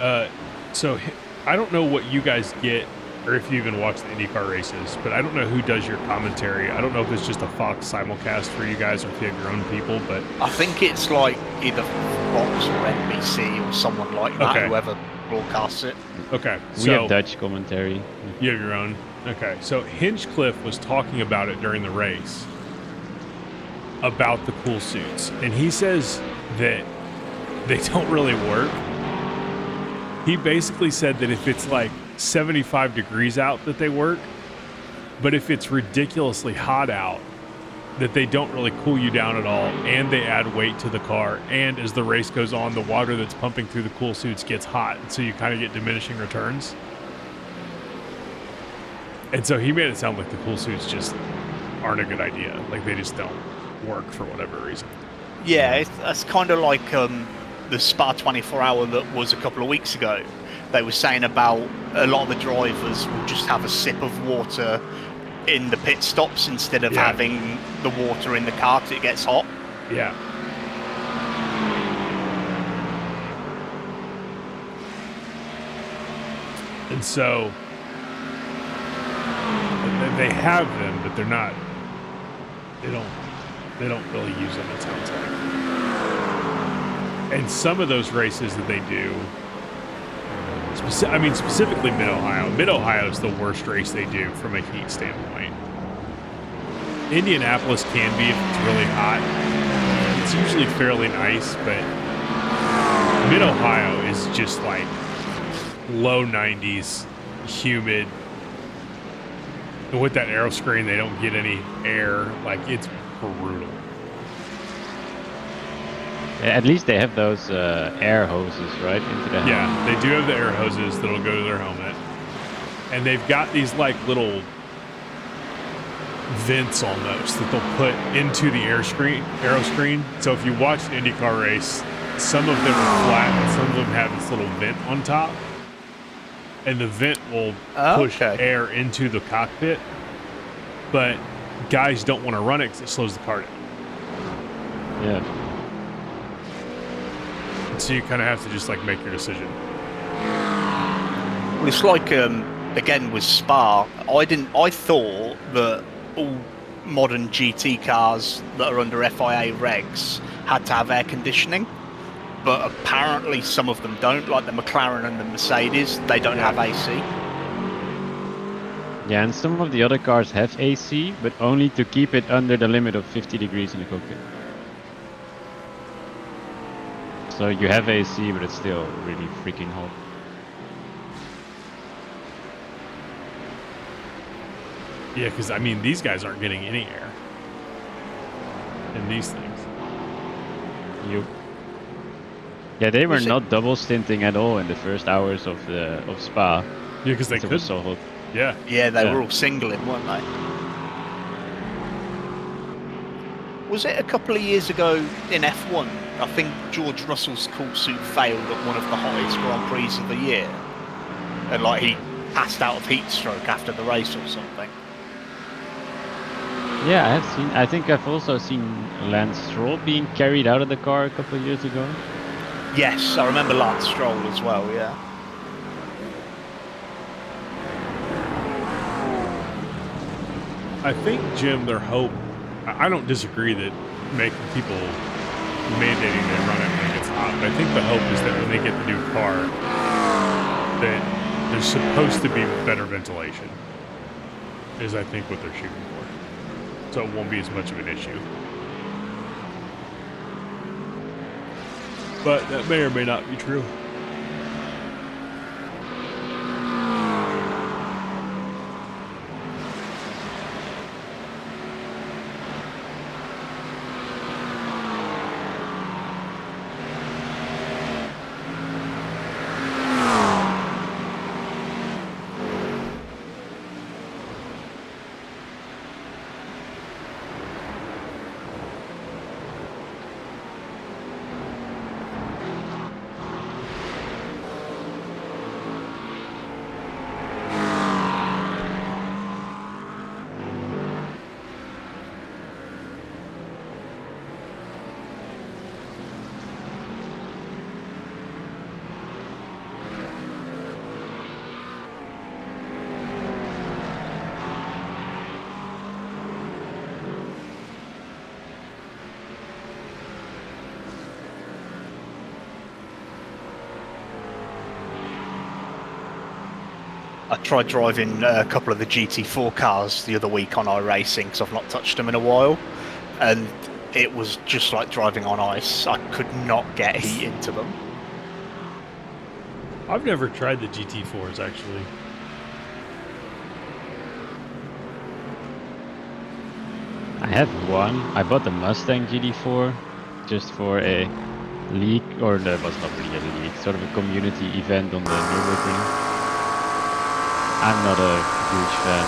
So I don't know what you guys get, or if you even watch the IndyCar races, but I don't know who does your commentary. I don't know if it's just a Fox simulcast for you guys, or if you have your own people. But I think it's like either Fox or NBC or someone like that, Okay. whoever broadcasts it. okay, We so have Dutch commentary. you have your own. Okay, so Hinchcliffe was talking about it during the race, about the cool suits, and he says that they don't really work. He basically said that if it's like 75 degrees out that they work, but if it's ridiculously hot out, that they don't really cool you down at all, and they add weight to the car, and as the race goes on, the water that's pumping through the cool suits gets hot, so you kind of get diminishing returns. And so he made it sound like the cool suits just aren't a good idea. Like they just don't work for whatever reason. Yeah, that's kind of like the Spa 24 hour that was a couple of weeks ago. They were saying about a lot of the drivers will just have a sip of water in the pit stops instead of Yeah. having the water in the car because it gets hot. Yeah. And so they have them, but they're not. They don't really use them. It sounds like. And some of those races that they do, specifically Mid-Ohio. Mid-Ohio is the worst race they do from a heat standpoint. Indianapolis can be if it's really hot. It's usually fairly nice, but Mid-Ohio is just like low 90s, humid. And with that aero screen, they don't get any air. Like, it's brutal. At least they have those air hoses, right, into the helmet. Yeah, they do have the air hoses that'll go to their helmet. And they've got these like little vents almost that they'll put into the aero screen. So if you watch an IndyCar race, some of them are flat and some of them have this little vent on top. And the vent will push air into the cockpit. But guys don't want to run it because it slows the car down. Yeah. So you kind of have to just like make your decision. Well, it's like again with Spa. I thought that all modern GT cars that are under FIA regs had to have air conditioning, but apparently some of them don't. Like the McLaren and the Mercedes, they don't have AC. Yeah, and some of the other cars have AC, but only to keep it under the limit of 50 degrees in the cockpit. So you have AC, but it's still really freaking hot. Yeah, because I mean, these guys aren't getting any air in these things. Yeah, they were Was it- not double stinting at all in the first hours of Spa. Yeah, because they It could. was so hot. Yeah. Yeah, they Yeah. were all singling, weren't they? Was it a couple of years ago in F1? I think George Russell's cool suit failed at one of the hottest Grand Prix of the year. And like he passed out of heat stroke after the race or something. Yeah, I think I've also seen Lance Stroll being carried out of the car a couple of years ago. Yes, I remember Lance Stroll as well, yeah. I think, Jim, their hope, I don't disagree that making people mandating they run it when it gets hot not, but I think the hope is that when they get the new car, that there's supposed to be better ventilation, is I think what they're shooting for. So it won't be as much of an issue. But that may or may not be true. I tried driving a couple of the GT4 cars the other week on iRacing because I've not touched them in a while, and it was just like driving on ice. I could not get heat into them. I've never tried the GT4s actually. I had one. I bought the Mustang GT4 just for a league, or that was not really a league, sort of a community event on the Nürburgring. I'm not a huge fan.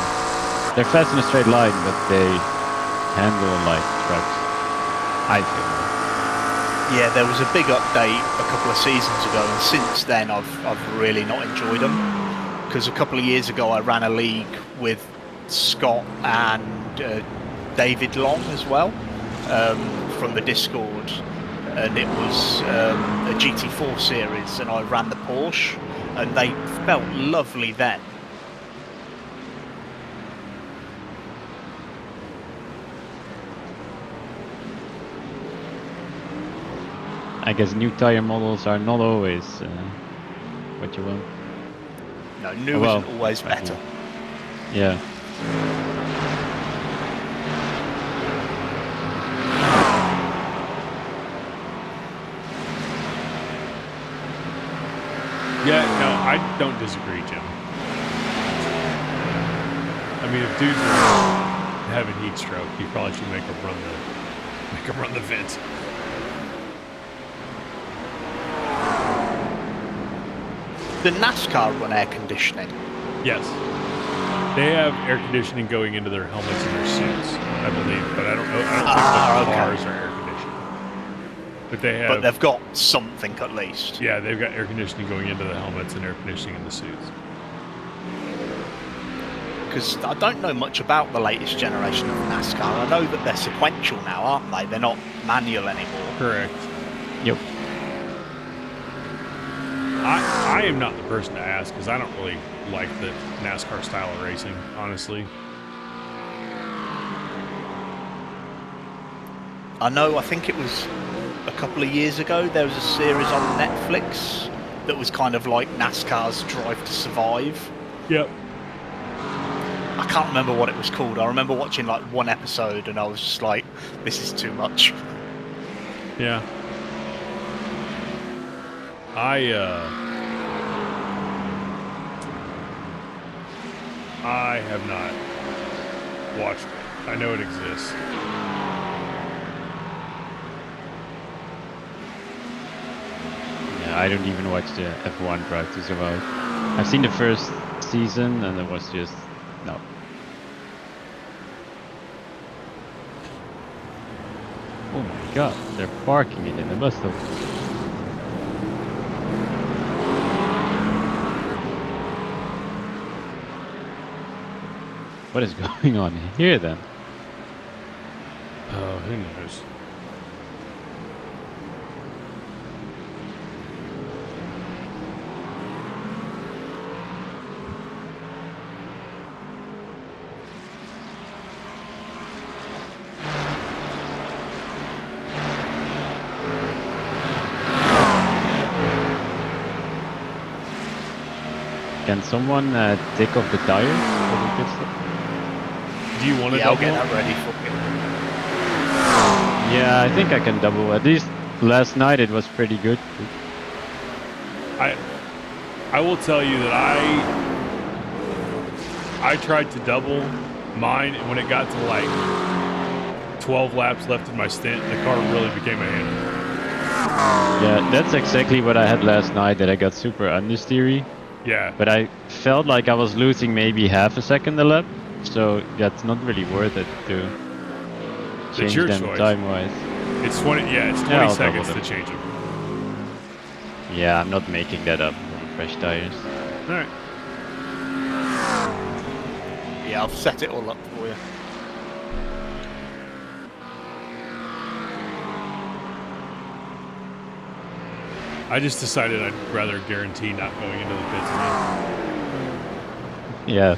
They're fast in a straight line, but they handle like trucks, I feel. Yeah, there was a big update a couple of seasons ago, and since then I've really not enjoyed them. Because a couple of years ago I ran a league with Scott and David Long as well, from the Discord, and it was a GT4 series, and I ran the Porsche, and they felt lovely then. I guess new tire models are not always what you want. No, new well, isn't always better. Yeah. Yeah, no, I don't disagree, Jim. I mean, if dudes are having heat stroke, you probably should make them run the vents. The NASCAR run air conditioning. Yes. They have air conditioning going into their helmets and their suits, I believe, but I don't know. I don't think the cars are air conditioned. But they have. But they've got something at least. Yeah, they've got air conditioning going into the helmets and air conditioning in the suits. Because I don't know much about the latest generation of NASCAR. I know that they're sequential now, aren't they? They're not manual anymore. Correct. Yep. I am not the person to ask because I don't really like the NASCAR style of racing, honestly. I know, I think it was a couple of years ago, there was a series on Netflix that was kind of like NASCAR's Drive to Survive. Yep. I can't remember what it was called. I remember watching like one episode and I was just like, this is too much. Yeah. I have not watched it. I know it exists. Yeah, I don't even watch the F1 Drive to Survive. I've seen the first season and it was just no. Oh my god, they're parking it in the bus stop. What is going on here then? Oh, who knows? Can someone take off the tires for the pit stop? Do you want to Yeah, I'll double? get that ready for you. Yeah, I think I can double. At least last night it was pretty good. I will tell you that I tried to double mine, and when it got to like 12 laps left in my stint, the car really became a handle. Yeah, that's exactly what I had last night, that I got super understeery. Yeah. But I felt like I was losing maybe half a second a lap. So that's not really worth it to It's change your them choice. time-wise. It's 20. Yeah, it's 20 Yeah, I'll seconds double to them. change them. Yeah, I'm not making that up on fresh tires. All right. Yeah, I've set it all up for you. I just decided I'd rather guarantee not going into the pits again. Yeah,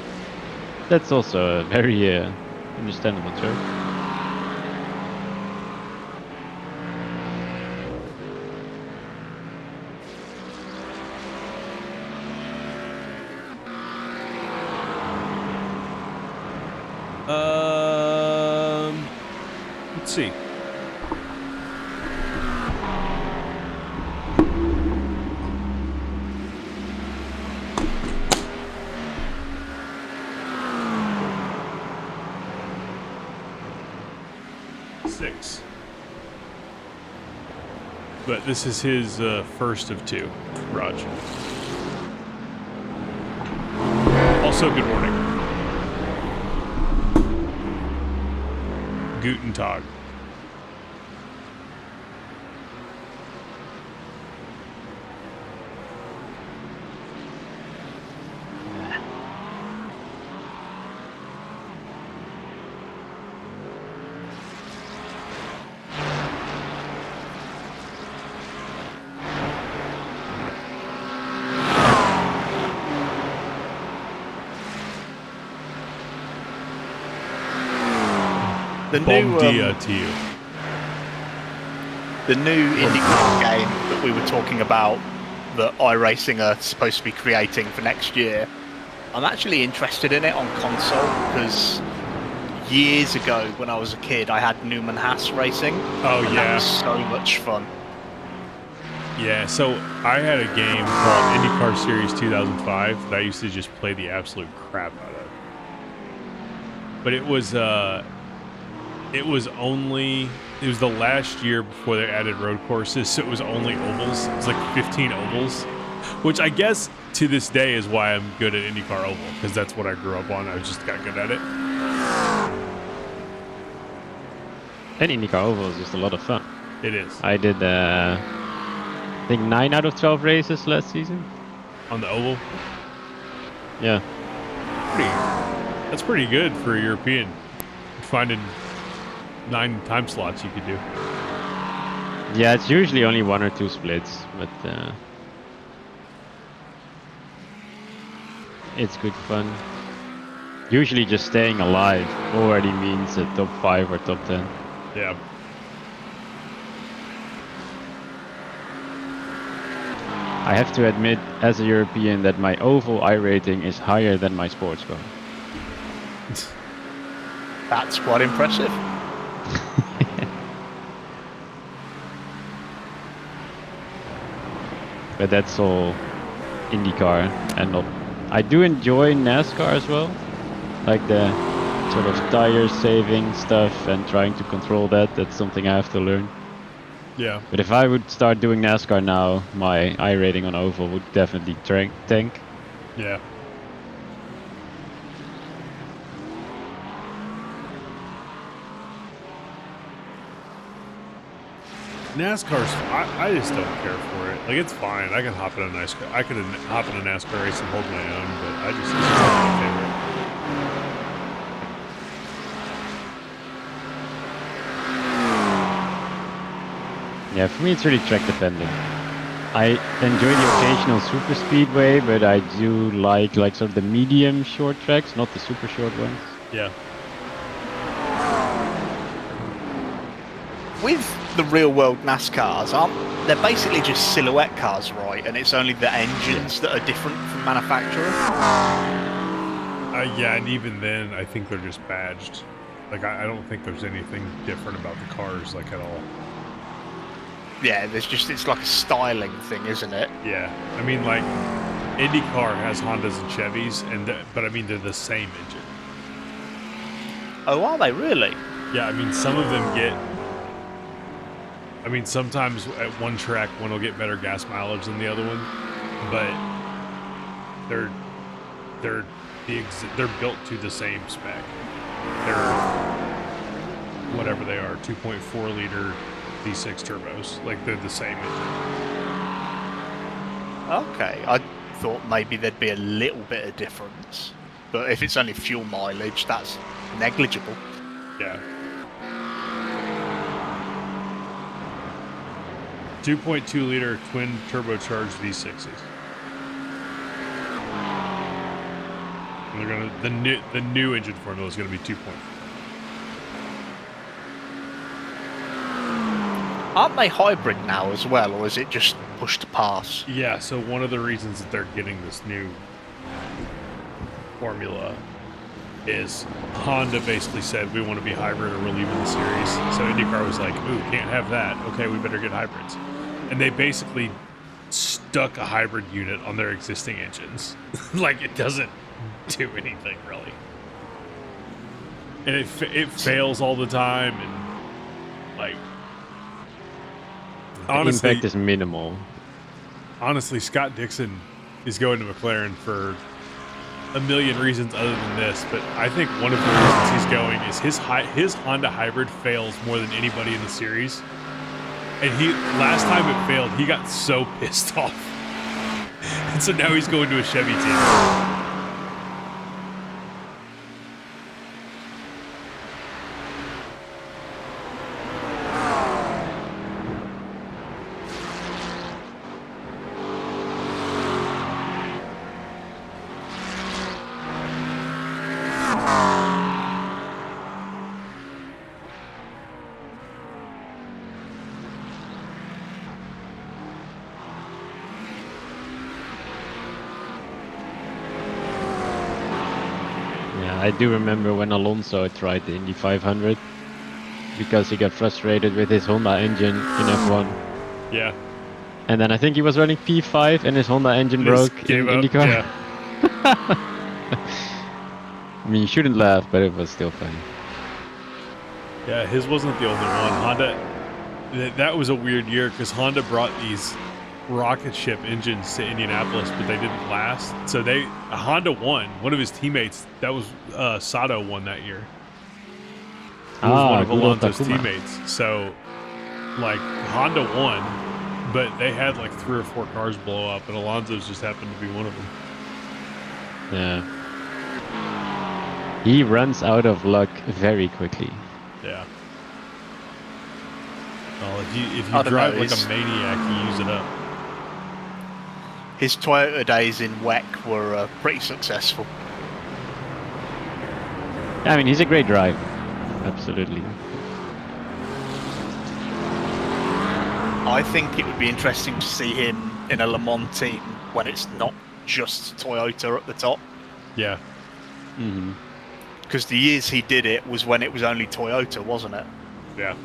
that's also a very understandable choice. Let's see. Six. But this is his first of two, Raj. Also, good morning. Guten Tag. The Bom new, dia to you. the new IndyCar game that we were talking about that iRacing are supposed to be creating for next year, I'm actually interested in it on console because years ago when I was a kid I had Newman Haas Racing. Oh, and yeah. that was so much fun. Yeah, so I had a game called IndyCar Series 2005 that I used to just play the absolute crap out of. But it was the last year before they added road courses, so it was only ovals. It was like 15 ovals, which I guess to this day is why I'm good at IndyCar oval, because that's what I grew up on. I just got good at it. And IndyCar Oval is just a lot of fun. It is. I did, I think 9 out of 12 races last season. On the oval. Yeah. That's pretty good for a European. Finding 9 time slots you could do. Yeah, it's usually only 1 or 2 splits, but it's good fun. Usually just staying alive already means a top 5 or top 10. Yeah. I have to admit, as a European, that my oval I rating is higher than my sports car. That's quite impressive. But that's all IndyCar and not. I do enjoy NASCAR as well, like the sort of tire saving stuff and trying to control that. That's something I have to learn. Yeah. But if I would start doing NASCAR now, my I rating on oval would definitely tank. Yeah. NASCAR's, I just don't care for it. Like, it's fine. I can hop in a NASCAR. I could hop in a NASCAR race and hold my own, but it's just not my favorite. Yeah, for me it's really track dependent. I enjoy the occasional super speedway, but I do like sort of the medium short tracks, not the super short ones. Yeah. With the real world NASCARs, they're basically just silhouette cars, right? And it's only the engines that are different from manufacturer. Yeah, and even then, I think they're just badged. Like, I don't think there's anything different about the cars, like, at all. Yeah, it's like a styling thing, isn't it? Yeah, I mean, like, IndyCar has Hondas and Chevys, but I mean, they're the same engine. Oh, are they really? Yeah, I mean, some of them get... I mean, sometimes at one track, one will get better gas mileage than the other one, but they're built to the same spec. They're whatever they are, 2.4 liter V6 turbos. Like, they're the same engine. Okay, I thought maybe there'd be a little bit of difference, but if it's only fuel mileage, that's negligible. Yeah. 2.2 liter twin turbocharged V6s. And they're gonna the new engine formula is gonna be 2.4. Aren't they hybrid now as well, or is it just push to pass? Yeah, so one of the reasons that they're getting this new formula is Honda basically said we want to be hybrid or we're leaving the series. So IndyCar was like, ooh, can't have that. Okay, we better get hybrids. And they basically stuck a hybrid unit on their existing engines. Like, it doesn't do anything really. And it fails all the time, and like, honestly, the impact is minimal. Honestly, Scott Dixon is going to McLaren for a million reasons other than this, but I think one of the reasons he's going is his Honda hybrid fails more than anybody in the series. And last time it failed, he got so pissed off. And so now he's going to a Chevy team. I do remember when Alonso tried the Indy 500 because he got frustrated with his Honda engine in F1. Yeah. And then I think he was running P5 and his Honda engine broke in IndyCar. Yeah. I mean, you shouldn't laugh, but it was still funny. Yeah, his wasn't the only one. Honda, that was a weird year because Honda brought these rocket ship engines to Indianapolis, but they didn't last. So Honda won. One of his teammates, that was Sato, won that year. He was one of Alonso's teammates. So, like, Honda won, but they had like 3 or 4 cars blow up, and Alonso's just happened to be one of them. Yeah. He runs out of luck very quickly. Yeah. Well, if you drive like a maniac, you use it up. His Toyota days in WEC were pretty successful. I mean, he's a great driver. Absolutely. I think it would be interesting to see him in a Le Mans team when it's not just Toyota at the top. Yeah. Mm-hmm. Because the years he did it was when it was only Toyota, wasn't it? Yeah.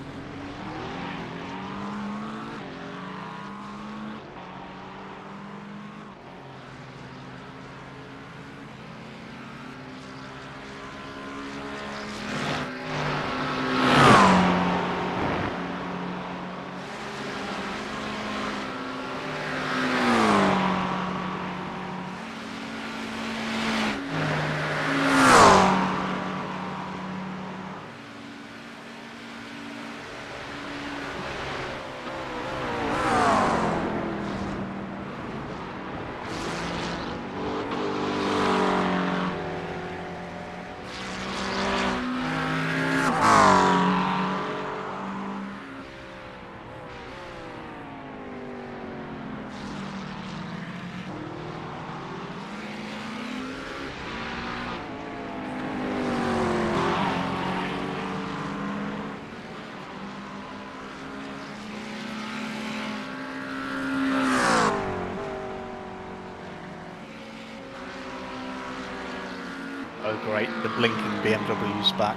Oh great, the blinking BMW's back.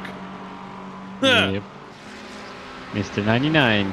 Yep. Mr. 99.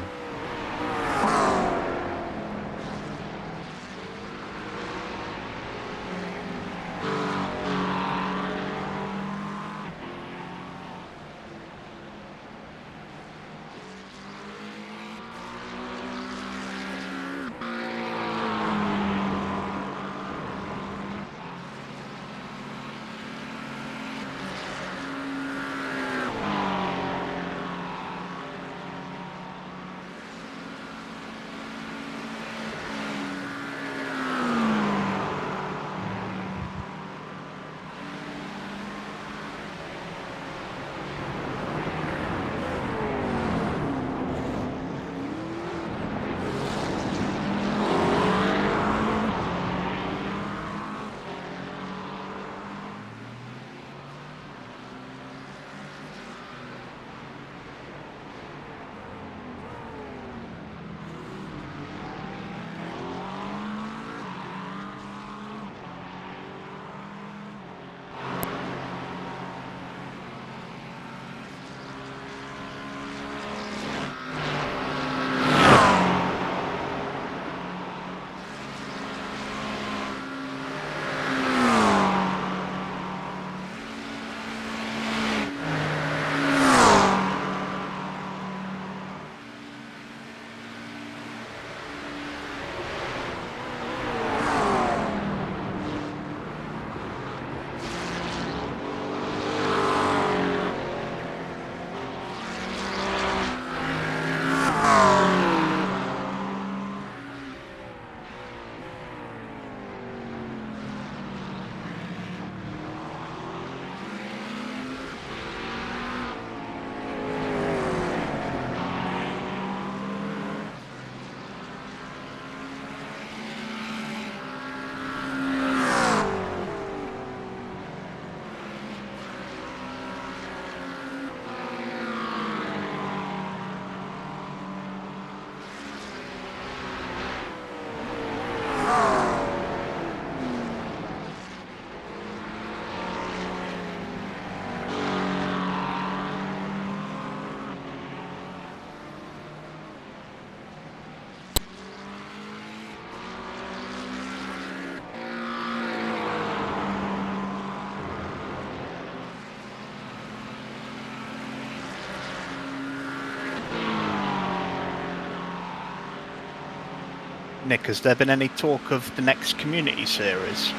Nick, has there been any talk of the next community series?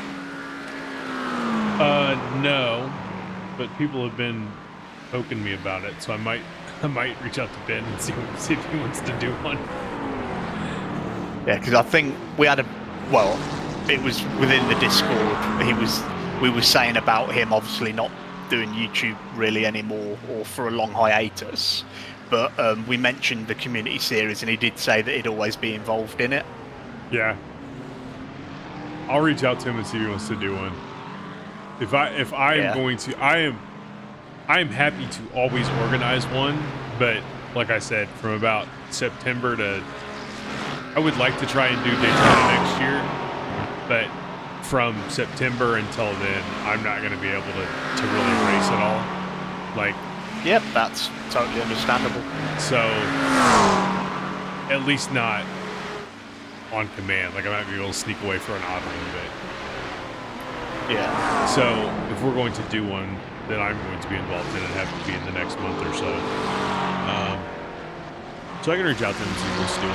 No, but people have been poking me about it, so I might reach out to Ben and see if he wants to do one. Yeah, because I think we had it was within the Discord. We were saying about him obviously not doing YouTube really anymore, or for a long hiatus. But we mentioned the community series, and he did say that he'd always be involved in it. Yeah, I'll reach out to him and see if he wants to do one. If I am going to, I am happy to always organize one, but like I said, from about September to, I would like to try and do Daytona next year, but from September until then, I'm not going to be able to really race at all. Like, yep, that's totally understandable. So, at least not on command. Like, I might be able to sneak away for an odd one, but yeah. So, if we're going to do one, then I'm going to be involved in it and have to be in the next month or so. So I can reach out to him and see what he's doing.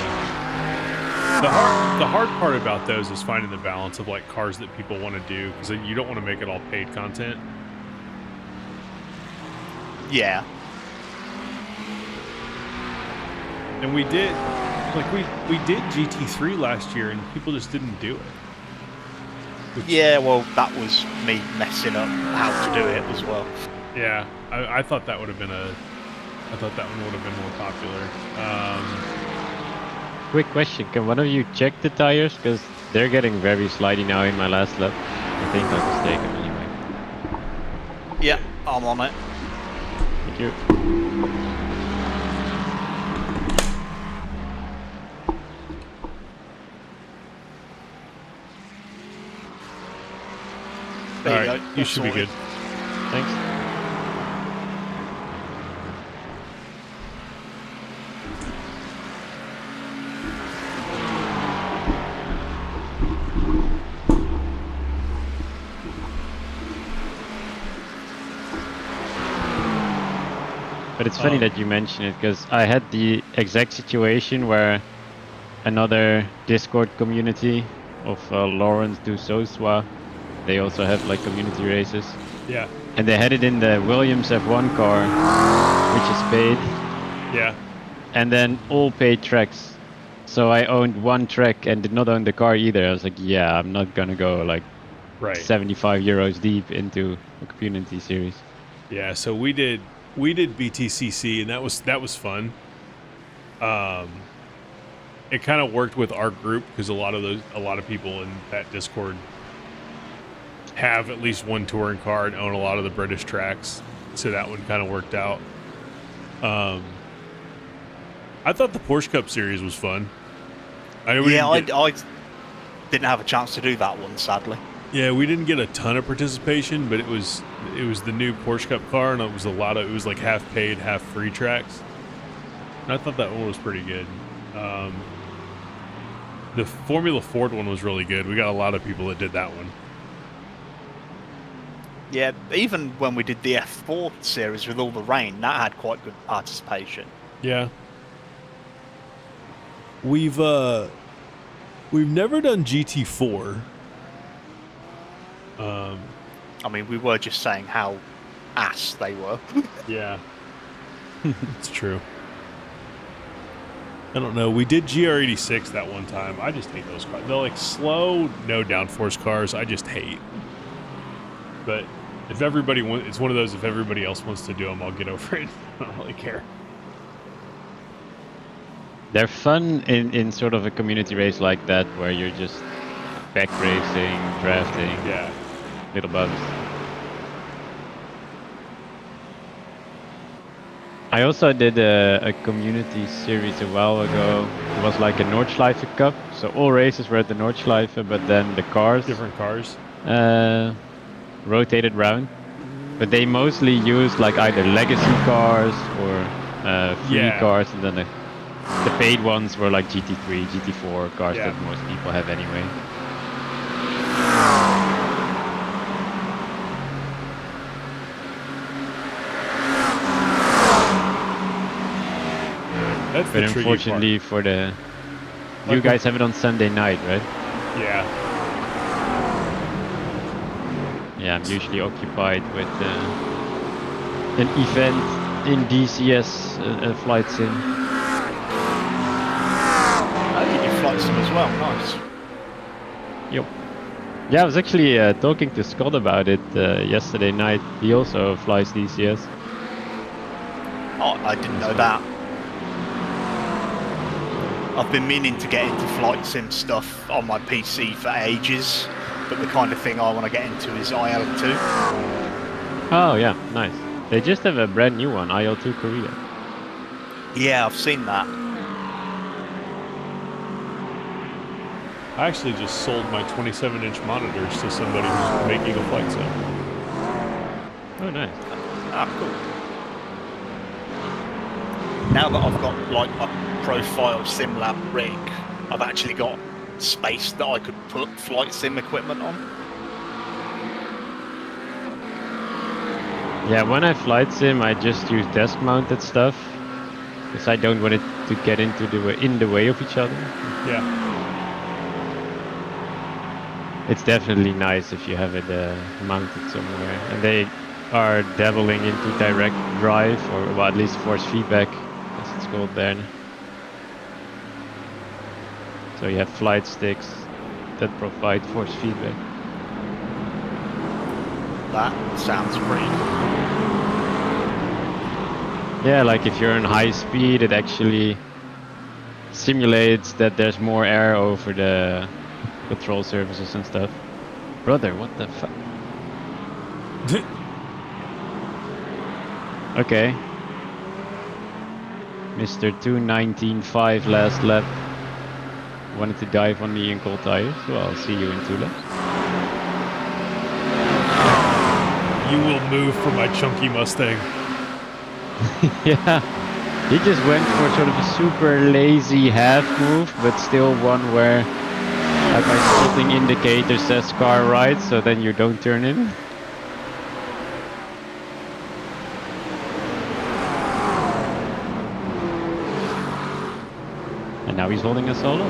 The hard part about those is finding the balance of like cars that people want to do, because you don't want to make it all paid content. Yeah. And we did, like we did GT3 last year, and people just didn't do it. Yeah, well, that was me messing up how to do it as well. Yeah, I thought that would have been I thought that one would have been more popular. Quick question, can one of you check the tires? Because they're getting very slidey now in my last lap. I think I was taken anyway. Yeah, I'm on it. Thank you. There All right, you go. you should be good. Thanks. But it's funny that you mention it, because I had the exact situation where another Discord community of Lawrence du Soswa, they also have like community races, Yeah. and they had it in the Williams F1 car, which is paid, Yeah. and then all paid tracks. So I owned one track and did not own the car either. I was like, yeah, I'm not gonna go like Right. 75 euros deep into a community series. Yeah. So we did BTCC, and that was fun. It kind of worked with our group because a lot of people in that Discord have at least one touring car and own a lot of the British tracks, so that one kind of worked out. I thought the Porsche Cup series was fun. I didn't have a chance to do that one, sadly. Yeah, we didn't get a ton of participation, but it was the new Porsche Cup car, and it was like half paid, half free tracks. And I thought that one was pretty good. The Formula Ford one was really good. We got a lot of people that did that one. Yeah, even when we did the F4 series with all the rain, that had quite good participation. Yeah. We've never done GT4. I mean, we were just saying how ass they were. Yeah. It's true. I don't know. We did GR86 that one time. I just hate those cars. They're like slow, no downforce cars. I just hate. But if everybody wants, it's one of those, if everybody else wants to do them, I'll get over it. I don't really care. They're fun in sort of a community race like that, where you're just back racing, drafting, Yeah. little bumps. I also did a community series a while ago. It was like a Nordschleife Cup, so all races were at the Nordschleife, but then the cars Different cars. rotated round. But they mostly used like either legacy cars or free Yeah. cars, and then the paid ones were like GT3, GT4 cars Yeah. that most people have anyway. That's But the tricky unfortunately for the... You Like guys have it on Sunday night, right? part. Yeah. Yeah, I'm usually occupied with an event in DCS, a flight sim. I think you flight sim as well, nice. Yep. Yeah, I was actually talking to Scott about it yesterday night. He also flies DCS. Oh, I didn't know that. I've been meaning to get into flight sim stuff on my PC for ages, but the kind of thing I want to get into is IL2. Oh yeah, nice. They just have a brand new one, IL2 Korea. Yeah, I've seen that. I actually just sold my 27-inch monitors to somebody who's making a flight sim. Oh nice. Ah, cool. Now that I've got like a profile SimLab rig, I've actually got space that I could put flight sim equipment on. Yeah, when I flight sim, I just use desk-mounted stuff, because I don't want it to get in the way of each other. Yeah. It's definitely nice if you have it mounted somewhere. And they are dabbling into direct drive, or well, at least force feedback, as it's called there. So you have flight sticks that provide force feedback. That sounds pretty cool. Yeah, like if you're in high speed, it actually simulates that there's more air over the control surfaces and stuff. Brother, what the fuck? Okay. Mr. 2:19.5 last lap. Wanted to dive on me in cold tires? Well, I'll see you in 2 laps. You will move for my chunky Mustang. Yeah. He just went for sort of a super lazy half move, but still one where like my spotting indicator says car right, so then you don't turn in. And now he's holding a solo.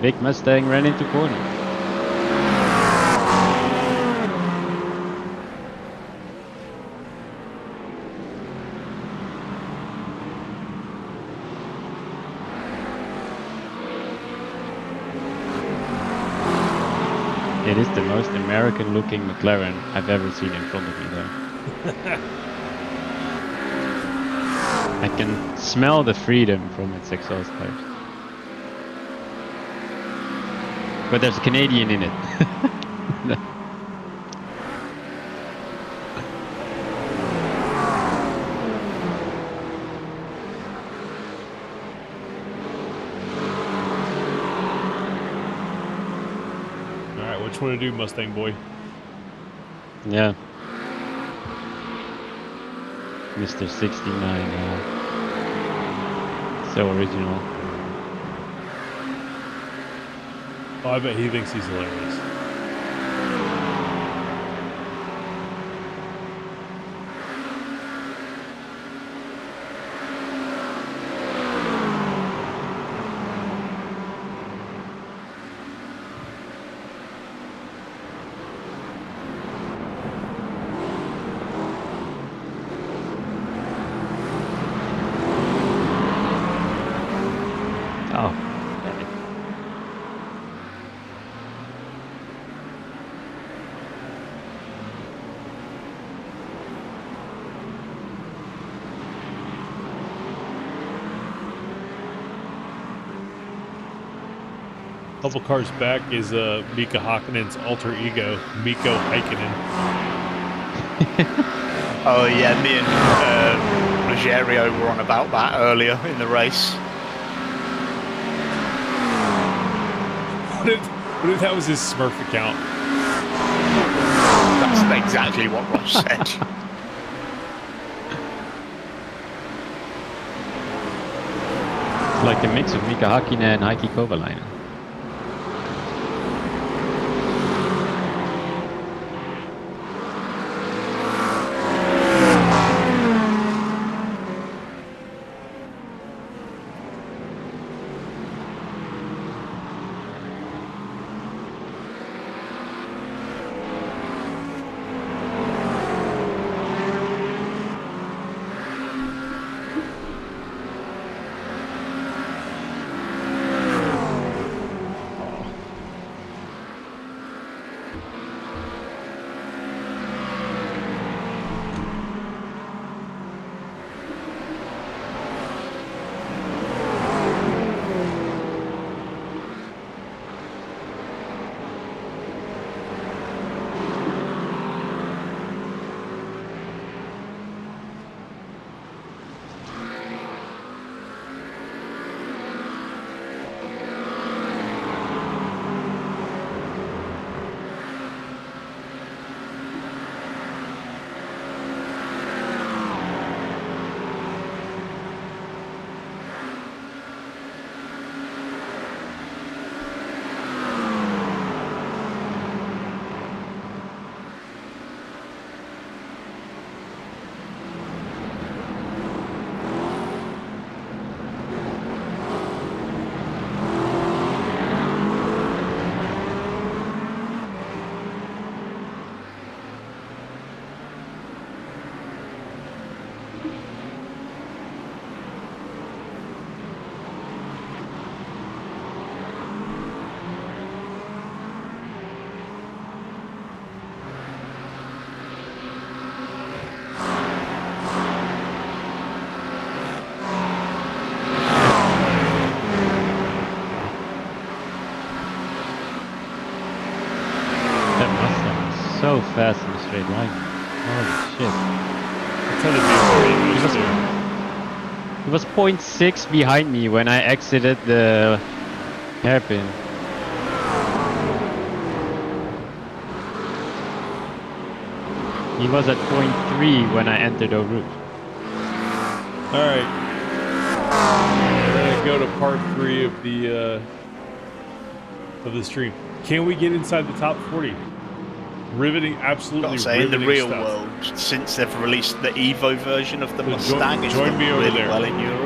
Big Mustang ran into corner. It is the most American looking McLaren I've ever seen in front of me though. I can smell the freedom from its exhaust pipes. But there's a Canadian in it. Alright, what you want to do, Mustang boy? Yeah. Mr. 69 so original. Oh, I bet he thinks he's hilarious. Oh. Couple cars back is Mika Hakkinen's alter ego, Mikko Heikkinen. Oh yeah, me and Rogerio were on about that earlier in the race. What if that was his Smurf account? That's exactly what Ross said. It's like a mix of Mika Hakkinen and Heikki Kovalainen. So fast in a straight line. Holy shit. It was 0.6 behind me when I exited the hairpin. He was at 0.3 when I entered the route. All right. We're gonna go to part 3 of the stream. Can we get inside the top 40? Riveting, absolutely Gotta say, in the riveting real stuff. world, since they've released the Evo version of the So Mustang, it's join done me over really there. well in Europe.